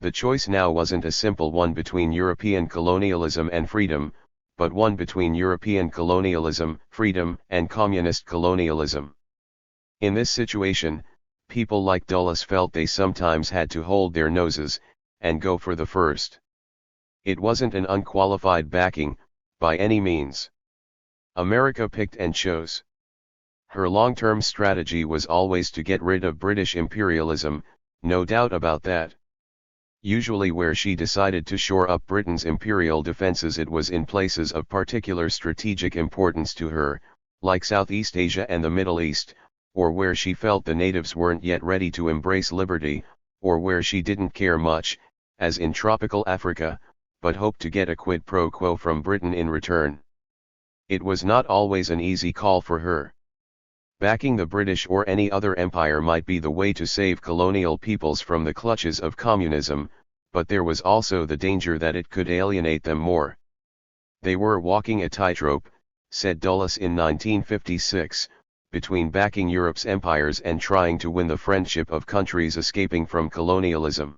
The choice now wasn't a simple one between European colonialism and freedom, but one between European colonialism, freedom, and communist colonialism. In this situation, people like Dulles felt they sometimes had to hold their noses, and go for the first. It wasn't an unqualified backing, by any means. America picked and chose. Her long-term strategy was always to get rid of British imperialism, no doubt about that. Usually where she decided to shore up Britain's imperial defenses, it was in places of particular strategic importance to her, like Southeast Asia and the Middle East, or where she felt the natives weren't yet ready to embrace liberty, or where she didn't care much, as in tropical Africa, but hoped to get a quid pro quo from Britain in return. It was not always an easy call for her. Backing the British or any other empire might be the way to save colonial peoples from the clutches of communism, but there was also the danger that it could alienate them more. They were walking a tightrope, said Dulles in 1956, between backing Europe's empires and trying to win the friendship of countries escaping from colonialism.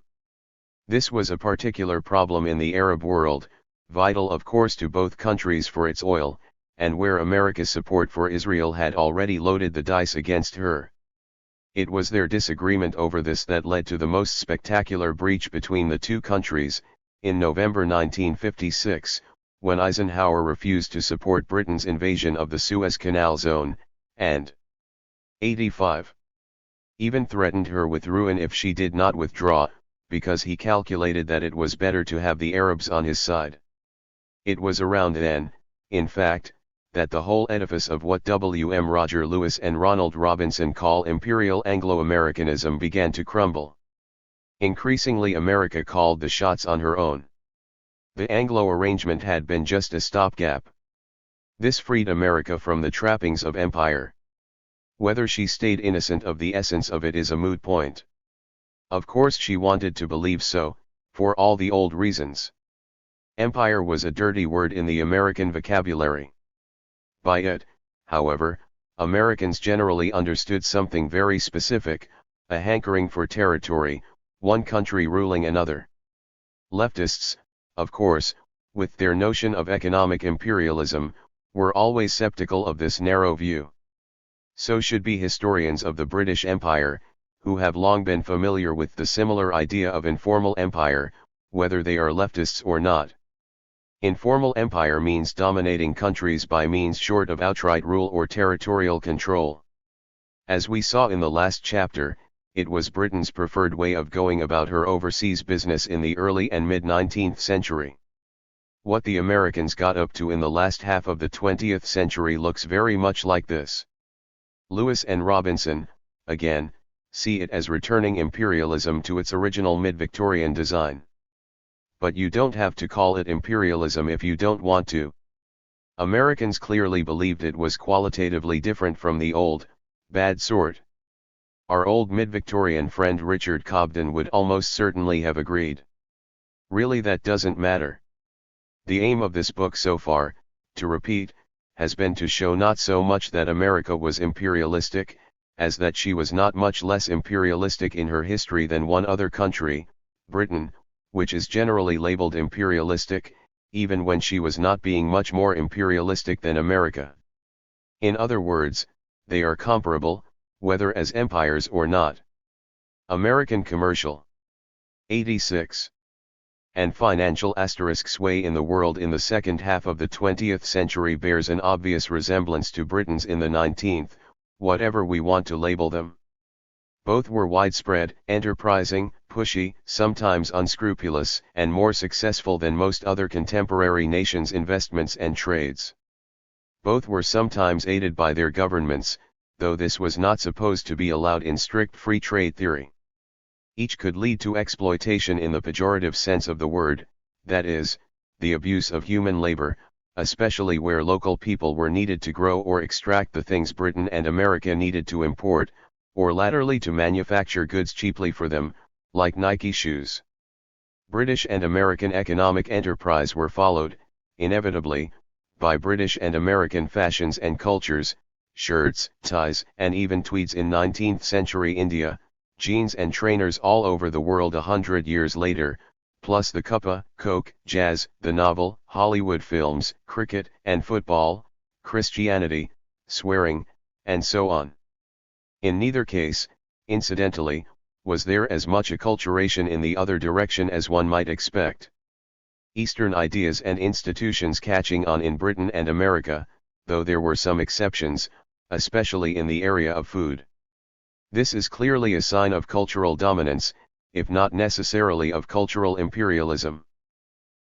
This was a particular problem in the Arab world, vital of course to both countries for its oil, and where America's support for Israel had already loaded the dice against her. It was their disagreement over this that led to the most spectacular breach between the two countries, in November 1956, when Eisenhower refused to support Britain's invasion of the Suez Canal zone, and 85. Even threatened her with ruin if she did not withdraw, because he calculated that it was better to have the Arabs on his side. It was around then, in fact, that the whole edifice of what W. M. Roger Lewis and Ronald Robinson call Imperial Anglo-Americanism began to crumble. Increasingly America called the shots on her own. The Anglo arrangement had been just a stopgap. This freed America from the trappings of empire. Whether she stayed innocent of the essence of it is a moot point. Of course she wanted to believe so, for all the old reasons. Empire was a dirty word in the American vocabulary. By it, however, Americans generally understood something very specific, a hankering for territory, one country ruling another. Leftists, of course, with their notion of economic imperialism, were always skeptical of this narrow view. So should be historians of the British Empire, who have long been familiar with the similar idea of informal empire, whether they are leftists or not. Informal empire means dominating countries by means short of outright rule or territorial control. As we saw in the last chapter, it was Britain's preferred way of going about her overseas business in the early and mid-19th century. What the Americans got up to in the last half of the 20th century looks very much like this. Lewis and Robinson, again, see it as returning imperialism to its original mid-Victorian design. But you don't have to call it imperialism if you don't want to. Americans clearly believed it was qualitatively different from the old, bad sort. Our old mid-Victorian friend Richard Cobden would almost certainly have agreed. Really, that doesn't matter. The aim of this book so far, to repeat, has been to show not so much that America was imperialistic, as that she was not much less imperialistic in her history than one other country, Britain, which is generally labeled imperialistic, even when she was not being much more imperialistic than America. In other words, they are comparable, whether as empires or not. American commercial. 86. And financial * sway in the world in the second half of the 20th century bears an obvious resemblance to Britain's in the 19th, whatever we want to label them. Both were widespread, enterprising, pushy, sometimes unscrupulous, and more successful than most other contemporary nations' investments and trades. Both were sometimes aided by their governments, though this was not supposed to be allowed in strict free trade theory. Each could lead to exploitation in the pejorative sense of the word, that is, the abuse of human labor, especially where local people were needed to grow or extract the things Britain and America needed to import, or latterly to manufacture goods cheaply for them, like Nike shoes. British and American economic enterprise were followed, inevitably, by British and American fashions and cultures, shirts, ties, and even tweeds in 19th century India, jeans and trainers all over the world 100 years later, plus the cuppa, Coke, jazz, the novel, Hollywood films, cricket and football, Christianity, swearing, and so on. In neither case, incidentally, was there as much acculturation in the other direction as one might expect. Eastern ideas and institutions catching on in Britain and America, though there were some exceptions, especially in the area of food. This is clearly a sign of cultural dominance, if not necessarily of cultural imperialism.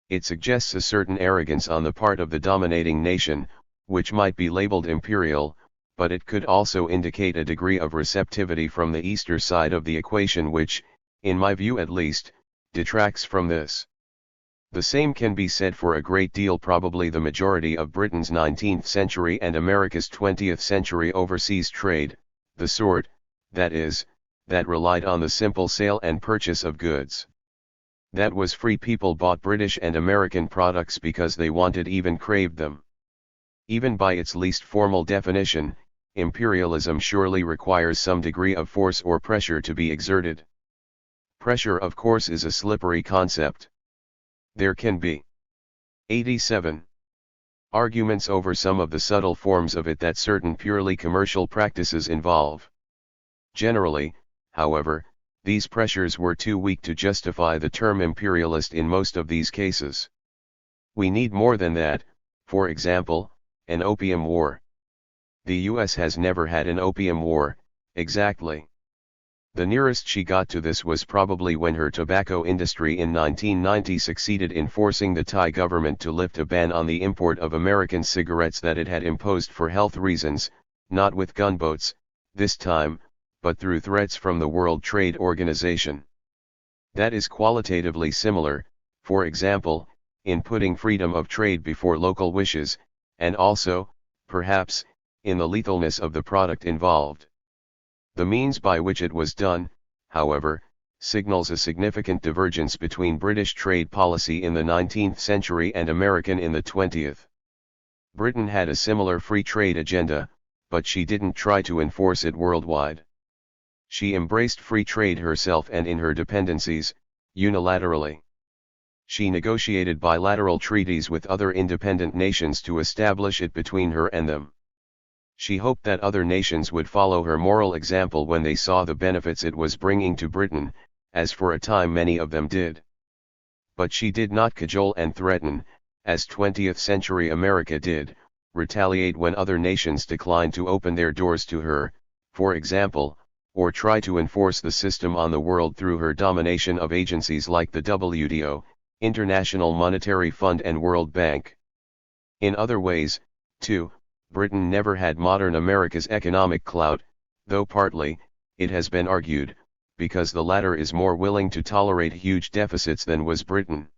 It suggests a certain arrogance on the part of the dominating nation, which might be labeled imperial, but it could also indicate a degree of receptivity from the Eastern side of the equation which, in my view at least, detracts from this. The same can be said for a great deal, probably the majority of Britain's 19th century and America's 20th century overseas trade, the sort, that is, that relied on the simple sale and purchase of goods. That was free. People bought British and American products because they wanted, even craved them. Even by its least formal definition, imperialism surely requires some degree of force or pressure to be exerted. Pressure, of course, is a slippery concept. There can be 87 arguments over some of the subtle forms of it that certain purely commercial practices involve. Generally, however, these pressures were too weak to justify the term imperialist in most of these cases. We need more than that, for example, an opium war. The US has never had an opium war, exactly. The nearest she got to this was probably when her tobacco industry in 1990 succeeded in forcing the Thai government to lift a ban on the import of American cigarettes that it had imposed for health reasons, not with gunboats, this time, but through threats from the World Trade Organization. That is qualitatively similar, for example, in putting freedom of trade before local wishes, and also, perhaps, in the lethalness of the product involved. The means by which it was done, however, signals a significant divergence between British trade policy in the 19th century and American in the 20th. Britain had a similar free trade agenda, but she didn't try to enforce it worldwide. She embraced free trade herself and in her dependencies, unilaterally. She negotiated bilateral treaties with other independent nations to establish it between her and them. She hoped that other nations would follow her moral example when they saw the benefits it was bringing to Britain, as for a time many of them did. But she did not cajole and threaten, as 20th century America did, retaliate when other nations declined to open their doors to her, for example, or try to enforce the system on the world through her domination of agencies like the WTO, International Monetary Fund and World Bank. In other ways, too, Britain never had modern America's economic clout, though partly, it has been argued, because the latter is more willing to tolerate huge deficits than was Britain.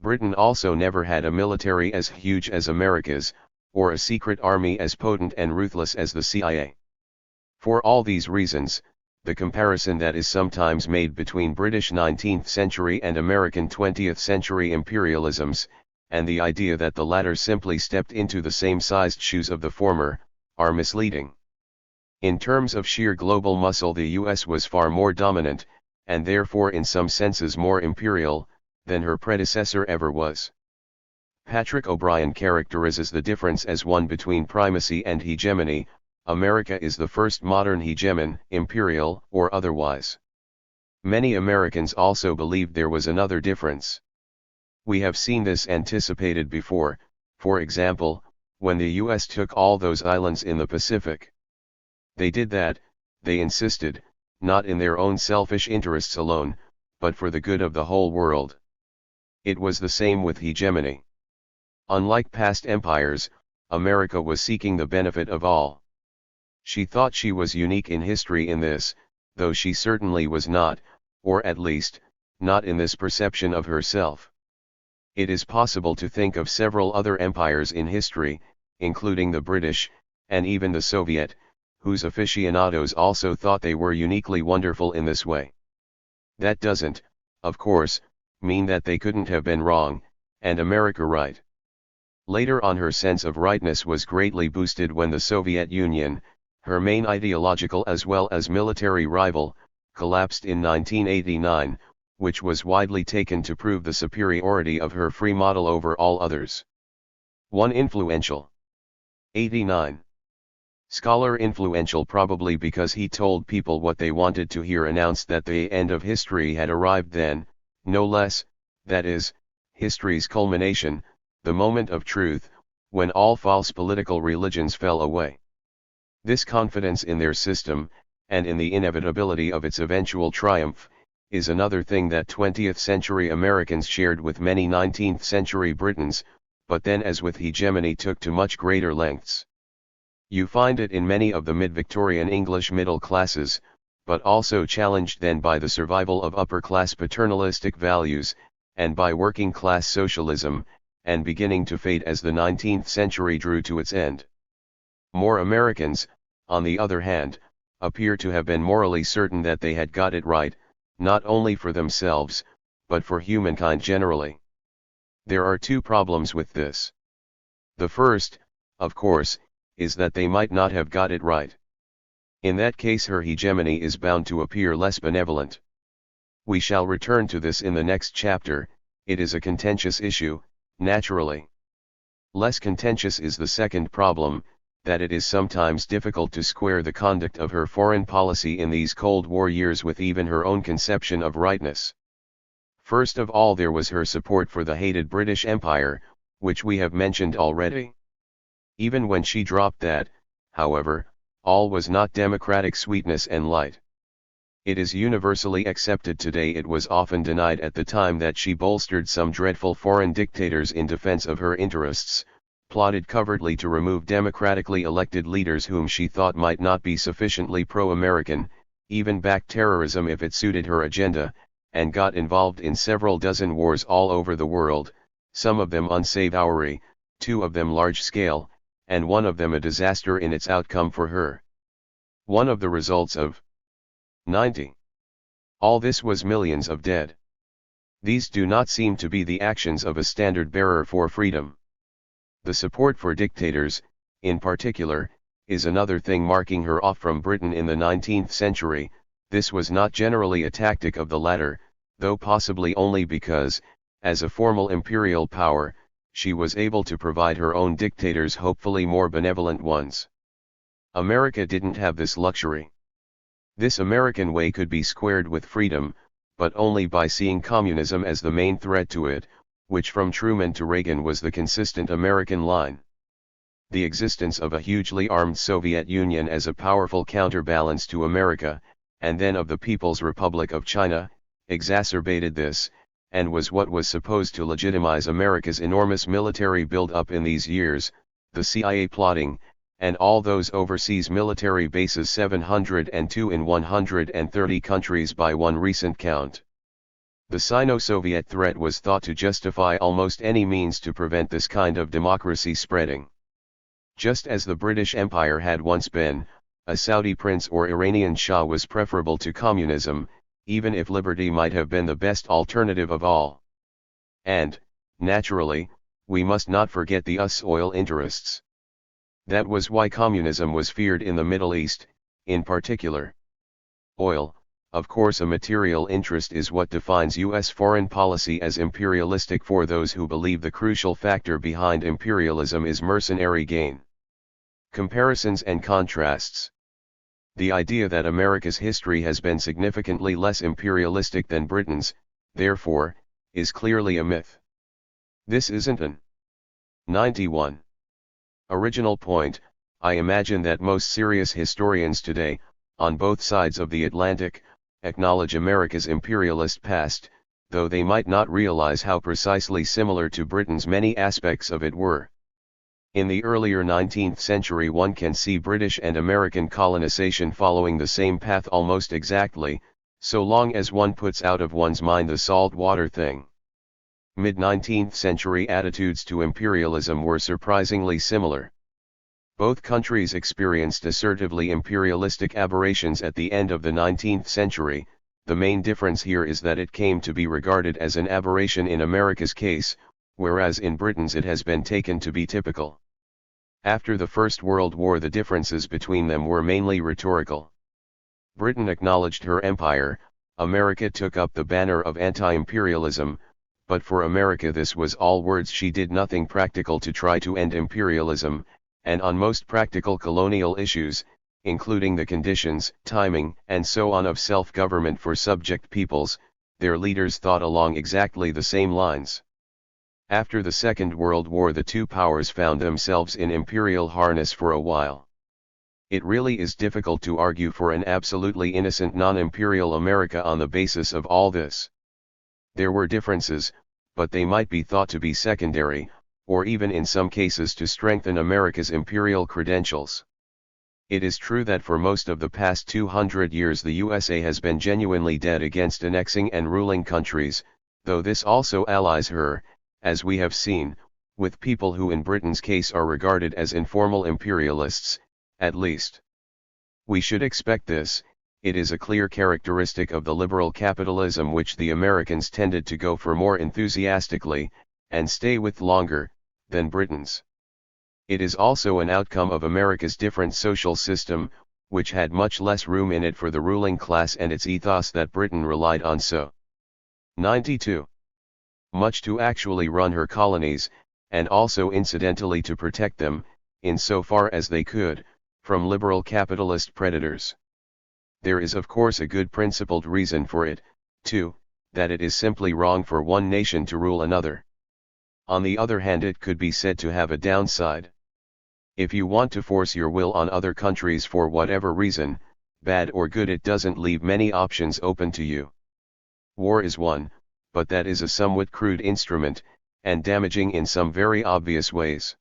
Britain also never had a military as huge as America's, or a secret army as potent and ruthless as the CIA. For all these reasons, the comparison that is sometimes made between British 19th century and American 20th century imperialisms, and the idea that the latter simply stepped into the same-sized shoes of the former, are misleading. In terms of sheer global muscle, the US was far more dominant, and therefore in some senses more imperial, than her predecessor ever was. Patrick O'Brien characterizes the difference as one between primacy and hegemony. America is the first modern hegemon, imperial or otherwise. Many Americans also believed there was another difference. We have seen this anticipated before, for example, when the US took all those islands in the Pacific. They did that, they insisted, not in their own selfish interests alone, but for the good of the whole world. It was the same with hegemony. Unlike past empires, America was seeking the benefit of all. She thought she was unique in history in this, though she certainly was not, or at least, not in this perception of herself. It is possible to think of several other empires in history, including the British, and even the Soviet, whose aficionados also thought they were uniquely wonderful in this way. That doesn't, of course, mean that they couldn't have been wrong, and America right. Later on, her sense of rightness was greatly boosted when the Soviet Union, her main ideological as well as military rival, collapsed in 1989, which was widely taken to prove the superiority of her free model over all others. One influential 89 scholar, influential probably because he told people what they wanted to hear, announced that the end of history had arrived then, no less, that is, history's culmination, the moment of truth, when all false political religions fell away. This confidence in their system, and in the inevitability of its eventual triumph, is another thing that 20th century Americans shared with many 19th century Britons, but then, as with hegemony, took to much greater lengths. You find it in many of the mid-Victorian English middle classes, but also challenged then by the survival of upper-class paternalistic values, and by working-class socialism, and beginning to fade as the 19th century drew to its end. More Americans, on the other hand, appear to have been morally certain that they had got it right, not only for themselves, but for humankind generally. There are two problems with this. The first, of course, is that they might not have got it right. In that case, her hegemony is bound to appear less benevolent. We shall return to this in the next chapter. It is a contentious issue, naturally. Less contentious is the second problem, that it is sometimes difficult to square the conduct of her foreign policy in these Cold War years with even her own conception of rightness. First of all, there was her support for the hated British Empire, which we have mentioned already. Even when she dropped that, however, all was not democratic sweetness and light. It is universally accepted today, it was often denied at the time, that she bolstered some dreadful foreign dictators in defense of her interests, plotted covertly to remove democratically elected leaders whom she thought might not be sufficiently pro-American, even backed terrorism if it suited her agenda, and got involved in several dozen wars all over the world, some of them unsavory, 2 of them large-scale, and 1 of them a disaster in its outcome for her. One of the results of 90. All this was millions of dead. These do not seem to be the actions of a standard bearer for freedom. The support for dictators, in particular, is another thing marking her off from Britain in the 19th century. This was not generally a tactic of the latter, though possibly only because, as a formal imperial power, she was able to provide her own dictators hopefully more benevolent ones. America didn't have this luxury. This American way could be squared with freedom, but only by seeing communism as the main threat to it, which from Truman to Reagan was the consistent American line. the existence of a hugely armed Soviet Union as a powerful counterbalance to America, and then of the People's Republic of China, exacerbated this, and was what was supposed to legitimize America's enormous military build-up in these years, the CIA plotting, and all those overseas military bases, 702 in 130 countries by one recent count. The Sino-Soviet threat was thought to justify almost any means to prevent this kind of democracy spreading. Just as the British Empire had once been, a Saudi prince or Iranian Shah was preferable to communism, even if liberty might have been the best alternative of all. And, naturally, we must not forget the US oil interests. That was why communism was feared in the Middle East, in particular. Oil, of course, a material interest, is what defines US foreign policy as imperialistic for those who believe the crucial factor behind imperialism is mercenary gain. Comparisons and contrasts. The idea that America's history has been significantly less imperialistic than Britain's, therefore, is clearly a myth. This isn't an 91. Original point. I imagine that most serious historians today, on both sides of the Atlantic, acknowledge America's imperialist past, though they might not realize how precisely similar to Britain's many aspects of it were. In the earlier 19th century one can see British and American colonization following the same path almost exactly, so long as one puts out of one's mind the salt water thing. Mid-19th century attitudes to imperialism were surprisingly similar. Both countries experienced assertively imperialistic aberrations at the end of the 19th century. The main difference here is that it came to be regarded as an aberration in America's case, whereas in Britain's it has been taken to be typical. After the First World War the differences between them were mainly rhetorical. Britain acknowledged her empire, America took up the banner of anti-imperialism, but for America this was all words. She did nothing practical to try to end imperialism, and on most practical colonial issues, including the conditions, timing, and so on of self-government for subject peoples, their leaders thought along exactly the same lines. After the Second World War the two powers found themselves in imperial harness for a while. It really is difficult to argue for an absolutely innocent non-imperial America on the basis of all this. There were differences, but they might be thought to be secondary, or even in some cases to strengthen America's imperial credentials. It is true that for most of the past 200 years the USA has been genuinely dead against annexing and ruling countries, though this also allies her, as we have seen, with people who in Britain's case are regarded as informal imperialists, at least. We should expect this. It is a clear characteristic of the liberal capitalism which the Americans tended to go for more enthusiastically, and stay with longer, than Britain's. It is also an outcome of America's different social system, which had much less room in it for the ruling class and its ethos that Britain relied on so 92. Much to actually run her colonies, and also incidentally to protect them, in so far as they could, from liberal capitalist predators. There is of course a good principled reason for it, too, that it is simply wrong for one nation to rule another. On the other hand, it could be said to have a downside. If you want to force your will on other countries for whatever reason, bad or good, it doesn't leave many options open to you. War is one, but that is a somewhat crude instrument, and damaging in some very obvious ways.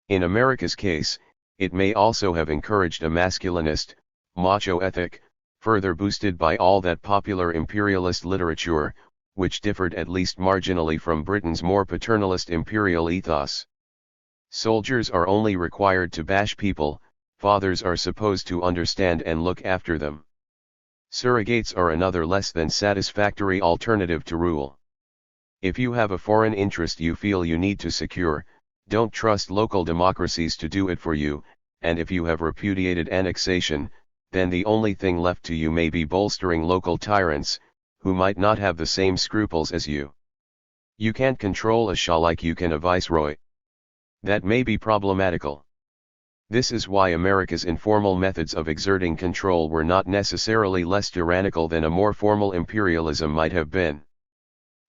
In America's case, it may also have encouraged a masculinist, macho ethic, further boosted by all that popular imperialist literature, which differed at least marginally from Britain's more paternalist imperial ethos. Soldiers are only required to bash people, fathers are supposed to understand and look after them. Surrogates are another less than satisfactory alternative to rule. If you have a foreign interest you feel you need to secure, don't trust local democracies to do it for you, and if you have repudiated annexation, then the only thing left to you may be bolstering local tyrants, who might not have the same scruples as you. You can't control a Shah like you can a viceroy. That may be problematical. This is why America's informal methods of exerting control were not necessarily less tyrannical than a more formal imperialism might have been.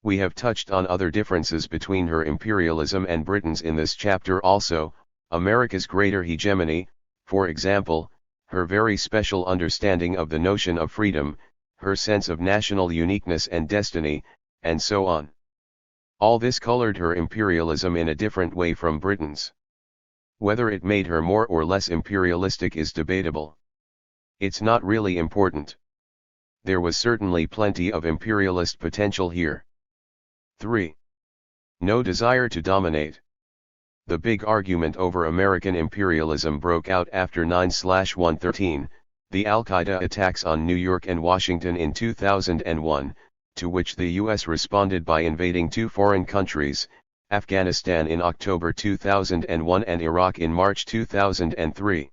We have touched on other differences between her imperialism and Britain's in this chapter also, America's greater hegemony, for example, her very special understanding of the notion of freedom, her sense of national uniqueness and destiny, and so on. All this colored her imperialism in a different way from Britain's. Whether it made her more or less imperialistic is debatable. It's not really important. There was certainly plenty of imperialist potential here. 3. No desire to dominate. The big argument over American imperialism broke out after 9/113, the Al-Qaeda attacks on New York and Washington in 2001, to which the U.S. responded by invading two foreign countries, Afghanistan in October 2001 and Iraq in March 2003.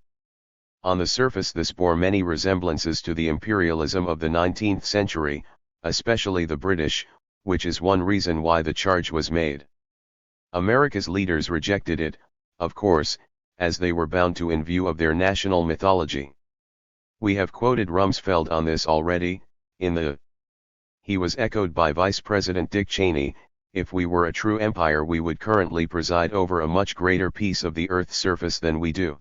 On the surface this bore many resemblances to the imperialism of the 19th century, especially the British, which is one reason why the charge was made. America's leaders rejected it, of course, as they were bound to in view of their national mythology. We have quoted Rumsfeld on this already, in the. He was echoed by Vice President Dick Cheney, if we were a true empire we would currently preside over a much greater piece of the Earth's surface than we do.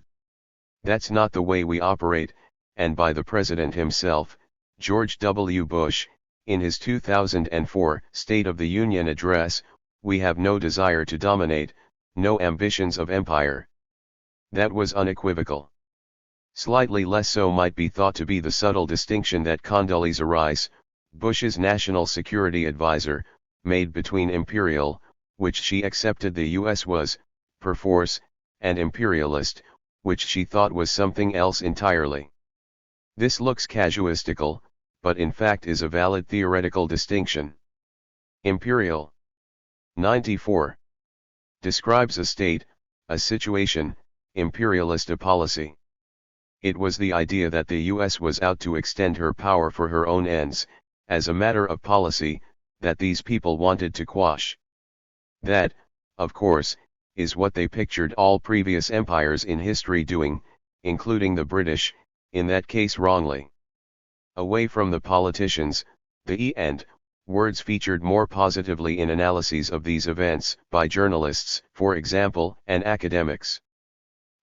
That's not the way we operate, and by the President himself, George W. Bush, in his 2004 State of the Union address, we have no desire to dominate, no ambitions of empire. That was unequivocal. Slightly less so might be thought to be the subtle distinction that Condoleezza Rice, Bush's national security advisor, made between imperial, which she accepted the U.S. was, perforce, and imperialist, which she thought was something else entirely. This looks casuistical, but in fact is a valid theoretical distinction. Imperial. 94. Describes a state, a situation, imperialist a policy. It was the idea that the U.S. was out to extend her power for her own ends, as a matter of policy, that these people wanted to quash. That, of course, is what they pictured all previous empires in history doing, including the British, in that case wrongly. Away from the politicians, the E and words featured more positively in analyses of these events by journalists, for example, and academics.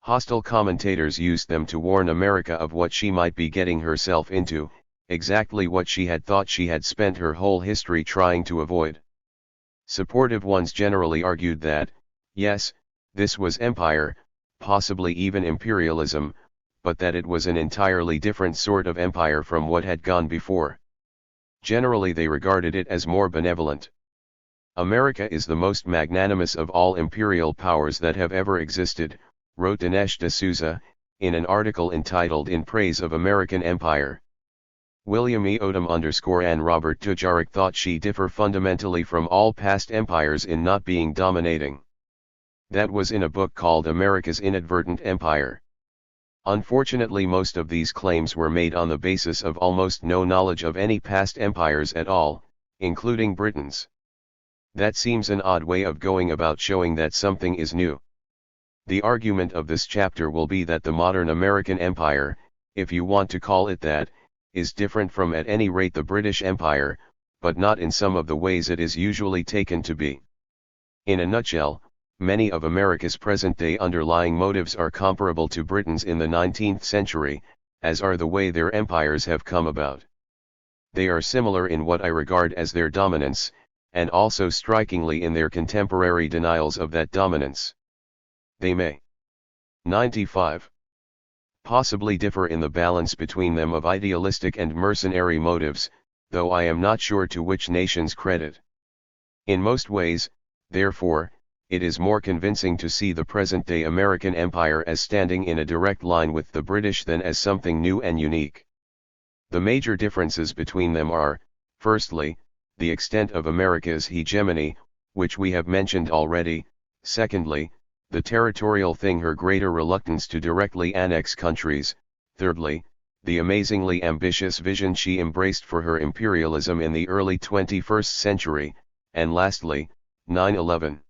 Hostile commentators used them to warn America of what she might be getting herself into, exactly what she had thought she had spent her whole history trying to avoid. Supportive ones generally argued that, yes, this was empire, possibly even imperialism, but that it was an entirely different sort of empire from what had gone before. Generally they regarded it as more benevolent. America is the most magnanimous of all imperial powers that have ever existed, wrote Dinesh D'Souza, in an article entitled In Praise of American Empire. William E. Odom and Robert Tujarek thought she differ fundamentally from all past empires in not being dominating. That was in a book called America's Inadvertent Empire. Unfortunately most of these claims were made on the basis of almost no knowledge of any past empires at all, including Britain's. That seems an odd way of going about showing that something is new. The argument of this chapter will be that the modern American Empire, if you want to call it that, is different from at any rate the British Empire, but not in some of the ways it is usually taken to be. In a nutshell, many of America's present-day underlying motives are comparable to Britain's in the 19th century, as are the way their empires have come about. They are similar in what I regard as their dominance, and also strikingly in their contemporary denials of that dominance. They may 95. Possibly differ in the balance between them of idealistic and mercenary motives, though I am not sure to which nation's credit. In most ways, therefore, it is more convincing to see the present-day American empire as standing in a direct line with the British than as something new and unique. The major differences between them are, firstly, the extent of America's hegemony, which we have mentioned already, secondly, the territorial thing her greater reluctance to directly annex countries, thirdly, the amazingly ambitious vision she embraced for her imperialism in the early 21st century, and lastly, 9/11.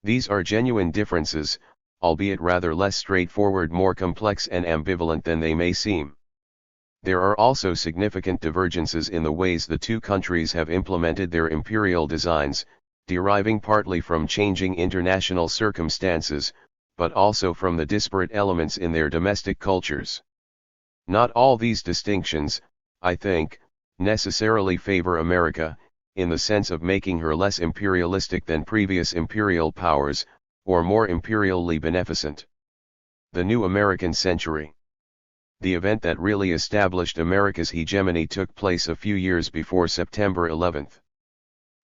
These are genuine differences, albeit rather less straightforward, more complex and ambivalent than they may seem. There are also significant divergences in the ways the two countries have implemented their imperial designs, deriving partly from changing international circumstances, but also from the disparate elements in their domestic cultures. Not all these distinctions, I think, necessarily favor America, in the sense of making her less imperialistic than previous imperial powers, or more imperially beneficent. The new American century. The event that really established America's hegemony took place a few years before September 11.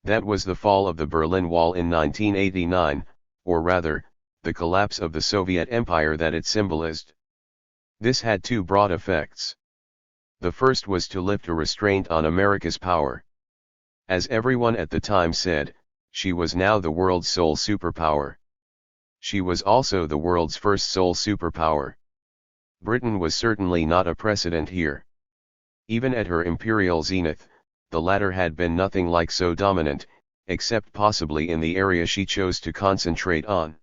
That was the fall of the Berlin Wall in 1989, or rather, the collapse of the Soviet Empire that it symbolized. This had two broad effects. The first was to lift a restraint on America's power. As everyone at the time said, she was now the world's sole superpower. She was also the world's first sole superpower. Britain was certainly not a precedent here. Even at her imperial zenith, the latter had been nothing like so dominant, except possibly in the area she chose to concentrate on.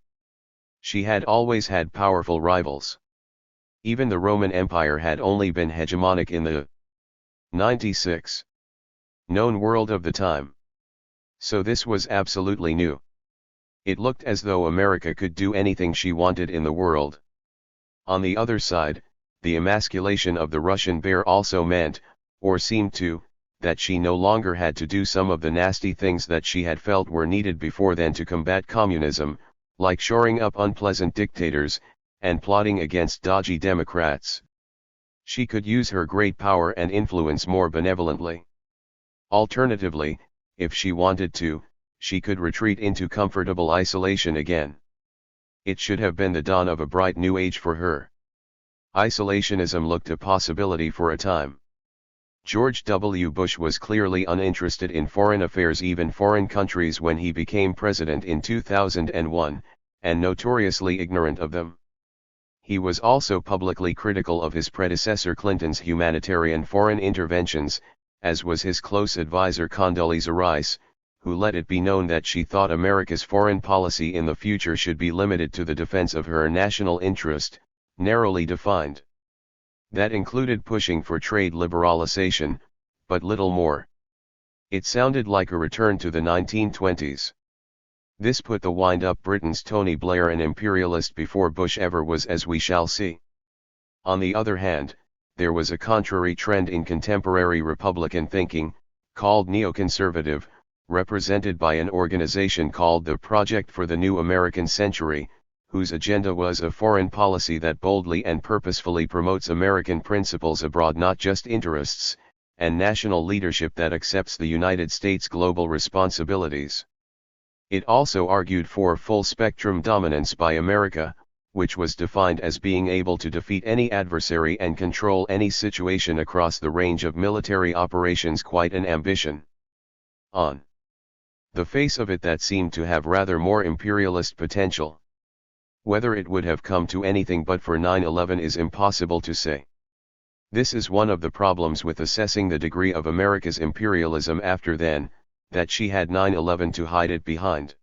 She had always had powerful rivals. Even the Roman Empire had only been hegemonic in the 96 known world of the time. So this was absolutely new. It looked as though America could do anything she wanted in the world. On the other side, the emasculation of the Russian bear also meant, or seemed to, that she no longer had to do some of the nasty things that she had felt were needed before then to combat communism, like shoring up unpleasant dictators, and plotting against dodgy Democrats. She could use her great power and influence more benevolently. Alternatively, if she wanted to, she could retreat into comfortable isolation again. It should have been the dawn of a bright new age for her. Isolationism looked a possibility for a time. George W. Bush was clearly uninterested in foreign affairs, even foreign countries, when he became president in 2001, and notoriously ignorant of them. He was also publicly critical of his predecessor Clinton's humanitarian foreign interventions, as was his close advisor Condoleezza Rice, who let it be known that she thought America's foreign policy in the future should be limited to the defense of her national interest, narrowly defined. That included pushing for trade liberalization, but little more. It sounded like a return to the 1920s. This put the wind-up Britain's Tony Blair an imperialist before Bush ever was, as we shall see. On the other hand, there was a contrary trend in contemporary Republican thinking, called neoconservative, represented by an organization called the Project for the New American Century, whose agenda was a foreign policy that boldly and purposefully promotes American principles abroad, not just interests, and national leadership that accepts the United States' global responsibilities. It also argued for full-spectrum dominance by America, which was defined as being able to defeat any adversary and control any situation across the range of military operations. Quite an ambition. On the face of it, that seemed to have rather more imperialist potential. Whether it would have come to anything but for 9/11 is impossible to say. This is one of the problems with assessing the degree of America's imperialism after then, that she had 9/11 to hide it behind.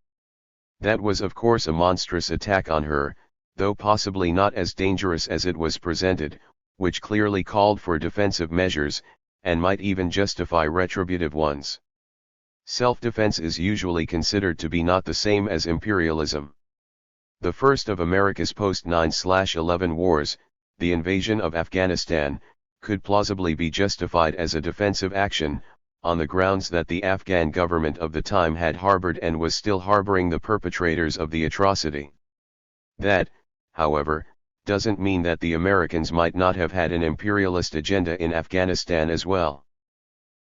That was of course a monstrous attack on her, though possibly not as dangerous as it was presented, which clearly called for defensive measures, and might even justify retributive ones. Self-defense is usually considered to be not the same as imperialism. The first of America's post-9/11 wars, the invasion of Afghanistan, could plausibly be justified as a defensive action, on the grounds that the Afghan government of the time had harbored and was still harboring the perpetrators of the atrocity. That, however, doesn't mean that the Americans might not have had an imperialist agenda in Afghanistan as well.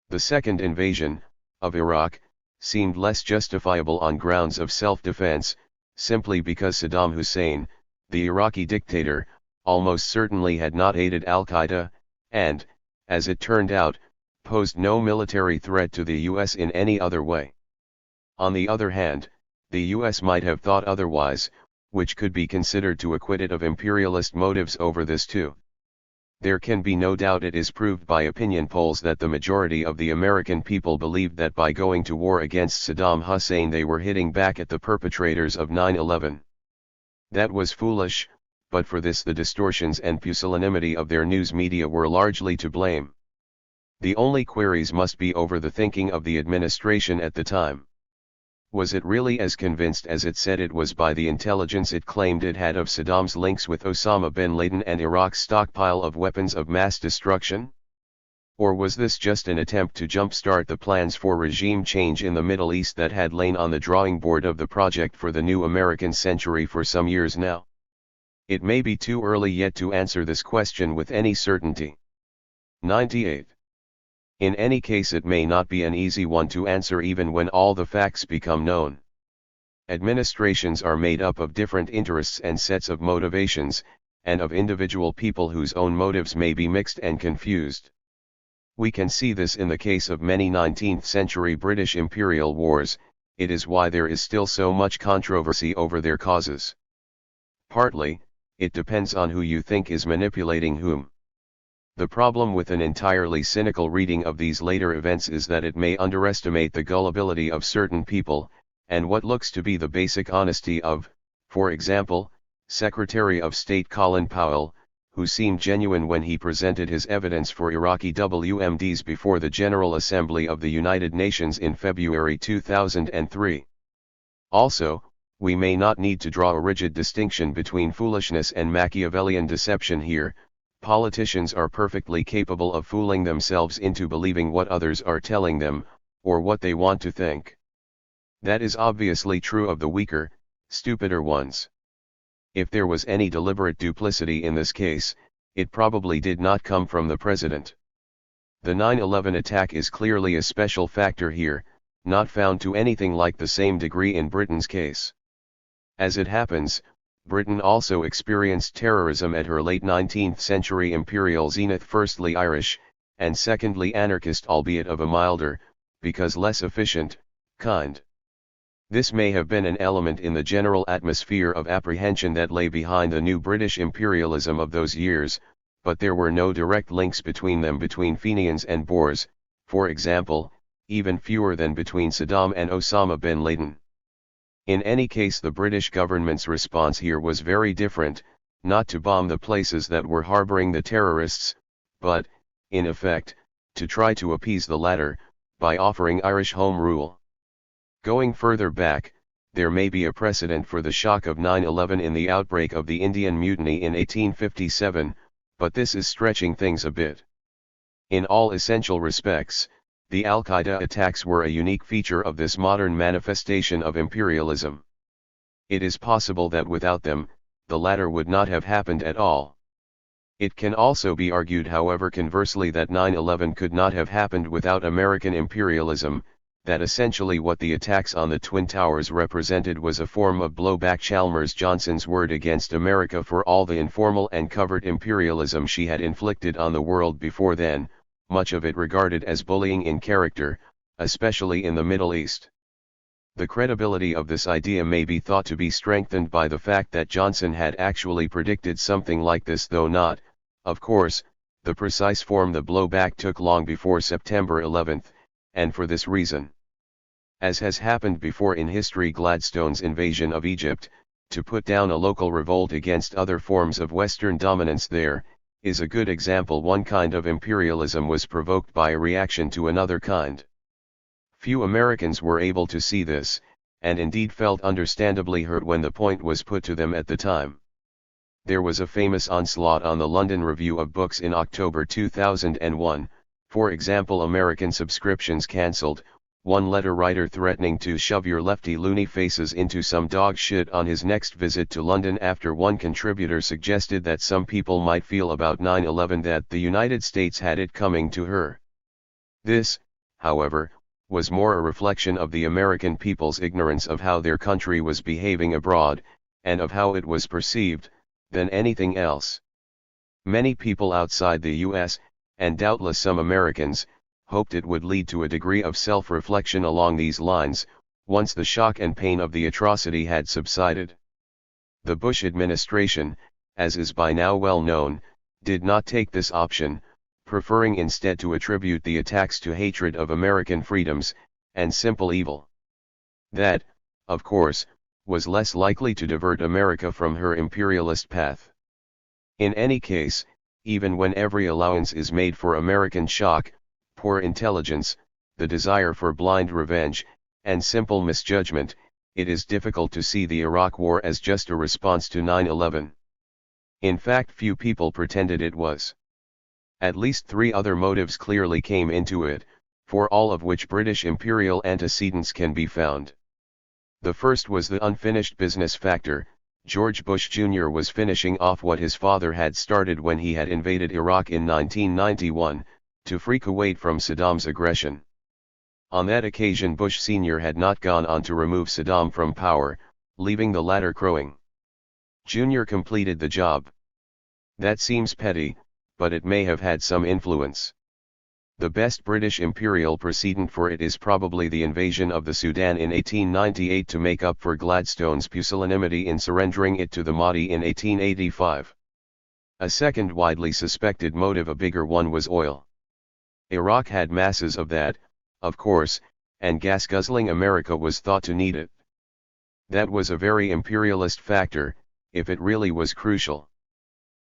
The second invasion, of Iraq, seemed less justifiable on grounds of self-defense, simply because Saddam Hussein, the Iraqi dictator, almost certainly had not aided al-Qaeda, and, as it turned out, posed no military threat to the US in any other way. On the other hand, the US might have thought otherwise, which could be considered to acquit it of imperialist motives over this too. There can be no doubt it is proved by opinion polls that the majority of the American people believed that by going to war against Saddam Hussein they were hitting back at the perpetrators of 9/11. That was foolish, but for this the distortions and pusillanimity of their news media were largely to blame. The only queries must be over the thinking of the administration at the time. Was it really as convinced as it said it was by the intelligence it claimed it had of Saddam's links with Osama bin Laden and Iraq's stockpile of weapons of mass destruction? Or was this just an attempt to jumpstart the plans for regime change in the Middle East that had lain on the drawing board of the project for the new American century for some years now? It may be too early yet to answer this question with any certainty. 98. In any case, it may not be an easy one to answer even when all the facts become known. Administrations are made up of different interests and sets of motivations, and of individual people whose own motives may be mixed and confused. We can see this in the case of many 19th century British imperial wars. It is why there is still so much controversy over their causes. Partly, it depends on who you think is manipulating whom. The problem with an entirely cynical reading of these later events is that it may underestimate the gullibility of certain people, and what looks to be the basic honesty of, for example, Secretary of State Colin Powell, who seemed genuine when he presented his evidence for Iraqi WMDs before the General Assembly of the United Nations in February 2003. Also, we may not need to draw a rigid distinction between foolishness and Machiavellian deception here. Politicians are perfectly capable of fooling themselves into believing what others are telling them, or what they want to think. That is obviously true of the weaker, stupider ones. If there was any deliberate duplicity in this case, it probably did not come from the president. The 9/11 attack is clearly a special factor here, not found to anything like the same degree in Britain's case. As it happens, Britain also experienced terrorism at her late 19th century imperial zenith, firstly Irish, and secondly anarchist, albeit of a milder, because less efficient, kind. This may have been an element in the general atmosphere of apprehension that lay behind the new British imperialism of those years, but there were no direct links between them, between Fenians and Boers, for example, even fewer than between Saddam and Osama bin Laden. In any case, the British government's response here was very different, not to bomb the places that were harboring the terrorists, but, in effect, to try to appease the latter, by offering Irish Home Rule. Going further back, there may be a precedent for the shock of 9/11 in the outbreak of the Indian Mutiny in 1857, but this is stretching things a bit. In all essential respects, the Al-Qaeda attacks were a unique feature of this modern manifestation of imperialism. It is possible that without them, the latter would not have happened at all. It can also be argued, however, conversely, that 9/11 could not have happened without American imperialism, that essentially what the attacks on the Twin Towers represented was a form of blowback, Chalmers Johnson's word, against America for all the informal and covert imperialism she had inflicted on the world before then, much of it regarded as bullying in character, especially in the Middle East. The credibility of this idea may be thought to be strengthened by the fact that Johnson had actually predicted something like this, though not, of course, the precise form the blowback took long before September 11, and for this reason. As has happened before in history, Gladstone's invasion of Egypt, to put down a local revolt against other forms of Western dominance there, is a good example. One kind of imperialism was provoked by a reaction to another kind. Few Americans were able to see this, and indeed felt understandably hurt when the point was put to them at the time. There was a famous onslaught on the London Review of Books in October 2001, for example, American subscriptions cancelled, one letter writer threatening to shove your lefty loony faces into some dog shit on his next visit to London, after one contributor suggested that some people might feel about 9/11 that the United States had it coming to her. This, however, was more a reflection of the American people's ignorance of how their country was behaving abroad, and of how it was perceived, than anything else. Many people outside the U.S., and doubtless some Americans, hoped it would lead to a degree of self-reflection along these lines, once the shock and pain of the atrocity had subsided. The Bush administration, as is by now well known, did not take this option, preferring instead to attribute the attacks to hatred of American freedoms, and simple evil. That, of course, was less likely to divert America from her imperialist path. In any case, even when every allowance is made for American shock, poor intelligence, the desire for blind revenge, and simple misjudgment, it is difficult to see the Iraq War as just a response to 9/11. In fact, few people pretended it was. At least 3 other motives clearly came into it, for all of which British imperial antecedents can be found. The first was the unfinished business factor. George Bush Jr. was finishing off what his father had started when he had invaded Iraq in 1991, to free Kuwait from Saddam's aggression. On that occasion Bush Sr. had not gone on to remove Saddam from power, leaving the latter crowing. Jr. completed the job. That seems petty, but it may have had some influence. The best British imperial precedent for it is probably the invasion of the Sudan in 1898 to make up for Gladstone's pusillanimity in surrendering it to the Mahdi in 1885. A second widely suspected motive, a bigger one, was oil. Iraq had masses of that, of course, and gas-guzzling America was thought to need it. That was a very imperialist factor, if it really was crucial.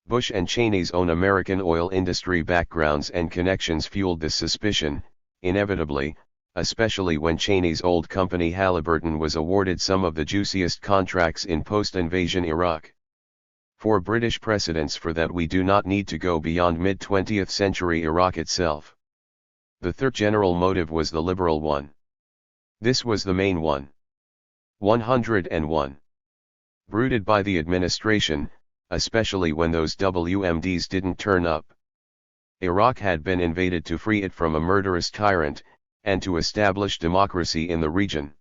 Bush and Cheney's own American oil industry backgrounds and connections fueled this suspicion, inevitably, especially when Cheney's old company Halliburton was awarded some of the juiciest contracts in post-invasion Iraq. For British precedents for that we do not need to go beyond mid-20th century Iraq itself. The third general motive was the liberal one. This was the main one. 101. Brooded by the administration, especially when those WMDs didn't turn up. Iraq had been invaded to free it from a murderous tyrant, and to establish democracy in the region.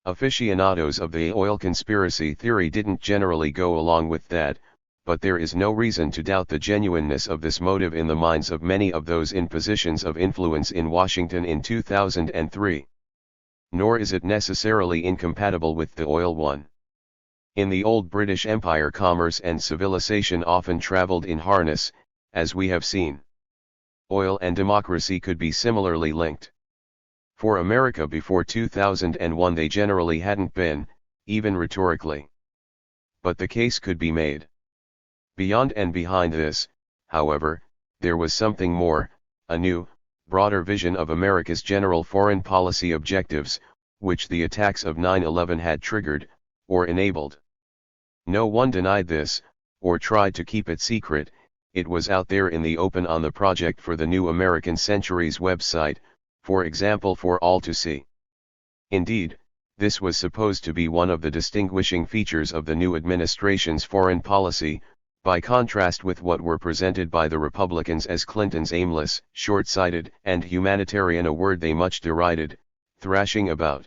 Aficionados of the oil conspiracy theory didn't generally go along with that, but there is no reason to doubt the genuineness of this motive in the minds of many of those in positions of influence in Washington in 2003. Nor is it necessarily incompatible with the oil one. In the old British Empire, commerce and civilization often traveled in harness, as we have seen. Oil and democracy could be similarly linked. For America before 2001 they generally hadn't been, even rhetorically. But the case could be made. Beyond and behind this, however, there was something more, a new, broader vision of America's general foreign policy objectives, which the attacks of 9/11 had triggered, or enabled. No one denied this, or tried to keep it secret. It was out there in the open on the Project for the New American Century's website, for example, for all to see. Indeed, this was supposed to be one of the distinguishing features of the new administration's foreign policy, by contrast with what were presented by the Republicans as Clinton's aimless, short-sighted, and humanitarian, a word they much derided, thrashing about.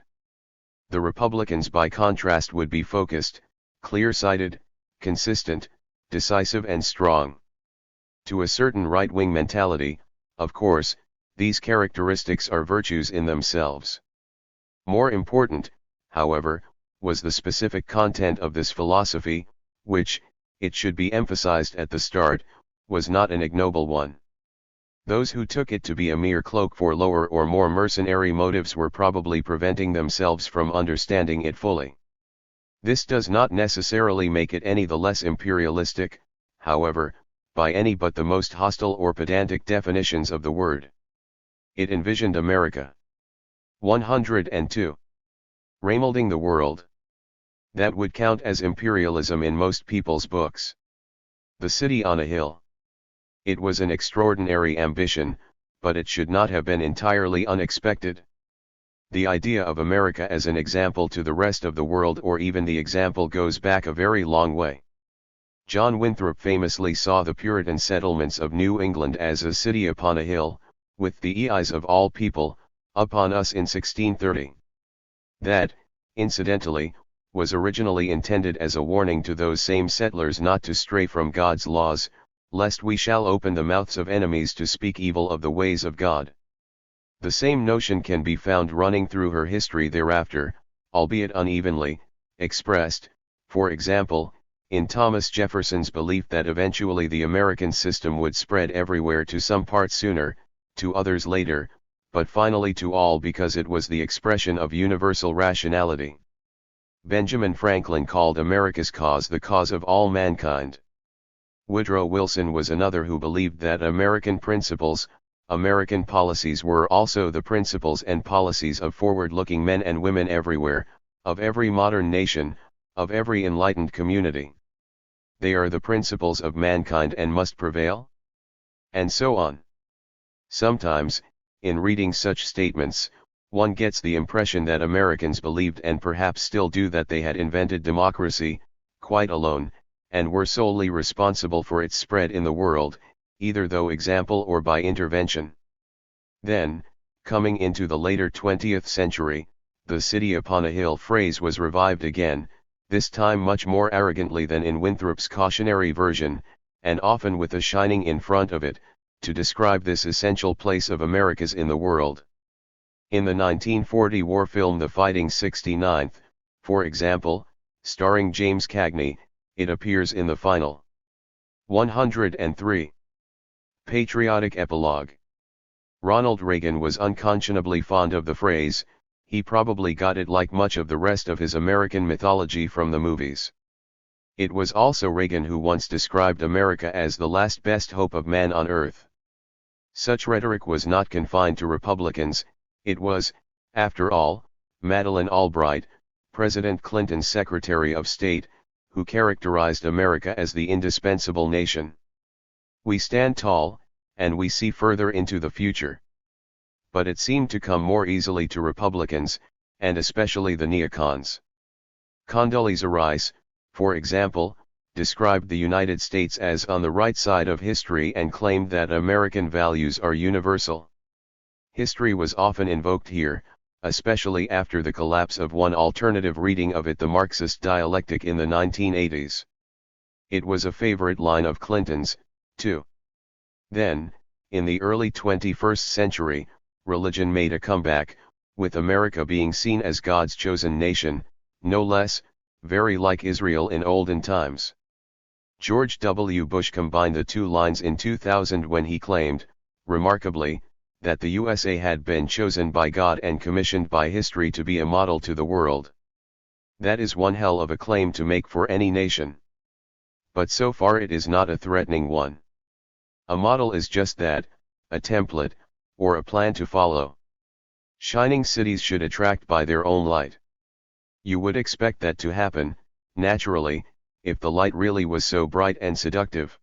The Republicans by contrast would be focused, clear-sighted, consistent, decisive and strong. To a certain right-wing mentality, of course, these characteristics are virtues in themselves. More important, however, was the specific content of this philosophy, which, it should be emphasized at the start, was not an ignoble one. Those who took it to be a mere cloak for lower or more mercenary motives were probably preventing themselves from understanding it fully. This does not necessarily make it any the less imperialistic, however, by any but the most hostile or pedantic definitions of the word. It envisioned America. 102. Remolding the world. That would count as imperialism in most people's books. The city on a hill. It was an extraordinary ambition, but it should not have been entirely unexpected. The idea of America as an example to the rest of the world, or even the example, goes back a very long way. John Winthrop famously saw the Puritan settlements of New England as a city upon a hill, with the eyes of all people upon us in 1630. That, incidentally, was originally intended as a warning to those same settlers not to stray from God's laws, lest we shall open the mouths of enemies to speak evil of the ways of God. The same notion can be found running through her history thereafter, albeit unevenly expressed, for example, in Thomas Jefferson's belief that eventually the American system would spread everywhere, to some parts sooner, to others later, but finally to all, because it was the expression of universal rationality. Benjamin Franklin called America's cause the cause of all mankind. Woodrow Wilson was another who believed that American principles, American policies were also the principles and policies of forward-looking men and women everywhere, of every modern nation, of every enlightened community. They are the principles of mankind and must prevail? And so on. Sometimes, in reading such statements, one gets the impression that Americans believed and perhaps still do that they had invented democracy, quite alone, and were solely responsible for its spread in the world, either through example or by intervention. Then, coming into the later 20th century, the city upon a hill phrase was revived again, this time much more arrogantly than in Winthrop's cautionary version, and often with a shining in front of it, to describe this essential place of America's in the world. In the 1940 war film The Fighting 69th, for example, starring James Cagney, it appears in the final 103. Patriotic epilogue. Ronald Reagan was unconscionably fond of the phrase. He probably got it like much of the rest of his American mythology from the movies. It was also Reagan who once described America as the last best hope of man on earth. Such rhetoric was not confined to Republicans, it was, after all, Madeleine Albright, President Clinton's Secretary of State, who characterized America as the indispensable nation. We stand tall, and we see further into the future. But it seemed to come more easily to Republicans, and especially the neocons. Condoleezza Rice, for example, described the United States as on the right side of history and claimed that American values are universal. History was often invoked here, especially after the collapse of one alternative reading of it, the Marxist dialectic, in the 1980s. It was a favorite line of Clinton's, too. Then, in the early 21st century, religion made a comeback, with America being seen as God's chosen nation, no less, very like Israel in olden times. George W. Bush combined the two lines in 2000 when he claimed, remarkably, that the USA had been chosen by God and commissioned by history to be a model to the world. That is one hell of a claim to make for any nation. But so far it is not a threatening one. A model is just that, a template, or a plan to follow. Shining cities should attract by their own light. You would expect that to happen, naturally, if the light really was so bright and seductive.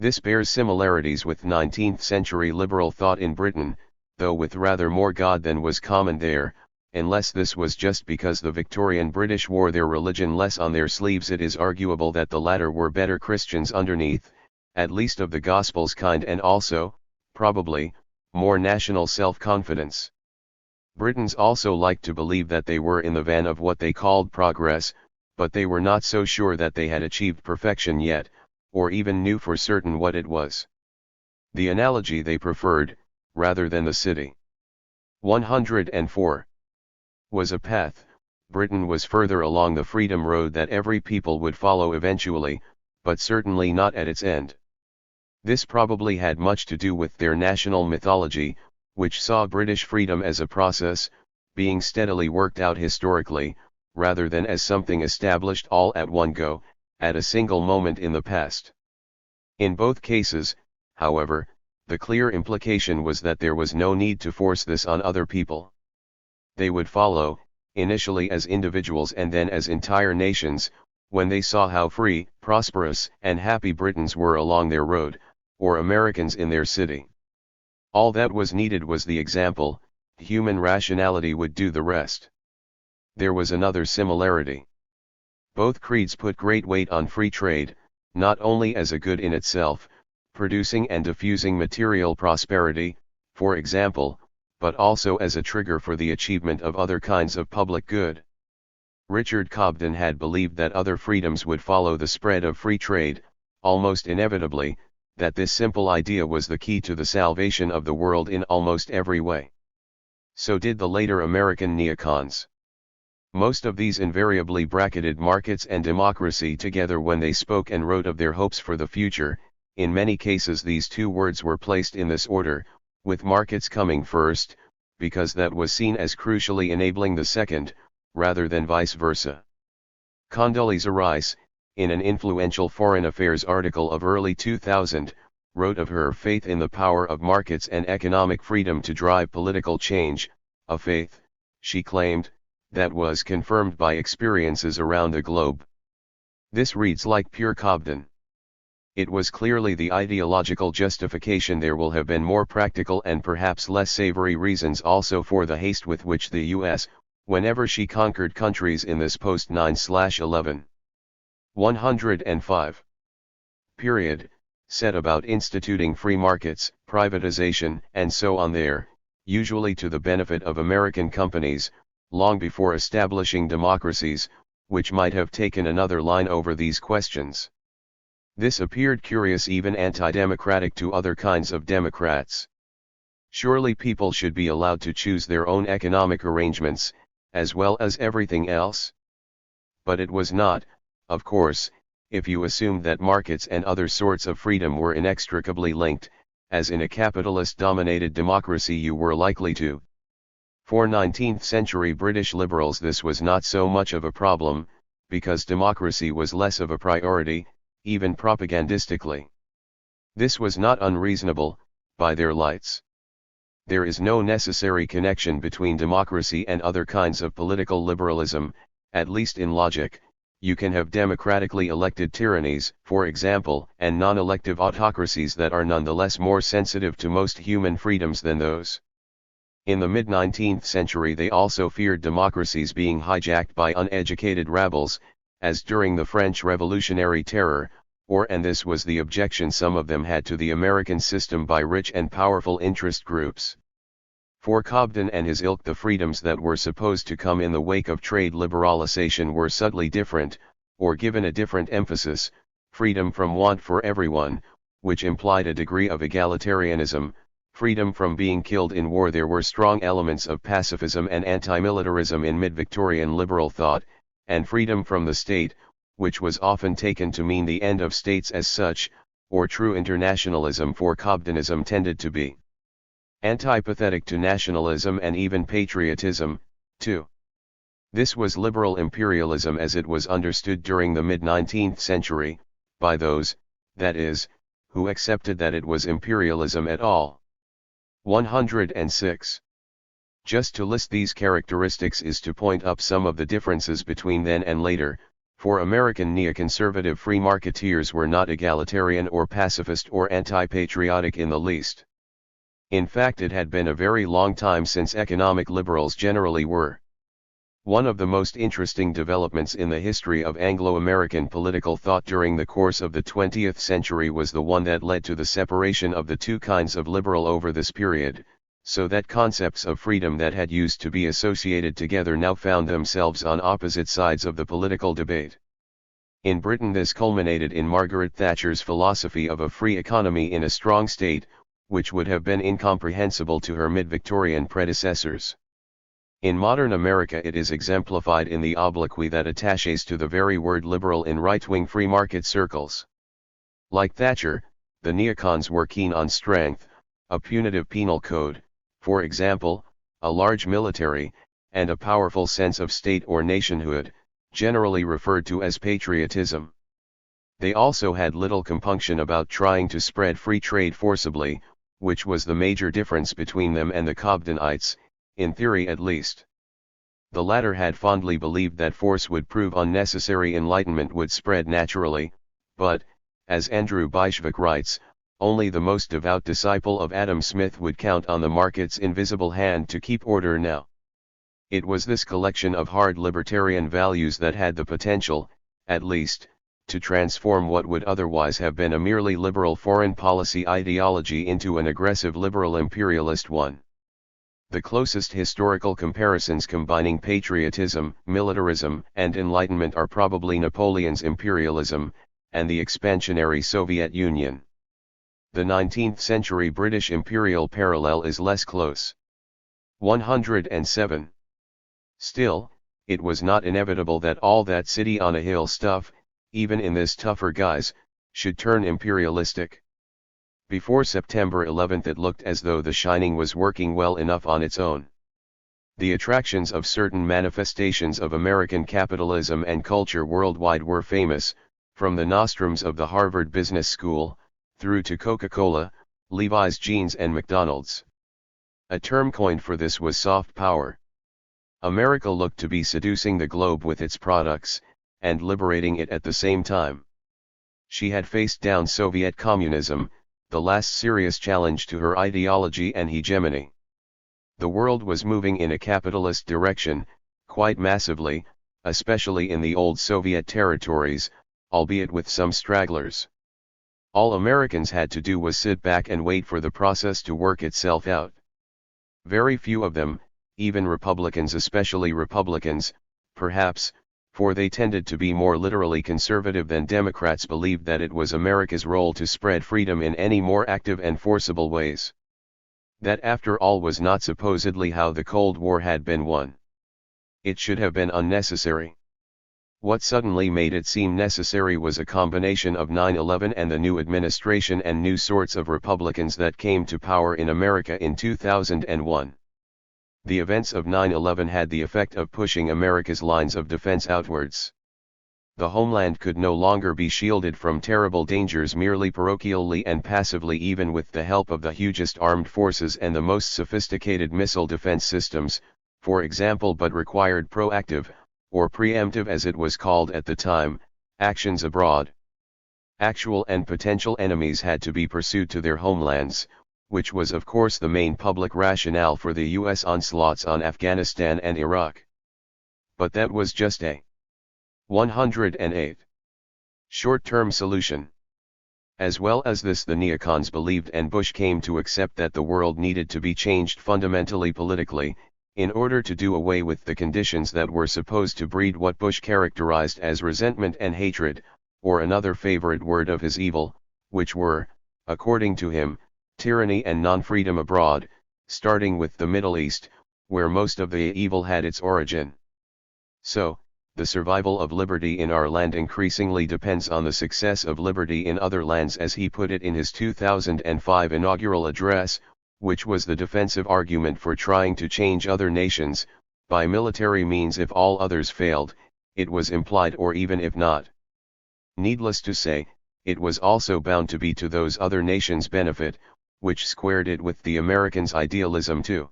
This bears similarities with 19th century liberal thought in Britain, though with rather more God than was common there, unless this was just because the Victorian British wore their religion less on their sleeves. It is arguable that the latter were better Christians underneath, at least of the Gospel's kind, and also, probably, more national self-confidence. Britons also liked to believe that they were in the van of what they called progress, but they were not so sure that they had achieved perfection yet, or even knew for certain what it was. The analogy they preferred, rather than the city. 104. Was a path. Britain was further along the freedom road that every people would follow eventually, but certainly not at its end. This probably had much to do with their national mythology, which saw British freedom as a process, being steadily worked out historically, rather than as something established all at one go, at a single moment in the past. In both cases, however, the clear implication was that there was no need to force this on other people. They would follow, initially as individuals and then as entire nations, when they saw how free, prosperous, and happy Britons were along their road, or Americans in their city. All that was needed was the example. Human rationality would do the rest. There was another similarity. Both creeds put great weight on free trade, not only as a good in itself, producing and diffusing material prosperity, for example, but also as a trigger for the achievement of other kinds of public good. Richard Cobden had believed that other freedoms would follow the spread of free trade, almost inevitably, that this simple idea was the key to the salvation of the world in almost every way. So did the later American neocons. Most of these invariably bracketed markets and democracy together when they spoke and wrote of their hopes for the future. In many cases these two words were placed in this order, with markets coming first, because that was seen as crucially enabling the second, rather than vice versa. Condoleezza Rice, in an influential foreign affairs article of early 2000, wrote of her faith in the power of markets and economic freedom to drive political change, a faith, she claimed, that was confirmed by experiences around the globe. This reads like pure Cobden. It was clearly the ideological justification. There will have been more practical and perhaps less savory reasons also for the haste with which the U.S., whenever she conquered countries in this post-9/11 105 period, set about instituting free markets, privatization, and so on there, usually to the benefit of American companies, long before establishing democracies, which might have taken another line over these questions. This appeared curious, even anti-democratic to other kinds of Democrats. Surely people should be allowed to choose their own economic arrangements, as well as everything else? But it was not, of course, if you assumed that markets and other sorts of freedom were inextricably linked, as in a capitalist-dominated democracy you were likely to. For 19th-century British liberals this was not so much of a problem, because democracy was less of a priority, even propagandistically. This was not unreasonable, by their lights. There is no necessary connection between democracy and other kinds of political liberalism, at least in logic. You can have democratically elected tyrannies, for example, and non-elective autocracies that are nonetheless more sensitive to most human freedoms than those. In the mid-19th century they also feared democracies being hijacked by uneducated rabbles, as during the French Revolutionary Terror, and this was the objection some of them had to the American system by rich and powerful interest groups. For Cobden and his ilk the freedoms that were supposed to come in the wake of trade liberalization were subtly different, or given a different emphasis: freedom from want for everyone, which implied a degree of egalitarianism, freedom from being killed in war. There were strong elements of pacifism and anti-militarism in mid-Victorian liberal thought, and freedom from the state, which was often taken to mean the end of states as such, or true internationalism, for Cobdenism tended to be antipathetic to nationalism and even patriotism, too. This was liberal imperialism as it was understood during the mid-19th century, by those, that is, who accepted that it was imperialism at all. 106. Just to list these characteristics is to point up some of the differences between then and later, for American neoconservative free marketeers were not egalitarian or pacifist or anti-patriotic in the least. In fact, it had been a very long time since economic liberals generally were. One of the most interesting developments in the history of Anglo-American political thought during the course of the 20th century was the one that led to the separation of the two kinds of liberal over this period, so that concepts of freedom that had used to be associated together now found themselves on opposite sides of the political debate. In Britain this culminated in Margaret Thatcher's philosophy of a free economy in a strong state, which would have been incomprehensible to her mid-Victorian predecessors. In modern America it is exemplified in the obloquy that attaches to the very word liberal in right-wing free market circles. Like Thatcher, the neocons were keen on strength, a punitive penal code, for example, a large military, and a powerful sense of state or nationhood, generally referred to as patriotism. They also had little compunction about trying to spread free trade forcibly, which was the major difference between them and the Cobdenites, in theory at least. The latter had fondly believed that force would prove unnecessary, enlightenment would spread naturally, but, as Andrew Byshvik writes, only the most devout disciple of Adam Smith would count on the market's invisible hand to keep order now. It was this collection of hard libertarian values that had the potential, at least, to transform what would otherwise have been a merely liberal foreign policy ideology into an aggressive liberal imperialist one. The closest historical comparisons combining patriotism, militarism, and enlightenment are probably Napoleon's imperialism, and the expansionary Soviet Union. The 19th century British imperial parallel is less close. 107. Still, it was not inevitable that all that city on a hill stuff, even in this tougher guise, should turn imperialistic. Before September 11 it looked as though the Shining was working well enough on its own. The attractions of certain manifestations of American capitalism and culture worldwide were famous, from the nostrums of the Harvard Business School, through to Coca-Cola, Levi's Jeans and McDonald's. A term coined for this was soft power. America looked to be seducing the globe with its products, and liberating it at the same time. She had faced down Soviet communism, the last serious challenge to her ideology and hegemony. The world was moving in a capitalist direction, quite massively, especially in the old Soviet territories, albeit with some stragglers. All Americans had to do was sit back and wait for the process to work itself out. Very few of them, even Republicans, especially Republicans, perhaps, for they tended to be more literally conservative than Democrats, believed that it was America's role to spread freedom in any more active and forcible ways. That after all was not supposedly how the Cold War had been won. It should have been unnecessary. What suddenly made it seem necessary was a combination of 9/11 and the new administration and new sorts of Republicans that came to power in America in 2001. The events of 9/11 had the effect of pushing America's lines of defense outwards. The homeland could no longer be shielded from terrible dangers merely parochially and passively, even with the help of the hugest armed forces and the most sophisticated missile defense systems, for example, but required proactive, or preemptive as it was called at the time, actions abroad. Actual and potential enemies had to be pursued to their homelands, which was of course the main public rationale for the US onslaughts on Afghanistan and Iraq. But that was just a 108 short-term solution. As well as this, the neocons believed, and Bush came to accept, that the world needed to be changed fundamentally politically, in order to do away with the conditions that were supposed to breed what Bush characterized as resentment and hatred, or another favorite word of his evil, which were, according to him, tyranny and non-freedom abroad, starting with the Middle East, where most of the evil had its origin. So, the survival of liberty in our land increasingly depends on the success of liberty in other lands, as he put it in his 2005 inaugural address, which was the defensive argument for trying to change other nations, by military means if all others failed, it was implied, or even if not. Needless to say, it was also bound to be to those other nations' benefit, which squared it with the Americans' idealism too.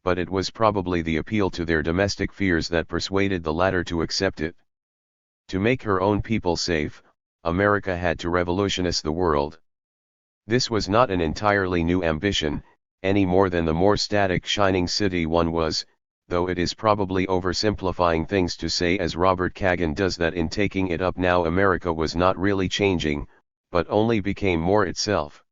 But it was probably the appeal to their domestic fears that persuaded the latter to accept it. To make her own people safe, America had to revolutionize the world. This was not an entirely new ambition, any more than the more static shining city one was, though it is probably oversimplifying things to say, as Robert Kagan does, that in taking it up now America was not really changing, but only became more itself.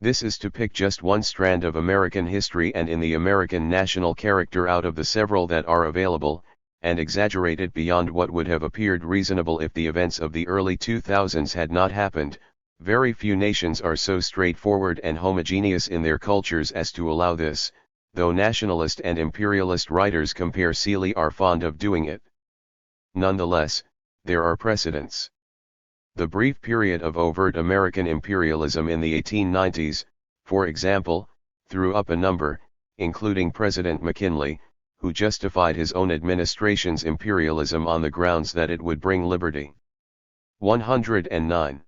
This is to pick just one strand of American history and in the American national character out of the several that are available, and exaggerate it beyond what would have appeared reasonable if the events of the early 2000s had not happened. Very few nations are so straightforward and homogeneous in their cultures as to allow this, though nationalist and imperialist writers compare Seeley are fond of doing it. Nonetheless, there are precedents. The brief period of overt American imperialism in the 1890s, for example, threw up a number, including President McKinley, who justified his own administration's imperialism on the grounds that it would bring liberty. 109.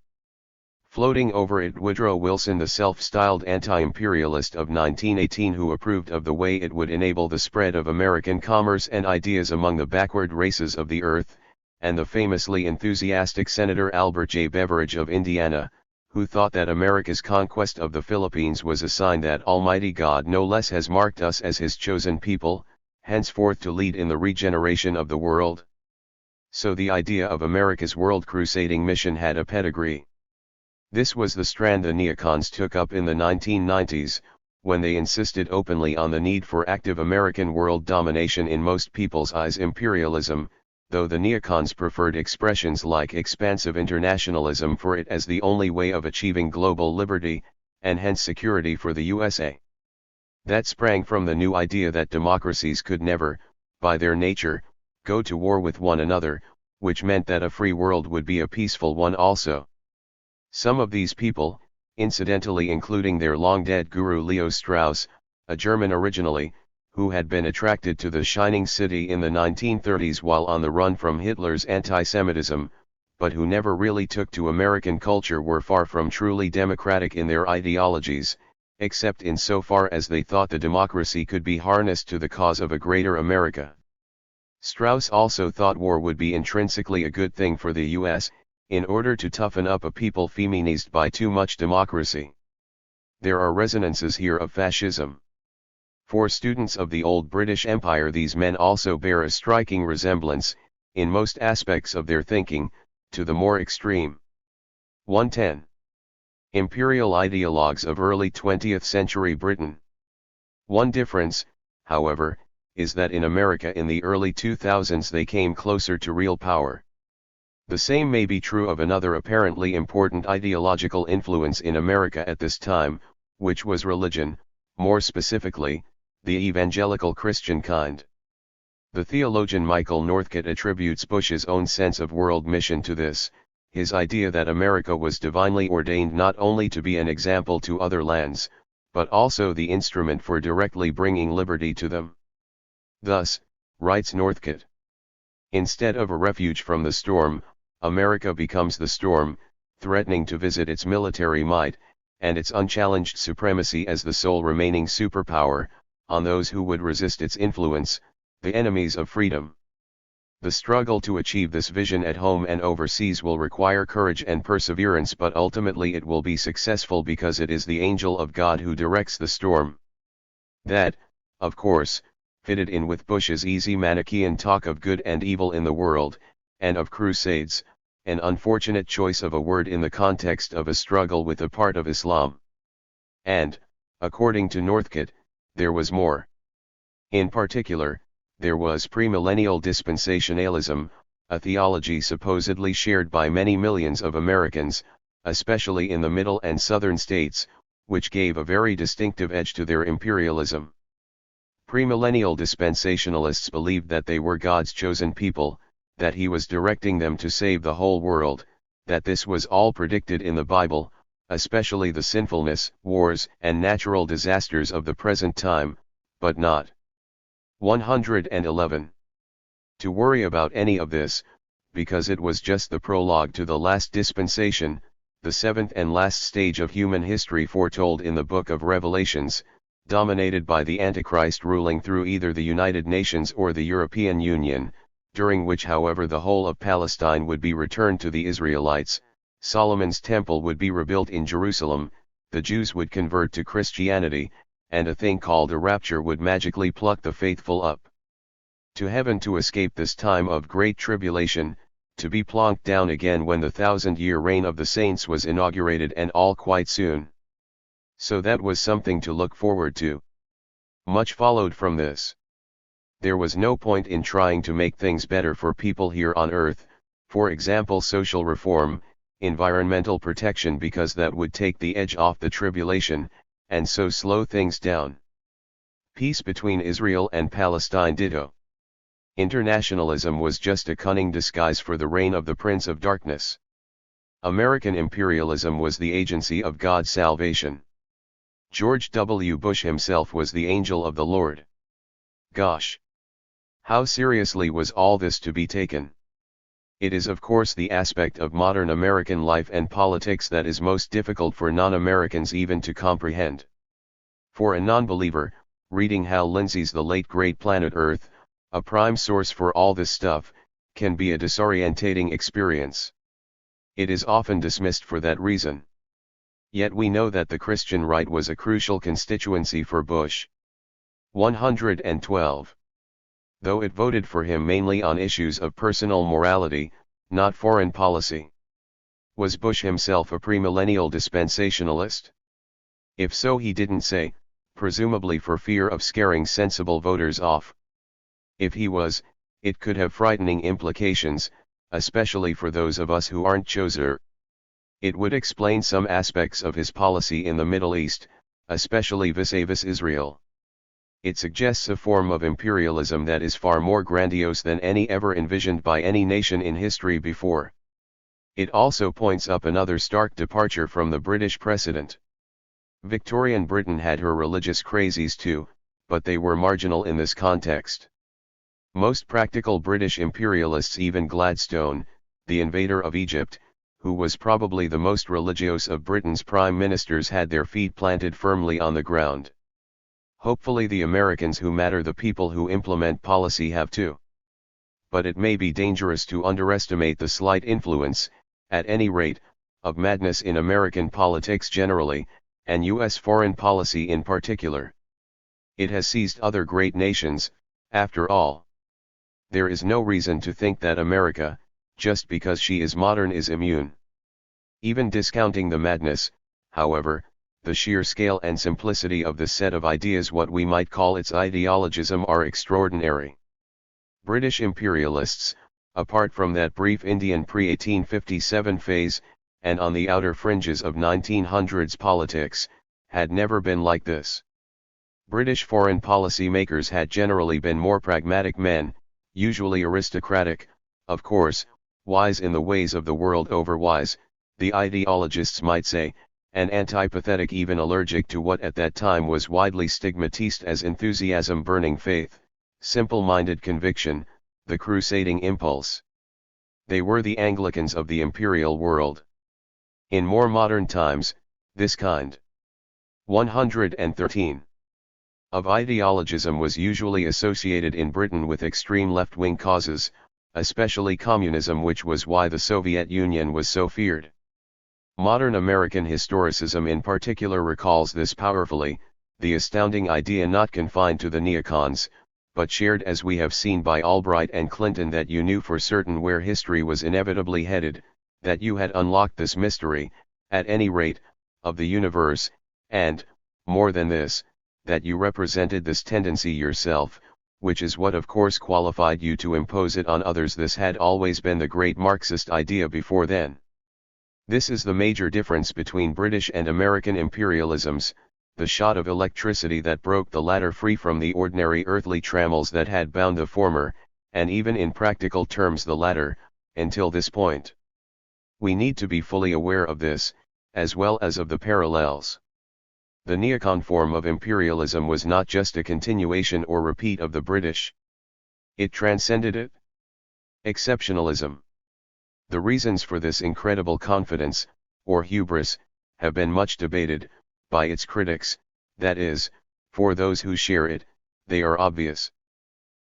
Floating over it, Woodrow Wilson, the self-styled anti-imperialist of 1918, who approved of the way it would enable the spread of American commerce and ideas among the backward races of the earth, and the famously enthusiastic Senator Albert J. Beveridge of Indiana, who thought that America's conquest of the Philippines was a sign that Almighty God no less has marked us as his chosen people, henceforth to lead in the regeneration of the world. So the idea of America's world crusading mission had a pedigree. This was the strand the neocons took up in the 1990s, when they insisted openly on the need for active American world domination, in most people's eyes imperialism, though the neocons preferred expressions like expansive internationalism for it as the only way of achieving global liberty, and hence security for the USA. That sprang from the new idea that democracies could never, by their nature, go to war with one another, which meant that a free world would be a peaceful one also. Some of these people, incidentally including their long-dead guru Leo Strauss, a German originally, who had been attracted to the Shining City in the 1930s while on the run from Hitler's anti-Semitism, but who never really took to American culture, were far from truly democratic in their ideologies, except in so far as they thought the democracy could be harnessed to the cause of a greater America. Strauss also thought war would be intrinsically a good thing for the U.S., in order to toughen up a people feminized by too much democracy. There are resonances here of fascism. For students of the old British Empire, these men also bear a striking resemblance, in most aspects of their thinking, to the more extreme 110. Imperial ideologues of early 20th century Britain. One difference, however, is that in America in the early 2000s they came closer to real power. The same may be true of another apparently important ideological influence in America at this time, which was religion, more specifically, the evangelical Christian kind. The theologian Michael Northcott attributes Bush's own sense of world mission to this, his idea that America was divinely ordained not only to be an example to other lands, but also the instrument for directly bringing liberty to them. Thus, writes Northcott, instead of a refuge from the storm, America becomes the storm, threatening to visit its military might, and its unchallenged supremacy as the sole remaining superpower, on those who would resist its influence, the enemies of freedom. The struggle to achieve this vision at home and overseas will require courage and perseverance, but ultimately it will be successful because it is the angel of God who directs the storm. That, of course, fitted in with Bush's easy Manichaean talk of good and evil in the world, and of crusades, an unfortunate choice of a word in the context of a struggle with a part of Islam. And, according to Northcott, there was more. In particular, there was premillennial dispensationalism, a theology supposedly shared by many millions of Americans, especially in the middle and southern states, which gave a very distinctive edge to their imperialism. Premillennial dispensationalists believed that they were God's chosen people, that He was directing them to save the whole world, that this was all predicted in the Bible, especially the sinfulness, wars, and natural disasters of the present time, but not 111. To worry about any of this, because it was just the prologue to the last dispensation, the seventh and last stage of human history foretold in the book of Revelations, dominated by the Antichrist ruling through either the United Nations or the European Union, during which however the whole of Palestine would be returned to the Israelites, Solomon's temple would be rebuilt in Jerusalem, the Jews would convert to Christianity, and a thing called a rapture would magically pluck the faithful up to heaven to escape this time of great tribulation, to be plonked down again when the 1,000-year reign of the saints was inaugurated, and all quite soon. So that was something to look forward to. Much followed from this. There was no point in trying to make things better for people here on earth, for example social reform, environmental protection, because that would take the edge off the tribulation, and so slow things down. Peace between Israel and Palestine ditto. Internationalism was just a cunning disguise for the reign of the Prince of Darkness. American imperialism was the agency of God's salvation. George W. Bush himself was the angel of the Lord. Gosh! How seriously was all this to be taken? It is of course the aspect of modern American life and politics that is most difficult for non-Americans even to comprehend. For a non-believer, reading Hal Lindsey's The Late Great Planet Earth, a prime source for all this stuff, can be a disorientating experience. It is often dismissed for that reason. Yet we know that the Christian right was a crucial constituency for Bush. 112. Though it voted for him mainly on issues of personal morality, not foreign policy. Was Bush himself a premillennial dispensationalist? If so, he didn't say, presumably for fear of scaring sensible voters off. If he was, it could have frightening implications, especially for those of us who aren't chosen. It would explain some aspects of his policy in the Middle East, especially vis-a-vis Israel. It suggests a form of imperialism that is far more grandiose than any ever envisioned by any nation in history before. It also points up another stark departure from the British precedent. Victorian Britain had her religious crazies too, but they were marginal in this context. Most practical British imperialists, even Gladstone, the invader of Egypt, who was probably the most religious of Britain's prime ministers, had their feet planted firmly on the ground. Hopefully the Americans who matter, the people who implement policy, have too. But it may be dangerous to underestimate the slight influence, at any rate, of madness in American politics generally, and U.S. foreign policy in particular. It has seized other great nations, after all. There is no reason to think that America, just because she is modern, is immune. Even discounting the madness, however, the sheer scale and simplicity of the set of ideas, what we might call its ideologism, are extraordinary. British imperialists, apart from that brief Indian pre-1857 phase, and on the outer fringes of 1900s politics, had never been like this. British foreign policy makers had generally been more pragmatic men, usually aristocratic, of course, wise in the ways of the world, overwise, the ideologists might say, and antipathetic, even allergic to what at that time was widely stigmatized as enthusiasm, burning faith, simple-minded conviction, the crusading impulse. They were the Anglicans of the imperial world. In more modern times, this kind 113 of ideologism was usually associated in Britain with extreme left-wing causes, especially communism, which was why the Soviet Union was so feared. Modern American historicism in particular recalls this powerfully, the astounding idea, not confined to the neocons, but shared, as we have seen, by Albright and Clinton, that you knew for certain where history was inevitably headed, that you had unlocked this mystery, at any rate, of the universe, and, more than this, that you represented this tendency yourself, which is what of course qualified you to impose it on others. This had always been the great Marxist idea before then. This is the major difference between British and American imperialisms, the shot of electricity that broke the latter free from the ordinary earthly trammels that had bound the former, and even in practical terms the latter, until this point. We need to be fully aware of this, as well as of the parallels. The neocon form of imperialism was not just a continuation or repeat of the British. It transcended it. Exceptionalism. The reasons for this incredible confidence, or hubris, have been much debated, by its critics, that is, for those who share it, they are obvious.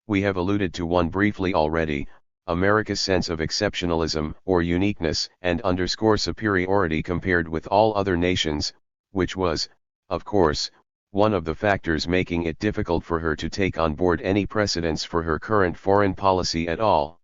We have alluded to one briefly already, America's sense of exceptionalism, or uniqueness, and superiority compared with all other nations, which was, of course, one of the factors making it difficult for her to take on board any precedents for her current foreign policy at all.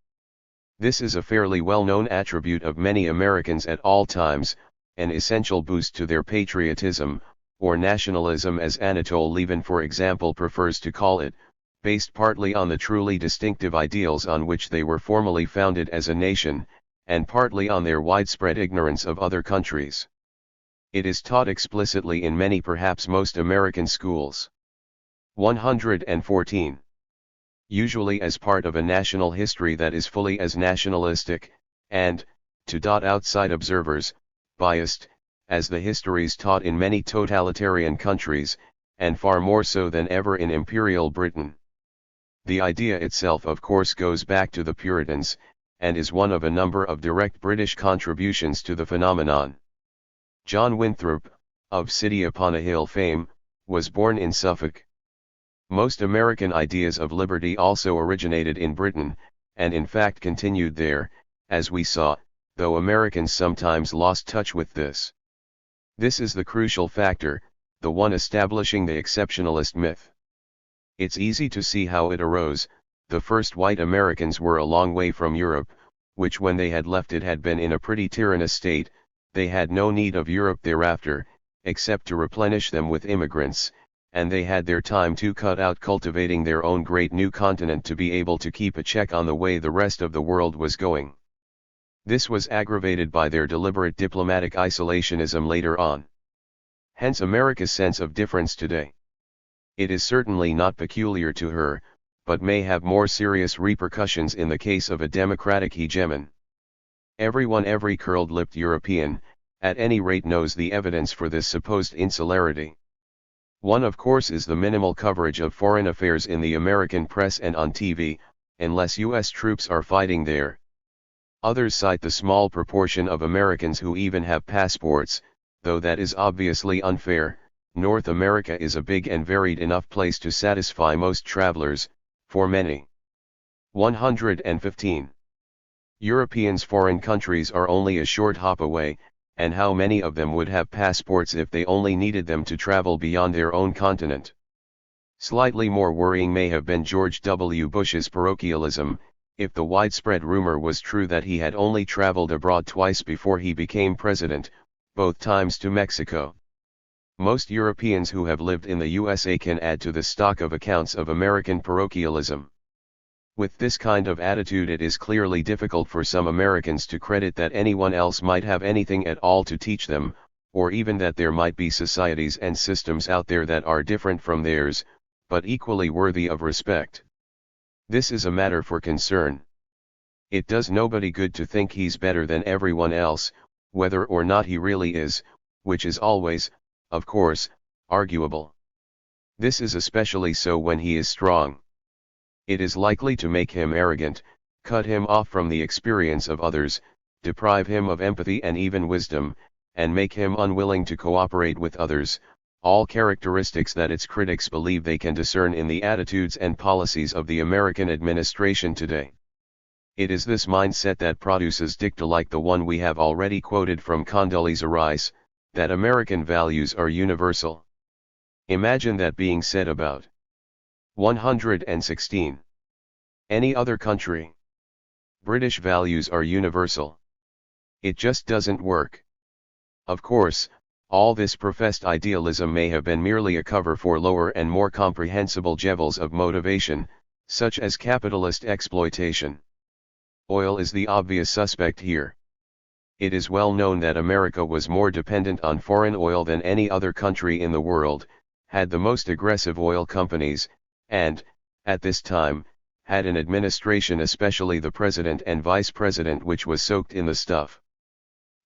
This is a fairly well-known attribute of many Americans at all times, an essential boost to their patriotism, or nationalism as Anatole Levin for example prefers to call it, based partly on the truly distinctive ideals on which they were formally founded as a nation, and partly on their widespread ignorance of other countries. It is taught explicitly in many, perhaps most, American schools. 114. Usually as part of a national history that is fully as nationalistic, and, to outside observers, biased, as the histories taught in many totalitarian countries, and far more so than ever in Imperial Britain. The idea itself of course goes back to the Puritans, and is one of a number of direct British contributions to the phenomenon. John Winthrop, of City Upon a Hill fame, was born in Suffolk. Most American ideas of liberty also originated in Britain, and in fact continued there, as we saw, though Americans sometimes lost touch with this. This is the crucial factor, the one establishing the exceptionalist myth. It's easy to see how it arose. The first white Americans were a long way from Europe, which when they had left it had been in a pretty tyrannous state. They had no need of Europe thereafter, except to replenish them with immigrants, and they had their time to cut out cultivating their own great new continent to be able to keep a check on the way the rest of the world was going. This was aggravated by their deliberate diplomatic isolationism later on. Hence America's sense of difference today. It is certainly not peculiar to her, but may have more serious repercussions in the case of a democratic hegemon. Every curled-lipped European, at any rate, knows the evidence for this supposed insularity. One of course is the minimal coverage of foreign affairs in the American press and on TV, unless U.S. troops are fighting there. Others cite the small proportion of Americans who even have passports, though that is obviously unfair. North America is a big and varied enough place to satisfy most travelers, for many. 115. Europeans' foreign countries are only a short hop away, and how many of them would have passports if they only needed them to travel beyond their own continent? Slightly more worrying may have been George W. Bush's parochialism, if the widespread rumor was true that he had only traveled abroad twice before he became president, both times to Mexico. Most Europeans who have lived in the USA can add to the stock of accounts of American parochialism. With this kind of attitude, it is clearly difficult for some Americans to credit that anyone else might have anything at all to teach them, or even that there might be societies and systems out there that are different from theirs, but equally worthy of respect. This is a matter for concern. It does nobody good to think he's better than everyone else, whether or not he really is, which is always, of course, arguable. This is especially so when he is strong. It is likely to make him arrogant, cut him off from the experience of others, deprive him of empathy and even wisdom, and make him unwilling to cooperate with others, all characteristics that its critics believe they can discern in the attitudes and policies of the American administration today. It is this mindset that produces dicta like the one we have already quoted from Condoleezza Rice, that American values are universal. Imagine that being said about 116. Any other country. British values are universal. It just doesn't work. Of course, all this professed idealism may have been merely a cover for lower and more comprehensible levels of motivation, such as capitalist exploitation. Oil is the obvious suspect here. It is well known that America was more dependent on foreign oil than any other country in the world, had the most aggressive oil companies, and, at this time, had an administration, especially the president and vice president, which was soaked in the stuff.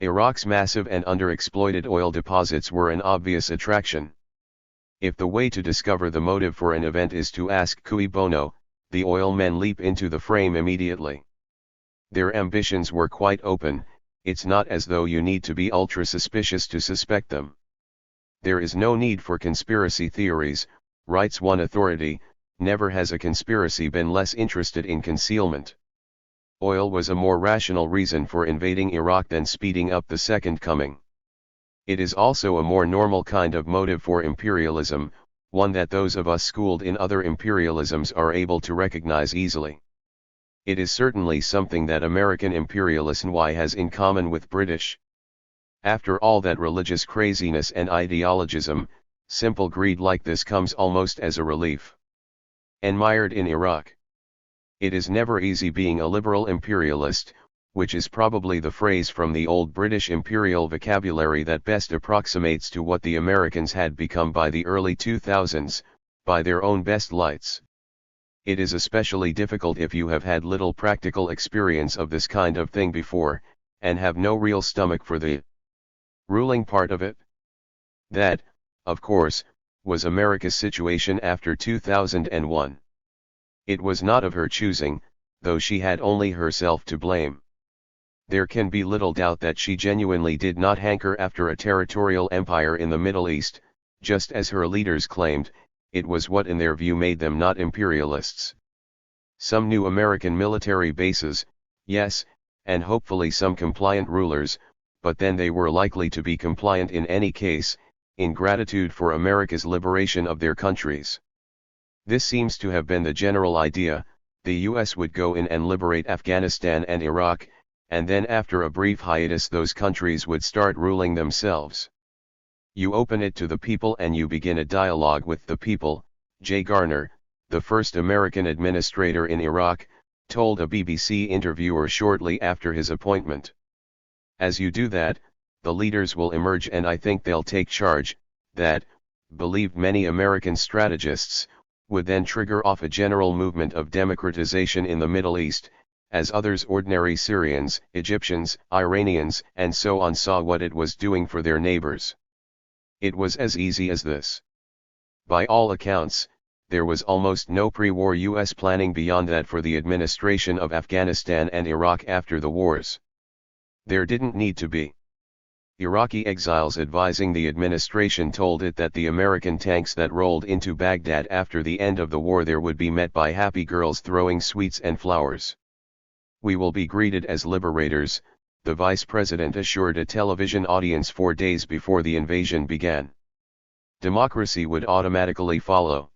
Iraq's massive and underexploited oil deposits were an obvious attraction. If the way to discover the motive for an event is to ask cui bono, the oil men leap into the frame immediately. Their ambitions were quite open. It's not as though you need to be ultra suspicious to suspect them. There is no need for conspiracy theories, writes one authority. Never has a conspiracy been less interested in concealment. Oil was a more rational reason for invading Iraq than speeding up the Second Coming. It is also a more normal kind of motive for imperialism, one that those of us schooled in other imperialisms are able to recognize easily. It is certainly something that American imperialism has in common with British. After all that religious craziness and ideologism, simple greed like this comes almost as a relief. Admired in Iraq. It is never easy being a liberal imperialist, which is probably the phrase from the old British imperial vocabulary that best approximates to what the Americans had become by the early 2000s, by their own best lights. It is especially difficult if you have had little practical experience of this kind of thing before, and have no real stomach for the ruling part of it. That, of course, was America's situation after 2001. It was not of her choosing, though she had only herself to blame. There can be little doubt that she genuinely did not hanker after a territorial empire in the Middle East, just as her leaders claimed. It was what in their view made them not imperialists. Some new American military bases, yes, and hopefully some compliant rulers, but then they were likely to be compliant in any case, in gratitude for America's liberation of their countries. This seems to have been the general idea. The US would go in and liberate Afghanistan and Iraq, and then after a brief hiatus those countries would start ruling themselves. You open it to the people and you begin a dialogue with the people. Jay Garner, the first American administrator in Iraq, told a BBC interviewer shortly after his appointment. As you do that, the leaders will emerge and I think they'll take charge. That, believed many American strategists, would then trigger off a general movement of democratization in the Middle East, as others, ordinary Syrians, Egyptians, Iranians, and so on, saw what it was doing for their neighbors. It was as easy as this. By all accounts, there was almost no pre-war U.S. planning beyond that for the administration of Afghanistan and Iraq after the wars. There didn't need to be. Iraqi exiles advising the administration told it that the American tanks that rolled into Baghdad after the end of the war there would be met by happy girls throwing sweets and flowers. "We will be greeted as liberators," the vice president assured a television audience 4 days before the invasion began. Democracy would automatically follow.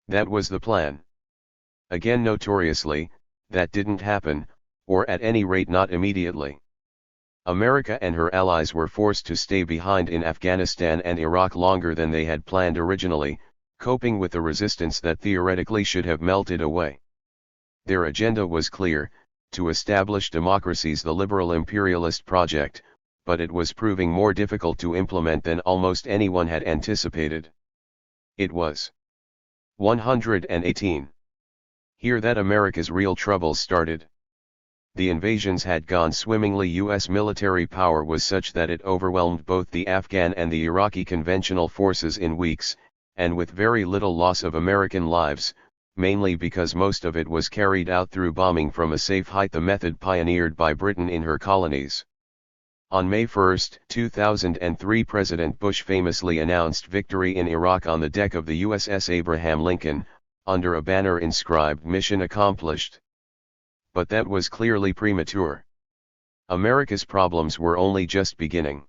That was the plan. Again, notoriously, that didn't happen, or at any rate not immediately. America and her allies were forced to stay behind in Afghanistan and Iraq longer than they had planned originally, coping with the resistance that theoretically should have melted away. Their agenda was clear: to establish democracies, the liberal imperialist project, but it was proving more difficult to implement than almost anyone had anticipated. It was 118. Here that America's real troubles started. The invasions had gone swimmingly. U.S. military power was such that it overwhelmed both the Afghan and the Iraqi conventional forces in weeks, and with very little loss of American lives, mainly because most of it was carried out through bombing from a safe height, the method pioneered by Britain in her colonies. On May 1, 2003, President Bush famously announced victory in Iraq on the deck of the USS Abraham Lincoln, under a banner inscribed "Mission Accomplished." But that was clearly premature. America's problems were only just beginning.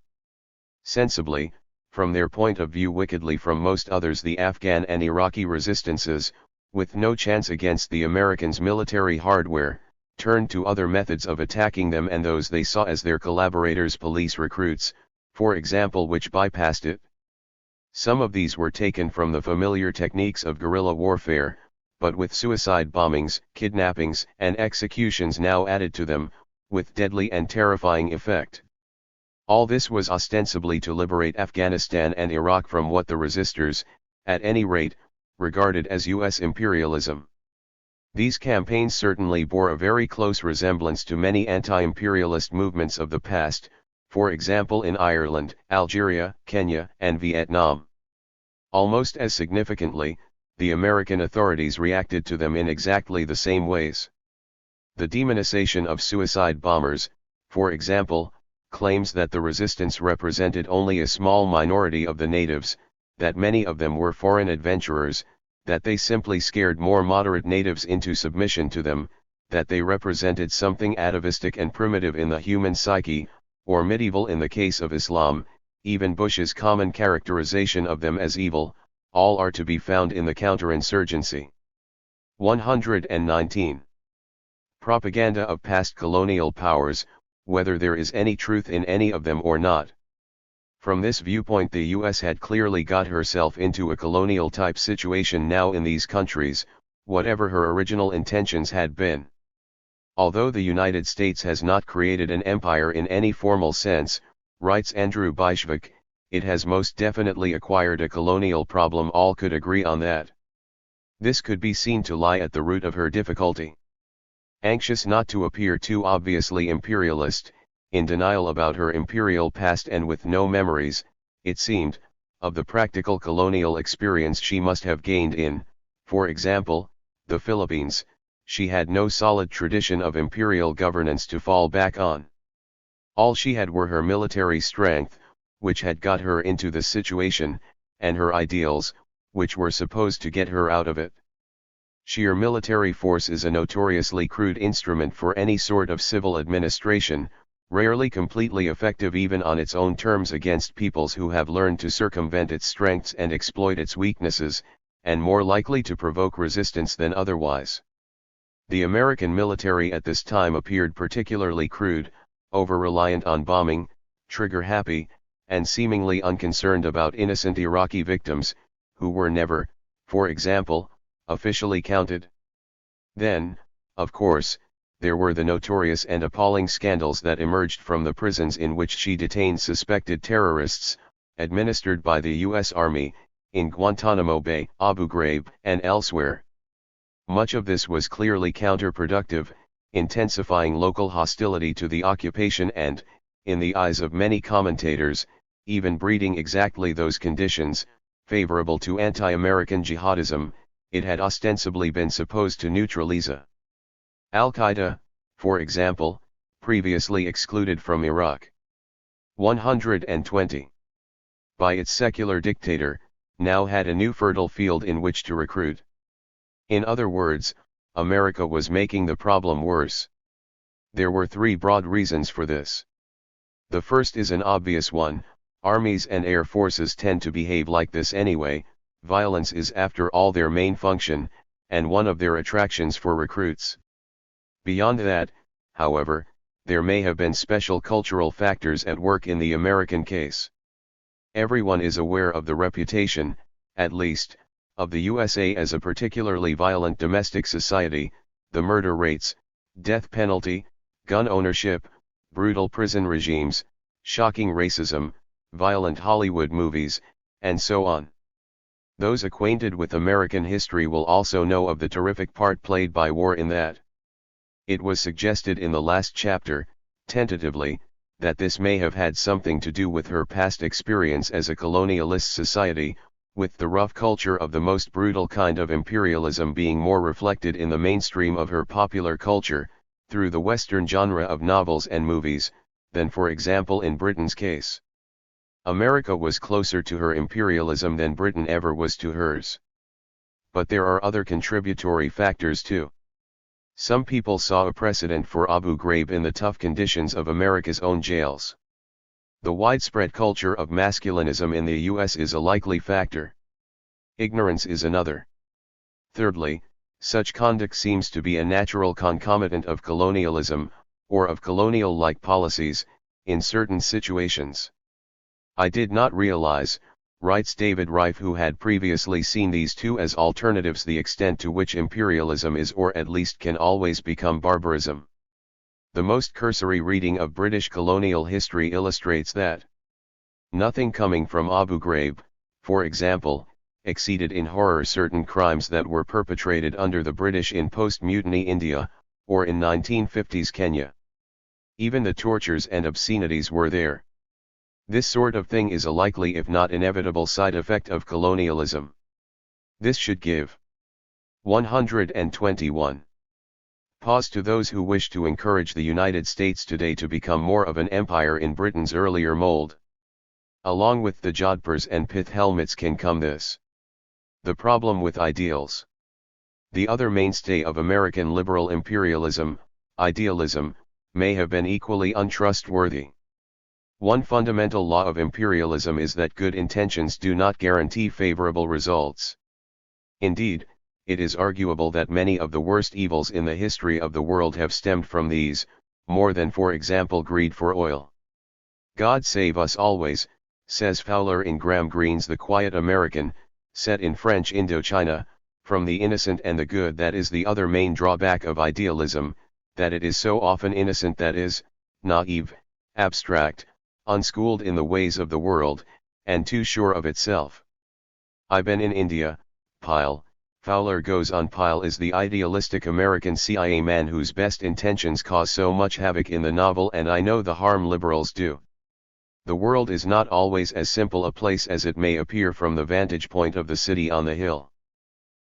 Sensibly, from their point of view, wickedly from most others, the Afghan and Iraqi resistances, with no chance against the Americans' military hardware, turned to other methods of attacking them and those they saw as their collaborators, police recruits, for example, which bypassed it. Some of these were taken from the familiar techniques of guerrilla warfare, but with suicide bombings, kidnappings, and executions now added to them, with deadly and terrifying effect. All this was ostensibly to liberate Afghanistan and Iraq from what the resistors, at any rate, regarded as U.S. imperialism. These campaigns certainly bore a very close resemblance to many anti-imperialist movements of the past, for example in Ireland, Algeria, Kenya, and Vietnam. Almost as significantly, the American authorities reacted to them in exactly the same ways. The demonization of suicide bombers, for example, claims that the resistance represented only a small minority of the natives, that many of them were foreign adventurers, that they simply scared more moderate natives into submission to them, that they represented something atavistic and primitive in the human psyche, or medieval in the case of Islam. Even Bush's common characterization of them as evil, all are to be found in the counterinsurgency. 119. Propaganda of past colonial powers, whether there is any truth in any of them or not. From this viewpoint, the U.S. had clearly got herself into a colonial-type situation now in these countries, whatever her original intentions had been. Although the United States has not created an empire in any formal sense, writes Andrew Bishvik, it has most definitely acquired a colonial problem. All could agree on that. This could be seen to lie at the root of her difficulty. Anxious not to appear too obviously imperialist, in denial about her imperial past and with no memories, it seemed, of the practical colonial experience she must have gained in, for example, the Philippines, she had no solid tradition of imperial governance to fall back on. All she had were her military strength, which had got her into the situation, and her ideals, which were supposed to get her out of it. Sheer military force is a notoriously crude instrument for any sort of civil administration, rarely completely effective even on its own terms against peoples who have learned to circumvent its strengths and exploit its weaknesses, and more likely to provoke resistance than otherwise. The American military at this time appeared particularly crude, over-reliant on bombing, trigger-happy, and seemingly unconcerned about innocent Iraqi victims, who were never, for example, officially counted. Then, of course, there were the notorious and appalling scandals that emerged from the prisons in which she detained suspected terrorists, administered by the U.S. Army, in Guantanamo Bay, Abu Ghraib, and elsewhere. Much of this was clearly counterproductive, intensifying local hostility to the occupation and, in the eyes of many commentators, even breeding exactly those conditions, favorable to anti-American jihadism, it had ostensibly been supposed to neutralize Al-Qaeda, for example, previously excluded from Iraq. 120. By its secular dictator, now had a new fertile field in which to recruit. In other words, America was making the problem worse. There were three broad reasons for this. The first is an obvious one: armies and air forces tend to behave like this anyway. Violence is after all their main function, and one of their attractions for recruits. Beyond that, however, there may have been special cultural factors at work in the American case. Everyone is aware of the reputation, at least, of the USA as a particularly violent domestic society: the murder rates, death penalty, gun ownership, brutal prison regimes, shocking racism, violent Hollywood movies, and so on. Those acquainted with American history will also know of the terrific part played by war in that. It was suggested in the last chapter, tentatively, that this may have had something to do with her past experience as a colonialist society, with the rough culture of the most brutal kind of imperialism being more reflected in the mainstream of her popular culture, through the Western genre of novels and movies, than for example in Britain's case. America was closer to her imperialism than Britain ever was to hers. But there are other contributory factors too. Some people saw a precedent for Abu Ghraib in the tough conditions of America's own jails. The widespread culture of masculinism in the US is a likely factor. Ignorance is another. Thirdly, such conduct seems to be a natural concomitant of colonialism, or of colonial-like policies, in certain situations. I did not realize, writes David Rife, who had previously seen these two as alternatives, the extent to which imperialism is, or at least can always become, barbarism. The most cursory reading of British colonial history illustrates that. Nothing coming from Abu Ghraib, for example, exceeded in horror certain crimes that were perpetrated under the British in post-mutiny India, or in 1950s Kenya. Even the tortures and obscenities were there. This sort of thing is a likely if not inevitable side effect of colonialism. This should give 121. Pause to those who wish to encourage the United States today to become more of an empire in Britain's earlier mold. Along with the Jodhpurs and pith helmets can come this: the problem with ideals. The other mainstay of American liberal imperialism, idealism, may have been equally untrustworthy. One fundamental law of imperialism is that good intentions do not guarantee favorable results. Indeed, it is arguable that many of the worst evils in the history of the world have stemmed from these, more than, for example, greed for oil. God save us always, says Fowler in Graham Greene's The Quiet American, set in French Indochina, from the innocent and the good. That is the other main drawback of idealism, that it is so often innocent, that is, naive, abstract, unschooled in the ways of the world, and too sure of itself. I've been in India. Pyle, Fowler goes on. Pyle is the idealistic American CIA man whose best intentions cause so much havoc in the novel, and I know the harm liberals do. The world is not always as simple a place as it may appear from the vantage point of the city on the hill.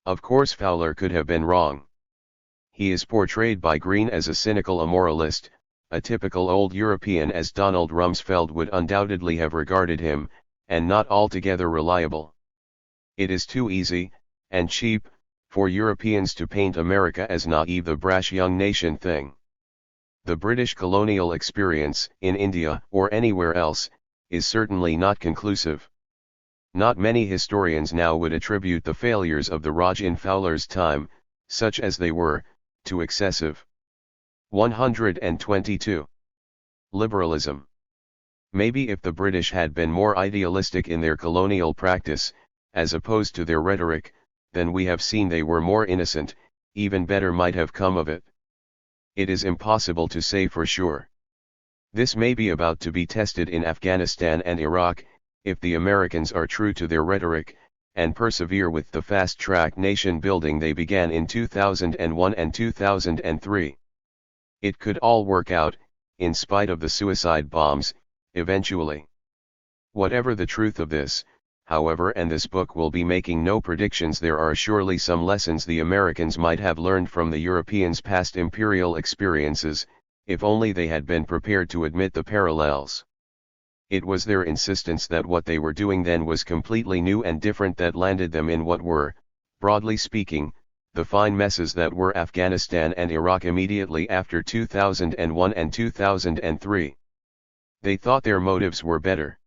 Of course Fowler could have been wrong. He is portrayed by Greene as a cynical immoralist, a typical old European as Donald Rumsfeld would undoubtedly have regarded him, and not altogether reliable. It is too easy, and cheap, for Europeans to paint America as naive, the brash young nation thing. The British colonial experience, in India or anywhere else, is certainly not conclusive. Not many historians now would attribute the failures of the Raj in Fowler's time, such as they were, to excessive. 122. Liberalism. Maybe if the British had been more idealistic in their colonial practice, as opposed to their rhetoric, then we have seen they were more innocent, even better might have come of it. It is impossible to say for sure. This may be about to be tested in Afghanistan and Iraq, if the Americans are true to their rhetoric, and persevere with the fast-track nation building they began in 2001 and 2003. It could all work out, in spite of the suicide bombs, eventually. Whatever the truth of this, however, and this book will be making no predictions. There are surely some lessons the Americans might have learned from the Europeans' past imperial experiences, if only they had been prepared to admit the parallels. It was their insistence that what they were doing then was completely new and different that landed them in what were, broadly speaking, the fine messes that were Afghanistan and Iraq immediately after 2001 and 2003. They thought their motives were better.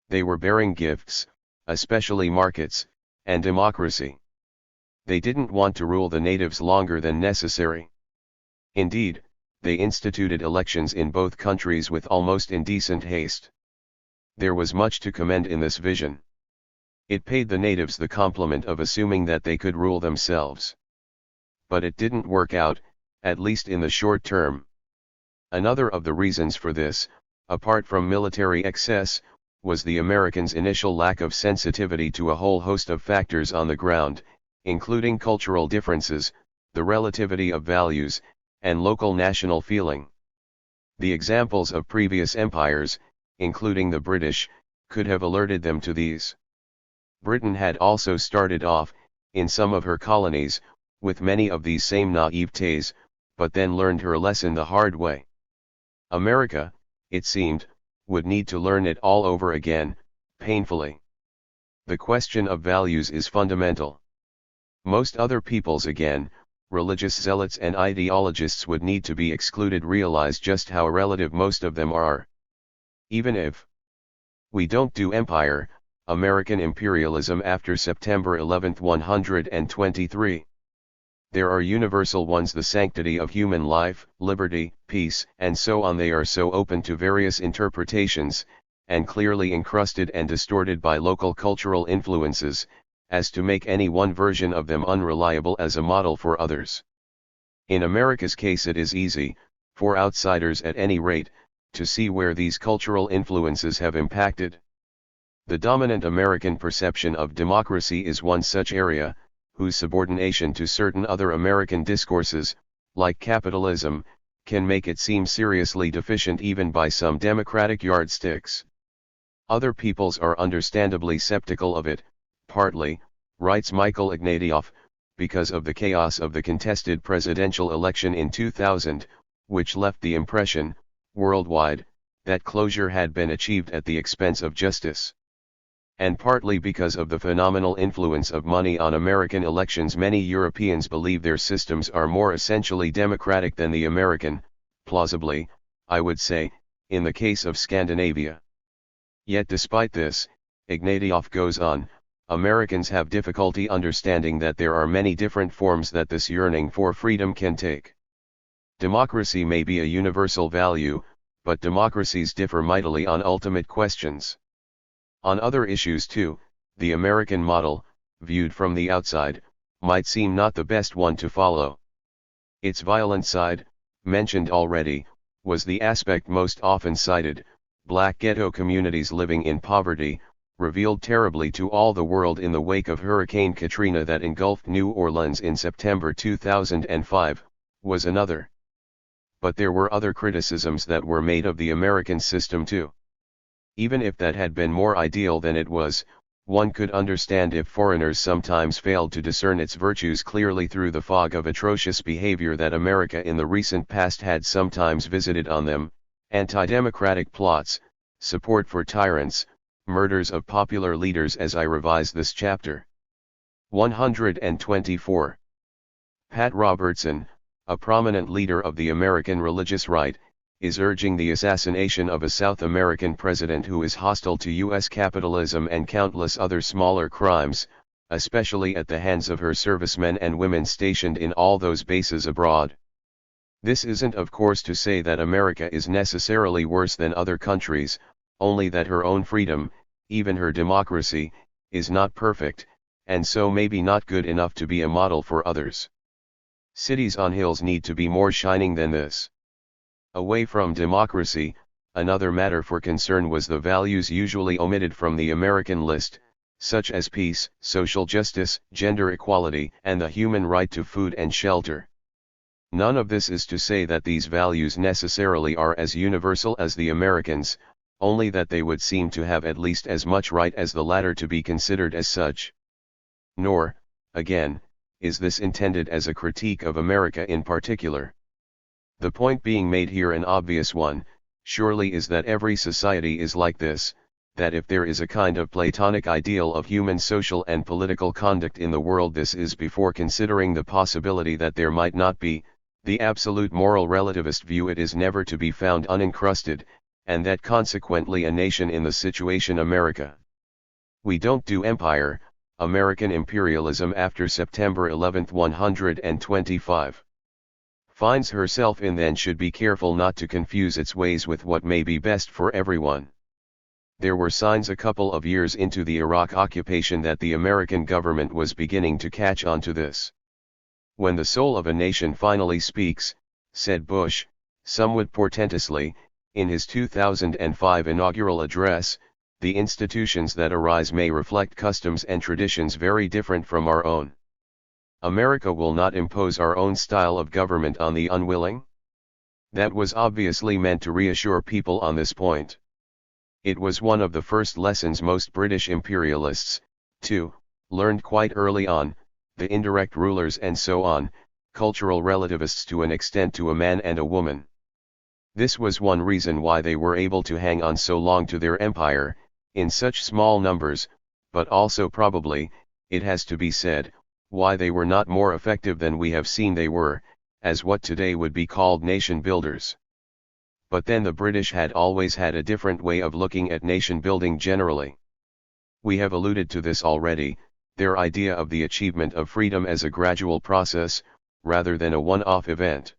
They were bearing gifts, especially markets, and democracy. They didn't want to rule the natives longer than necessary. Indeed, they instituted elections in both countries with almost indecent haste. There was much to commend in this vision. It paid the natives the compliment of assuming that they could rule themselves. But it didn't work out, at least in the short term. Another of the reasons for this, apart from military excess, was the Americans' initial lack of sensitivity to a whole host of factors on the ground, including cultural differences, the relativity of values, and local national feeling. The examples of previous empires, including the British, could have alerted them to these. Britain had also started off, in some of her colonies, with many of these same naivete, but then learned her lesson the hard way. America, it seemed, would need to learn it all over again, painfully. The question of values is fundamental. Most other peoples again, religious zealots and ideologists would need to be excluded, realize just how relative most of them are. Even if we don't do empire, American imperialism after September 11, 123. There are universal ones: the sanctity of human life, liberty, peace, and so on. They are so open to various interpretations, and clearly encrusted and distorted by local cultural influences, as to make any one version of them unreliable as a model for others. In America's case it is easy, for outsiders at any rate, to see where these cultural influences have impacted. The dominant American perception of democracy is one such area, whose subordination to certain other American discourses, like capitalism, can make it seem seriously deficient even by some democratic yardsticks. Other peoples are understandably skeptical of it, partly, writes Michael Ignatieff, because of the chaos of the contested presidential election in 2000, which left the impression, worldwide, that closure had been achieved at the expense of justice. And partly because of the phenomenal influence of money on American elections. Many Europeans believe their systems are more essentially democratic than the American, plausibly, I would say, in the case of Scandinavia. Yet despite this, Ignatieff goes on, Americans have difficulty understanding that there are many different forms that this yearning for freedom can take. Democracy may be a universal value, but democracies differ mightily on ultimate questions. On other issues too, the American model, viewed from the outside, might seem not the best one to follow. Its violent side, mentioned already, was the aspect most often cited: black ghetto communities living in poverty, revealed terribly to all the world in the wake of Hurricane Katrina that engulfed New Orleans in September 2005, was another. But there were other criticisms that were made of the American system too. Even if that had been more ideal than it was, one could understand if foreigners sometimes failed to discern its virtues clearly through the fog of atrocious behavior that America in the recent past had sometimes visited on them: anti-democratic plots, support for tyrants, murders of popular leaders. As I revise this chapter 124. Pat Robertson, a prominent leader of the American religious right, is urging the assassination of a South American president who is hostile to U.S. capitalism and countless other smaller crimes, especially at the hands of her servicemen and women stationed in all those bases abroad. This isn't of course to say that America is necessarily worse than other countries, only that her own freedom, even her democracy, is not perfect, and so maybe not good enough to be a model for others. Cities on hills need to be more shining than this. Away from democracy, another matter for concern was the values usually omitted from the American list, such as peace, social justice, gender equality, and the human right to food and shelter. None of this is to say that these values necessarily are as universal as the Americans, only that they would seem to have at least as much right as the latter to be considered as such. Nor, again, is this intended as a critique of America in particular. The point being made here, an obvious one, surely, is that every society is like this, that if there is a kind of Platonic ideal of human social and political conduct in the world, this is before considering the possibility that there might not be. The absolute moral relativist view, it is never to be found unencrusted, and that consequently a nation in the situation America. We don't do empire, American imperialism after September 11, 125. Finds herself in, then should be careful not to confuse its ways with what may be best for everyone. There were signs a couple of years into the Iraq occupation that the American government was beginning to catch on to this. When the soul of a nation finally speaks, said Bush, somewhat portentously, in his 2005 inaugural address, the institutions that arise may reflect customs and traditions very different from our own. America will not impose our own style of government on the unwilling? That was obviously meant to reassure people on this point. It was one of the first lessons most British imperialists, too, learned quite early on, the indirect rulers and so on, cultural relativists to an extent, to a man and a woman. This was one reason why they were able to hang on so long to their empire, in such small numbers, but also probably, it has to be said, why they were not more effective than we have seen they were, as what today would be called nation builders. But then the British had always had a different way of looking at nation building generally. We have alluded to this already, their idea of the achievement of freedom as a gradual process, rather than a one-off event.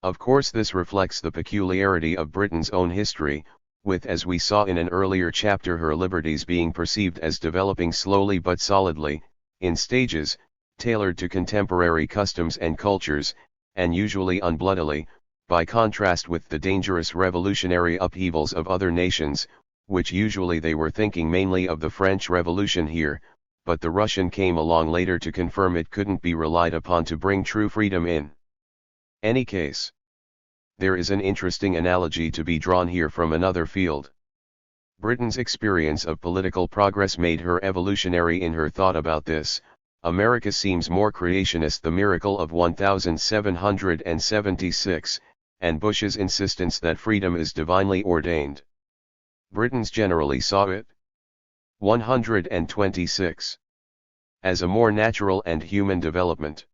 Of course, this reflects the peculiarity of Britain's own history, with, as we saw in an earlier chapter, her liberties being perceived as developing slowly but solidly, in stages, tailored to contemporary customs and cultures, and usually unbloodily, by contrast with the dangerous revolutionary upheavals of other nations, which usually they were thinking mainly of the French Revolution here, but the Russian came along later to confirm it couldn't be relied upon to bring true freedom in any case. There is an interesting analogy to be drawn here from another field. Britain's experience of political progress made her evolutionary in her thought about this. America seems more creationist, the miracle of 1776, and Bush's insistence that freedom is divinely ordained. Britons generally saw it. 126. As a more natural and human development.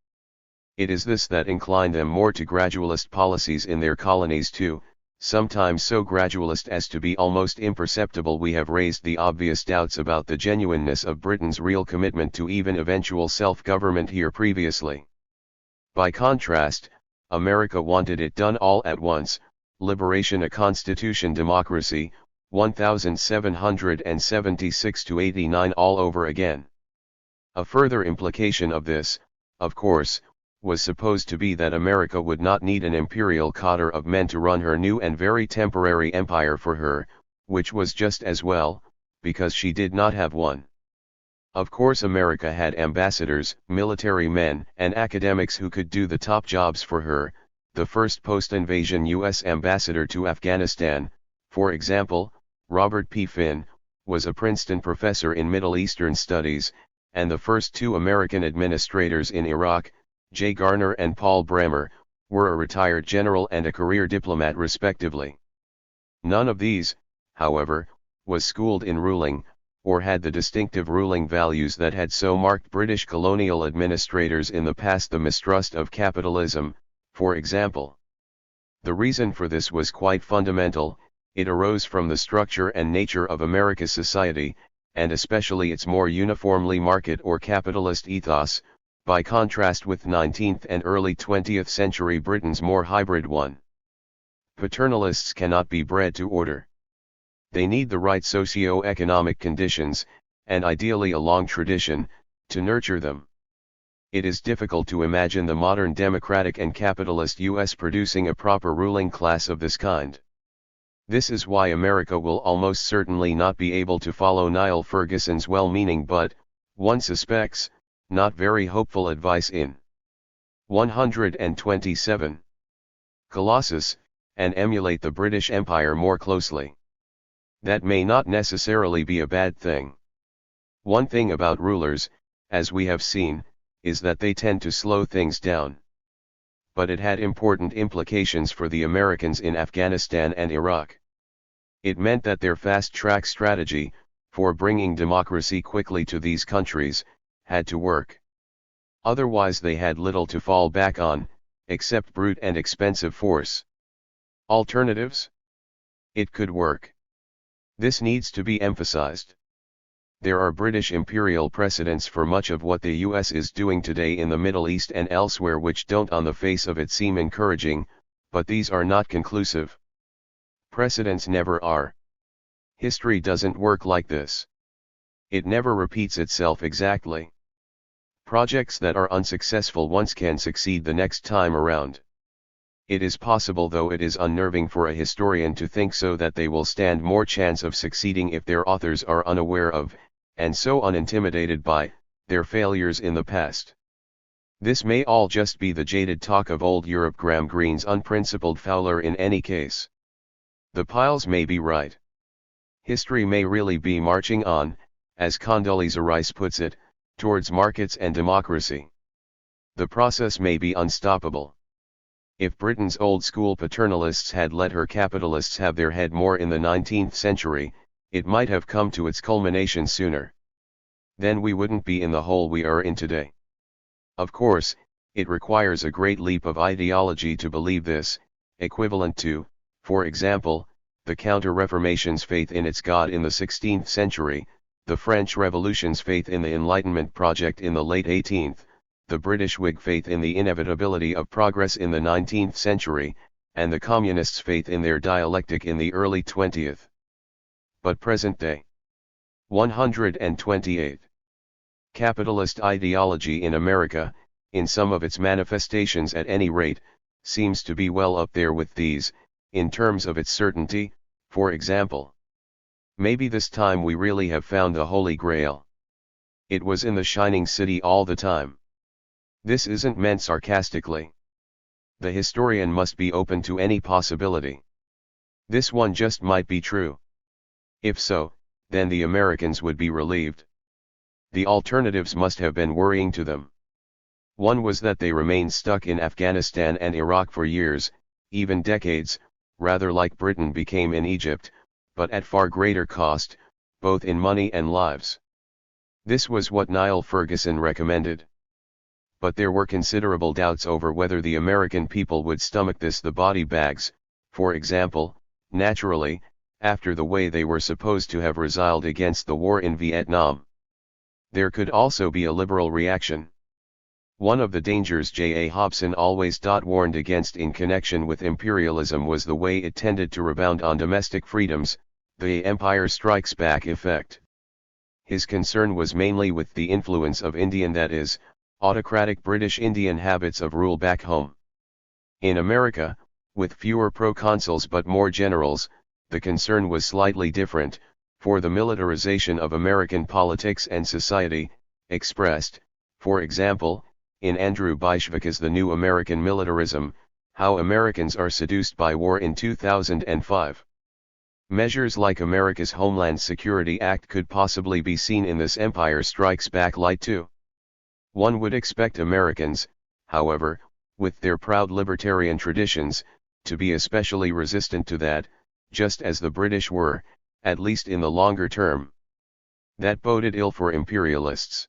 It is this that inclined them more to gradualist policies in their colonies too, sometimes so gradualist as to be almost imperceptible. We have raised the obvious doubts about the genuineness of Britain's real commitment to even eventual self-government here previously. By contrast, America wanted it done all at once, liberation, a constitution, democracy, 1776-89 all over again. A further implication of this, of course, was supposed to be that America would not need an imperial cadre of men to run her new and very temporary empire for her, which was just as well, because she did not have one. Of course, America had ambassadors, military men, and academics who could do the top jobs for her. The first post-invasion U.S. ambassador to Afghanistan, for example, Robert P. Finn, was a Princeton professor in Middle Eastern Studies, and the first two American administrators in Iraq, J. Garner and Paul Bremer, were a retired general and a career diplomat respectively. None of these, however, was schooled in ruling, or had the distinctive ruling values that had so marked British colonial administrators in the past, the mistrust of capitalism, for example. The reason for this was quite fundamental. It arose from the structure and nature of America's society, and especially its more uniformly market or capitalist ethos, by contrast with 19th and early 20th century Britain's more hybrid one. Paternalists cannot be bred to order. They need the right socio-economic conditions, and ideally a long tradition, to nurture them. It is difficult to imagine the modern democratic and capitalist U.S. producing a proper ruling class of this kind. This is why America will almost certainly not be able to follow Niall Ferguson's well-meaning but, one suspects, not very hopeful advice in 127. Colossus, and emulate the British Empire more closely. That may not necessarily be a bad thing. One thing about rulers, as we have seen, is that they tend to slow things down. But it had important implications for the Americans in Afghanistan and Iraq. It meant that their fast-track strategy, for bringing democracy quickly to these countries, had to work. Otherwise they had little to fall back on, except brute and expensive force. Alternatives? It could work. This needs to be emphasized. There are British imperial precedents for much of what the US is doing today in the Middle East and elsewhere which don't on the face of it seem encouraging, but these are not conclusive. Precedents never are. History doesn't work like this. It never repeats itself exactly. Projects that are unsuccessful once can succeed the next time around. It is possible, though it is unnerving for a historian to think so, that they will stand more chance of succeeding if their authors are unaware of, and so unintimidated by, their failures in the past. This may all just be the jaded talk of old Europe. Graham Greene's unprincipled Fowler in any case. The piles may be right. History may really be marching on, as Condoleezza Rice puts it, towards markets and democracy. The process may be unstoppable. If Britain's old-school paternalists had let her capitalists have their head more in the 19th century, it might have come to its culmination sooner. Then we wouldn't be in the hole we are in today. Of course, it requires a great leap of ideology to believe this, equivalent to, for example, the Counter-Reformation's faith in its God in the 16th century, the French Revolution's faith in the Enlightenment project in the late 18th, the British Whig faith in the inevitability of progress in the 19th century, and the Communists' faith in their dialectic in the early 20th. But present day. 128. Capitalist ideology in America, in some of its manifestations at any rate, seems to be well up there with these, in terms of its certainty, for example. Maybe this time we really have found the Holy Grail. It was in the shining city all the time. This isn't meant sarcastically. The historian must be open to any possibility. This one just might be true. If so, then the Americans would be relieved. The alternatives must have been worrying to them. One was that they remained stuck in Afghanistan and Iraq for years, even decades, rather like Britain became in Egypt, but at far greater cost, both in money and lives. This was what Niall Ferguson recommended. But there were considerable doubts over whether the American people would stomach this. The body bags, for example, naturally, after the way they were supposed to have resiled against the war in Vietnam. There could also be a liberal reaction. One of the dangers J. A. Hobson always warned against in connection with imperialism was the way it tended to rebound on domestic freedoms, the Empire Strikes Back effect. His concern was mainly with the influence of Indian, that is, autocratic British Indian habits of rule back home. In America, with fewer proconsuls but more generals, the concern was slightly different, for the militarization of American politics and society, expressed, for example, in Andrew Bishvika's The New American Militarism, How Americans Are Seduced by War in 2005. Measures like America's Homeland Security Act could possibly be seen in this Empire Strikes Back light too. One would expect Americans, however, with their proud libertarian traditions, to be especially resistant to that, just as the British were, at least in the longer term. That boded ill for imperialists.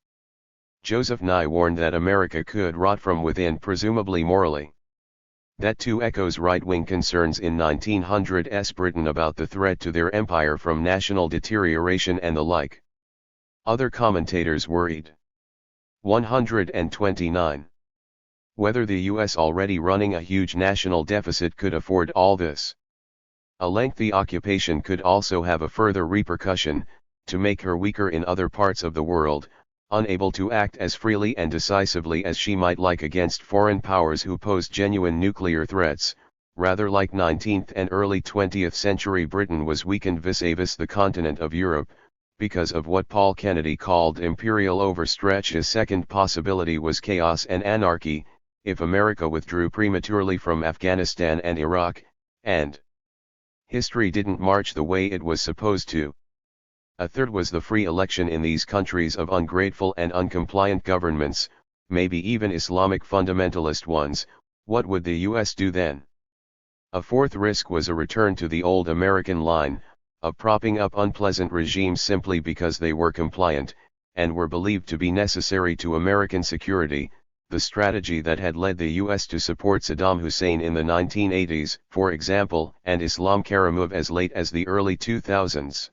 Joseph Nye warned that America could rot from within, presumably morally. That too echoes right-wing concerns in 1900s Britain about the threat to their empire from national deterioration and the like. Other commentators worried. 129. Whether the US, already running a huge national deficit, could afford all this. A lengthy occupation could also have a further repercussion, to make her weaker in other parts of the world, unable to act as freely and decisively as she might like against foreign powers who posed genuine nuclear threats. Rather like 19th and early 20th century Britain was weakened vis-a-vis the continent of Europe, because of what Paul Kennedy called imperial overstretch. His second possibility was chaos and anarchy, if America withdrew prematurely from Afghanistan and Iraq, and history didn't march the way it was supposed to. A third was the free election in these countries of ungrateful and uncompliant governments, maybe even Islamic fundamentalist ones. What would the US do then? A fourth risk was a return to the old American line, of propping up unpleasant regimes simply because they were compliant, and were believed to be necessary to American security, the strategy that had led the US to support Saddam Hussein in the 1980s, for example, and Islam Karimov as late as the early 2000s.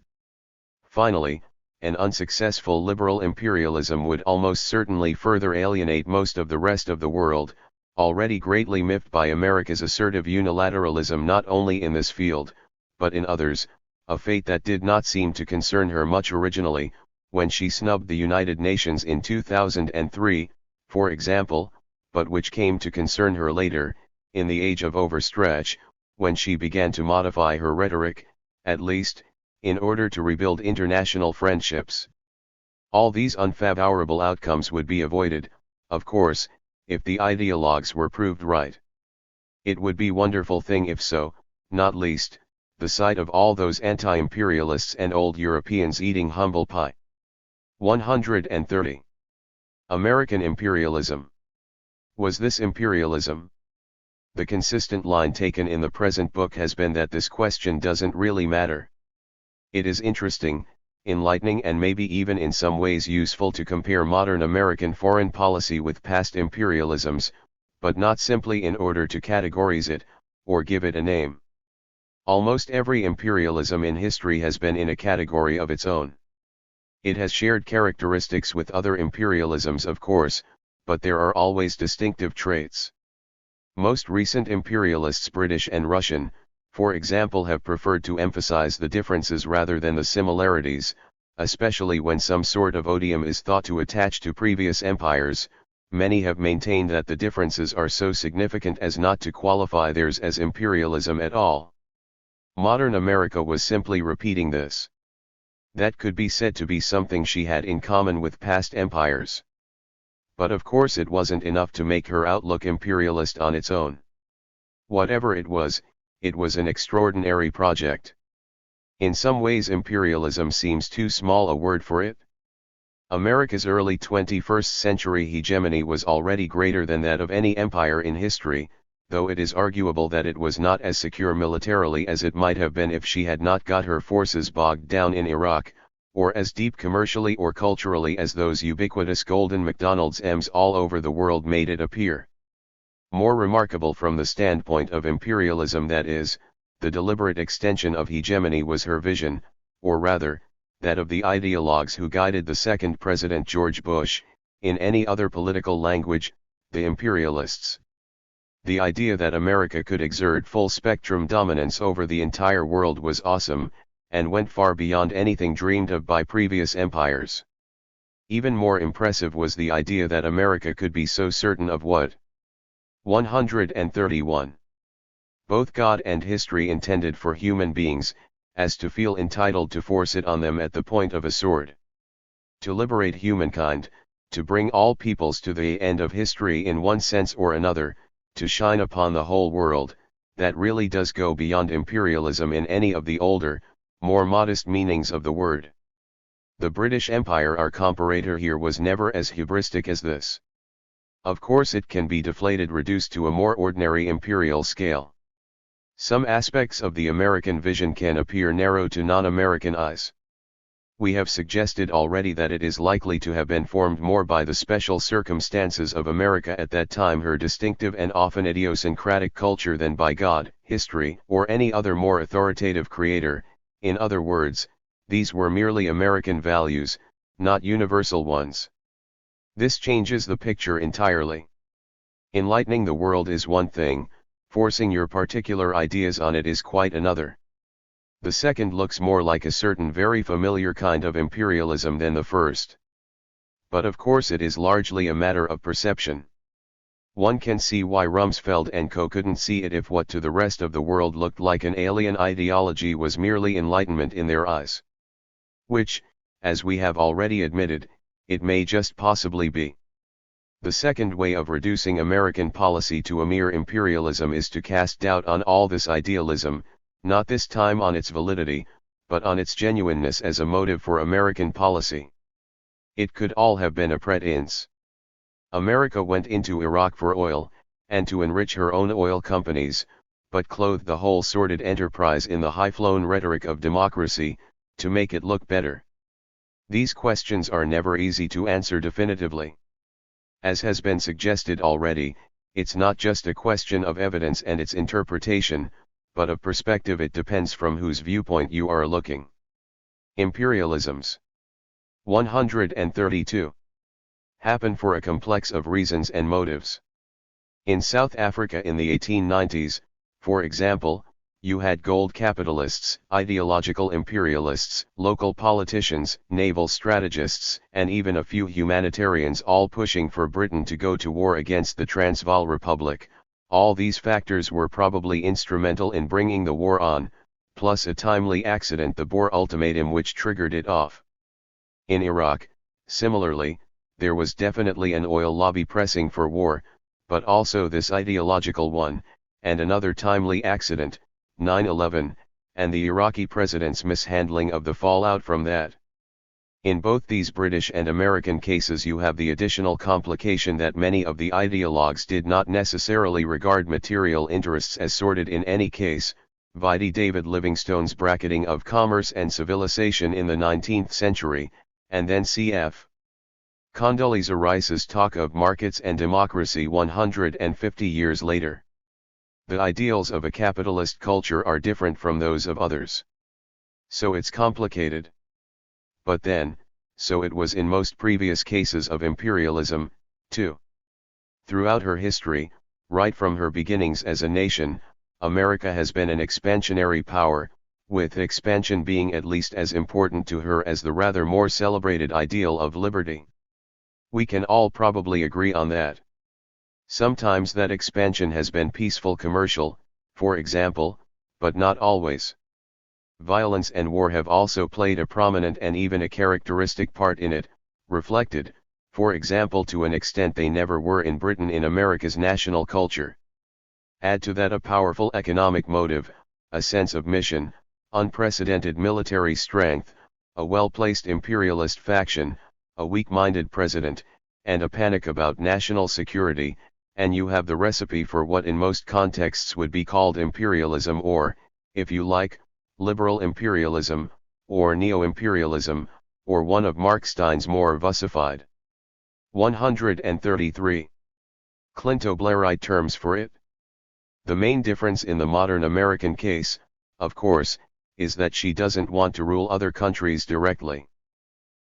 Finally, an unsuccessful liberal imperialism would almost certainly further alienate most of the rest of the world, already greatly miffed by America's assertive unilateralism not only in this field, but in others, a fate that did not seem to concern her much originally, when she snubbed the United Nations in 2003, for example, but which came to concern her later, in the age of overstretch, when she began to modify her rhetoric, at least, in order to rebuild international friendships. All these unfavorable outcomes would be avoided, of course, if the ideologues were proved right. It would be a wonderful thing if so, not least, the sight of all those anti-imperialists and old Europeans eating humble pie. 130. American imperialism. Was this imperialism? The consistent line taken in the present book has been that this question doesn't really matter. It is interesting, enlightening and maybe even in some ways useful to compare modern American foreign policy with past imperialisms, but not simply in order to categorize it, or give it a name. Almost every imperialism in history has been in a category of its own. It has shared characteristics with other imperialisms, of course, but there are always distinctive traits. Most recent imperialists, British and Russian, for example, have preferred to emphasize the differences rather than the similarities, especially when some sort of odium is thought to attach to previous empires. Many have maintained that the differences are so significant as not to qualify theirs as imperialism at all. Modern America was simply repeating this. That could be said to be something she had in common with past empires. But of course it wasn't enough to make her outlook imperialist on its own. Whatever it was an extraordinary project. In some ways imperialism seems too small a word for it. America's early 21st century hegemony was already greater than that of any empire in history, though it is arguable that it was not as secure militarily as it might have been if she had not got her forces bogged down in Iraq, or as deep commercially or culturally as those ubiquitous golden McDonald's M's all over the world made it appear. More remarkable from the standpoint of imperialism, that is, the deliberate extension of hegemony, was her vision, or rather, that of the ideologues who guided the second President George Bush, in any other political language, the imperialists. The idea that America could exert full-spectrum dominance over the entire world was awesome, and went far beyond anything dreamed of by previous empires. Even more impressive was the idea that America could be so certain of what 131. Both God and history intended for human beings, as to feel entitled to force it on them at the point of a sword. To liberate humankind, to bring all peoples to the end of history in one sense or another, to shine upon the whole world, that really does go beyond imperialism in any of the older, more modest meanings of the word. The British Empire, our comparator here, was never as hubristic as this. Of course it can be deflated, reduced to a more ordinary imperial scale. Some aspects of the American vision can appear narrow to non-American eyes. We have suggested already that it is likely to have been formed more by the special circumstances of America at that time, her distinctive and often idiosyncratic culture, than by God, history, or any other more authoritative creator. In other words, these were merely American values, not universal ones. This changes the picture entirely. Enlightening the world is one thing, forcing your particular ideas on it is quite another. The second looks more like a certain very familiar kind of imperialism than the first. But of course it is largely a matter of perception. One can see why Rumsfeld and co. couldn't see it if what to the rest of the world looked like an alien ideology was merely enlightenment in their eyes. Which, as we have already admitted, it may just possibly be. The second way of reducing American policy to a mere imperialism is to cast doubt on all this idealism, not this time on its validity, but on its genuineness as a motive for American policy. It could all have been a pretense. America went into Iraq for oil, and to enrich her own oil companies, but clothed the whole sordid enterprise in the high-flown rhetoric of democracy, to make it look better. These questions are never easy to answer definitively. As has been suggested already, it's not just a question of evidence and its interpretation, but of perspective. It depends from whose viewpoint you are looking. Imperialisms. 132. Happen for a complex of reasons and motives. In South Africa in the 1890s, for example, you had gold capitalists, ideological imperialists, local politicians, naval strategists, and even a few humanitarians all pushing for Britain to go to war against the Transvaal Republic. All these factors were probably instrumental in bringing the war on, plus a timely accident, the Boer ultimatum, which triggered it off. In Iraq, similarly, there was definitely an oil lobby pressing for war, but also this ideological one, and another timely accident, 9/11, and the Iraqi president's mishandling of the fallout from that. In both these British and American cases you have the additional complication that many of the ideologues did not necessarily regard material interests as sordid in any case, vide David Livingstone's bracketing of commerce and civilization in the 19th century, and then cf. Condoleezza Rice's talk of markets and democracy 150 years later. The ideals of a capitalist culture are different from those of others. So it's complicated. But then, so it was in most previous cases of imperialism, too. Throughout her history, right from her beginnings as a nation, America has been an expansionary power, with expansion being at least as important to her as the rather more celebrated ideal of liberty. We can all probably agree on that. Sometimes that expansion has been peaceful commercial, for example, but not always. Violence and war have also played a prominent and even a characteristic part in it, reflected, for example, to an extent they never were in Britain, in America's national culture. Add to that a powerful economic motive, a sense of mission, unprecedented military strength, a well-placed imperialist faction, a weak-minded president, and a panic about national security, and you have the recipe for what in most contexts would be called imperialism, or, if you like, liberal imperialism, or neo-imperialism, or one of Mark Stein's more vussified 133 Clinto-Blairite terms for it. The main difference in the modern American case, of course, is that she doesn't want to rule other countries directly.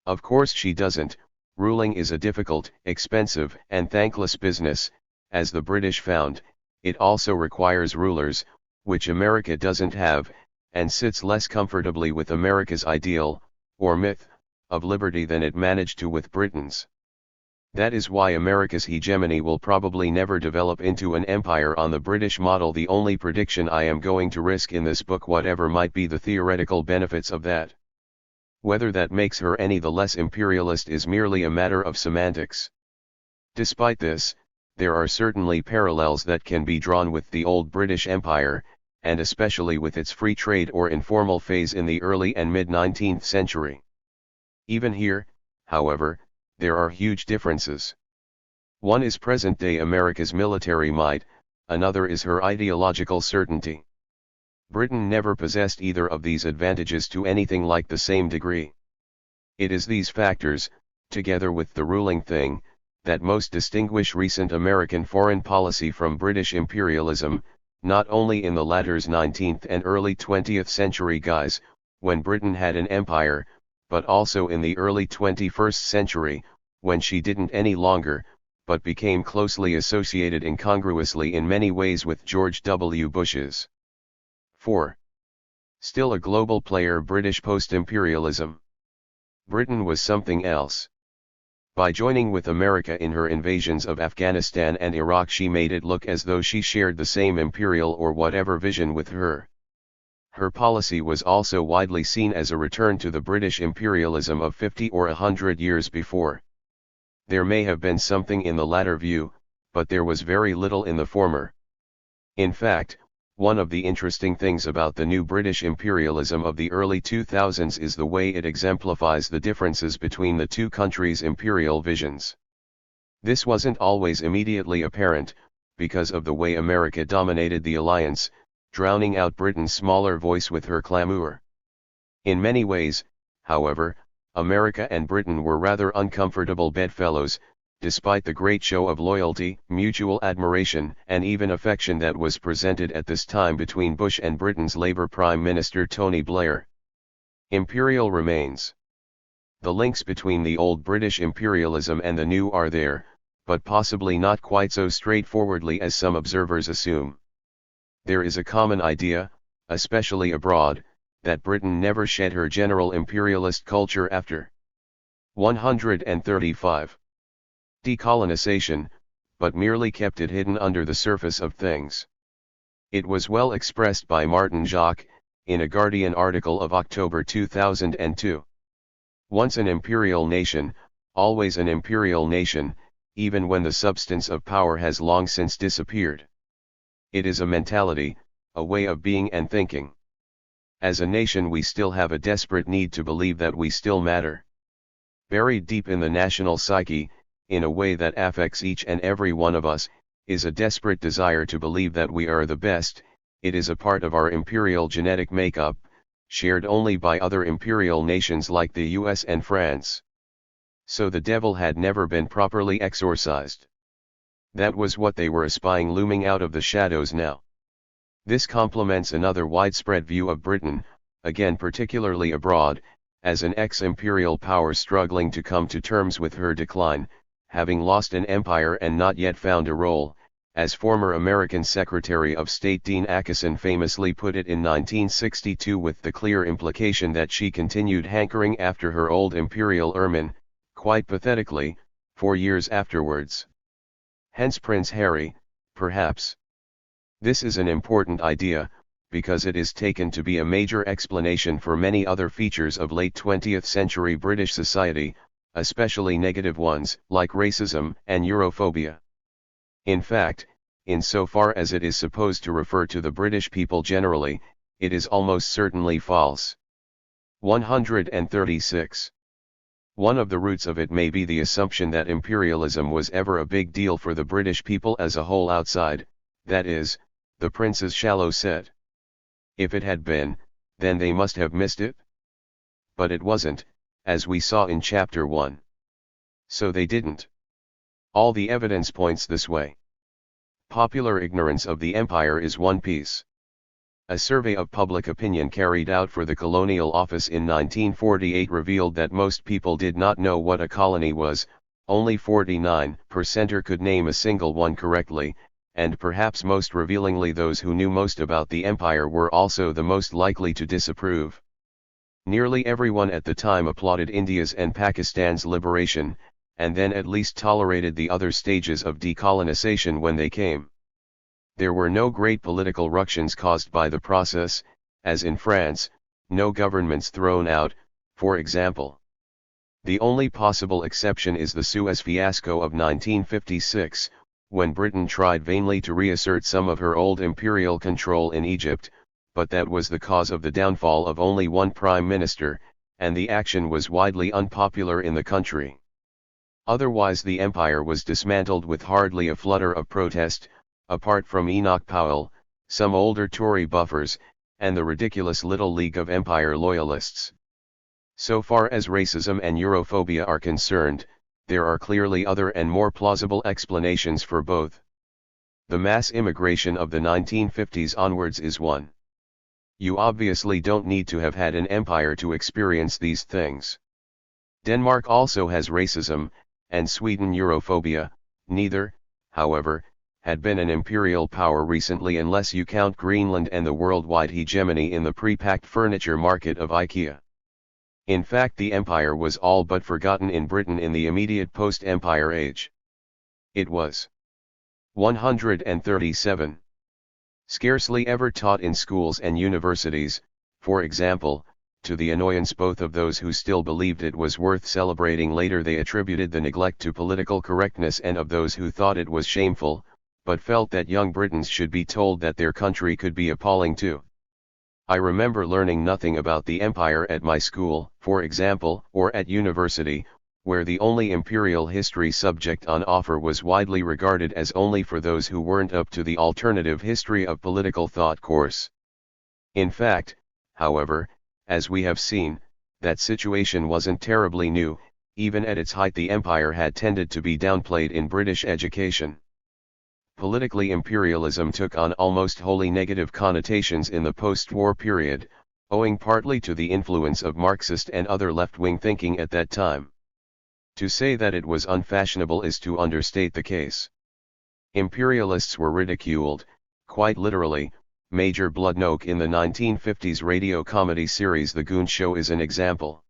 Of course she doesn't. Ruling is a difficult, expensive, and thankless business. As the British found, it also requires rulers, which America doesn't have, and sits less comfortably with America's ideal, or myth, of liberty than it managed to with Britain's. That is why America's hegemony will probably never develop into an empire on the British model. The only prediction I am going to risk in this book, whatever might be the theoretical benefits of that, whether that makes her any the less imperialist is merely a matter of semantics. Despite this, there are certainly parallels that can be drawn with the old British Empire, and especially with its free trade or informal phase in the early and mid-19th century. Even here, however, there are huge differences. One is present-day America's military might, another is her ideological certainty. Britain never possessed either of these advantages to anything like the same degree. It is these factors, together with the ruling thing, that most distinguish recent American foreign policy from British imperialism, not only in the latter's 19th and early 20th century guise, when Britain had an empire, but also in the early 21st century, when she didn't any longer, but became closely associated incongruously in many ways with George W. Bush's. 4. Still a global player. British post-imperialism. Britain was something else. By joining with America in her invasions of Afghanistan and Iraq, she made it look as though she shared the same imperial or whatever vision with her. Her policy was also widely seen as a return to the British imperialism of 50 or 100 years before. There may have been something in the latter view, but there was very little in the former. In fact, One of the interesting things about the new British imperialism of the early 2000s is the way it exemplifies the differences between the two countries' imperial visions. This wasn't always immediately apparent, because of the way America dominated the alliance, drowning out Britain's smaller voice with her clamor. In many ways, however, America and Britain were rather uncomfortable bedfellows, despite the great show of loyalty, mutual admiration, and even affection that was presented at this time between Bush and Britain's Labour Prime Minister Tony Blair. Imperial remains. The links between the old British imperialism and the new are there, but possibly not quite so straightforwardly as some observers assume. There is a common idea, especially abroad, that Britain never shed her general imperialist culture after 135. Decolonization, but merely kept it hidden under the surface of things. It was well expressed by Martin Jacques, in a Guardian article of October 2002. Once an imperial nation, always an imperial nation, even when the substance of power has long since disappeared. It is a mentality, a way of being and thinking. As a nation we still have a desperate need to believe that we still matter. Buried deep in the national psyche, in a way that affects each and every one of us, is a desperate desire to believe that we are the best. It is a part of our imperial genetic makeup, shared only by other imperial nations like the US and France. So the devil had never been properly exorcised. That was what they were espying looming out of the shadows now. This complements another widespread view of Britain, again particularly abroad, as an ex-imperial power struggling to come to terms with her decline, having lost an empire and not yet found a role, as former American Secretary of State Dean Acheson famously put it in 1962, with the clear implication that she continued hankering after her old imperial ermine, quite pathetically, 4 years afterwards. Hence Prince Harry, perhaps. This is an important idea, because it is taken to be a major explanation for many other features of late 20th century British society, especially negative ones, like racism and Europhobia. In fact, insofar as it is supposed to refer to the British people generally, it is almost certainly false. 136. One of the roots of it may be the assumption that imperialism was ever a big deal for the British people as a whole outside, that is, the prince's shallow set. If it had been, then they must have missed it. But it wasn't, as we saw in Chapter 1. So they didn't. All the evidence points this way. Popular ignorance of the empire is one piece. A survey of public opinion carried out for the Colonial Office in 1948 revealed that most people did not know what a colony was, only 49% could name a single one correctly, and perhaps most revealingly those who knew most about the empire were also the most likely to disapprove. Nearly everyone at the time applauded India's and Pakistan's liberation, and then at least tolerated the other stages of decolonization when they came. There were no great political ructions caused by the process, as in France, no governments thrown out, for example. The only possible exception is the Suez fiasco of 1956, when Britain tried vainly to reassert some of her old imperial control in Egypt, but that was the cause of the downfall of only one prime minister, and the action was widely unpopular in the country. Otherwise the empire was dismantled with hardly a flutter of protest, apart from Enoch Powell, some older Tory buffers, and the ridiculous little League of Empire loyalists. So far as racism and Europhobia are concerned, there are clearly other and more plausible explanations for both. The mass immigration of the 1950s onwards is one. You obviously don't need to have had an empire to experience these things. Denmark also has racism, and Sweden Europhobia. Neither, however, had been an imperial power recently unless you count Greenland and the worldwide hegemony in the pre-packed furniture market of IKEA. In fact, the empire was all but forgotten in Britain in the immediate post-empire age. It was 137. Scarcely ever taught in schools and universities, for example. To the annoyance both of those who still believed it was worth celebrating later they attributed the neglect to political correctness, and of those who thought it was shameful, but felt that young Britons should be told that their country could be appalling too. I remember learning nothing about the empire at my school, for example, or at university, where the only imperial history subject on offer was widely regarded as only for those who weren't up to the alternative history of political thought course. In fact, however, as we have seen, that situation wasn't terribly new. Even at its height the empire had tended to be downplayed in British education. Politically imperialism took on almost wholly negative connotations in the post-war period, owing partly to the influence of Marxist and other left-wing thinking at that time. To say that it was unfashionable is to understate the case. Imperialists were ridiculed, quite literally. Major Bloodnoke in the 1950s radio comedy series The Goon Show is an example.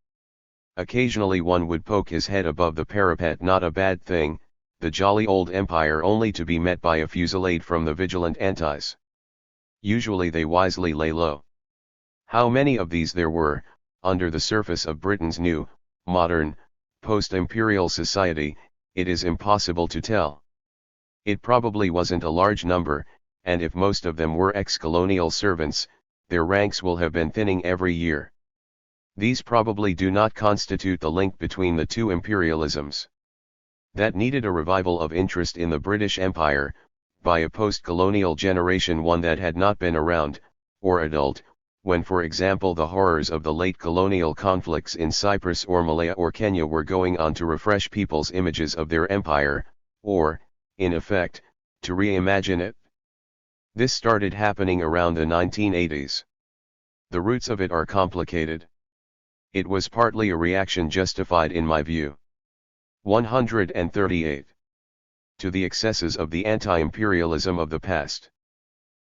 Occasionally one would poke his head above the parapet, not a bad thing, the jolly old empire, only to be met by a fusillade from the vigilant antis. Usually they wisely lay low. How many of these there were, under the surface of Britain's new, modern, post-imperial society, it is impossible to tell. It probably wasn't a large number, and if most of them were ex-colonial servants, their ranks will have been thinning every year. These probably do not constitute the link between the two imperialisms. That needed a revival of interest in the British Empire, by a post-colonial generation, one that had not been around, or adult, when for example the horrors of the late colonial conflicts in Cyprus or Malaya or Kenya were going on to refresh people's images of their empire, or, in effect, to reimagine it. This started happening around the 1980s. The roots of it are complicated. It was partly a reaction, justified in my view. 138. To the excesses of the anti-imperialism of the past.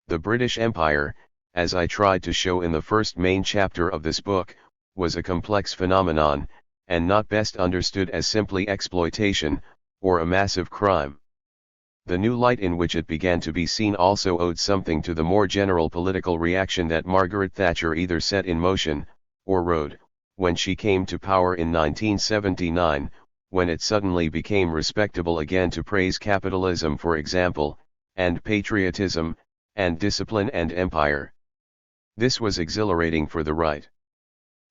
The British Empire, as I tried to show in the first main chapter of this book, was a complex phenomenon, and not best understood as simply exploitation, or a massive crime. The new light in which it began to be seen also owed something to the more general political reaction that Margaret Thatcher either set in motion, or rode, when she came to power in 1979, when it suddenly became respectable again to praise capitalism, for example, and patriotism, and discipline and empire. This was exhilarating for the right.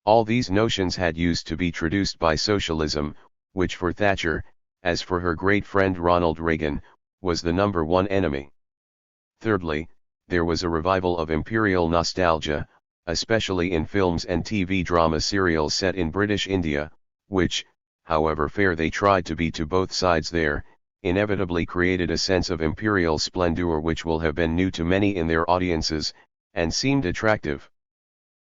All these notions had used to be traduced by socialism, which for Thatcher, as for her great friend Ronald Reagan, was the number one enemy. Thirdly, there was a revival of imperial nostalgia, especially in films and TV drama serials set in British India, which, however fair they tried to be to both sides there, inevitably created a sense of imperial splendor which will have been new to many in their audiences, and seemed attractive.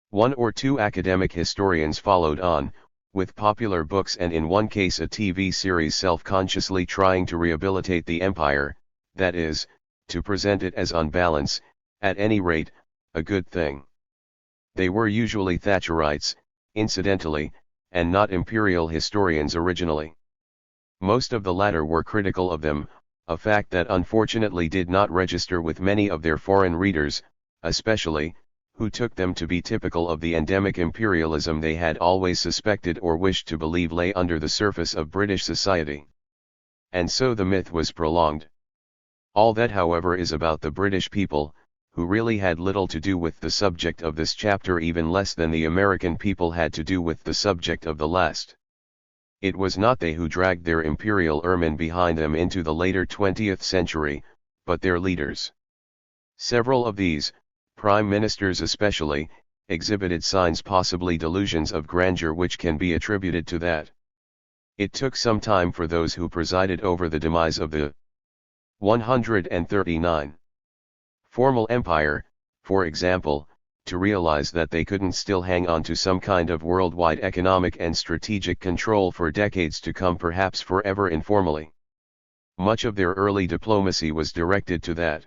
One or two academic historians followed on, with popular books and in one case a TV series, self-consciously trying to rehabilitate the empire, that is, to present it as on balance, at any rate, a good thing. They were usually Thatcherites, incidentally, and not imperial historians originally. Most of the latter were critical of them, a fact that unfortunately did not register with many of their foreign readers, especially, who took them to be typical of the endemic imperialism they had always suspected or wished to believe lay under the surface of British society. And so the myth was prolonged. All that, however, is about the British people, who really had little to do with the subject of this chapter, even less than the American people had to do with the subject of the last. It was not they who dragged their imperial ermine behind them into the later 20th century, but their leaders. Several of these, prime ministers especially, exhibited signs, possibly delusions of grandeur, which can be attributed to that. It took some time for those who presided over the demise of the 139. Formal empire, for example, to realize that they couldn't still hang on to some kind of worldwide economic and strategic control for decades to come, perhaps forever informally. Much of their early diplomacy was directed to that.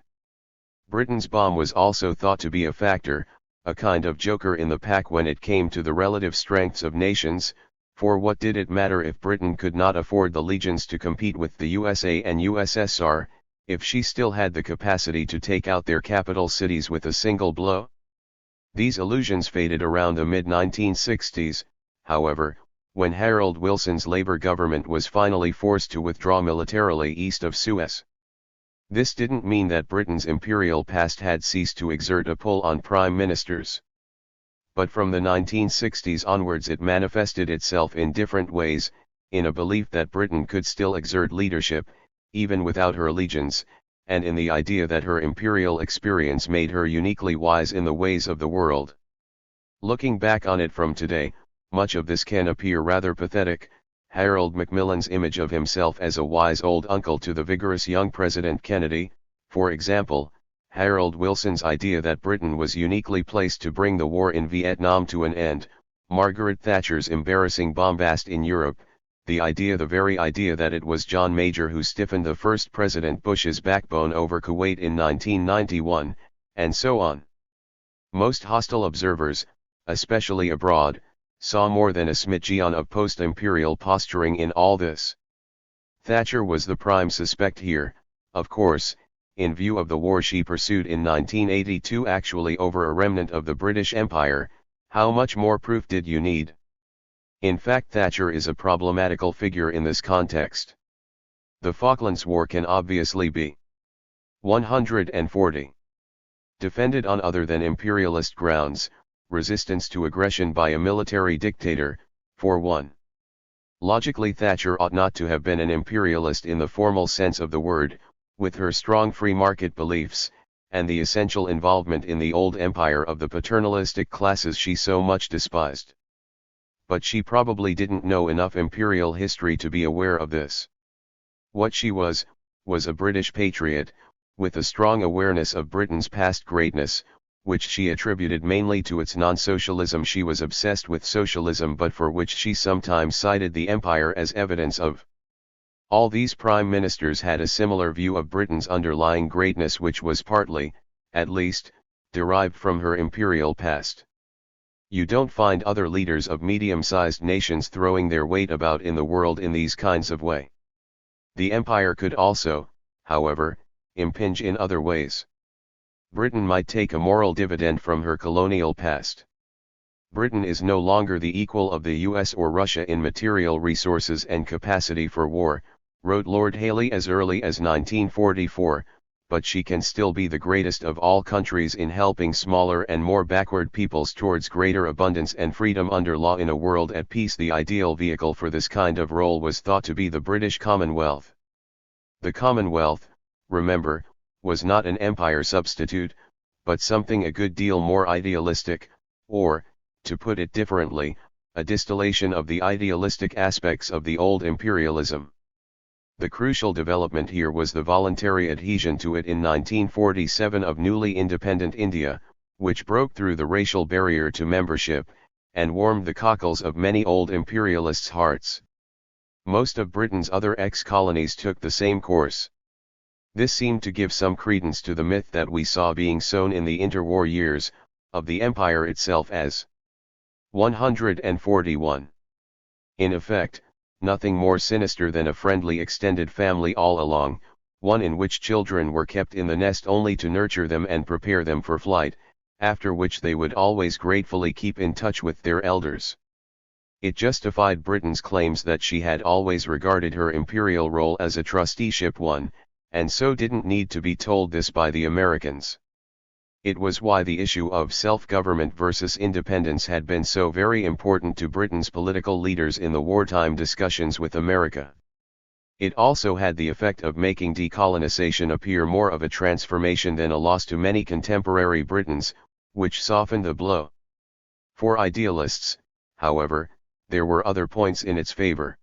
Britain's bomb was also thought to be a factor, a kind of joker in the pack when it came to the relative strengths of nations, for what did it matter if Britain could not afford the legions to compete with the USA and USSR, if she still had the capacity to take out their capital cities with a single blow? These illusions faded around the mid-1960s, however, when Harold Wilson's Labour government was finally forced to withdraw militarily east of Suez. This didn't mean that Britain's imperial past had ceased to exert a pull on prime ministers. But from the 1960s onwards it manifested itself in different ways, in a belief that Britain could still exert leadership, even without her legions, and in the idea that her imperial experience made her uniquely wise in the ways of the world. Looking back on it from today, much of this can appear rather pathetic. Harold Macmillan's image of himself as a wise old uncle to the vigorous young President Kennedy, for example, Harold Wilson's idea that Britain was uniquely placed to bring the war in Vietnam to an end, Margaret Thatcher's embarrassing bombast in Europe, the very idea that it was John Major who stiffened the first President Bush's backbone over Kuwait in 1991, and so on. Most hostile observers, especially abroad, saw more than a smidgen of post-imperial posturing in all this. Thatcher was the prime suspect here, of course, in view of the war she pursued in 1982 actually over a remnant of the British Empire. How much more proof did you need? In fact, Thatcher is a problematical figure in this context. The Falklands War can obviously be 140. Defended on other than imperialist grounds, resistance to aggression by a military dictator, for one. Logically, Thatcher ought not to have been an imperialist in the formal sense of the word, with her strong free market beliefs, and the essential involvement in the old empire of the paternalistic classes she so much despised. But she probably didn't know enough imperial history to be aware of this. What she was a British patriot, with a strong awareness of Britain's past greatness, which she attributed mainly to its non-socialism. She was obsessed with socialism, but for which she sometimes cited the empire as evidence of. All these prime ministers had a similar view of Britain's underlying greatness, which was partly, at least, derived from her imperial past. You don't find other leaders of medium-sized nations throwing their weight about in the world in these kinds of way. The empire could also, however, impinge in other ways. Britain might take a moral dividend from her colonial past. Britain is no longer the equal of the US or Russia in material resources and capacity for war, wrote Lord Hailey as early as 1944, but she can still be the greatest of all countries in helping smaller and more backward peoples towards greater abundance and freedom under law in a world at peace. The ideal vehicle for this kind of role was thought to be the British Commonwealth. The Commonwealth, remember, was not an empire substitute, but something a good deal more idealistic, or, to put it differently, a distillation of the idealistic aspects of the old imperialism. The crucial development here was the voluntary adhesion to it in 1947 of newly independent India, which broke through the racial barrier to membership, and warmed the cockles of many old imperialists' hearts. Most of Britain's other ex-colonies took the same course. This seemed to give some credence to the myth that we saw being sown in the interwar years, of the empire itself as 141. In effect, nothing more sinister than a friendly extended family all along, one in which children were kept in the nest only to nurture them and prepare them for flight, after which they would always gratefully keep in touch with their elders. It justified Britain's claims that she had always regarded her imperial role as a trusteeship one, and so didn't need to be told this by the Americans. It was why the issue of self-government versus independence had been so very important to Britain's political leaders in the wartime discussions with America. It also had the effect of making decolonization appear more of a transformation than a loss to many contemporary Britons, which softened the blow. For idealists, however, there were other points in its favor.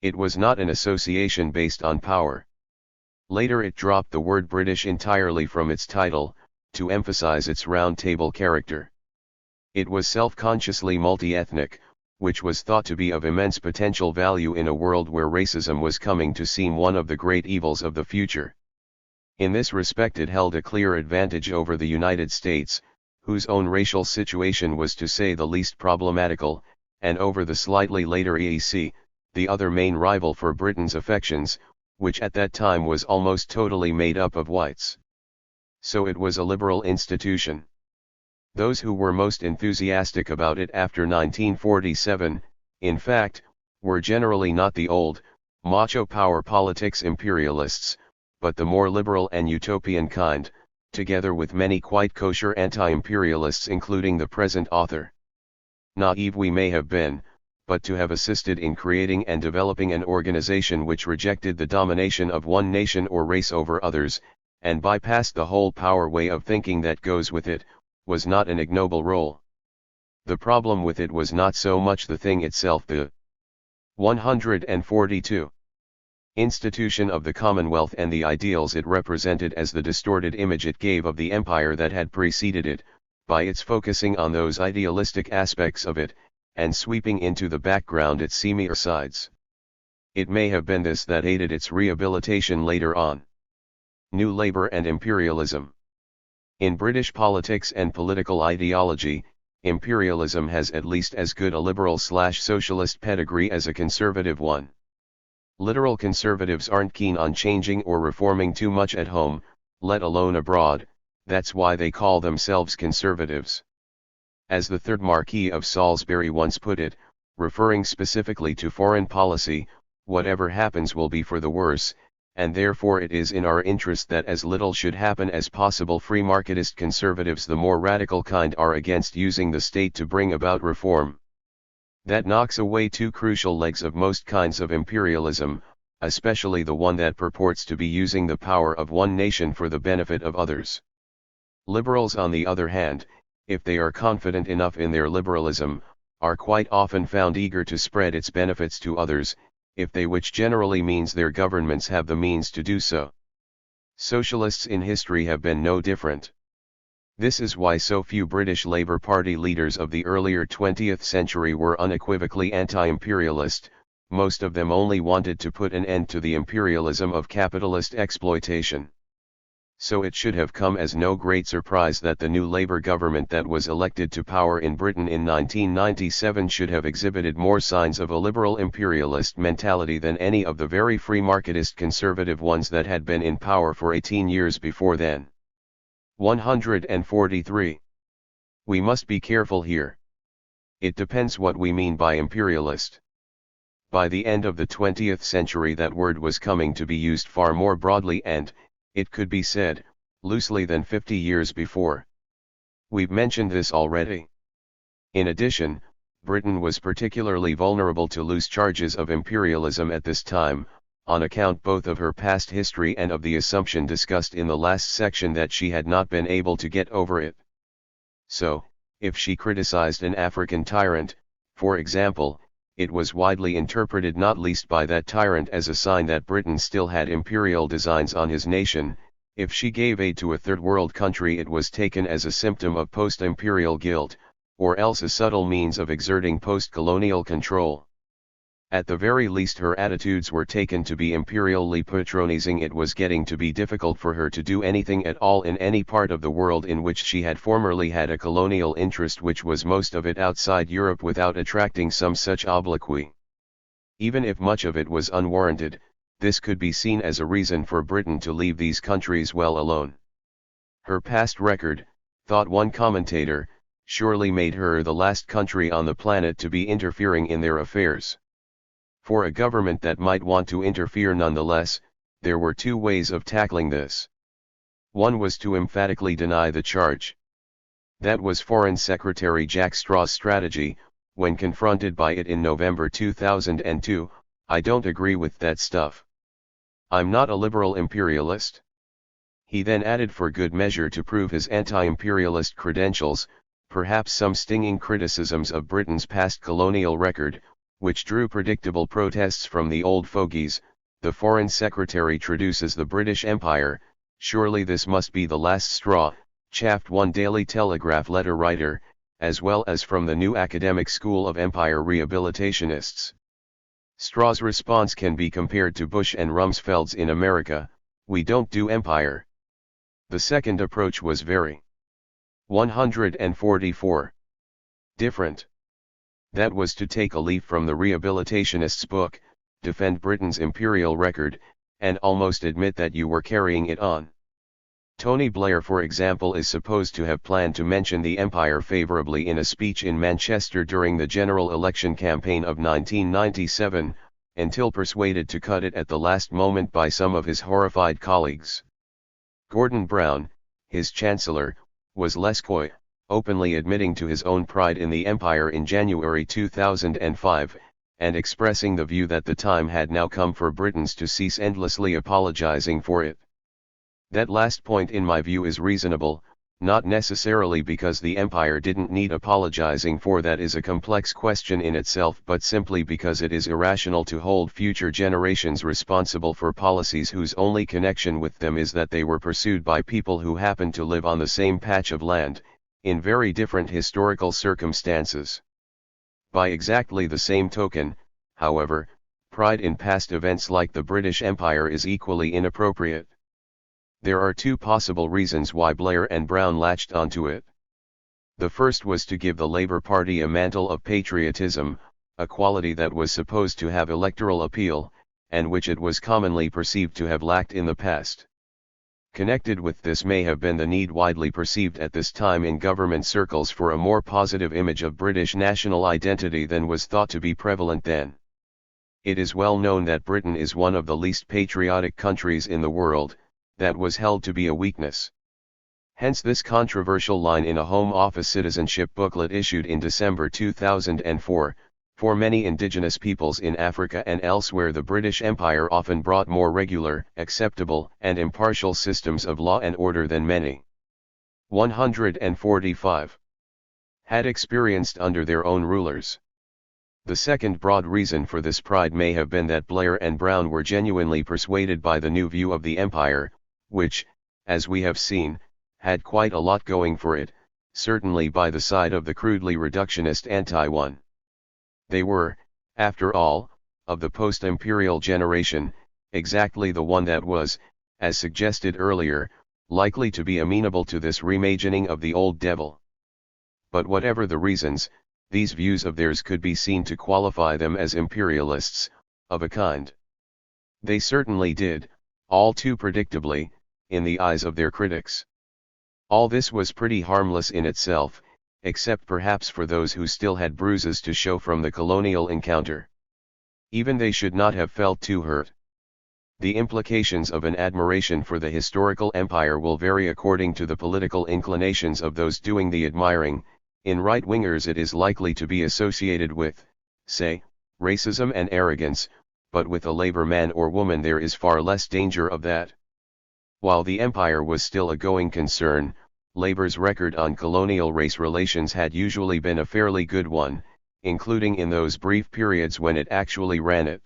It was not an association based on power. Later it dropped the word British entirely from its title, to emphasize its round table character. It was self-consciously multi-ethnic, which was thought to be of immense potential value in a world where racism was coming to seem one of the great evils of the future. In this respect it held a clear advantage over the United States, whose own racial situation was to say the least problematical, and over the slightly later EEC, the other main rival for Britain's affections, which at that time was almost totally made up of whites. So it was a liberal institution. Those who were most enthusiastic about it after 1947, in fact, were generally not the old, macho power politics imperialists, but the more liberal and utopian kind, together with many quite kosher anti-imperialists including the present author. Naive we may have been, but to have assisted in creating and developing an organization which rejected the domination of one nation or race over others, and bypassed the whole power way of thinking that goes with it, was not an ignoble role. The problem with it was not so much the thing itself, the 142 institution of the Commonwealth and the ideals it represented as the distorted image it gave of the empire that had preceded it, by its focusing on those idealistic aspects of it, and sweeping into the background its seamier sides. It may have been this that aided its rehabilitation later on. New Labour and Imperialism. In British politics and political ideology, imperialism has at least as good a liberal/socialist pedigree as a conservative one. Literal conservatives aren't keen on changing or reforming too much at home, let alone abroad, that's why they call themselves conservatives. As the third Marquis of Salisbury once put it, referring specifically to foreign policy, whatever happens will be for the worse, and therefore it is in our interest that as little should happen as possible. Free marketist conservatives, the more radical kind, are against using the state to bring about reform. That knocks away two crucial legs of most kinds of imperialism, especially the one that purports to be using the power of one nation for the benefit of others. Liberals, on the other hand, if they are confident enough in their liberalism, are quite often found eager to spread its benefits to others, if they, which generally means their governments have the means to do so. Socialists in history have been no different. This is why so few British Labour Party leaders of the earlier 20th century were unequivocally anti-imperialist. Most of them only wanted to put an end to the imperialism of capitalist exploitation. So it should have come as no great surprise that the new Labour government that was elected to power in Britain in 1997 should have exhibited more signs of a liberal imperialist mentality than any of the very free marketist conservative ones that had been in power for 18 years before then. 143. We must be careful here. It depends what we mean by imperialist. By the end of the 20th century that word was coming to be used far more broadly and, it could be said, loosely than 50 years before. We've mentioned this already. In addition, Britain was particularly vulnerable to loose charges of imperialism at this time, on account both of her past history and of the assumption discussed in the last section that she had not been able to get over it. So, if she criticized an African tyrant, for example, it was widely interpreted not least by that tyrant as a sign that Britain still had imperial designs on his nation. If she gave aid to a third world country, it was taken as a symptom of post-imperial guilt, or else a subtle means of exerting post-colonial control. At the very least her attitudes were taken to be imperially patronizing. It was getting to be difficult for her to do anything at all in any part of the world in which she had formerly had a colonial interest, which was most of it outside Europe, without attracting some such obloquy. Even if much of it was unwarranted, this could be seen as a reason for Britain to leave these countries well alone. Her past record, thought one commentator, surely made her the last country on the planet to be interfering in their affairs. For a government that might want to interfere nonetheless, there were two ways of tackling this. One was to emphatically deny the charge. That was Foreign Secretary Jack Straw's strategy. When confronted by it in November 2002, "I don't agree with that stuff. I'm not a liberal imperialist." He then added, for good measure to prove his anti-imperialist credentials, perhaps some stinging criticisms of Britain's past colonial record, which drew predictable protests from the old fogies. The Foreign Secretary traduces the British Empire. "Surely this must be the last straw," chaffed one Daily Telegraph letter writer, as well as from the new academic school of empire rehabilitationists. Straw's response can be compared to Bush and Rumsfeld's in America: "We don't do empire." The second approach was very 144 different. That was to take a leaf from the rehabilitationists' book, defend Britain's imperial record, and almost admit that you were carrying it on. Tony Blair, for example, is supposed to have planned to mention the empire favorably in a speech in Manchester during the general election campaign of 1997, until persuaded to cut it at the last moment by some of his horrified colleagues. Gordon Brown, his chancellor, was less coy, openly admitting to his own pride in the empire in January 2005, and expressing the view that the time had now come for Britons to cease endlessly apologizing for it. That last point in my view is reasonable, not necessarily because the empire didn't need apologizing for, that is a complex question in itself, but simply because it is irrational to hold future generations responsible for policies whose only connection with them is that they were pursued by people who happened to live on the same patch of land, in very different historical circumstances. By exactly the same token, however, pride in past events like the British Empire is equally inappropriate. There are two possible reasons why Blair and Brown latched onto it. The first was to give the Labour Party a mantle of patriotism, a quality that was supposed to have electoral appeal, and which it was commonly perceived to have lacked in the past. Connected with this may have been the need widely perceived at this time in government circles for a more positive image of British national identity than was thought to be prevalent then. It is well known that Britain is one of the least patriotic countries in the world. That was held to be a weakness. Hence this controversial line in a Home Office citizenship booklet issued in December 2004, for many indigenous peoples in Africa and elsewhere the British Empire often brought more regular, acceptable, and impartial systems of law and order than many 145 had experienced under their own rulers. The second broad reason for this pride may have been that Blair and Brown were genuinely persuaded by the new view of the empire, which, as we have seen, had quite a lot going for it, certainly by the side of the crudely reductionist anti-one. They were, after all, of the post-imperial generation, exactly the one that was, as suggested earlier, likely to be amenable to this reimagining of the old devil. But whatever the reasons, these views of theirs could be seen to qualify them as imperialists, of a kind. They certainly did, all too predictably, in the eyes of their critics. All this was pretty harmless in itself, except perhaps for those who still had bruises to show from the colonial encounter. Even they should not have felt too hurt. The implications of an admiration for the historical empire will vary according to the political inclinations of those doing the admiring. In right-wingers it is likely to be associated with, say, racism and arrogance, but with a Labour man or woman there is far less danger of that. While the empire was still a going concern, Labour's record on colonial race relations had usually been a fairly good one, including in those brief periods when it actually ran it.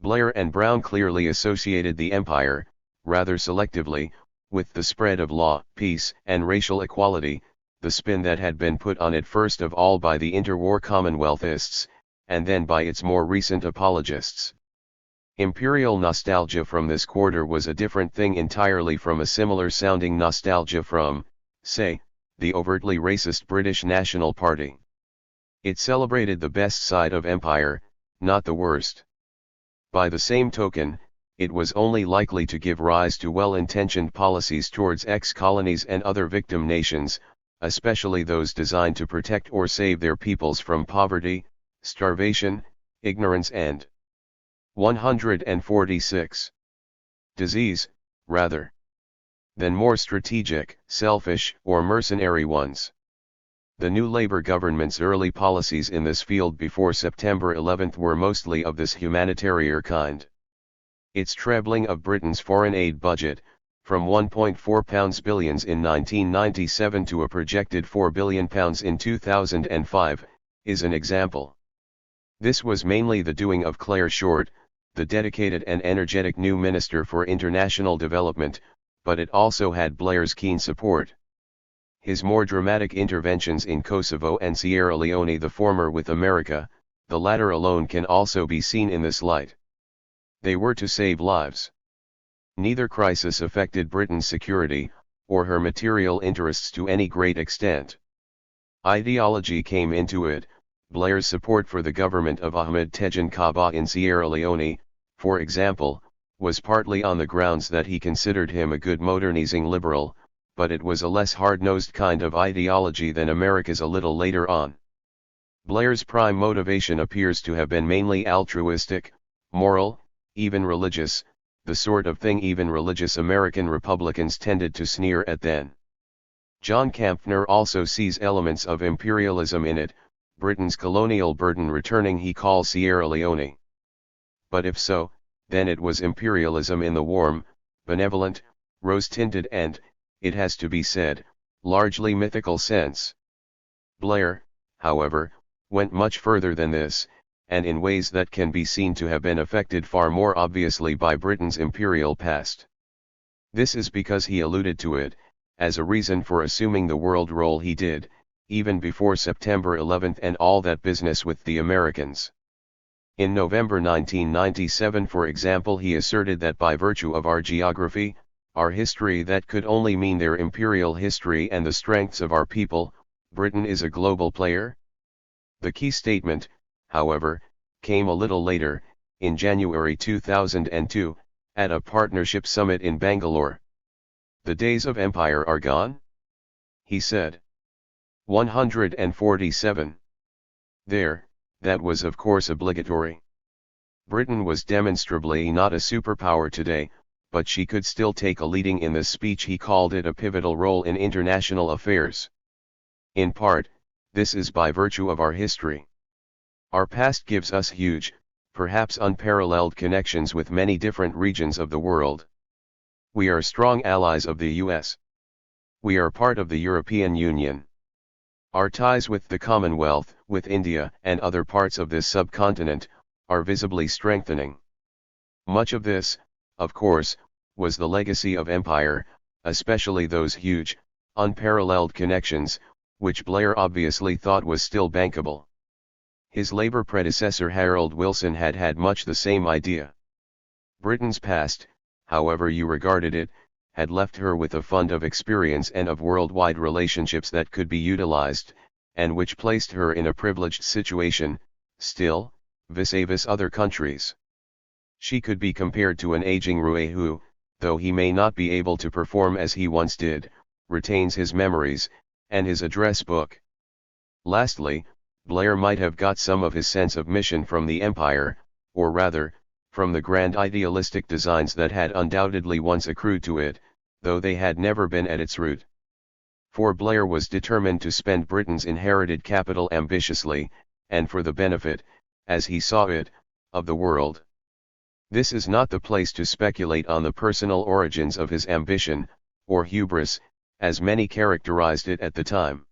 Blair and Brown clearly associated the empire, rather selectively, with the spread of law, peace, and racial equality, the spin that had been put on it first of all by the interwar Commonwealthists, and then by its more recent apologists. Imperial nostalgia from this quarter was a different thing entirely from a similar-sounding nostalgia from, say, the overtly racist British National Party. It celebrated the best side of empire, not the worst. By the same token, it was only likely to give rise to well-intentioned policies towards ex-colonies and other victim nations, especially those designed to protect or save their peoples from poverty, starvation, ignorance and 146. Disease, rather than more strategic, selfish, or mercenary ones. The new Labour government's early policies in this field before September 11 were mostly of this humanitarian kind. Its trebling of Britain's foreign aid budget, from £1.4 billion in 1997 to a projected £4 billion in 2005, is an example. This was mainly the doing of Clare Short, the dedicated and energetic new Minister for International Development, but it also had Blair's keen support. His more dramatic interventions in Kosovo and Sierra Leone, the former with America, the latter alone, can also be seen in this light. They were to save lives. Neither crisis affected Britain's security, or her material interests to any great extent. Ideology came into it. Blair's support for the government of Ahmed Tejan Kaba in Sierra Leone, for example, was partly on the grounds that he considered him a good modernizing liberal, but it was a less hard-nosed kind of ideology than America's a little later on. Blair's prime motivation appears to have been mainly altruistic, moral, even religious, the sort of thing even religious American Republicans tended to sneer at then. John Campner also sees elements of imperialism in it, Britain's colonial burden returning he calls Sierra Leone. But if so, then it was imperialism in the warm, benevolent, rose-tinted and, it has to be said, largely mythical sense. Blair, however, went much further than this, and in ways that can be seen to have been affected far more obviously by Britain's imperial past. This is because he alluded to it, as a reason for assuming the world role he did, even before September 11 and all that business with the Americans. In November 1997, for example, he asserted that by virtue of our geography, our history that could only mean their imperial history and the strengths of our people, Britain is a global player. The key statement, however, came a little later, in January 2002, at a partnership summit in Bangalore. "The days of empire are gone?" he said. 147. There, that was of course obligatory. Britain was demonstrably not a superpower today, but she could still take a leading in the speech he called it a pivotal role in international affairs. In part, this is by virtue of our history. Our past gives us huge, perhaps unparalleled connections with many different regions of the world. We are strong allies of the US. We are part of the European Union. Our ties with the Commonwealth, with India and other parts of this subcontinent, are visibly strengthening. Much of this, of course, was the legacy of empire, especially those huge, unparalleled connections, which Blair obviously thought was still bankable. His Labour predecessor Harold Wilson had had much the same idea. Britain's past, however you regarded it, had left her with a fund of experience and of worldwide relationships that could be utilized, and which placed her in a privileged situation, still, vis-a-vis other countries. She could be compared to an aging roue who, though he may not be able to perform as he once did, retains his memories, and his address book. Lastly, Blair might have got some of his sense of mission from the empire, or rather, from the grand idealistic designs that had undoubtedly once accrued to it, though they had never been at its root. For Blair was determined to spend Britain's inherited capital ambitiously, and for the benefit, as he saw it, of the world. This is not the place to speculate on the personal origins of his ambition, or hubris, as many characterized it at the time.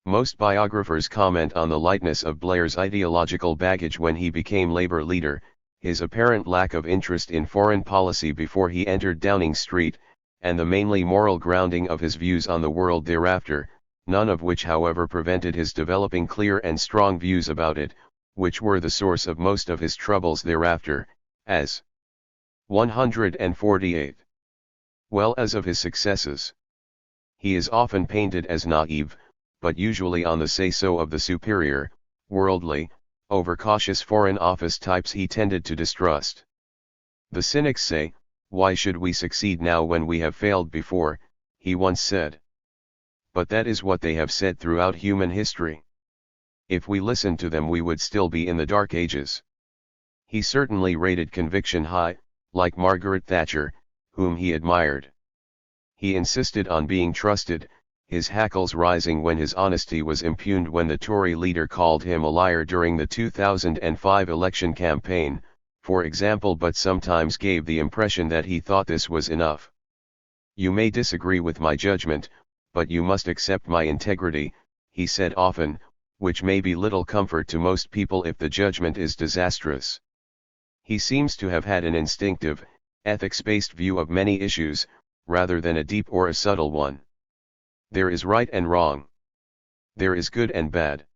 Most biographers comment on the lightness of Blair's ideological baggage when he became Labour leader, his apparent lack of interest in foreign policy before he entered Downing Street, and the mainly moral grounding of his views on the world thereafter, none of which however prevented his developing clear and strong views about it, which were the source of most of his troubles thereafter, as 148. Well as of his successes. He is often painted as naive, but usually on the say-so of the superior, worldly, overcautious Foreign Office types he tended to distrust. The cynics say, "Why should we succeed now when we have failed before?" he once said. But that is what they have said throughout human history. If we listened to them we would still be in the Dark Ages. He certainly rated conviction high, like Margaret Thatcher, whom he admired. He insisted on being trusted, his hackles rising when his honesty was impugned when the Tory leader called him a liar during the 2005 election campaign, for example, but sometimes gave the impression that he thought this was enough. "You may disagree with my judgment, but you must accept my integrity," he said often, which may be little comfort to most people if the judgment is disastrous. He seems to have had an instinctive, ethics-based view of many issues, rather than a deep or a subtle one. There is right and wrong. There is good and bad.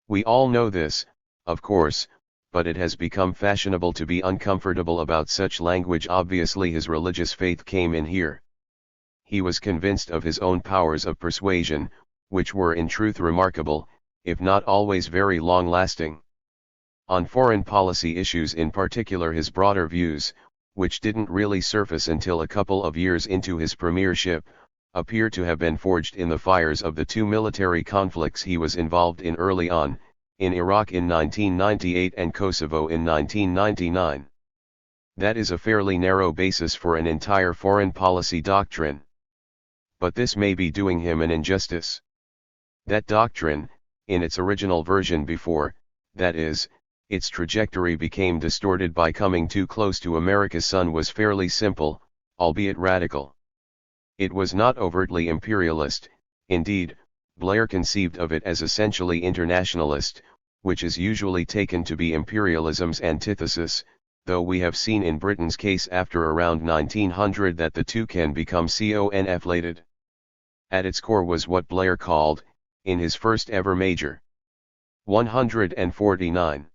We all know this, of course, but it has become fashionable to be uncomfortable about such language. Obviously his religious faith came in here. He was convinced of his own powers of persuasion, which were in truth remarkable, if not always very long-lasting. On foreign policy issues in particular his broader views, which didn't really surface until a couple of years into his premiership, appear to have been forged in the fires of the two military conflicts he was involved in early on, in Iraq in 1998 and Kosovo in 1999. That is a fairly narrow basis for an entire foreign policy doctrine. But this may be doing him an injustice. That doctrine, in its original version before, that is, its trajectory became distorted by coming too close to America's sun, was fairly simple, albeit radical. It was not overtly imperialist. Indeed, Blair conceived of it as essentially internationalist, which is usually taken to be imperialism's antithesis, though we have seen in Britain's case after around 1900 that the two can become conflated. At its core was what Blair called, in his first ever major 149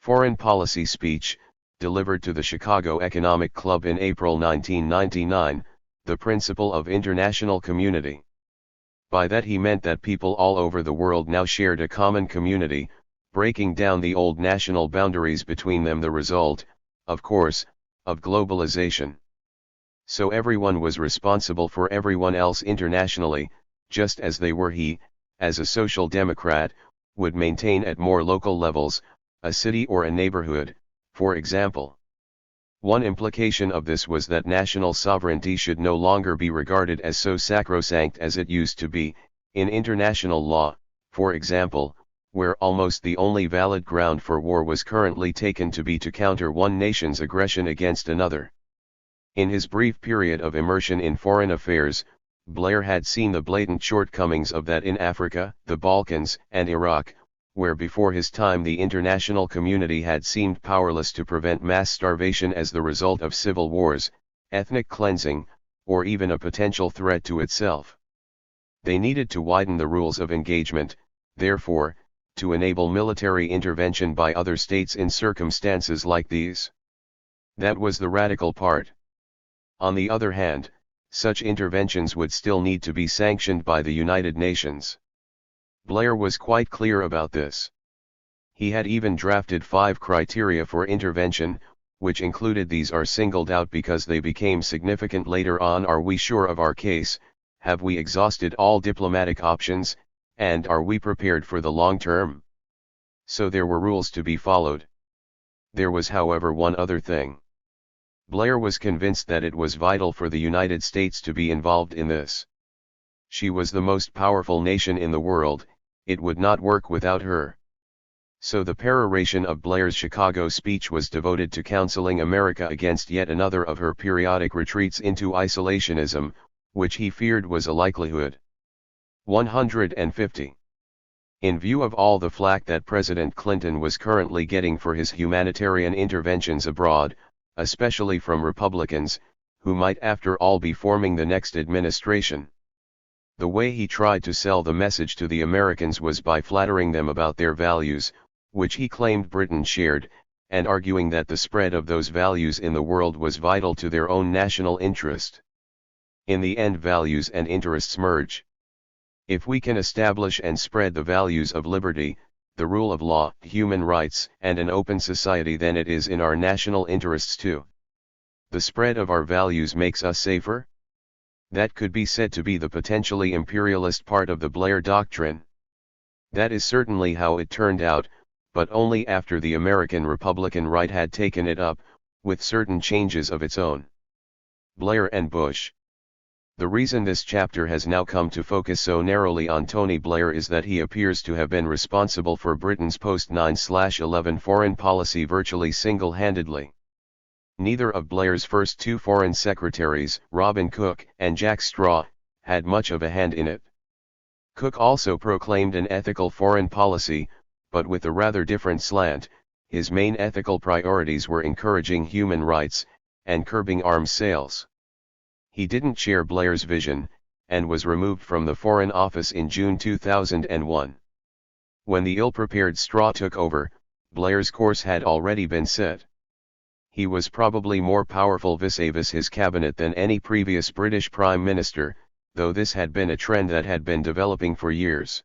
foreign policy speech, delivered to the Chicago Economic Club in April 1999, the principle of international community. By that he meant that people all over the world now shared a common community, breaking down the old national boundaries between them, the result, of course, of globalization. So everyone was responsible for everyone else internationally, just as they were. He, as a social democrat, would maintain at more local levels, a city or a neighborhood, for example. One implication of this was that national sovereignty should no longer be regarded as so sacrosanct as it used to be, in international law, for example, where almost the only valid ground for war was currently taken to be to counter one nation's aggression against another. In his brief period of immersion in foreign affairs, Blair had seen the blatant shortcomings of that in Africa, the Balkans, and Iraq, where before his time the international community had seemed powerless to prevent mass starvation as the result of civil wars, ethnic cleansing, or even a potential threat to itself. They needed to widen the rules of engagement, therefore, to enable military intervention by other states in circumstances like these. That was the radical part. On the other hand, such interventions would still need to be sanctioned by the United Nations. Blair was quite clear about this. He had even drafted 5 criteria for intervention, which included these are singled out because they became significant later on: are we sure of our case, have we exhausted all diplomatic options, and are we prepared for the long term? So there were rules to be followed. There was, however, one other thing. Blair was convinced that it was vital for the United States to be involved in this. She was the most powerful nation in the world, it would not work without her. So the peroration of Blair's Chicago speech was devoted to counseling America against yet another of her periodic retreats into isolationism, which he feared was a likelihood. 150. In view of all the flack that President Clinton was currently getting for his humanitarian interventions abroad, especially from Republicans, who might after all be forming the next administration, the way he tried to sell the message to the Americans was by flattering them about their values, which he claimed Britain shared, and arguing that the spread of those values in the world was vital to their own national interest. In the end, values and interests merge. If we can establish and spread the values of liberty, the rule of law, human rights, and an open society, then it is in our national interests too. The spread of our values makes us safer? That could be said to be the potentially imperialist part of the Blair doctrine. That is certainly how it turned out, but only after the American Republican right had taken it up, with certain changes of its own. Blair and Bush. The reason this chapter has now come to focus so narrowly on Tony Blair is that he appears to have been responsible for Britain's post-9/11 foreign policy virtually single-handedly. Neither of Blair's first 2 foreign secretaries, Robin Cook and Jack Straw, had much of a hand in it. Cook also proclaimed an ethical foreign policy, but with a rather different slant. His main ethical priorities were encouraging human rights, and curbing arms sales. He didn't share Blair's vision, and was removed from the Foreign Office in June 2001. When the ill-prepared Straw took over, Blair's course had already been set. He was probably more powerful vis-a-vis his cabinet than any previous British Prime Minister, though this had been a trend that had been developing for years.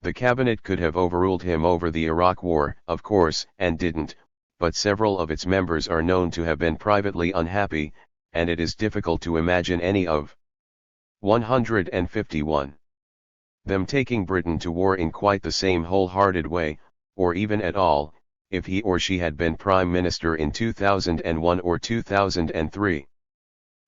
The cabinet could have overruled him over the Iraq War, of course, and didn't, but several of its members are known to have been privately unhappy, and it is difficult to imagine any of 151. them taking Britain to war in quite the same wholehearted way, or even at all, if he or she had been Prime Minister in 2001 or 2003.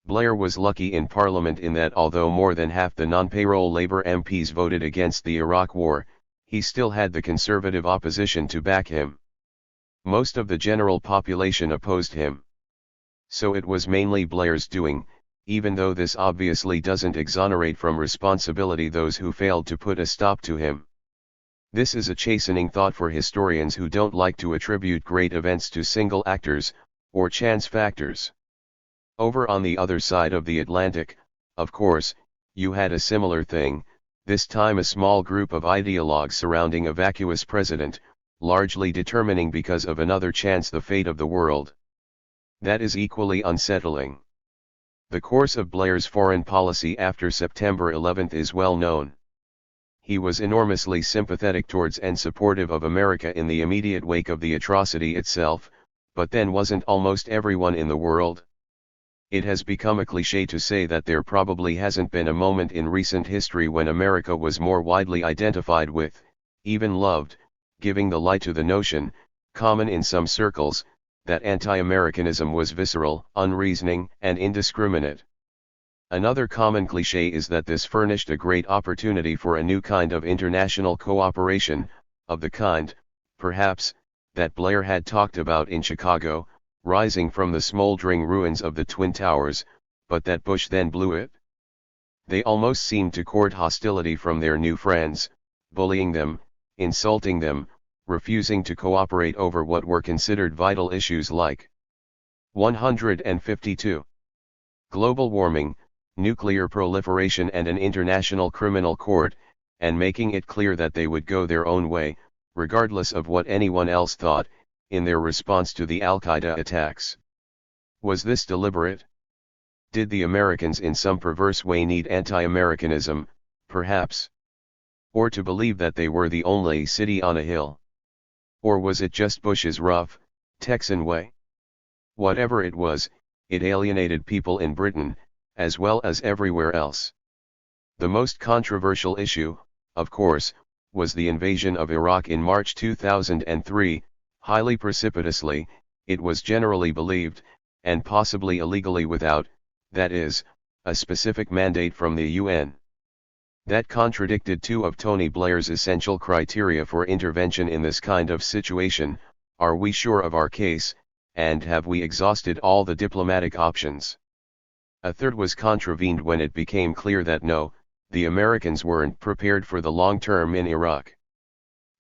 Blair was lucky in Parliament in that although more than half the non-payroll Labour MPs voted against the Iraq War, he still had the Conservative opposition to back him. Most of the general population opposed him. So it was mainly Blair's doing, even though this obviously doesn't exonerate from responsibility those who failed to put a stop to him. This is a chastening thought for historians who don't like to attribute great events to single actors, or chance factors. Over on the other side of the Atlantic, of course, you had a similar thing, this time a small group of ideologues surrounding a vacuous president, largely determining because of another chance the fate of the world. That is equally unsettling. The course of Blair's foreign policy after September 11 is well known. He was enormously sympathetic towards and supportive of America in the immediate wake of the atrocity itself, but then wasn't almost everyone in the world? It has become a cliché to say that there probably hasn't been a moment in recent history when America was more widely identified with, even loved, giving the lie to the notion, common in some circles, that anti-Americanism was visceral, unreasoning, and indiscriminate. Another common cliché is that this furnished a great opportunity for a new kind of international cooperation, of the kind, perhaps, that Blair had talked about in Chicago, rising from the smoldering ruins of the Twin Towers, but that Bush then blew it. They almost seemed to court hostility from their new friends, bullying them, insulting them, refusing to cooperate over what were considered vital issues like 152. Global warming, nuclear proliferation and an international criminal court, and making it clear that they would go their own way, regardless of what anyone else thought, in their response to the Al-Qaeda attacks. Was this deliberate? Did the Americans in some perverse way need anti-Americanism, perhaps? Or to believe that they were the only city on a hill? Or was it just Bush's rough, Texan way? Whatever it was, it alienated people in Britain, as well as everywhere else. The most controversial issue, of course, was the invasion of Iraq in March 2003, highly precipitously, it was generally believed, and possibly illegally without, that is, a specific mandate from the UN. That contradicted two of Tony Blair's essential criteria for intervention in this kind of situation: are we sure of our case, and have we exhausted all the diplomatic options? A third was contravened when it became clear that no, the Americans weren't prepared for the long term in Iraq.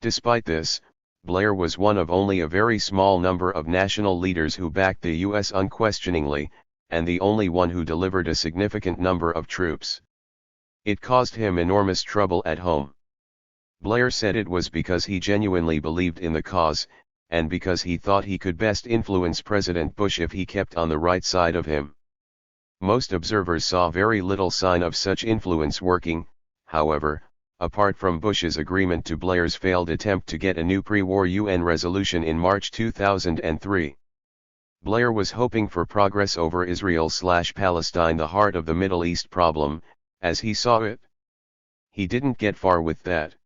Despite this, Blair was one of only a very small number of national leaders who backed the US unquestioningly, and the only one who delivered a significant number of troops. It caused him enormous trouble at home. Blair said it was because he genuinely believed in the cause, and because he thought he could best influence President Bush if he kept on the right side of him. Most observers saw very little sign of such influence working, however, apart from Bush's agreement to Blair's failed attempt to get a new pre-war UN resolution in March 2003. Blair was hoping for progress over Israel/Palestine, the heart of the Middle East problem, as he saw it. He didn't get far with that.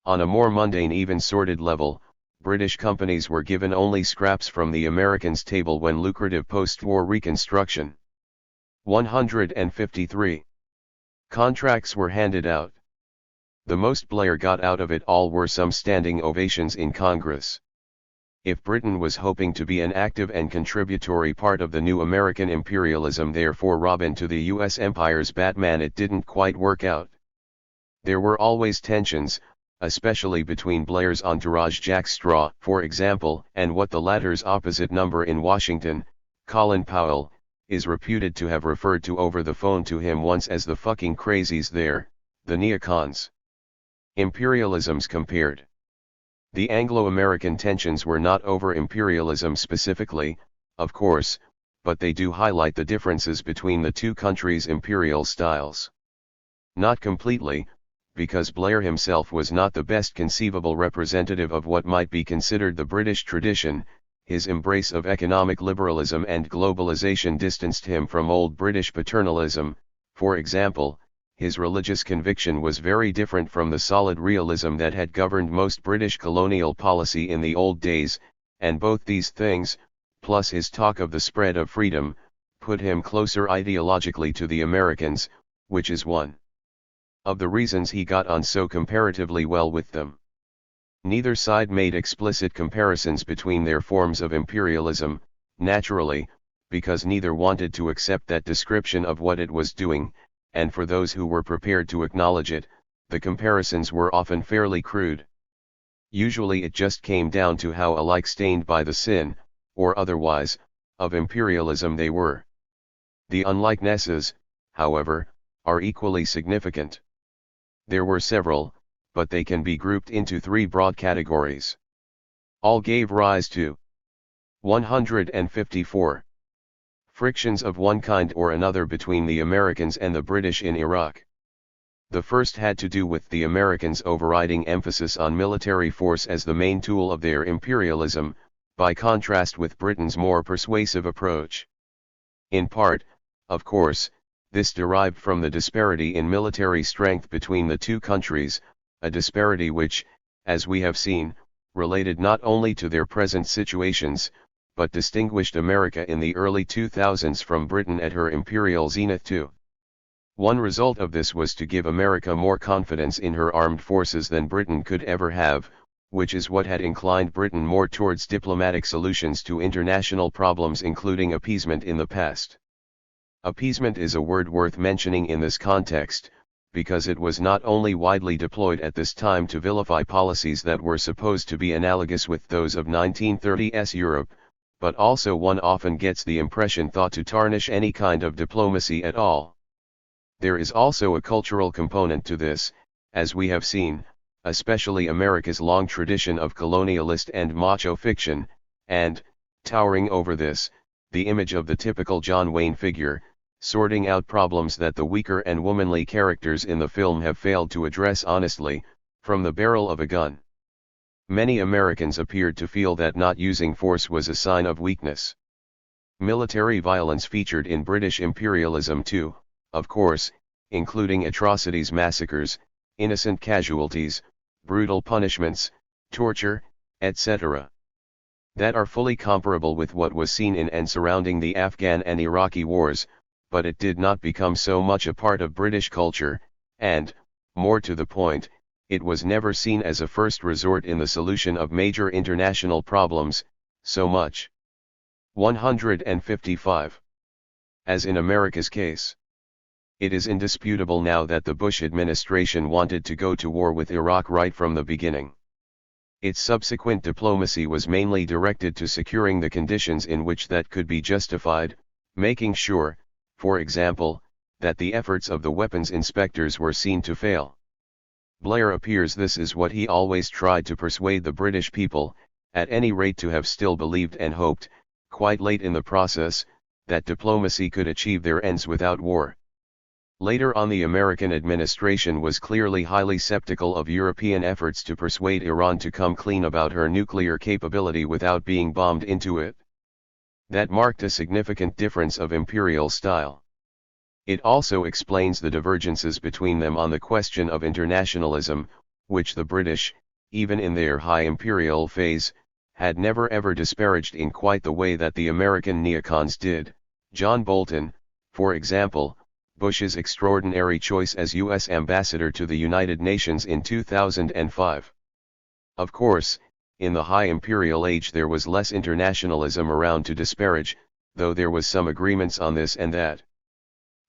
On a more mundane, even sordid level, British companies were given only scraps from the Americans' table when lucrative post-war reconstruction 153 contracts were handed out. The most Blair got out of it all were some standing ovations in Congress. If Britain was hoping to be an active and contributory part of the new American imperialism, therefore Robin to the US empire's Batman, it didn't quite work out. There were always tensions, especially between Blair's entourage Jack Straw, for example, and what the latter's opposite number in Washington, Colin Powell, is reputed to have referred to over the phone to him once as the fucking crazies there, the neocons. Imperialisms compared. The Anglo-American tensions were not over imperialism specifically, of course, but they do highlight the differences between the two countries' imperial styles. Not completely, because Blair himself was not the best conceivable representative of what might be considered the British tradition. His embrace of economic liberalism and globalization distanced him from old British paternalism, for example, his religious conviction was very different from the solid realism that had governed most British colonial policy in the old days, and both these things, plus his talk of the spread of freedom, put him closer ideologically to the Americans, which is one of the reasons he got on so comparatively well with them. Neither side made explicit comparisons between their forms of imperialism, naturally, because neither wanted to accept that description of what it was doing, and for those who were prepared to acknowledge it, the comparisons were often fairly crude. Usually it just came down to how alike stained by the sin, or otherwise, of imperialism they were. The unlikenesses, however, are equally significant. There were several, but they can be grouped into three broad categories. All gave rise to 154 frictions of one kind or another between the Americans and the British in Iraq. The first had to do with the Americans' overriding emphasis on military force as the main tool of their imperialism, by contrast with Britain's more persuasive approach. In part, of course, this derived from the disparity in military strength between the two countries, a disparity which, as we have seen, related not only to their present situations, but distinguished America in the early 2000s from Britain at her imperial zenith too. One result of this was to give America more confidence in her armed forces than Britain could ever have, which is what had inclined Britain more towards diplomatic solutions to international problems including appeasement in the past. Appeasement is a word worth mentioning in this context, because it was not only widely deployed at this time to vilify policies that were supposed to be analogous with those of 1930s Europe, but also one often gets the impression thought to tarnish any kind of diplomacy at all. There is also a cultural component to this, as we have seen, especially America's long tradition of colonialist and macho fiction, and, towering over this, the image of the typical John Wayne figure, sorting out problems that the weaker and womanly characters in the film have failed to address honestly, from the barrel of a gun. Many Americans appeared to feel that not using force was a sign of weakness. Military violence featured in British imperialism too, of course, including atrocities, massacres, innocent casualties, brutal punishments, torture, etc. that are fully comparable with what was seen in and surrounding the Afghan and Iraqi wars, but it did not become so much a part of British culture, and, more to the point, it was never seen as a first resort in the solution of major international problems, so much. 155. As in America's case. It is indisputable now that the Bush administration wanted to go to war with Iraq right from the beginning. Its subsequent diplomacy was mainly directed to securing the conditions in which that could be justified, making sure, for example, that the efforts of the weapons inspectors were seen to fail. Blair appears this is what he always tried to persuade the British people, at any rate to have still believed and hoped, quite late in the process, that diplomacy could achieve their ends without war. Later on, the American administration was clearly highly skeptical of European efforts to persuade Iran to come clean about her nuclear capability without being bombed into it. That marked a significant difference of imperial style. It also explains the divergences between them on the question of internationalism, which the British, even in their high imperial phase, had never ever disparaged in quite the way that the American neocons did. John Bolton, for example, Bush's extraordinary choice as U.S. ambassador to the United Nations in 2005. Of course, in the high imperial age there was less internationalism around to disparage, though there was some agreements on this and that.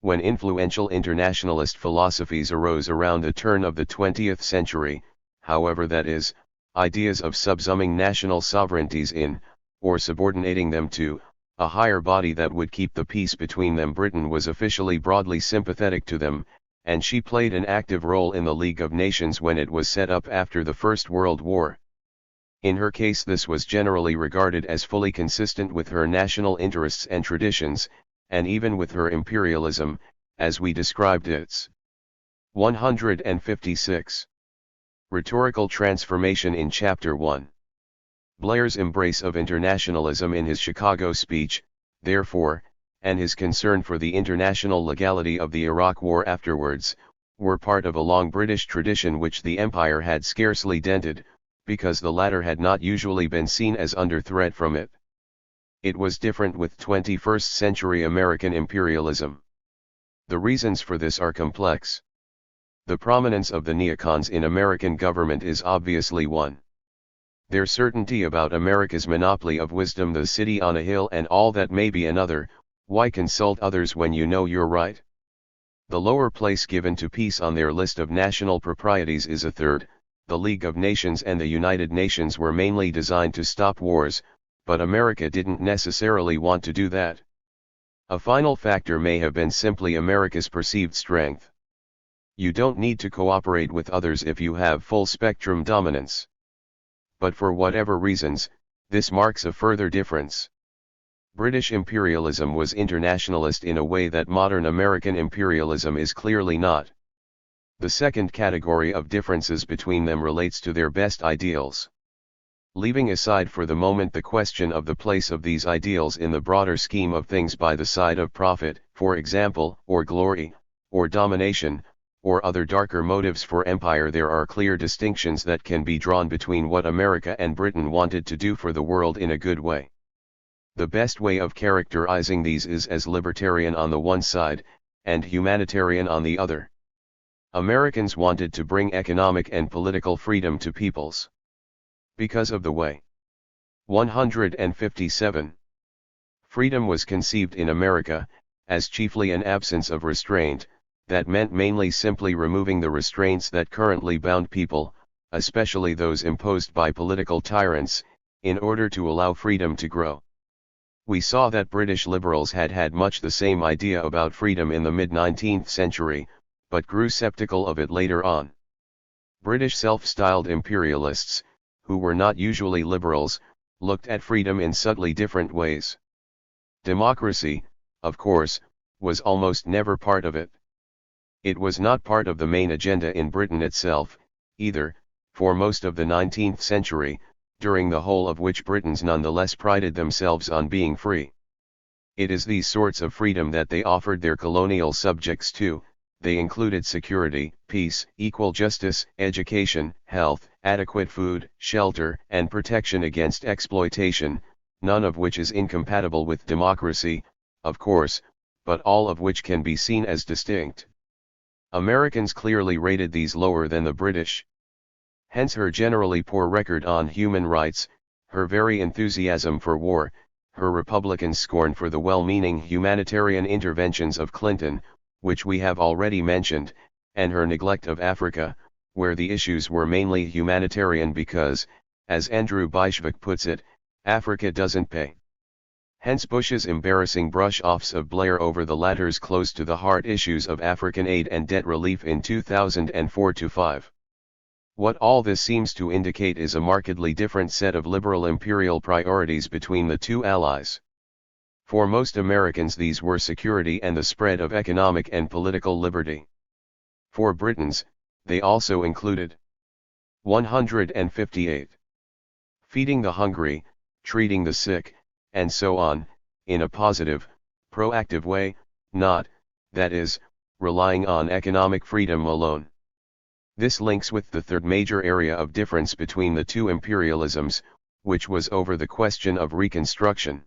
When influential internationalist philosophies arose around the turn of the 20th century, however, that is, ideas of subsuming national sovereignties in, or subordinating them to, a higher body that would keep the peace between them, Britain was officially broadly sympathetic to them, and she played an active role in the League of Nations when it was set up after the First World War. In her case this was generally regarded as fully consistent with her national interests and traditions, and even with her imperialism, as we described it. 156. Rhetorical transformation in Chapter 1. Blair's embrace of internationalism in his Chicago speech, therefore, and his concern for the international legality of the Iraq War afterwards, were part of a long British tradition which the empire had scarcely dented, because the latter had not usually been seen as under threat from it. It was different with 21st century American imperialism. The reasons for this are complex. The prominence of the neocons in American government is obviously one. Their certainty about America's monopoly of wisdom, the city on a hill, and all that may be another. Why consult others when you know you're right? The lower place given to peace on their list of national proprieties is a third. The League of Nations and the United Nations were mainly designed to stop wars, but America didn't necessarily want to do that. A final factor may have been simply America's perceived strength. You don't need to cooperate with others if you have full spectrum dominance. But for whatever reasons, this marks a further difference. British imperialism was internationalist in a way that modern American imperialism is clearly not. The second category of differences between them relates to their best ideals. Leaving aside for the moment the question of the place of these ideals in the broader scheme of things by the side of profit, for example, or glory, or domination, or other darker motives for empire, there are clear distinctions that can be drawn between what America and Britain wanted to do for the world in a good way. The best way of characterizing these is as libertarian on the one side, and humanitarian on the other. Americans wanted to bring economic and political freedom to peoples. Because of the way. 157. Freedom was conceived in America, as chiefly an absence of restraint, that meant mainly simply removing the restraints that currently bound people, especially those imposed by political tyrants, in order to allow freedom to grow. We saw that British liberals had had much the same idea about freedom in the mid-19th century, but grew skeptical of it later on. British self-styled imperialists, who were not usually liberals, looked at freedom in subtly different ways. Democracy, of course, was almost never part of it. It was not part of the main agenda in Britain itself, either, for most of the 19th century, during the whole of which Britons nonetheless prided themselves on being free. It is these sorts of freedom that they offered their colonial subjects too. They included security, peace, equal justice, education, health, adequate food, shelter, and protection against exploitation, none of which is incompatible with democracy, of course, but all of which can be seen as distinct. Americans clearly rated these lower than the British. Hence her generally poor record on human rights, her very enthusiasm for war, her Republican scorn for the well-meaning humanitarian interventions of Clinton, which we have already mentioned, and her neglect of Africa, where the issues were mainly humanitarian because, as Andrew Bishvik puts it, Africa doesn't pay. Hence Bush's embarrassing brush-offs of Blair over the latter's close-to-the-heart issues of African aid and debt relief in 2004-5. What all this seems to indicate is a markedly different set of liberal imperial priorities between the two allies. For most Americans these were security and the spread of economic and political liberty. For Britons, they also included 158. Feeding the hungry, treating the sick, and so on, in a positive, proactive way, not, that is, relying on economic freedom alone. This links with the third major area of difference between the two imperialisms, which was over the question of Reconstruction.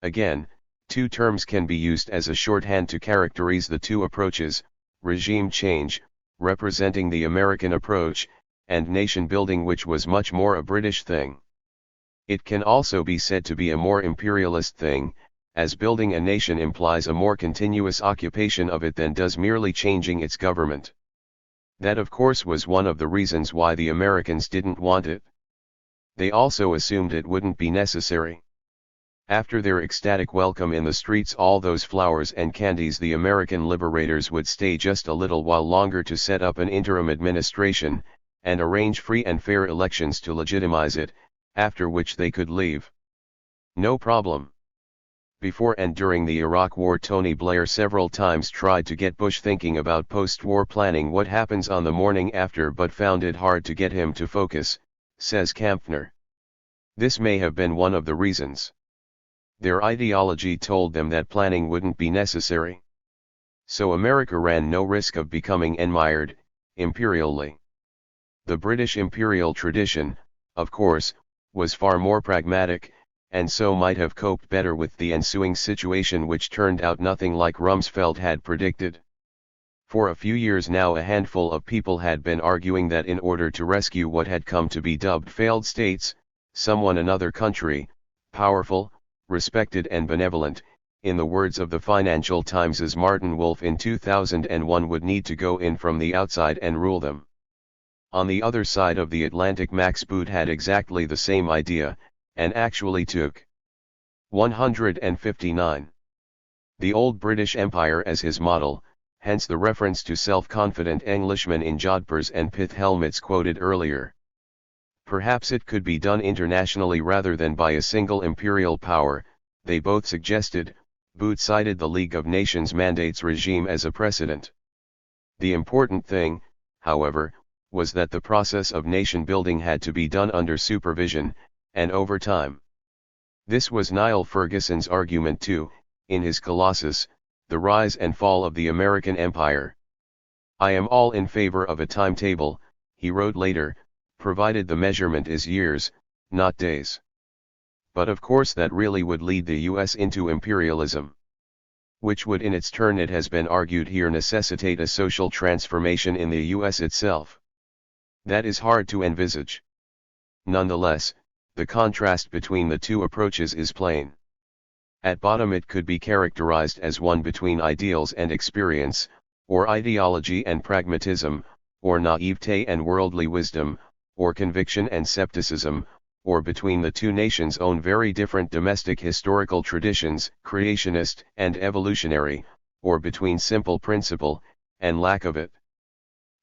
Again, two terms can be used as a shorthand to characterize the two approaches: regime change, representing the American approach, and nation building, which was much more a British thing. It can also be said to be a more imperialist thing, as building a nation implies a more continuous occupation of it than does merely changing its government. That of course was one of the reasons why the Americans didn't want it. They also assumed it wouldn't be necessary. After their ecstatic welcome in the streets, all those flowers and candies, the American liberators would stay just a little while longer to set up an interim administration, and arrange free and fair elections to legitimize it, after which they could leave. No problem. Before and during the Iraq War, Tony Blair several times tried to get Bush thinking about post-war planning, what happens on the morning after, but found it hard to get him to focus, says Kampfner. This may have been one of the reasons. Their ideology told them that planning wouldn't be necessary. So America ran no risk of becoming enmired, imperially. The British imperial tradition, of course, was far more pragmatic, and so might have coped better with the ensuing situation, which turned out nothing like Rumsfeld had predicted. For a few years now a handful of people had been arguing that in order to rescue what had come to be dubbed failed states, someone, another country, powerful, respected and benevolent, in the words of the Financial Times' Martin Wolf in 2001, would need to go in from the outside and rule them. On the other side of the Atlantic, Max Boot had exactly the same idea, and actually took 159. The old British Empire as his model, hence the reference to self-confident Englishmen in jodhpurs and pith helmets quoted earlier. Perhaps it could be done internationally rather than by a single imperial power, they both suggested. Boot cited the League of Nations mandates regime as a precedent. The important thing, however, was that the process of nation building had to be done under supervision, and over time. This was Niall Ferguson's argument too, in his Colossus, The Rise and Fall of the American Empire. I am all in favor of a timetable, he wrote later, provided the measurement is years, not days. But of course that really would lead the US into imperialism. Which would in its turn, it has been argued here, necessitate a social transformation in the US itself. That is hard to envisage. Nonetheless, the contrast between the two approaches is plain. At bottom it could be characterized as one between ideals and experience, or ideology and pragmatism, or naivete and worldly wisdom, or conviction and skepticism, or between the two nations' own very different domestic historical traditions, creationist and evolutionary, or between simple principle, and lack of it.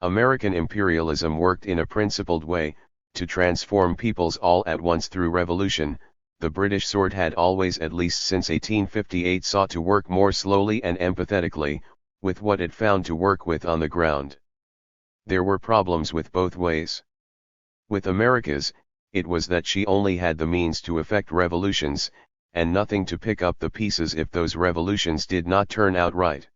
American imperialism worked in a principled way, to transform peoples all at once through revolution. The British sort had always, at least since 1858, sought to work more slowly and empathetically, with what it found to work with on the ground. There were problems with both ways. With America's, it was that she only had the means to effect revolutions, and nothing to pick up the pieces if those revolutions did not turn out right.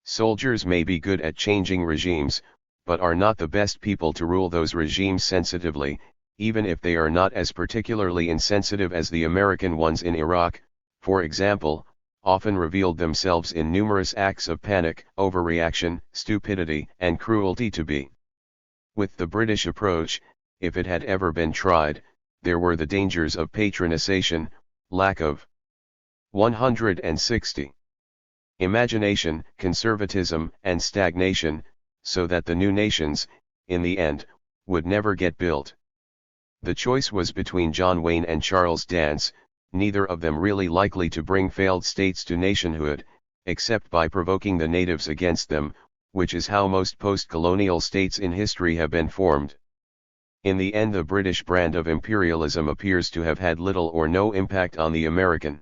Soldiers may be good at changing regimes, but are not the best people to rule those regimes sensitively, even if they are not as particularly insensitive as the American ones in Iraq, for example, often revealed themselves in numerous acts of panic, overreaction, stupidity, and cruelty to be. With the British approach, if it had ever been tried, there were the dangers of patronization, lack of 160. Imagination, conservatism, and stagnation, so that the new nations, in the end, would never get built. The choice was between John Wayne and Charles Dance, neither of them really likely to bring failed states to nationhood, except by provoking the natives against them, which is how most post-colonial states in history have been formed. In the end, the British brand of imperialism appears to have had little or no impact on the American.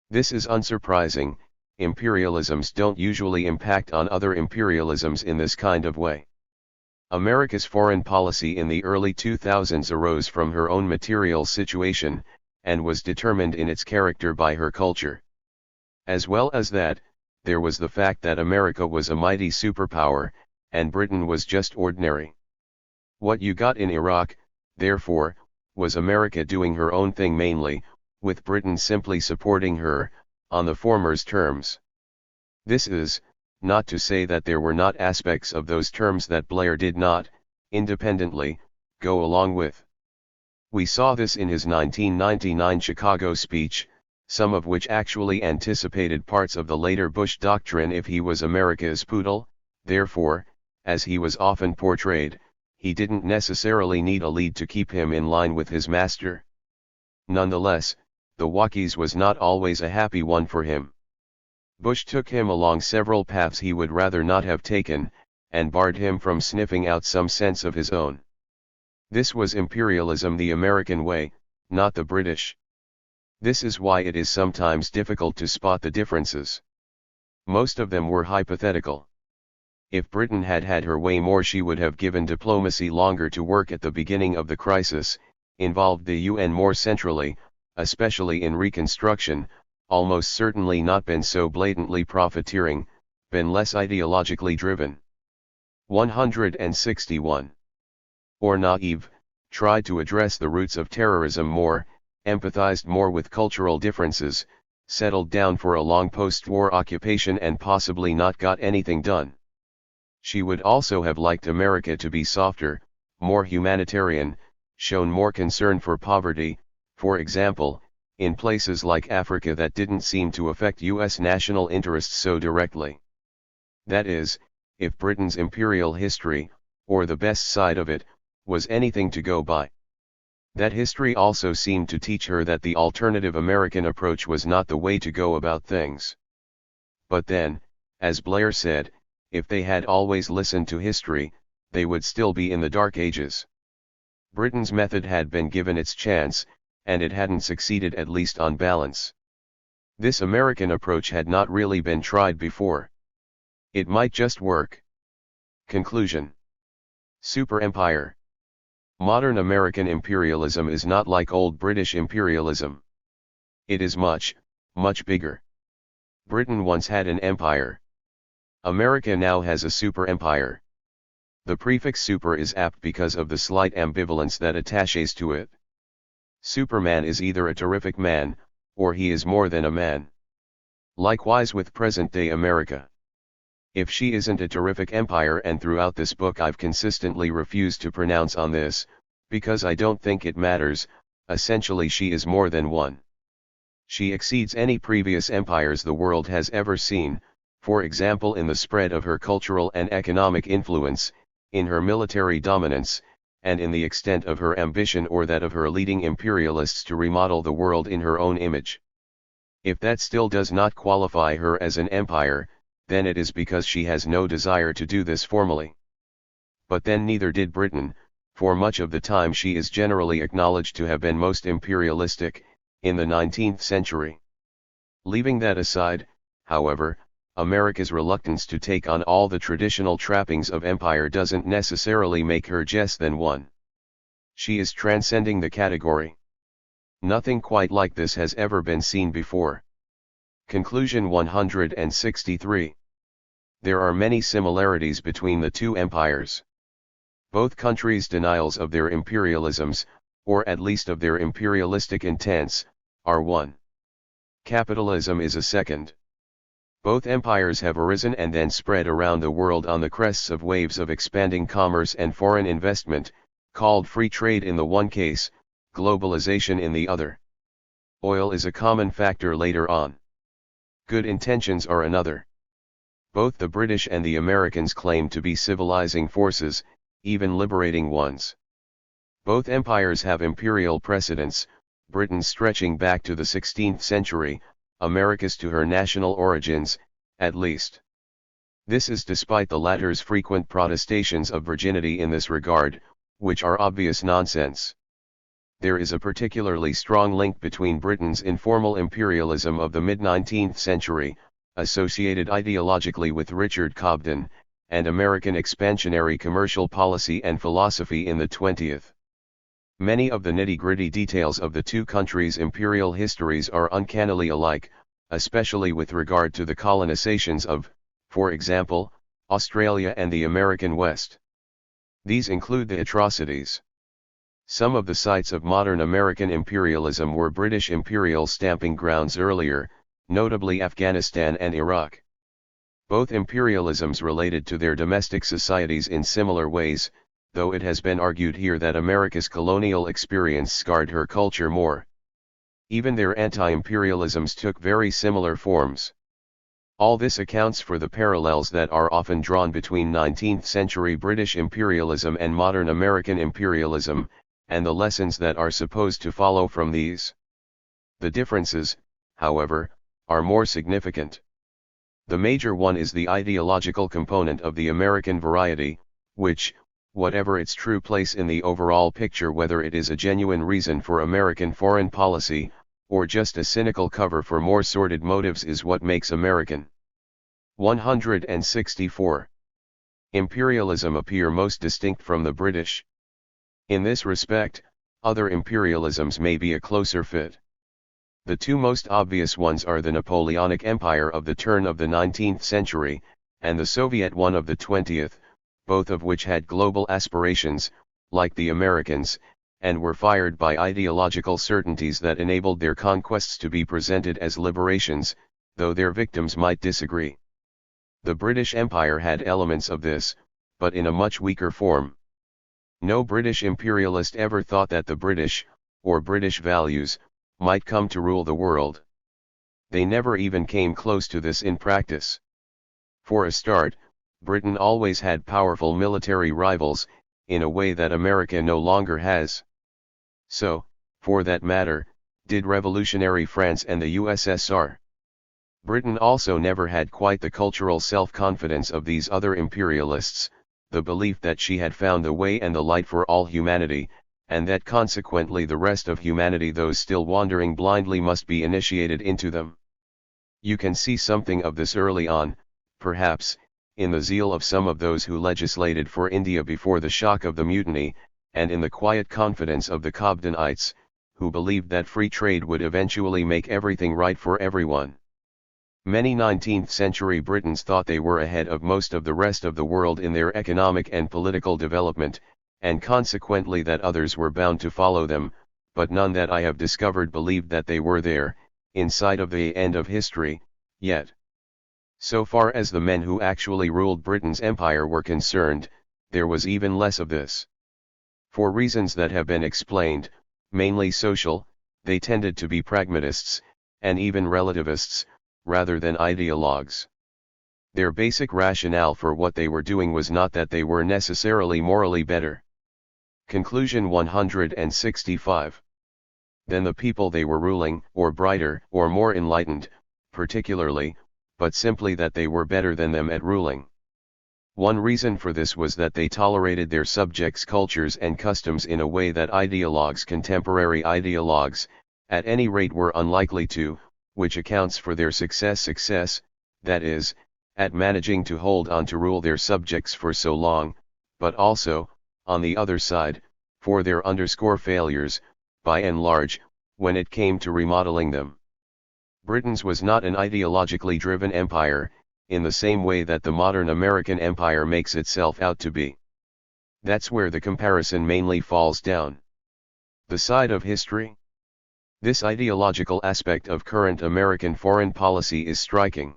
This is unsurprising. Imperialisms don't usually impact on other imperialisms in this kind of way. America's foreign policy in the early 2000s arose from her own material situation, and was determined in its character by her culture. As well as that, there was the fact that America was a mighty superpower, and Britain was just ordinary. What you got in Iraq, therefore, was America doing her own thing mainly, with Britain simply supporting her, on the former's terms. This is, not to say that there were not aspects of those terms that Blair did not, independently, go along with. We saw this in his 1999 Chicago speech, some of which actually anticipated parts of the later Bush doctrine if he was America's poodle. Therefore, as he was often portrayed, he didn't necessarily need a lead to keep him in line with his master. Nonetheless, the walkies was not always a happy one for him. Bush took him along several paths he would rather not have taken, and barred him from sniffing out some sense of his own. This was imperialism the American way, not the British. This is why it is sometimes difficult to spot the differences. Most of them were hypothetical. If Britain had had her way more, she would have given diplomacy longer to work at the beginning of the crisis, involved the UN more centrally, especially in reconstruction, almost certainly not been so blatantly profiteering, been less ideologically driven. 161. Or naive, tried to address the roots of terrorism more, empathized more with cultural differences, settled down for a long post-war occupation and possibly not got anything done. She would also have liked America to be softer, more humanitarian, shown more concern for poverty, for example, in places like Africa that didn't seem to affect US national interests so directly. That is, if Britain's imperial history, or the best side of it, was anything to go by. That history also seemed to teach her that the alternative American approach was not the way to go about things. But then, as Blair said, if they had always listened to history, they would still be in the Dark Ages. Britain's method had been given its chance, and it hadn't succeeded, at least on balance. This American approach had not really been tried before. It might just work. Conclusion. Superempire. Modern American imperialism is not like old British imperialism. It is much, much bigger. Britain once had an empire. America now has a superempire. The prefix super is apt because of the slight ambivalence that attaches to it. Superman is either a terrific man, or he is more than a man. Likewise with present-day America. If she isn't a terrific empire, and throughout this book I've consistently refused to pronounce on this, because I don't think it matters, essentially she is more than one. She exceeds any previous empires the world has ever seen, for example in the spread of her cultural and economic influence, in her military dominance, and in the extent of her ambition or that of her leading imperialists to remodel the world in her own image. If that still does not qualify her as an empire, then it is because she has no desire to do this formally. But then neither did Britain, for much of the time she is generally acknowledged to have been most imperialistic, in the 19th century. Leaving that aside, however, America's reluctance to take on all the traditional trappings of empire doesn't necessarily make her less than one. She is transcending the category. Nothing quite like this has ever been seen before. Conclusion 163. There are many similarities between the two empires. Both countries' denials of their imperialisms, or at least of their imperialistic intents, are one. Capitalism is a second. Both empires have arisen and then spread around the world on the crests of waves of expanding commerce and foreign investment, called free trade in the one case, globalization in the other. Oil is a common factor later on. Good intentions are another. Both the British and the Americans claim to be civilizing forces, even liberating ones. Both empires have imperial precedents, Britain stretching back to the 16th century, America's to her national origins, at least. This is despite the latter's frequent protestations of virginity in this regard, which are obvious nonsense. There is a particularly strong link between Britain's informal imperialism of the mid-19th century, associated ideologically with Richard Cobden, and American expansionary commercial policy and philosophy in the 20th. Many of the nitty-gritty details of the two countries' imperial histories are uncannily alike, especially with regard to the colonizations of, for example, Australia and the American West. These include the atrocities. Some of the sites of modern American imperialism were British imperial stamping grounds earlier, notably Afghanistan and Iraq. Both imperialisms related to their domestic societies in similar ways, though it has been argued here that America's colonial experience scarred her culture more. Even their anti-imperialisms took very similar forms. All this accounts for the parallels that are often drawn between 19th-century British imperialism and modern American imperialism, and the lessons that are supposed to follow from these. The differences, however, are more significant. The major one is the ideological component of the American variety, which, whatever its true place in the overall picture, whether it is a genuine reason for American foreign policy, or just a cynical cover for more sordid motives, is what makes American. 164. Imperialism appear most distinct from the British. In this respect, other imperialisms may be a closer fit. The two most obvious ones are the Napoleonic Empire of the turn of the 19th century, and the Soviet one of the 20th, both of which had global aspirations, like the Americans, and were fired by ideological certainties that enabled their conquests to be presented as liberations, though their victims might disagree. The British Empire had elements of this, but in a much weaker form. No British imperialist ever thought that the British, or British values, might come to rule the world. They never even came close to this in practice. For a start, Britain always had powerful military rivals, in a way that America no longer has. So, for that matter, did revolutionary France and the USSR. Britain also never had quite the cultural self-confidence of these other imperialists, the belief that she had found the way and the light for all humanity, and that consequently the rest of humanity, those still wandering blindly, must be initiated into them. You can see something of this early on, perhaps, in the zeal of some of those who legislated for India before the shock of the mutiny, and in the quiet confidence of the Cobdenites, who believed that free trade would eventually make everything right for everyone. Many 19th-century Britons thought they were ahead of most of the rest of the world in their economic and political development, and consequently that others were bound to follow them, but none that I have discovered believed that they were there, in sight of the end of history, yet. So far as the men who actually ruled Britain's empire were concerned, there was even less of this. For reasons that have been explained, mainly social, they tended to be pragmatists, and even relativists, rather than ideologues. Their basic rationale for what they were doing was not that they were necessarily morally better. Conclusion 165. Than the people they were ruling, or brighter, or more enlightened, particularly, but simply that they were better than them at ruling. One reason for this was that they tolerated their subjects' cultures and customs in a way that ideologues, contemporary ideologues, at any rate were unlikely to, which accounts for their success, that is, at managing to hold on to rule their subjects for so long, but also, on the other side, for their failures, by and large, when it came to remodeling them. Britain's was not an ideologically driven empire, in the same way that the modern American empire makes itself out to be. That's where the comparison mainly falls down. The side of history? This ideological aspect of current American foreign policy is striking.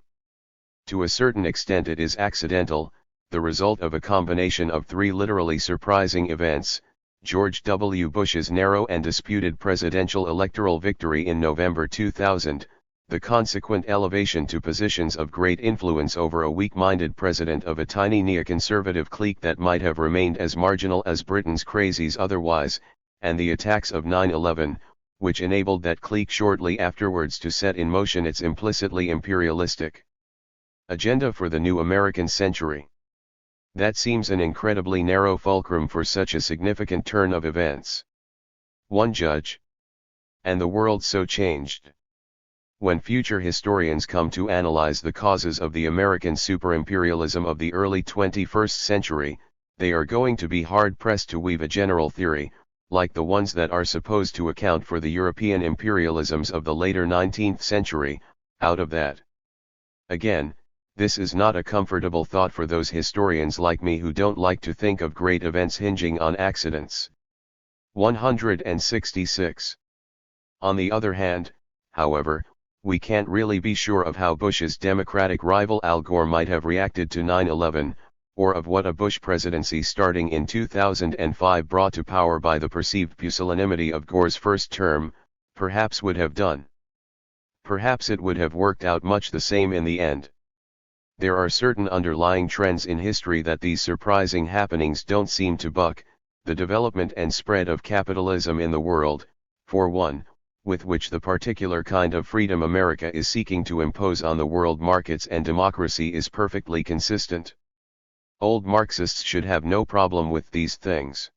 To a certain extent it is accidental, the result of a combination of three literally surprising events: George W. Bush's narrow and disputed presidential electoral victory in November 2000, the consequent elevation to positions of great influence over a weak-minded president of a tiny neoconservative clique that might have remained as marginal as Britain's crazies otherwise, and the attacks of 9/11, which enabled that clique shortly afterwards to set in motion its implicitly imperialistic agenda for the new American century. That seems an incredibly narrow fulcrum for such a significant turn of events. One judge. And the world so changed. When future historians come to analyze the causes of the American superimperialism of the early 21st century, they are going to be hard-pressed to weave a general theory, like the ones that are supposed to account for the European imperialisms of the later 19th century, out of that. Again, this is not a comfortable thought for those historians like me who don't like to think of great events hinging on accidents. 166. On the other hand, however, we can't really be sure of how Bush's Democratic rival Al Gore might have reacted to 9/11, or of what a Bush presidency starting in 2005 brought to power by the perceived pusillanimity of Gore's first term, perhaps would have done. Perhaps it would have worked out much the same in the end. There are certain underlying trends in history that these surprising happenings don't seem to buck: the development and spread of capitalism in the world, for one, with which the particular kind of freedom America is seeking to impose on the world markets and democracy is perfectly consistent. Old Marxists should have no problem with these things.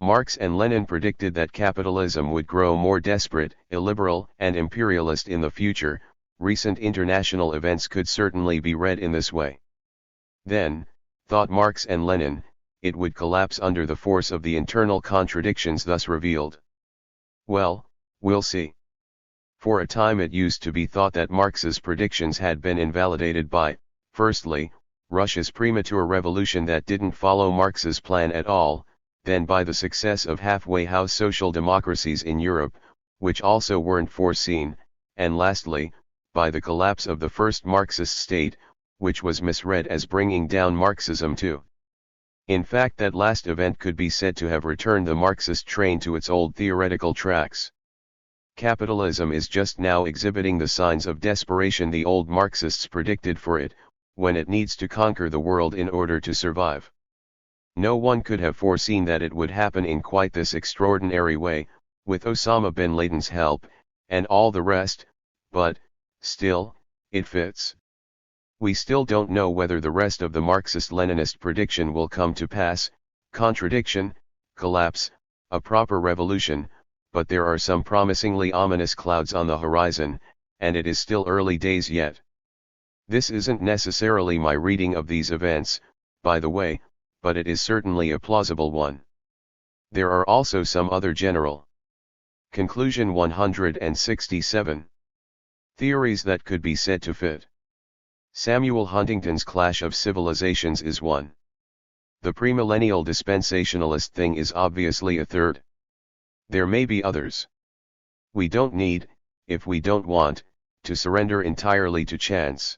Marx and Lenin predicted that capitalism would grow more desperate, illiberal, and imperialist in the future. Recent international events could certainly be read in this way. Then, thought Marx and Lenin, it would collapse under the force of the internal contradictions thus revealed. Well, we'll see. For a time it used to be thought that Marx's predictions had been invalidated by, firstly, Russia's premature revolution that didn't follow Marx's plan at all, then by the success of halfway house social democracies in Europe, which also weren't foreseen, and lastly, by the collapse of the first Marxist state, which was misread as bringing down Marxism too. In fact, that last event could be said to have returned the Marxist train to its old theoretical tracks. Capitalism is just now exhibiting the signs of desperation the old Marxists predicted for it, when it needs to conquer the world in order to survive. No one could have foreseen that it would happen in quite this extraordinary way, with Osama bin Laden's help, and all the rest, but, still, it fits. We still don't know whether the rest of the Marxist-Leninist prediction will come to pass, contradiction, collapse, a proper revolution, but there are some promisingly ominous clouds on the horizon, and it is still early days yet. This isn't necessarily my reading of these events, by the way, but it is certainly a plausible one. There are also some other general conclusion 167 theories that could be said to fit. Samuel Huntington's Clash of Civilizations is one. The premillennial dispensationalist thing is obviously a third. There may be others. We don't need, if we don't want, to surrender entirely to chance.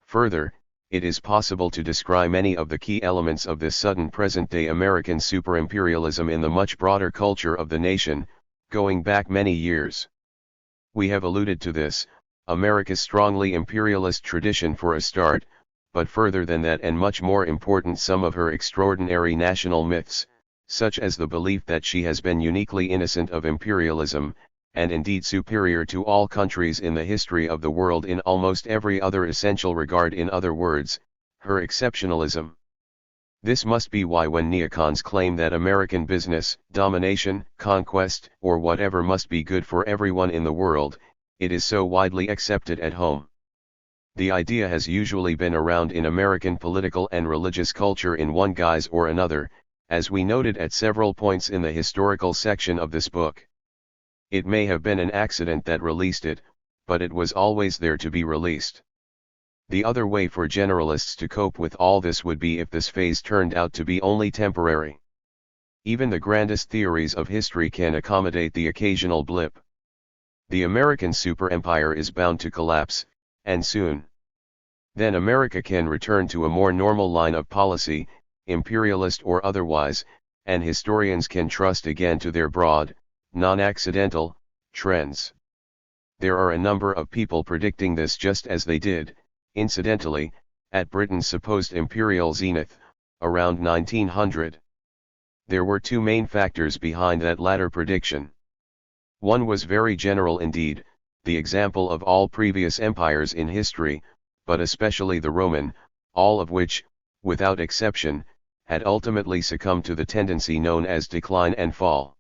Further, it is possible to descry many of the key elements of this sudden present-day American superimperialism in the much broader culture of the nation, going back many years. We have alluded to this, America's strongly imperialist tradition for a start, but further than that and much more important, some of her extraordinary national myths, such as the belief that she has been uniquely innocent of imperialism, and indeed superior to all countries in the history of the world in almost every other essential regard, in other words, her exceptionalism. This must be why when neocons claim that American business, domination, conquest, or whatever must be good for everyone in the world, it is so widely accepted at home. The idea has usually been around in American political and religious culture in one guise or another, as we noted at several points in the historical section of this book. It may have been an accident that released it, but it was always there to be released. The other way for generalists to cope with all this would be if this phase turned out to be only temporary. Even the grandest theories of history can accommodate the occasional blip. The American superempire is bound to collapse, and soon. Then America can return to a more normal line of policy, imperialist or otherwise, and historians can trust again to their broad, non-accidental, trends. There are a number of people predicting this just as they did, incidentally, at Britain's supposed imperial zenith, around 1900. There were two main factors behind that latter prediction. One was very general indeed, the example of all previous empires in history, but especially the Roman, all of which, without exception, had ultimately succumbed to the tendency known as decline and fall.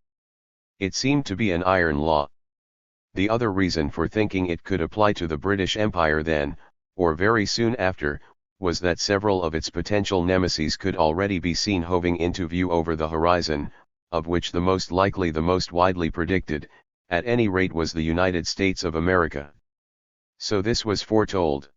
It seemed to be an iron law. The other reason for thinking it could apply to the British Empire then, or very soon after, was that several of its potential nemesis could already be seen hoving into view over the horizon, of which the most likely, the most widely predicted, at any rate, was the United States of America. So this was foretold.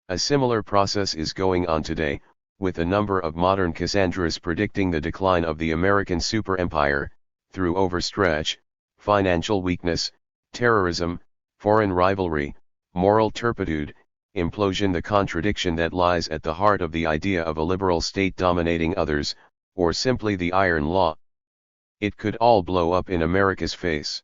A similar process is going on today, with a number of modern Cassandras predicting the decline of the American superempire, through overstretch, financial weakness, terrorism, foreign rivalry, moral turpitude, implosion, the contradiction that lies at the heart of the idea of a liberal state dominating others, or simply the iron law. It could all blow up in America's face.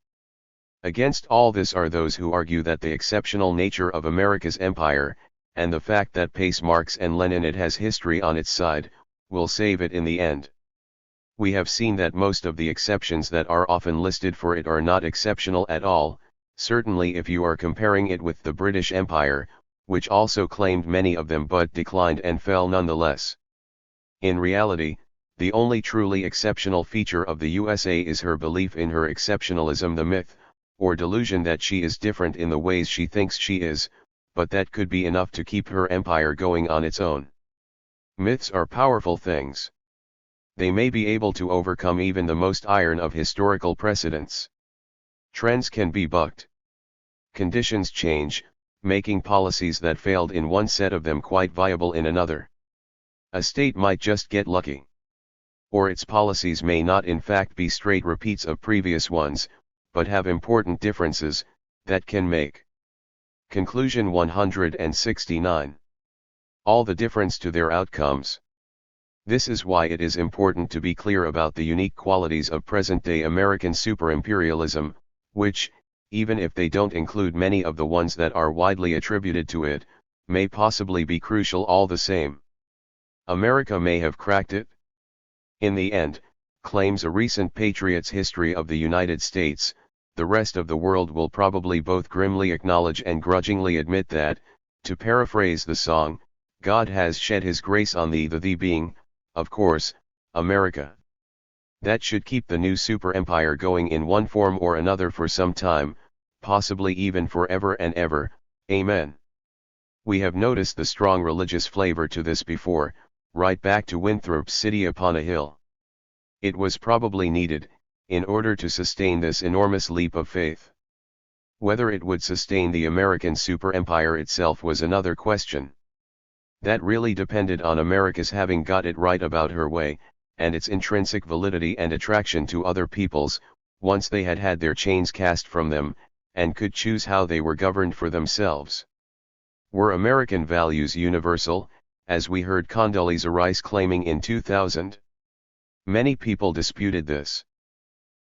Against all this are those who argue that the exceptional nature of America's empire, and the fact that Pace Marx and Lenin it has history on its side, will save it in the end. We have seen that most of the exceptions that are often listed for it are not exceptional at all, certainly if you are comparing it with the British Empire, which also claimed many of them but declined and fell nonetheless. In reality, the only truly exceptional feature of the USA is her belief in her exceptionalism, the myth, or delusion that she is different in the ways she thinks she is, but that could be enough to keep her empire going on its own. Myths are powerful things. They may be able to overcome even the most iron of historical precedents. Trends can be bucked. Conditions change, making policies that failed in one set of them quite viable in another. A state might just get lucky. Or its policies may not in fact be straight repeats of previous ones, but have important differences, that can make. Conclusion 169. All the difference to their outcomes. This is why it is important to be clear about the unique qualities of present-day American superimperialism, which, even if they don't include many of the ones that are widely attributed to it, may possibly be crucial all the same. America may have cracked it. In the end, claims a recent Patriot's History of the United States, the rest of the world will probably both grimly acknowledge and grudgingly admit that, to paraphrase the song, God has shed his grace on thee, the thee being, of course, America. That should keep the new superempire going in one form or another for some time, possibly even forever and ever, amen. We have noticed the strong religious flavor to this before, right back to Winthrop's City Upon a Hill. It was probably needed, in order to sustain this enormous leap of faith. Whether it would sustain the American superempire itself was another question. That really depended on America's having got it right about her way, and its intrinsic validity and attraction to other peoples, once they had had their chains cast from them, and could choose how they were governed for themselves. Were American values universal, as we heard Condoleezza Rice claiming in 2000? Many people disputed this.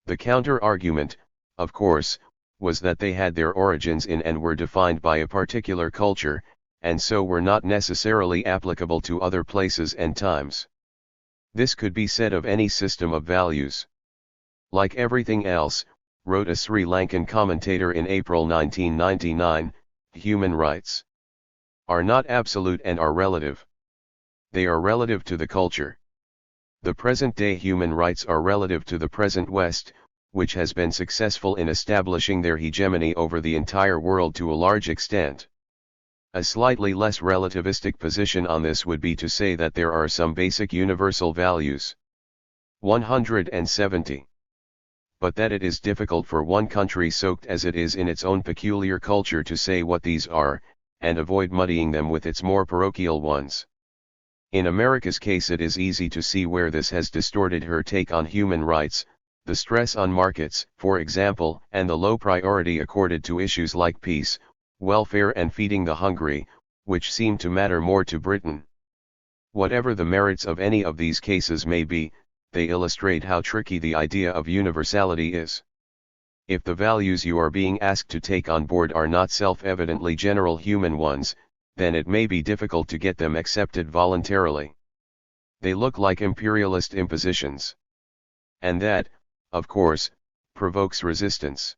The counter-argument, of course, was that they had their origins in and were defined by a particular culture, and so were not necessarily applicable to other places and times. This could be said of any system of values. Like everything else, wrote a Sri Lankan commentator in April 1999, human rights are not absolute and are relative. They are relative to the culture. The present-day human rights are relative to the present West, which has been successful in establishing their hegemony over the entire world to a large extent. A slightly less relativistic position on this would be to say that there are some basic universal values. 170. But that it is difficult for one country soaked as it is in its own peculiar culture to say what these are, and avoid muddying them with its more parochial ones. In America's case it is easy to see where this has distorted her take on human rights, the stress on markets, for example, and the low priority accorded to issues like peace, welfare and feeding the hungry, which seem to matter more to Britain. Whatever the merits of any of these cases may be, they illustrate how tricky the idea of universality is. If the values you are being asked to take on board are not self-evidently general human ones, then it may be difficult to get them accepted voluntarily. They look like imperialist impositions. And that, of course, provokes resistance.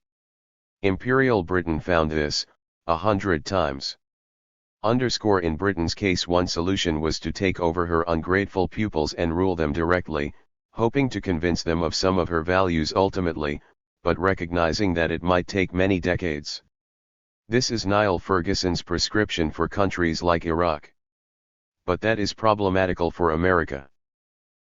Imperial Britain found this, 100 times. In Britain's case, one solution was to take over her ungrateful pupils and rule them directly, hoping to convince them of some of her values ultimately, but recognizing that it might take many decades. This is Niall Ferguson's prescription for countries like Iraq. But that is problematical for America.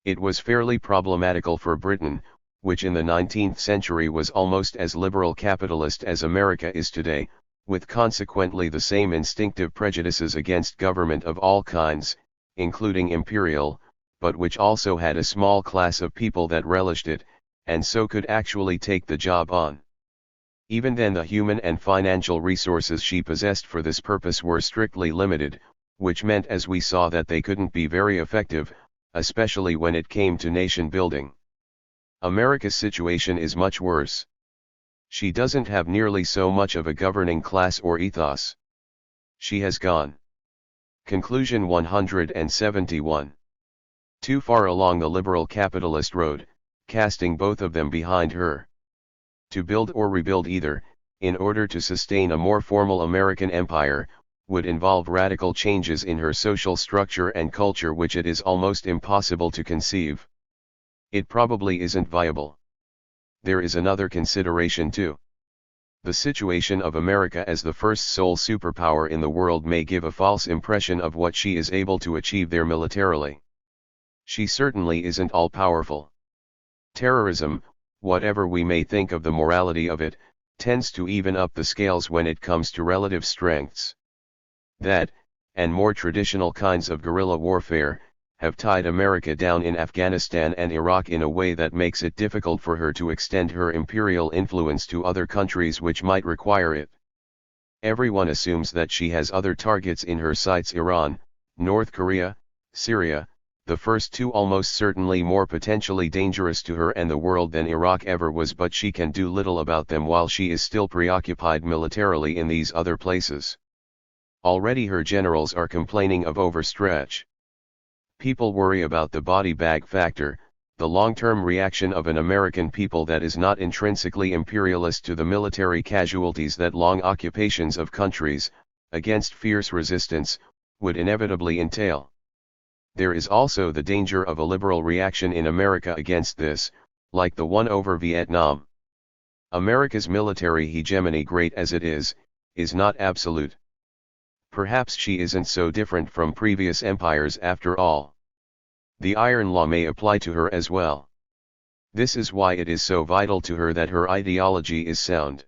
It was fairly problematical for Britain, which in the 19th century was almost as liberal capitalist as America is today, with consequently the same instinctive prejudices against government of all kinds, including imperial, but which also had a small class of people that relished it, and so could actually take the job on. Even then the human and financial resources she possessed for this purpose were strictly limited, which meant as we saw that they couldn't be very effective, especially when it came to nation building. America's situation is much worse. She doesn't have nearly so much of a governing class or ethos. She has gone. Conclusion 171. Too far along the liberal capitalist road, casting both of them behind her. To build or rebuild either, in order to sustain a more formal American empire, would involve radical changes in her social structure and culture which it is almost impossible to conceive. It probably isn't viable. There is another consideration too. The situation of America as the first sole superpower in the world may give a false impression of what she is able to achieve there militarily. She certainly isn't all-powerful. Terrorism, whatever we may think of the morality of it, tends to even up the scales when it comes to relative strengths. That, and more traditional kinds of guerrilla warfare, have tied America down in Afghanistan and Iraq in a way that makes it difficult for her to extend her imperial influence to other countries which might require it. Everyone assumes that she has other targets in her sights: Iran, North Korea, Syria, the first two almost certainly more potentially dangerous to her and the world than Iraq ever was, but she can do little about them while she is still preoccupied militarily in these other places. Already her generals are complaining of overstretch. People worry about the body bag factor, the long-term reaction of an American people that is not intrinsically imperialist to the military casualties that long occupations of countries, against fierce resistance, would inevitably entail. There is also the danger of a liberal reaction in America against this, like the one over Vietnam. America's military hegemony, great as it is not absolute. Perhaps she isn't so different from previous empires after all. The Iron Law may apply to her as well. This is why it is so vital to her that her ideology is sound.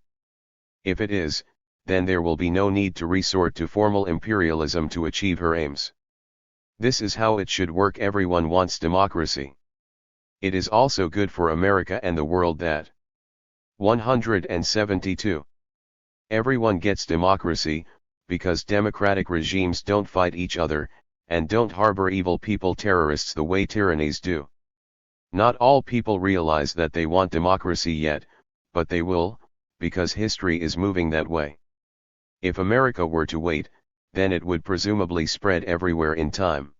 If it is, then there will be no need to resort to formal imperialism to achieve her aims. This is how it should work. Everyone wants democracy. It is also good for America and the world that 172. Everyone gets democracy, because democratic regimes don't fight each other, and don't harbor evil people, terrorists, the way tyrannies do. Not all people realize that they want democracy yet, but they will, because history is moving that way. If America were to wait, then it would presumably spread everywhere in time.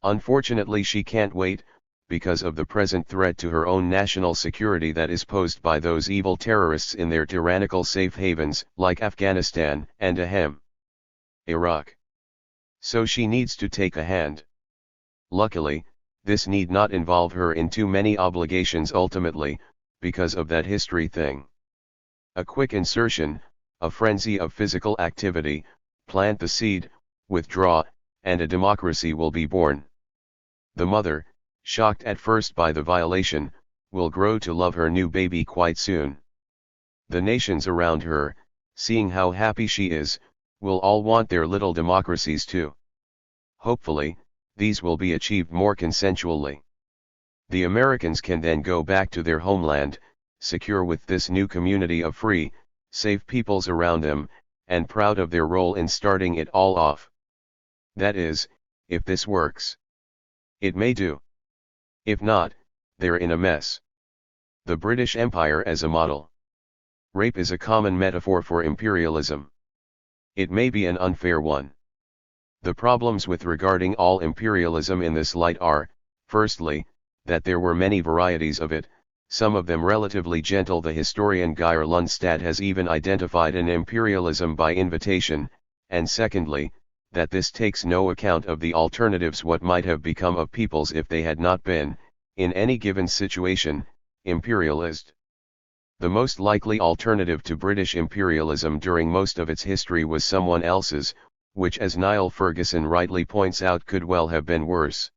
Unfortunately, she can't wait, because of the present threat to her own national security that is posed by those evil terrorists in their tyrannical safe havens, like Afghanistan and Iraq. So she needs to take a hand. Luckily, this need not involve her in too many obligations ultimately, because of that history thing. A quick insertion, a frenzy of physical activity, plant the seed, withdraw, and a democracy will be born. The mother, shocked at first by the violation, will grow to love her new baby quite soon. The nations around her, seeing how happy she is, will all want their little democracies too. Hopefully, these will be achieved more consensually. The Americans can then go back to their homeland, secure with this new community of free, safe peoples around them, and proud of their role in starting it all off. That is, if this works. It may do. If not, they're in a mess. The British Empire as a model. Rape is a common metaphor for imperialism. It may be an unfair one. The problems with regarding all imperialism in this light are, firstly, that there were many varieties of it, some of them relatively gentle. The historian Geir Lundstad has even identified an imperialism by invitation, and secondly, that this takes no account of the alternatives, what might have become of peoples if they had not been, in any given situation, imperialist. The most likely alternative to British imperialism during most of its history was someone else's, which, as Niall Ferguson rightly points out, could well have been worse.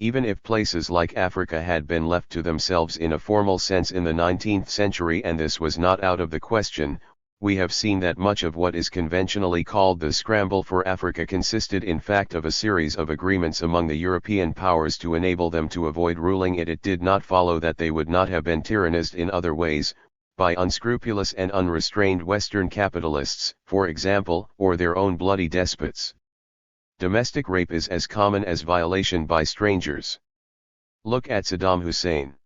Even if places like Africa had been left to themselves in a formal sense in the 19th century, and this was not out of the question, we have seen that much of what is conventionally called the scramble for Africa consisted in fact of a series of agreements among the European powers to enable them to avoid ruling it. It did not follow that they would not have been tyrannized in other ways, by unscrupulous and unrestrained Western capitalists, for example, or their own bloody despots. Domestic rape is as common as violation by strangers. Look at Saddam Hussein.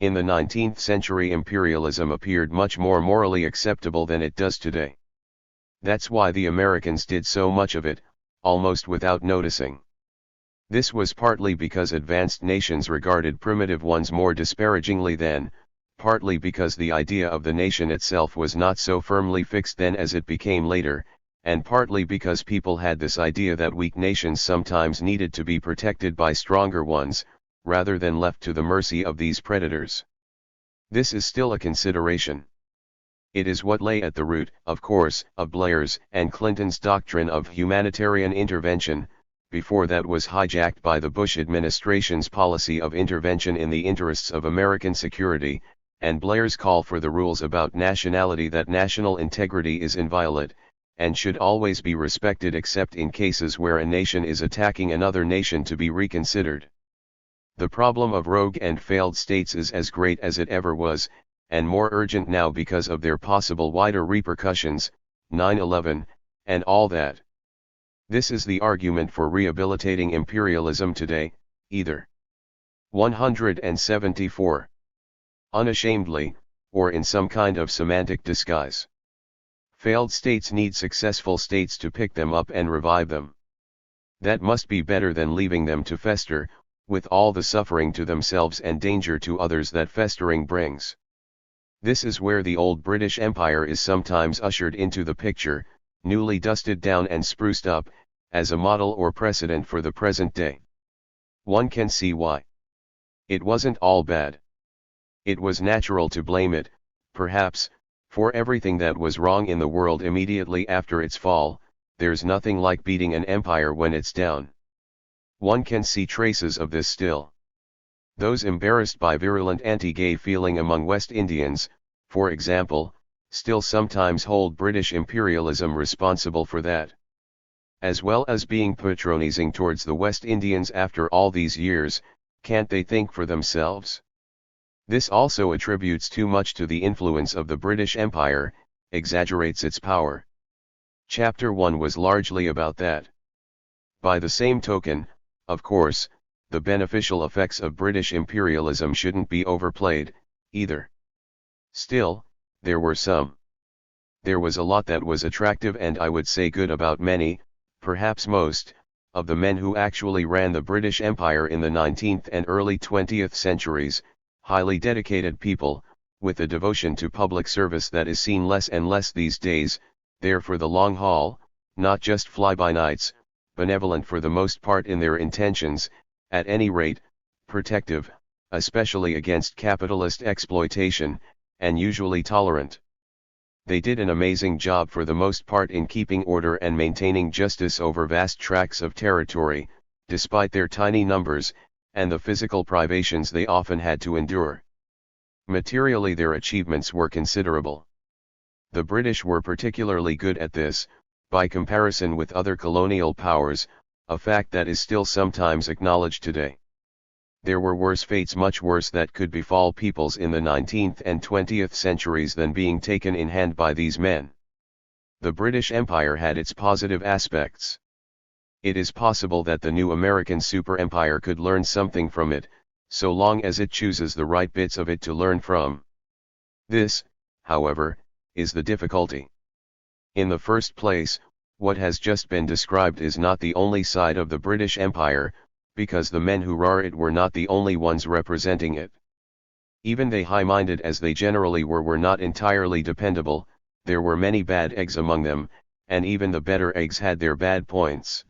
In the 19th century, imperialism appeared much more morally acceptable than it does today. That's why the Americans did so much of it, almost without noticing. This was partly because advanced nations regarded primitive ones more disparagingly then, partly because the idea of the nation itself was not so firmly fixed then as it became later, and partly because people had this idea that weak nations sometimes needed to be protected by stronger ones, rather than left to the mercy of these predators. This is still a consideration. It is what lay at the root, of course, of Blair's and Clinton's doctrine of humanitarian intervention, before that was hijacked by the Bush administration's policy of intervention in the interests of American security, and Blair's call for the rules about nationality, that national integrity is inviolate, and should always be respected except in cases where a nation is attacking another nation to be reconsidered. The problem of rogue and failed states is as great as it ever was, and more urgent now because of their possible wider repercussions, 9/11, and all that. This is the argument for rehabilitating imperialism today, either 174. Unashamedly, or in some kind of semantic disguise. Failed states need successful states to pick them up and revive them. That must be better than leaving them to fester, with all the suffering to themselves and danger to others that festering brings. This is where the old British Empire is sometimes ushered into the picture, newly dusted down and spruced up, as a model or precedent for the present day. One can see why. It wasn't all bad. It was natural to blame it, perhaps, for everything that was wrong in the world immediately after its fall. There's nothing like beating an empire when it's down. One can see traces of this still. Those embarrassed by virulent anti-gay feeling among West Indians, for example, still sometimes hold British imperialism responsible for that. As well as being patronizing towards the West Indians after all these years, can't they think for themselves? This also attributes too much to the influence of the British Empire, exaggerates its power. Chapter 1 was largely about that. By the same token, of course, the beneficial effects of British imperialism shouldn't be overplayed, either. Still, there were some. There was a lot that was attractive and I would say good about many, perhaps most, of the men who actually ran the British Empire in the 19th and early 20th centuries, highly dedicated people, with a devotion to public service that is seen less and less these days, there for the long haul, not just fly-by-nights, benevolent for the most part in their intentions, at any rate, protective, especially against capitalist exploitation, and usually tolerant. They did an amazing job for the most part in keeping order and maintaining justice over vast tracts of territory, despite their tiny numbers, and the physical privations they often had to endure. Materially their achievements were considerable. The British were particularly good at this, by comparison with other colonial powers, a fact that is still sometimes acknowledged today. There were worse fates, much worse, that could befall peoples in the 19th and 20th centuries than being taken in hand by these men. The British Empire had its positive aspects. It is possible that the new American superempire could learn something from it, so long as it chooses the right bits of it to learn from. This, however, is the difficulty. In the first place, what has just been described is not the only side of the British Empire, because the men who rar it were not the only ones representing it. Even they, high-minded as they generally were not entirely dependable. There were many bad eggs among them, and even the better eggs had their bad points.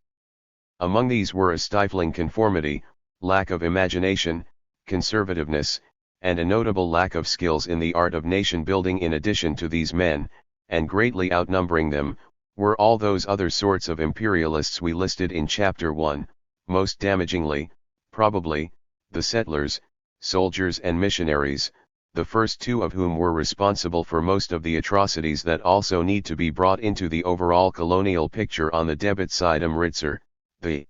Among these were a stifling conformity, lack of imagination, conservativeness, and a notable lack of skills in the art of nation building. In addition to these men, and greatly outnumbering them, were all those other sorts of imperialists we listed in Chapter 1, most damagingly, probably, the settlers, soldiers and missionaries, the first two of whom were responsible for most of the atrocities that also need to be brought into the overall colonial picture on the debit side: Amritsar, the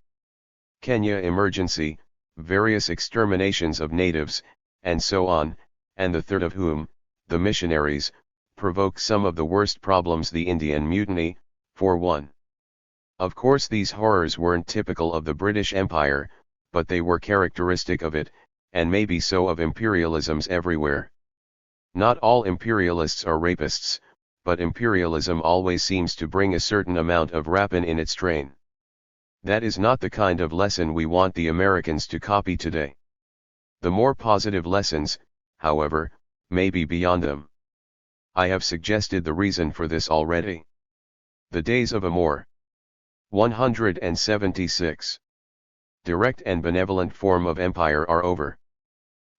Kenya emergency, various exterminations of natives, and so on, and the third of whom, the missionaries, provoked some of the worst problems: the Indian Mutiny, for one. Of course these horrors weren't typical of the British Empire, but they were characteristic of it, and maybe so of imperialisms everywhere. Not all imperialists are rapists, but imperialism always seems to bring a certain amount of rapine in its train. That is not the kind of lesson we want the Americans to copy today. The more positive lessons, however, may be beyond them. I have suggested the reason for this already. The days of a more 176 direct and benevolent form of empire are over.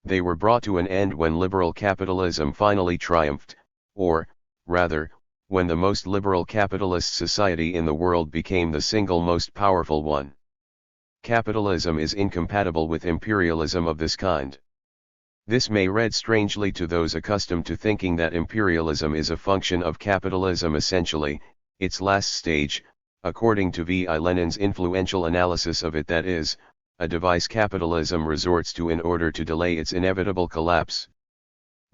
They were brought to an end when liberal capitalism finally triumphed, or, rather, when the most liberal capitalist society in the world became the single most powerful one. Capitalism is incompatible with imperialism of this kind. This may read strangely to those accustomed to thinking that imperialism is a function of capitalism. Essentially, Its last stage, according to V. I. Lenin's influential analysis of it, that is, a device capitalism resorts to in order to delay its inevitable collapse.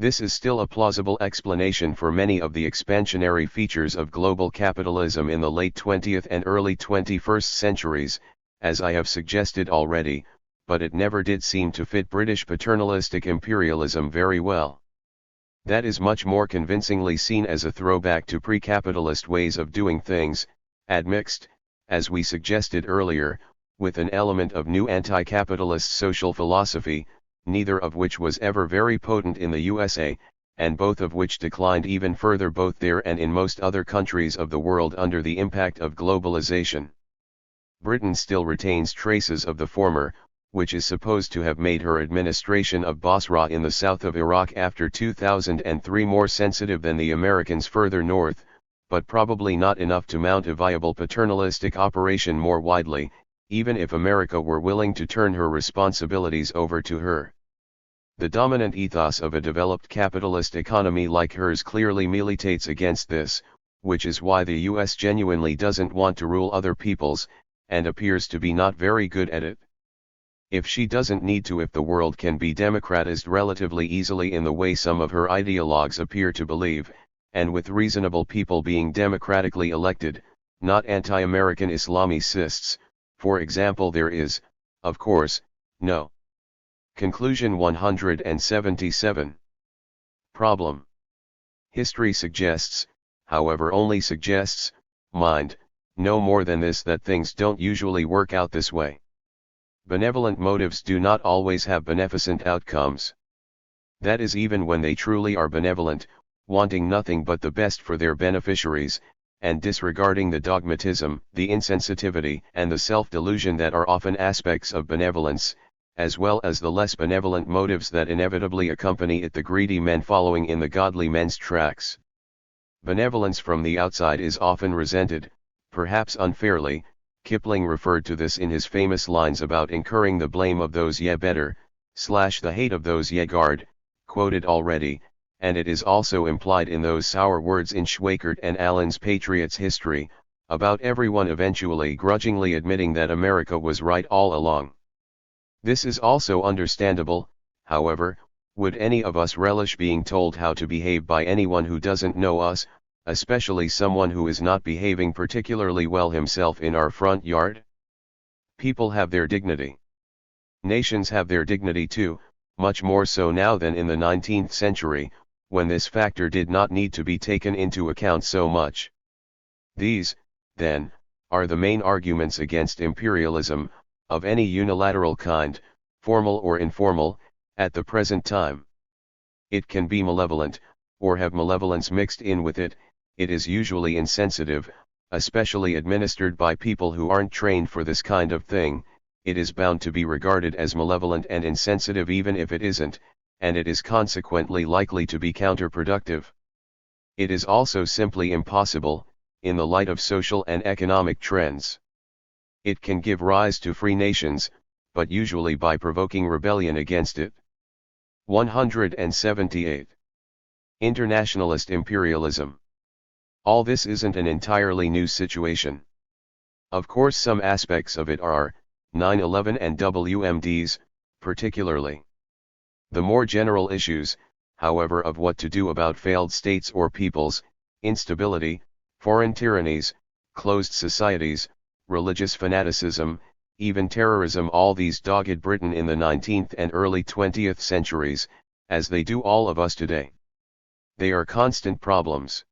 This is still a plausible explanation for many of the expansionary features of global capitalism in the late 20th and early 21st centuries, as I have suggested already, but it never did seem to fit British paternalistic imperialism very well. That is much more convincingly seen as a throwback to pre-capitalist ways of doing things, admixed, as we suggested earlier, with an element of new anti-capitalist social philosophy, neither of which was ever very potent in the USA, and both of which declined even further both there and in most other countries of the world under the impact of globalization. Britain still retains traces of the former, which is supposed to have made her administration of Basra in the south of Iraq after 2003 more sensitive than the Americans further north, but probably not enough to mount a viable paternalistic operation more widely, even if America were willing to turn her responsibilities over to her. The dominant ethos of a developed capitalist economy like hers clearly militates against this, which is why the US genuinely doesn't want to rule other peoples, and appears to be not very good at it. If she doesn't need to, if the world can be democratized relatively easily in the way some of her ideologues appear to believe, and with reasonable people being democratically elected, not anti-American Islamicists, for example, there is, of course, no. Conclusion 177. Problem. History suggests, however only suggests, mind, no more than this, that things don't usually work out this way. Benevolent motives do not always have beneficent outcomes. That is, even when they truly are benevolent, wanting nothing but the best for their beneficiaries, and disregarding the dogmatism, the insensitivity, and the self-delusion that are often aspects of benevolence, as well as the less benevolent motives that inevitably accompany it, the greedy men following in the godly men's tracks. Benevolence from the outside is often resented, perhaps unfairly. Kipling referred to this in his famous lines about incurring the blame of those ye better, / the hate of those ye guard, quoted already, and it is also implied in those sour words in Schweikart and Allen's Patriot's History, about everyone eventually grudgingly admitting that America was right all along. This is also understandable. However, would any of us relish being told how to behave by anyone who doesn't know us, especially someone who is not behaving particularly well himself in our front yard? People have their dignity. Nations have their dignity too, much more so now than in the 19th century, when this factor did not need to be taken into account so much. These, then, are the main arguments against imperialism, of any unilateral kind, formal or informal, at the present time. It can be malevolent, or have malevolence mixed in with it. It is usually insensitive, especially administered by people who aren't trained for this kind of thing. It is bound to be regarded as malevolent and insensitive even if it isn't, and it is consequently likely to be counterproductive. It is also simply impossible, in the light of social and economic trends. It can give rise to free nations, but usually by provoking rebellion against it. 178. Internationalist imperialism. All this isn't an entirely new situation. Of course some aspects of it are, 9/11 and WMDs, particularly. The more general issues, however, of what to do about failed states or peoples, instability, foreign tyrannies, closed societies, religious fanaticism, even terrorism, all these dogged Britain in the 19th and early 20th centuries, as they do all of us today. They are constant problems.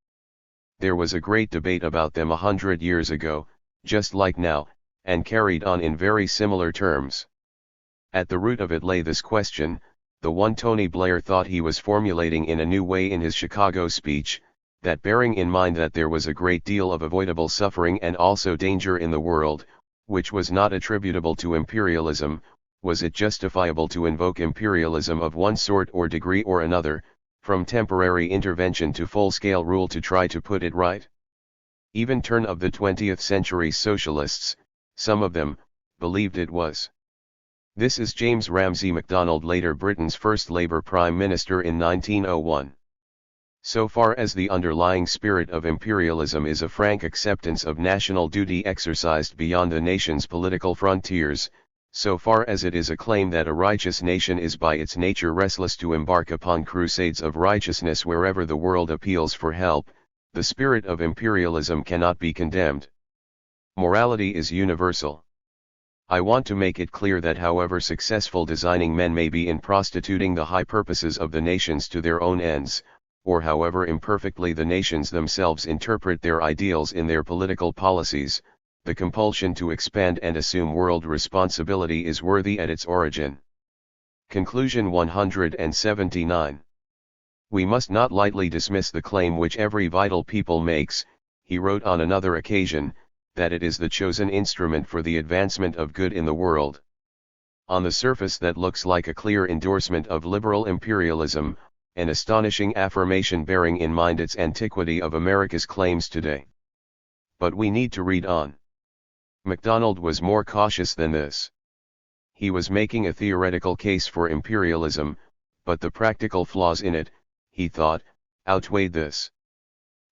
There was a great debate about them 100 years ago, just like now, and carried on in very similar terms. At the root of it lay this question, the one Tony Blair thought he was formulating in a new way in his Chicago speech, that bearing in mind that there was a great deal of avoidable suffering and also danger in the world, which was not attributable to imperialism, was it justifiable to invoke imperialism of one sort or degree or another, from temporary intervention to full-scale rule, to try to put it right? Even turn of the 20th century socialists, some of them, believed it was. This is James Ramsay MacDonald, later Britain's first Labour Prime Minister in 1901. So far as the underlying spirit of imperialism is a frank acceptance of national duty exercised beyond a nation's political frontiers, so far as it is a claim that a righteous nation is by its nature restless to embark upon crusades of righteousness wherever the world appeals for help, the spirit of imperialism cannot be condemned. Morality is universal. I want to make it clear that however successful designing men may be in prostituting the high purposes of the nations to their own ends, or however imperfectly the nations themselves interpret their ideals in their political policies, the compulsion to expand and assume world responsibility is worthy at its origin. Conclusion 179. We must not lightly dismiss the claim which every vital people makes, he wrote on another occasion, that it is the chosen instrument for the advancement of good in the world. On the surface that looks like a clear endorsement of liberal imperialism, an astonishing affirmation bearing in mind its antiquity of America's claims today. But we need to read on. MacDonald was more cautious than this. He was making a theoretical case for imperialism, but the practical flaws in it, he thought, outweighed this.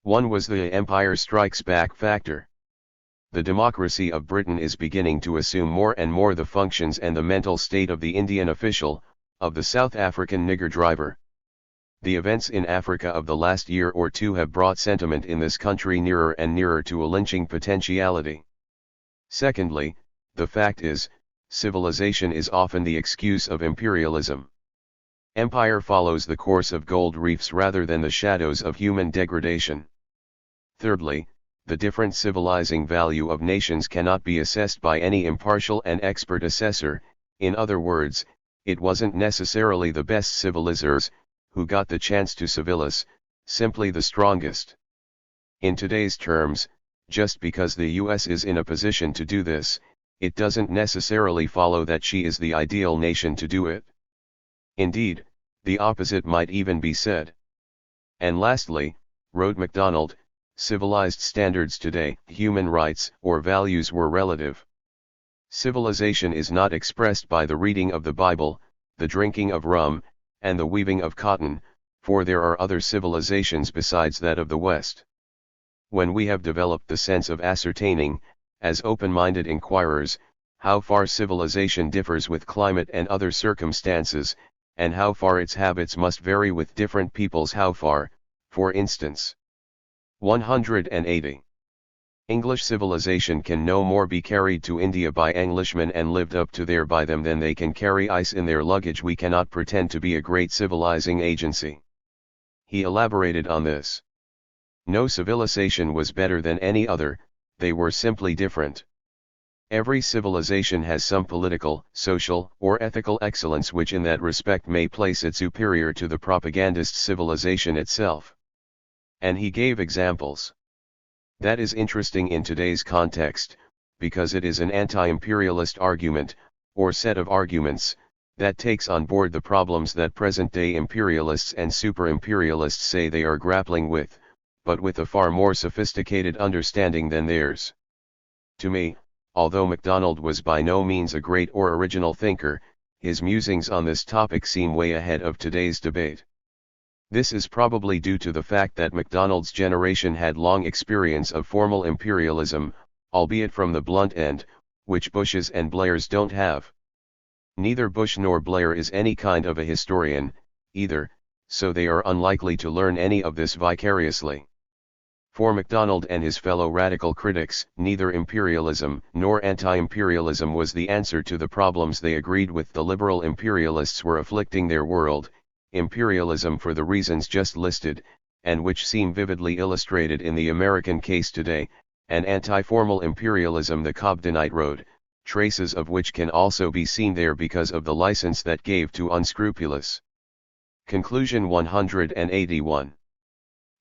One was the empire strikes back factor. The democracy of Britain is beginning to assume more and more the functions and the mental state of the Indian official, of the South African nigger driver. The events in Africa of the last year or two have brought sentiment in this country nearer and nearer to a lynching potentiality. Secondly, the fact is, civilization is often the excuse of imperialism. Empire follows the course of gold reefs rather than the shadows of human degradation. Thirdly, the different civilizing value of nations cannot be assessed by any impartial and expert assessor. In other words, it wasn't necessarily the best civilizers who got the chance to civilize, simply the strongest. In today's terms, just because the US is in a position to do this, it doesn't necessarily follow that she is the ideal nation to do it. Indeed, the opposite might even be said. And lastly, wrote MacDonald, civilized standards today, human rights or values were relative. Civilization is not expressed by the reading of the Bible, the drinking of rum, and the weaving of cotton, for there are other civilizations besides that of the West. When we have developed the sense of ascertaining, as open-minded inquirers, how far civilization differs with climate and other circumstances, and how far its habits must vary with different peoples, how far, for instance. 180. English civilization can no more be carried to India by Englishmen and lived up to there by them than they can carry ice in their luggage. We cannot pretend to be a great civilizing agency. He elaborated on this. No civilization was better than any other, they were simply different. Every civilization has some political, social, or ethical excellence which in that respect may place it superior to the propagandist civilization itself. And he gave examples. That is interesting in today's context, because it is an anti-imperialist argument, or set of arguments, that takes on board the problems that present-day imperialists and super-imperialists say they are grappling with, but with a far more sophisticated understanding than theirs. To me, although MacDonald was by no means a great or original thinker, his musings on this topic seem way ahead of today's debate. This is probably due to the fact that MacDonald's generation had long experience of formal imperialism, albeit from the blunt end, which Bush's and Blair's don't have. Neither Bush nor Blair is any kind of a historian, either, so they are unlikely to learn any of this vicariously. For MacDonald and his fellow radical critics, neither imperialism nor anti-imperialism was the answer to the problems they agreed with the liberal imperialists were afflicting their world, imperialism for the reasons just listed, and which seem vividly illustrated in the American case today, and anti-formal imperialism the Cobdenite road, traces of which can also be seen there because of the license that gave to unscrupulous. Conclusion 181.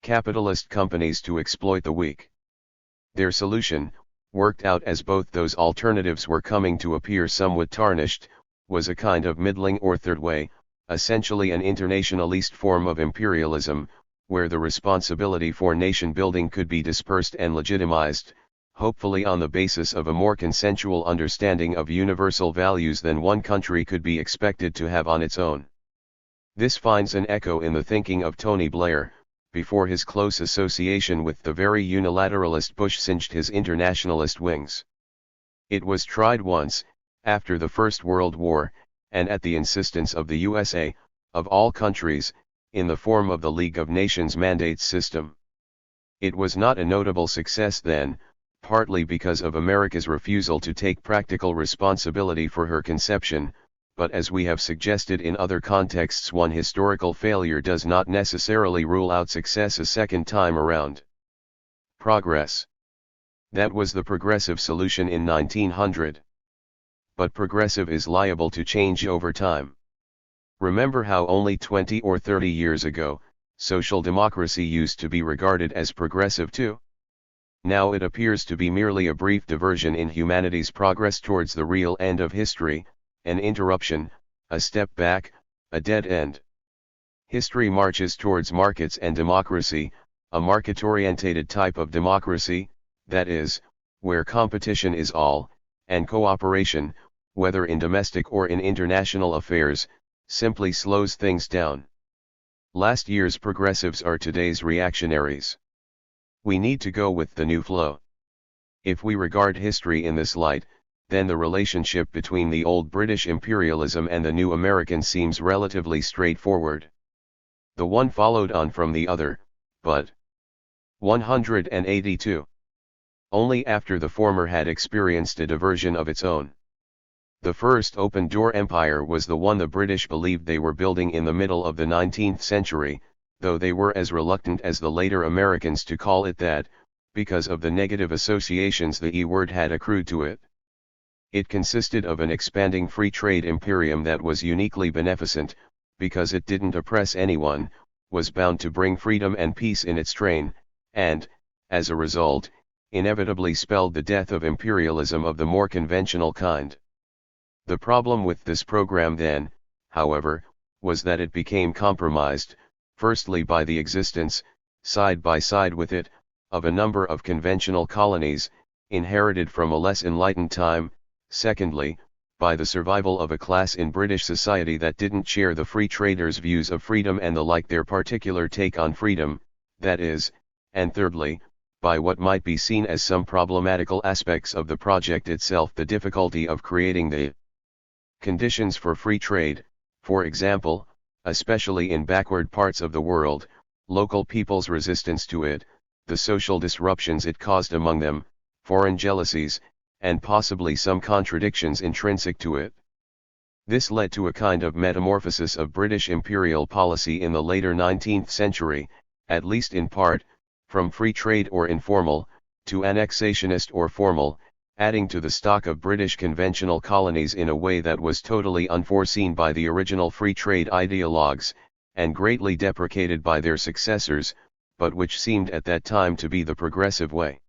Capitalist companies to exploit the weak. Their solution, worked out as both those alternatives were coming to appear somewhat tarnished, was a kind of middling or third way, essentially an internationalist form of imperialism, where the responsibility for nation building could be dispersed and legitimized, hopefully on the basis of a more consensual understanding of universal values than one country could be expected to have on its own. This finds an echo in the thinking of Tony Blair, before his close association with the very unilateralist Bush singed his internationalist wings. It was tried once, after the First World War, and at the insistence of the USA, of all countries, in the form of the League of Nations mandates system. It was not a notable success then, partly because of America's refusal to take practical responsibility for her conception, but as we have suggested in other contexts, one historical failure does not necessarily rule out success a second time around. Progress. That was the progressive solution in 1900. But progressive is liable to change over time. Remember how only 20 or 30 years ago, social democracy used to be regarded as progressive too? Now it appears to be merely a brief diversion in humanity's progress towards the real end of history, an interruption, a step back, a dead end. History marches towards markets and democracy, a market-orientated type of democracy, that is, where competition is all, and cooperation, whether in domestic or in international affairs, simply slows things down. Last year's progressives are today's reactionaries. We need to go with the new flow. If we regard history in this light, then the relationship between the old British imperialism and the new American seems relatively straightforward. The one followed on from the other, but 182. Only after the former had experienced a diversion of its own. The first open-door empire was the one the British believed they were building in the middle of the 19th century, though they were as reluctant as the later Americans to call it that, because of the negative associations the E-word had accrued to it. It consisted of an expanding free trade imperium that was uniquely beneficent, because it didn't oppress anyone, was bound to bring freedom and peace in its train, and, as a result, inevitably spelled the death of imperialism of the more conventional kind. The problem with this program then, however, was that it became compromised, firstly by the existence, side by side with it, of a number of conventional colonies, inherited from a less enlightened time, secondly, by the survival of a class in British society that didn't share the free traders' views of freedom and the like their particular take on freedom, that is, and thirdly, by what might be seen as some problematical aspects of the project itself, the difficulty of creating the conditions for free trade, for example, especially in backward parts of the world, local people's resistance to it, the social disruptions it caused among them, foreign jealousies, and possibly some contradictions intrinsic to it. This led to a kind of metamorphosis of British imperial policy in the later 19th century, at least in part, from free trade or informal, to annexationist or formal, adding to the stock of British conventional colonies in a way that was totally unforeseen by the original free trade ideologues, and greatly deprecated by their successors, but which seemed at that time to be the progressive way.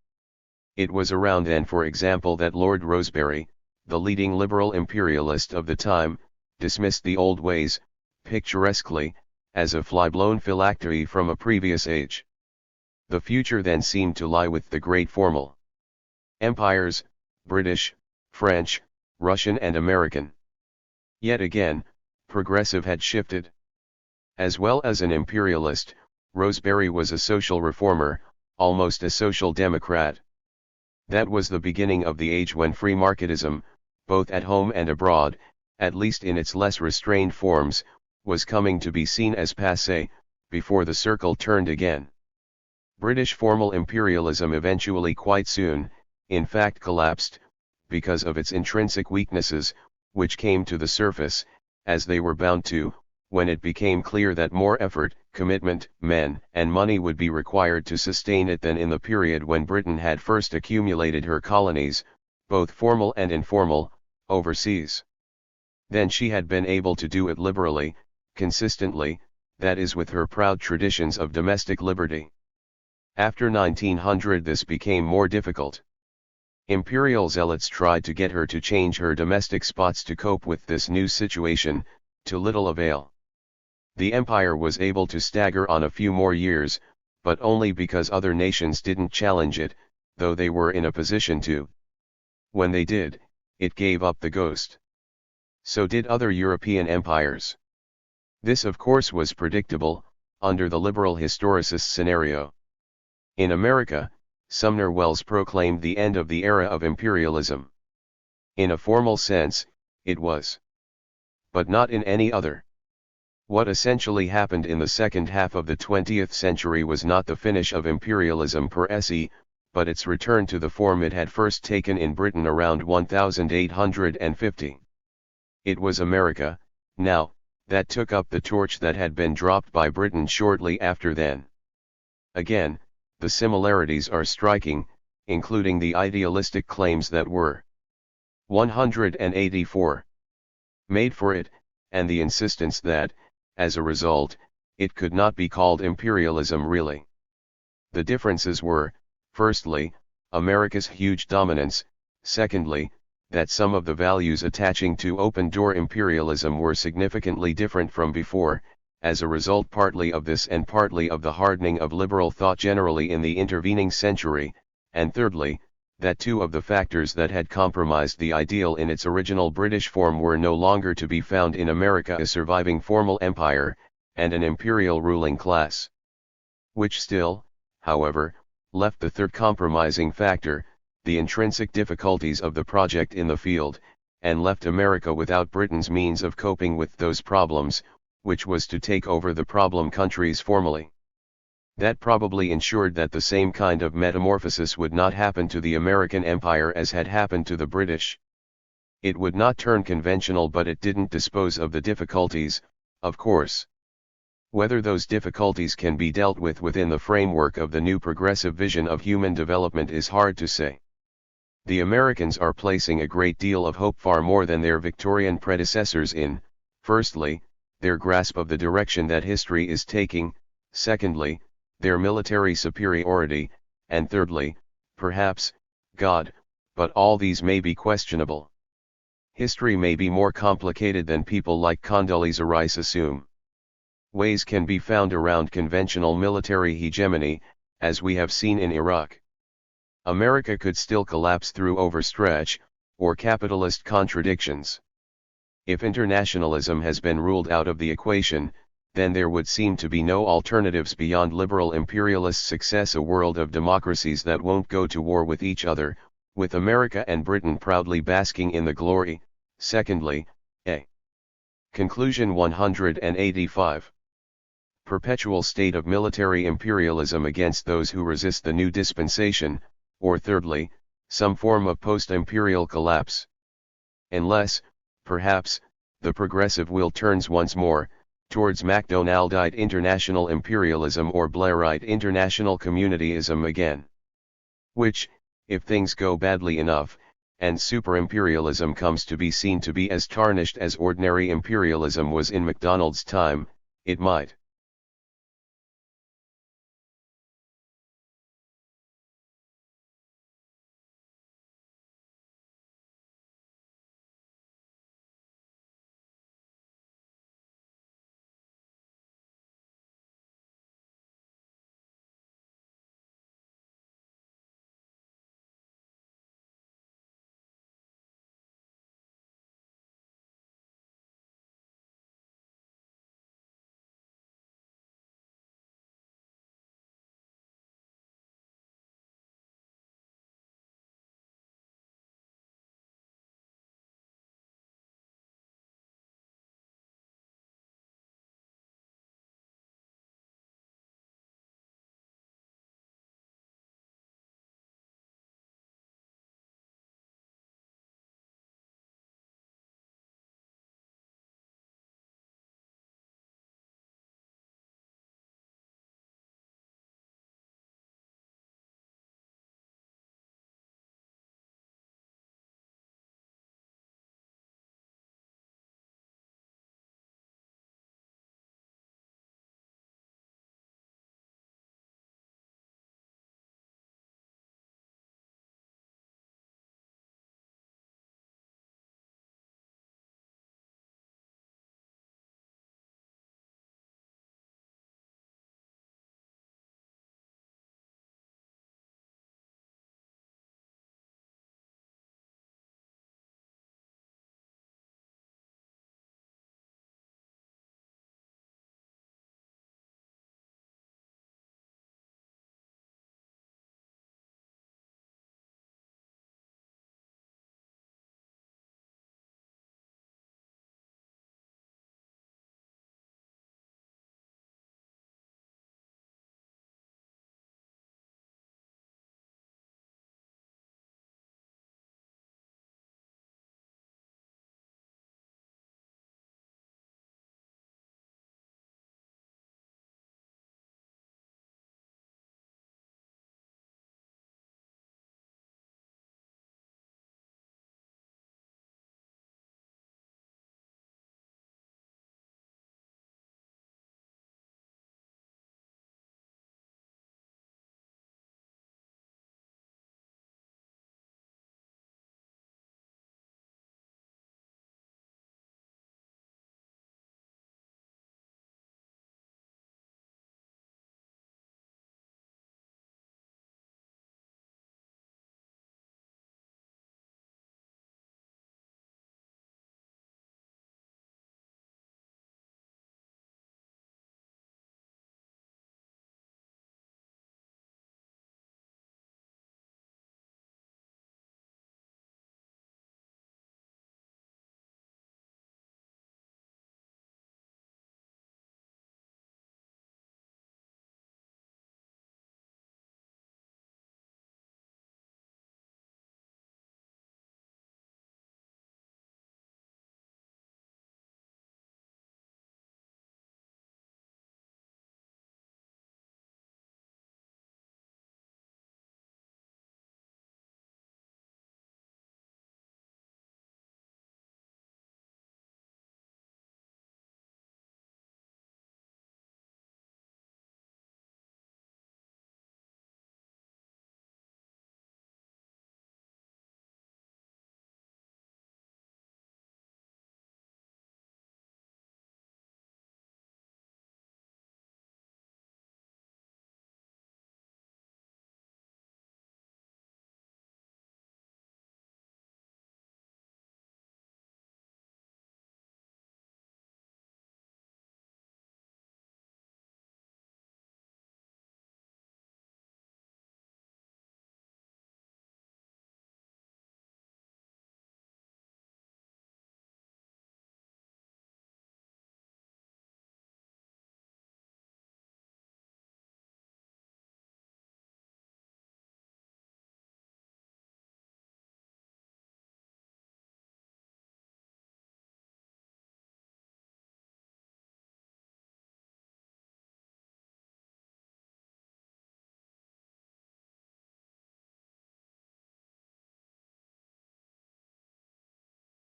It was around then, for example, that Lord Rosebery, the leading liberal imperialist of the time, dismissed the old ways, picturesquely, as a fly-blown phylactery from a previous age. The future then seemed to lie with the great formal empires, British, French, Russian and American. Yet again, progressive had shifted. As well as an imperialist, Rosebery was a social reformer, almost a social democrat. That was the beginning of the age when free marketism, both at home and abroad, at least in its less restrained forms, was coming to be seen as passé, before the circle turned again. British formal imperialism eventually quite soon, in fact collapsed, because of its intrinsic weaknesses, which came to the surface, as they were bound to, when it became clear that more effort, commitment, men, and money would be required to sustain it than in the period when Britain had first accumulated her colonies, both formal and informal, overseas. Then she had been able to do it liberally, consistently, that is with her proud traditions of domestic liberty. After 1900 this became more difficult. Imperial zealots tried to get her to change her domestic spots to cope with this new situation, to little avail. The empire was able to stagger on a few more years, but only because other nations didn't challenge it, though they were in a position to. When they did, it gave up the ghost. So did other European empires. This of course was predictable, under the liberal historicist scenario. In America, Sumner Welles proclaimed the end of the era of imperialism. In a formal sense, it was. But not in any other. What essentially happened in the second half of the 20th century was not the finish of imperialism per se, but its return to the form it had first taken in Britain around 1850. It was America, now, that took up the torch that had been dropped by Britain shortly after then. Again, the similarities are striking, including the idealistic claims that were 184 made for it, and the insistence that, as a result, it could not be called imperialism really. The differences were, firstly, America's huge dominance, secondly, that some of the values attaching to open-door imperialism were significantly different from before, as a result partly of this and partly of the hardening of liberal thought generally in the intervening century, and thirdly, that two of the factors that had compromised the ideal in its original British form were no longer to be found in America: a surviving formal empire, and an imperial ruling class. Which still, however, left the third compromising factor, the intrinsic difficulties of the project in the field, and left America without Britain's means of coping with those problems, which was to take over the problem countries formally. That probably ensured that the same kind of metamorphosis would not happen to the American empire as had happened to the British. It would not turn conventional, but it didn't dispose of the difficulties, of course. Whether those difficulties can be dealt with within the framework of the new progressive vision of human development is hard to say. The Americans are placing a great deal of hope, far more than their Victorian predecessors, in, firstly, their grasp of the direction that history is taking, secondly, their military superiority, and thirdly, perhaps, God, but all these may be questionable. History may be more complicated than people like Condoleezza Rice assume. Ways can be found around conventional military hegemony, as we have seen in Iraq. America could still collapse through overstretch, or capitalist contradictions. If internationalism has been ruled out of the equation, then there would seem to be no alternatives beyond liberal imperialist success: a world of democracies that won't go to war with each other, with America and Britain proudly basking in the glory. Secondly, a conclusion 185. Perpetual state of military imperialism against those who resist the new dispensation, or thirdly, some form of post-imperial collapse. Unless, perhaps, the progressive will turns once more towards MacDonaldite international imperialism or Blairite international communityism again. Which, if things go badly enough, and superimperialism comes to be seen to be as tarnished as ordinary imperialism was in MacDonald's time, it might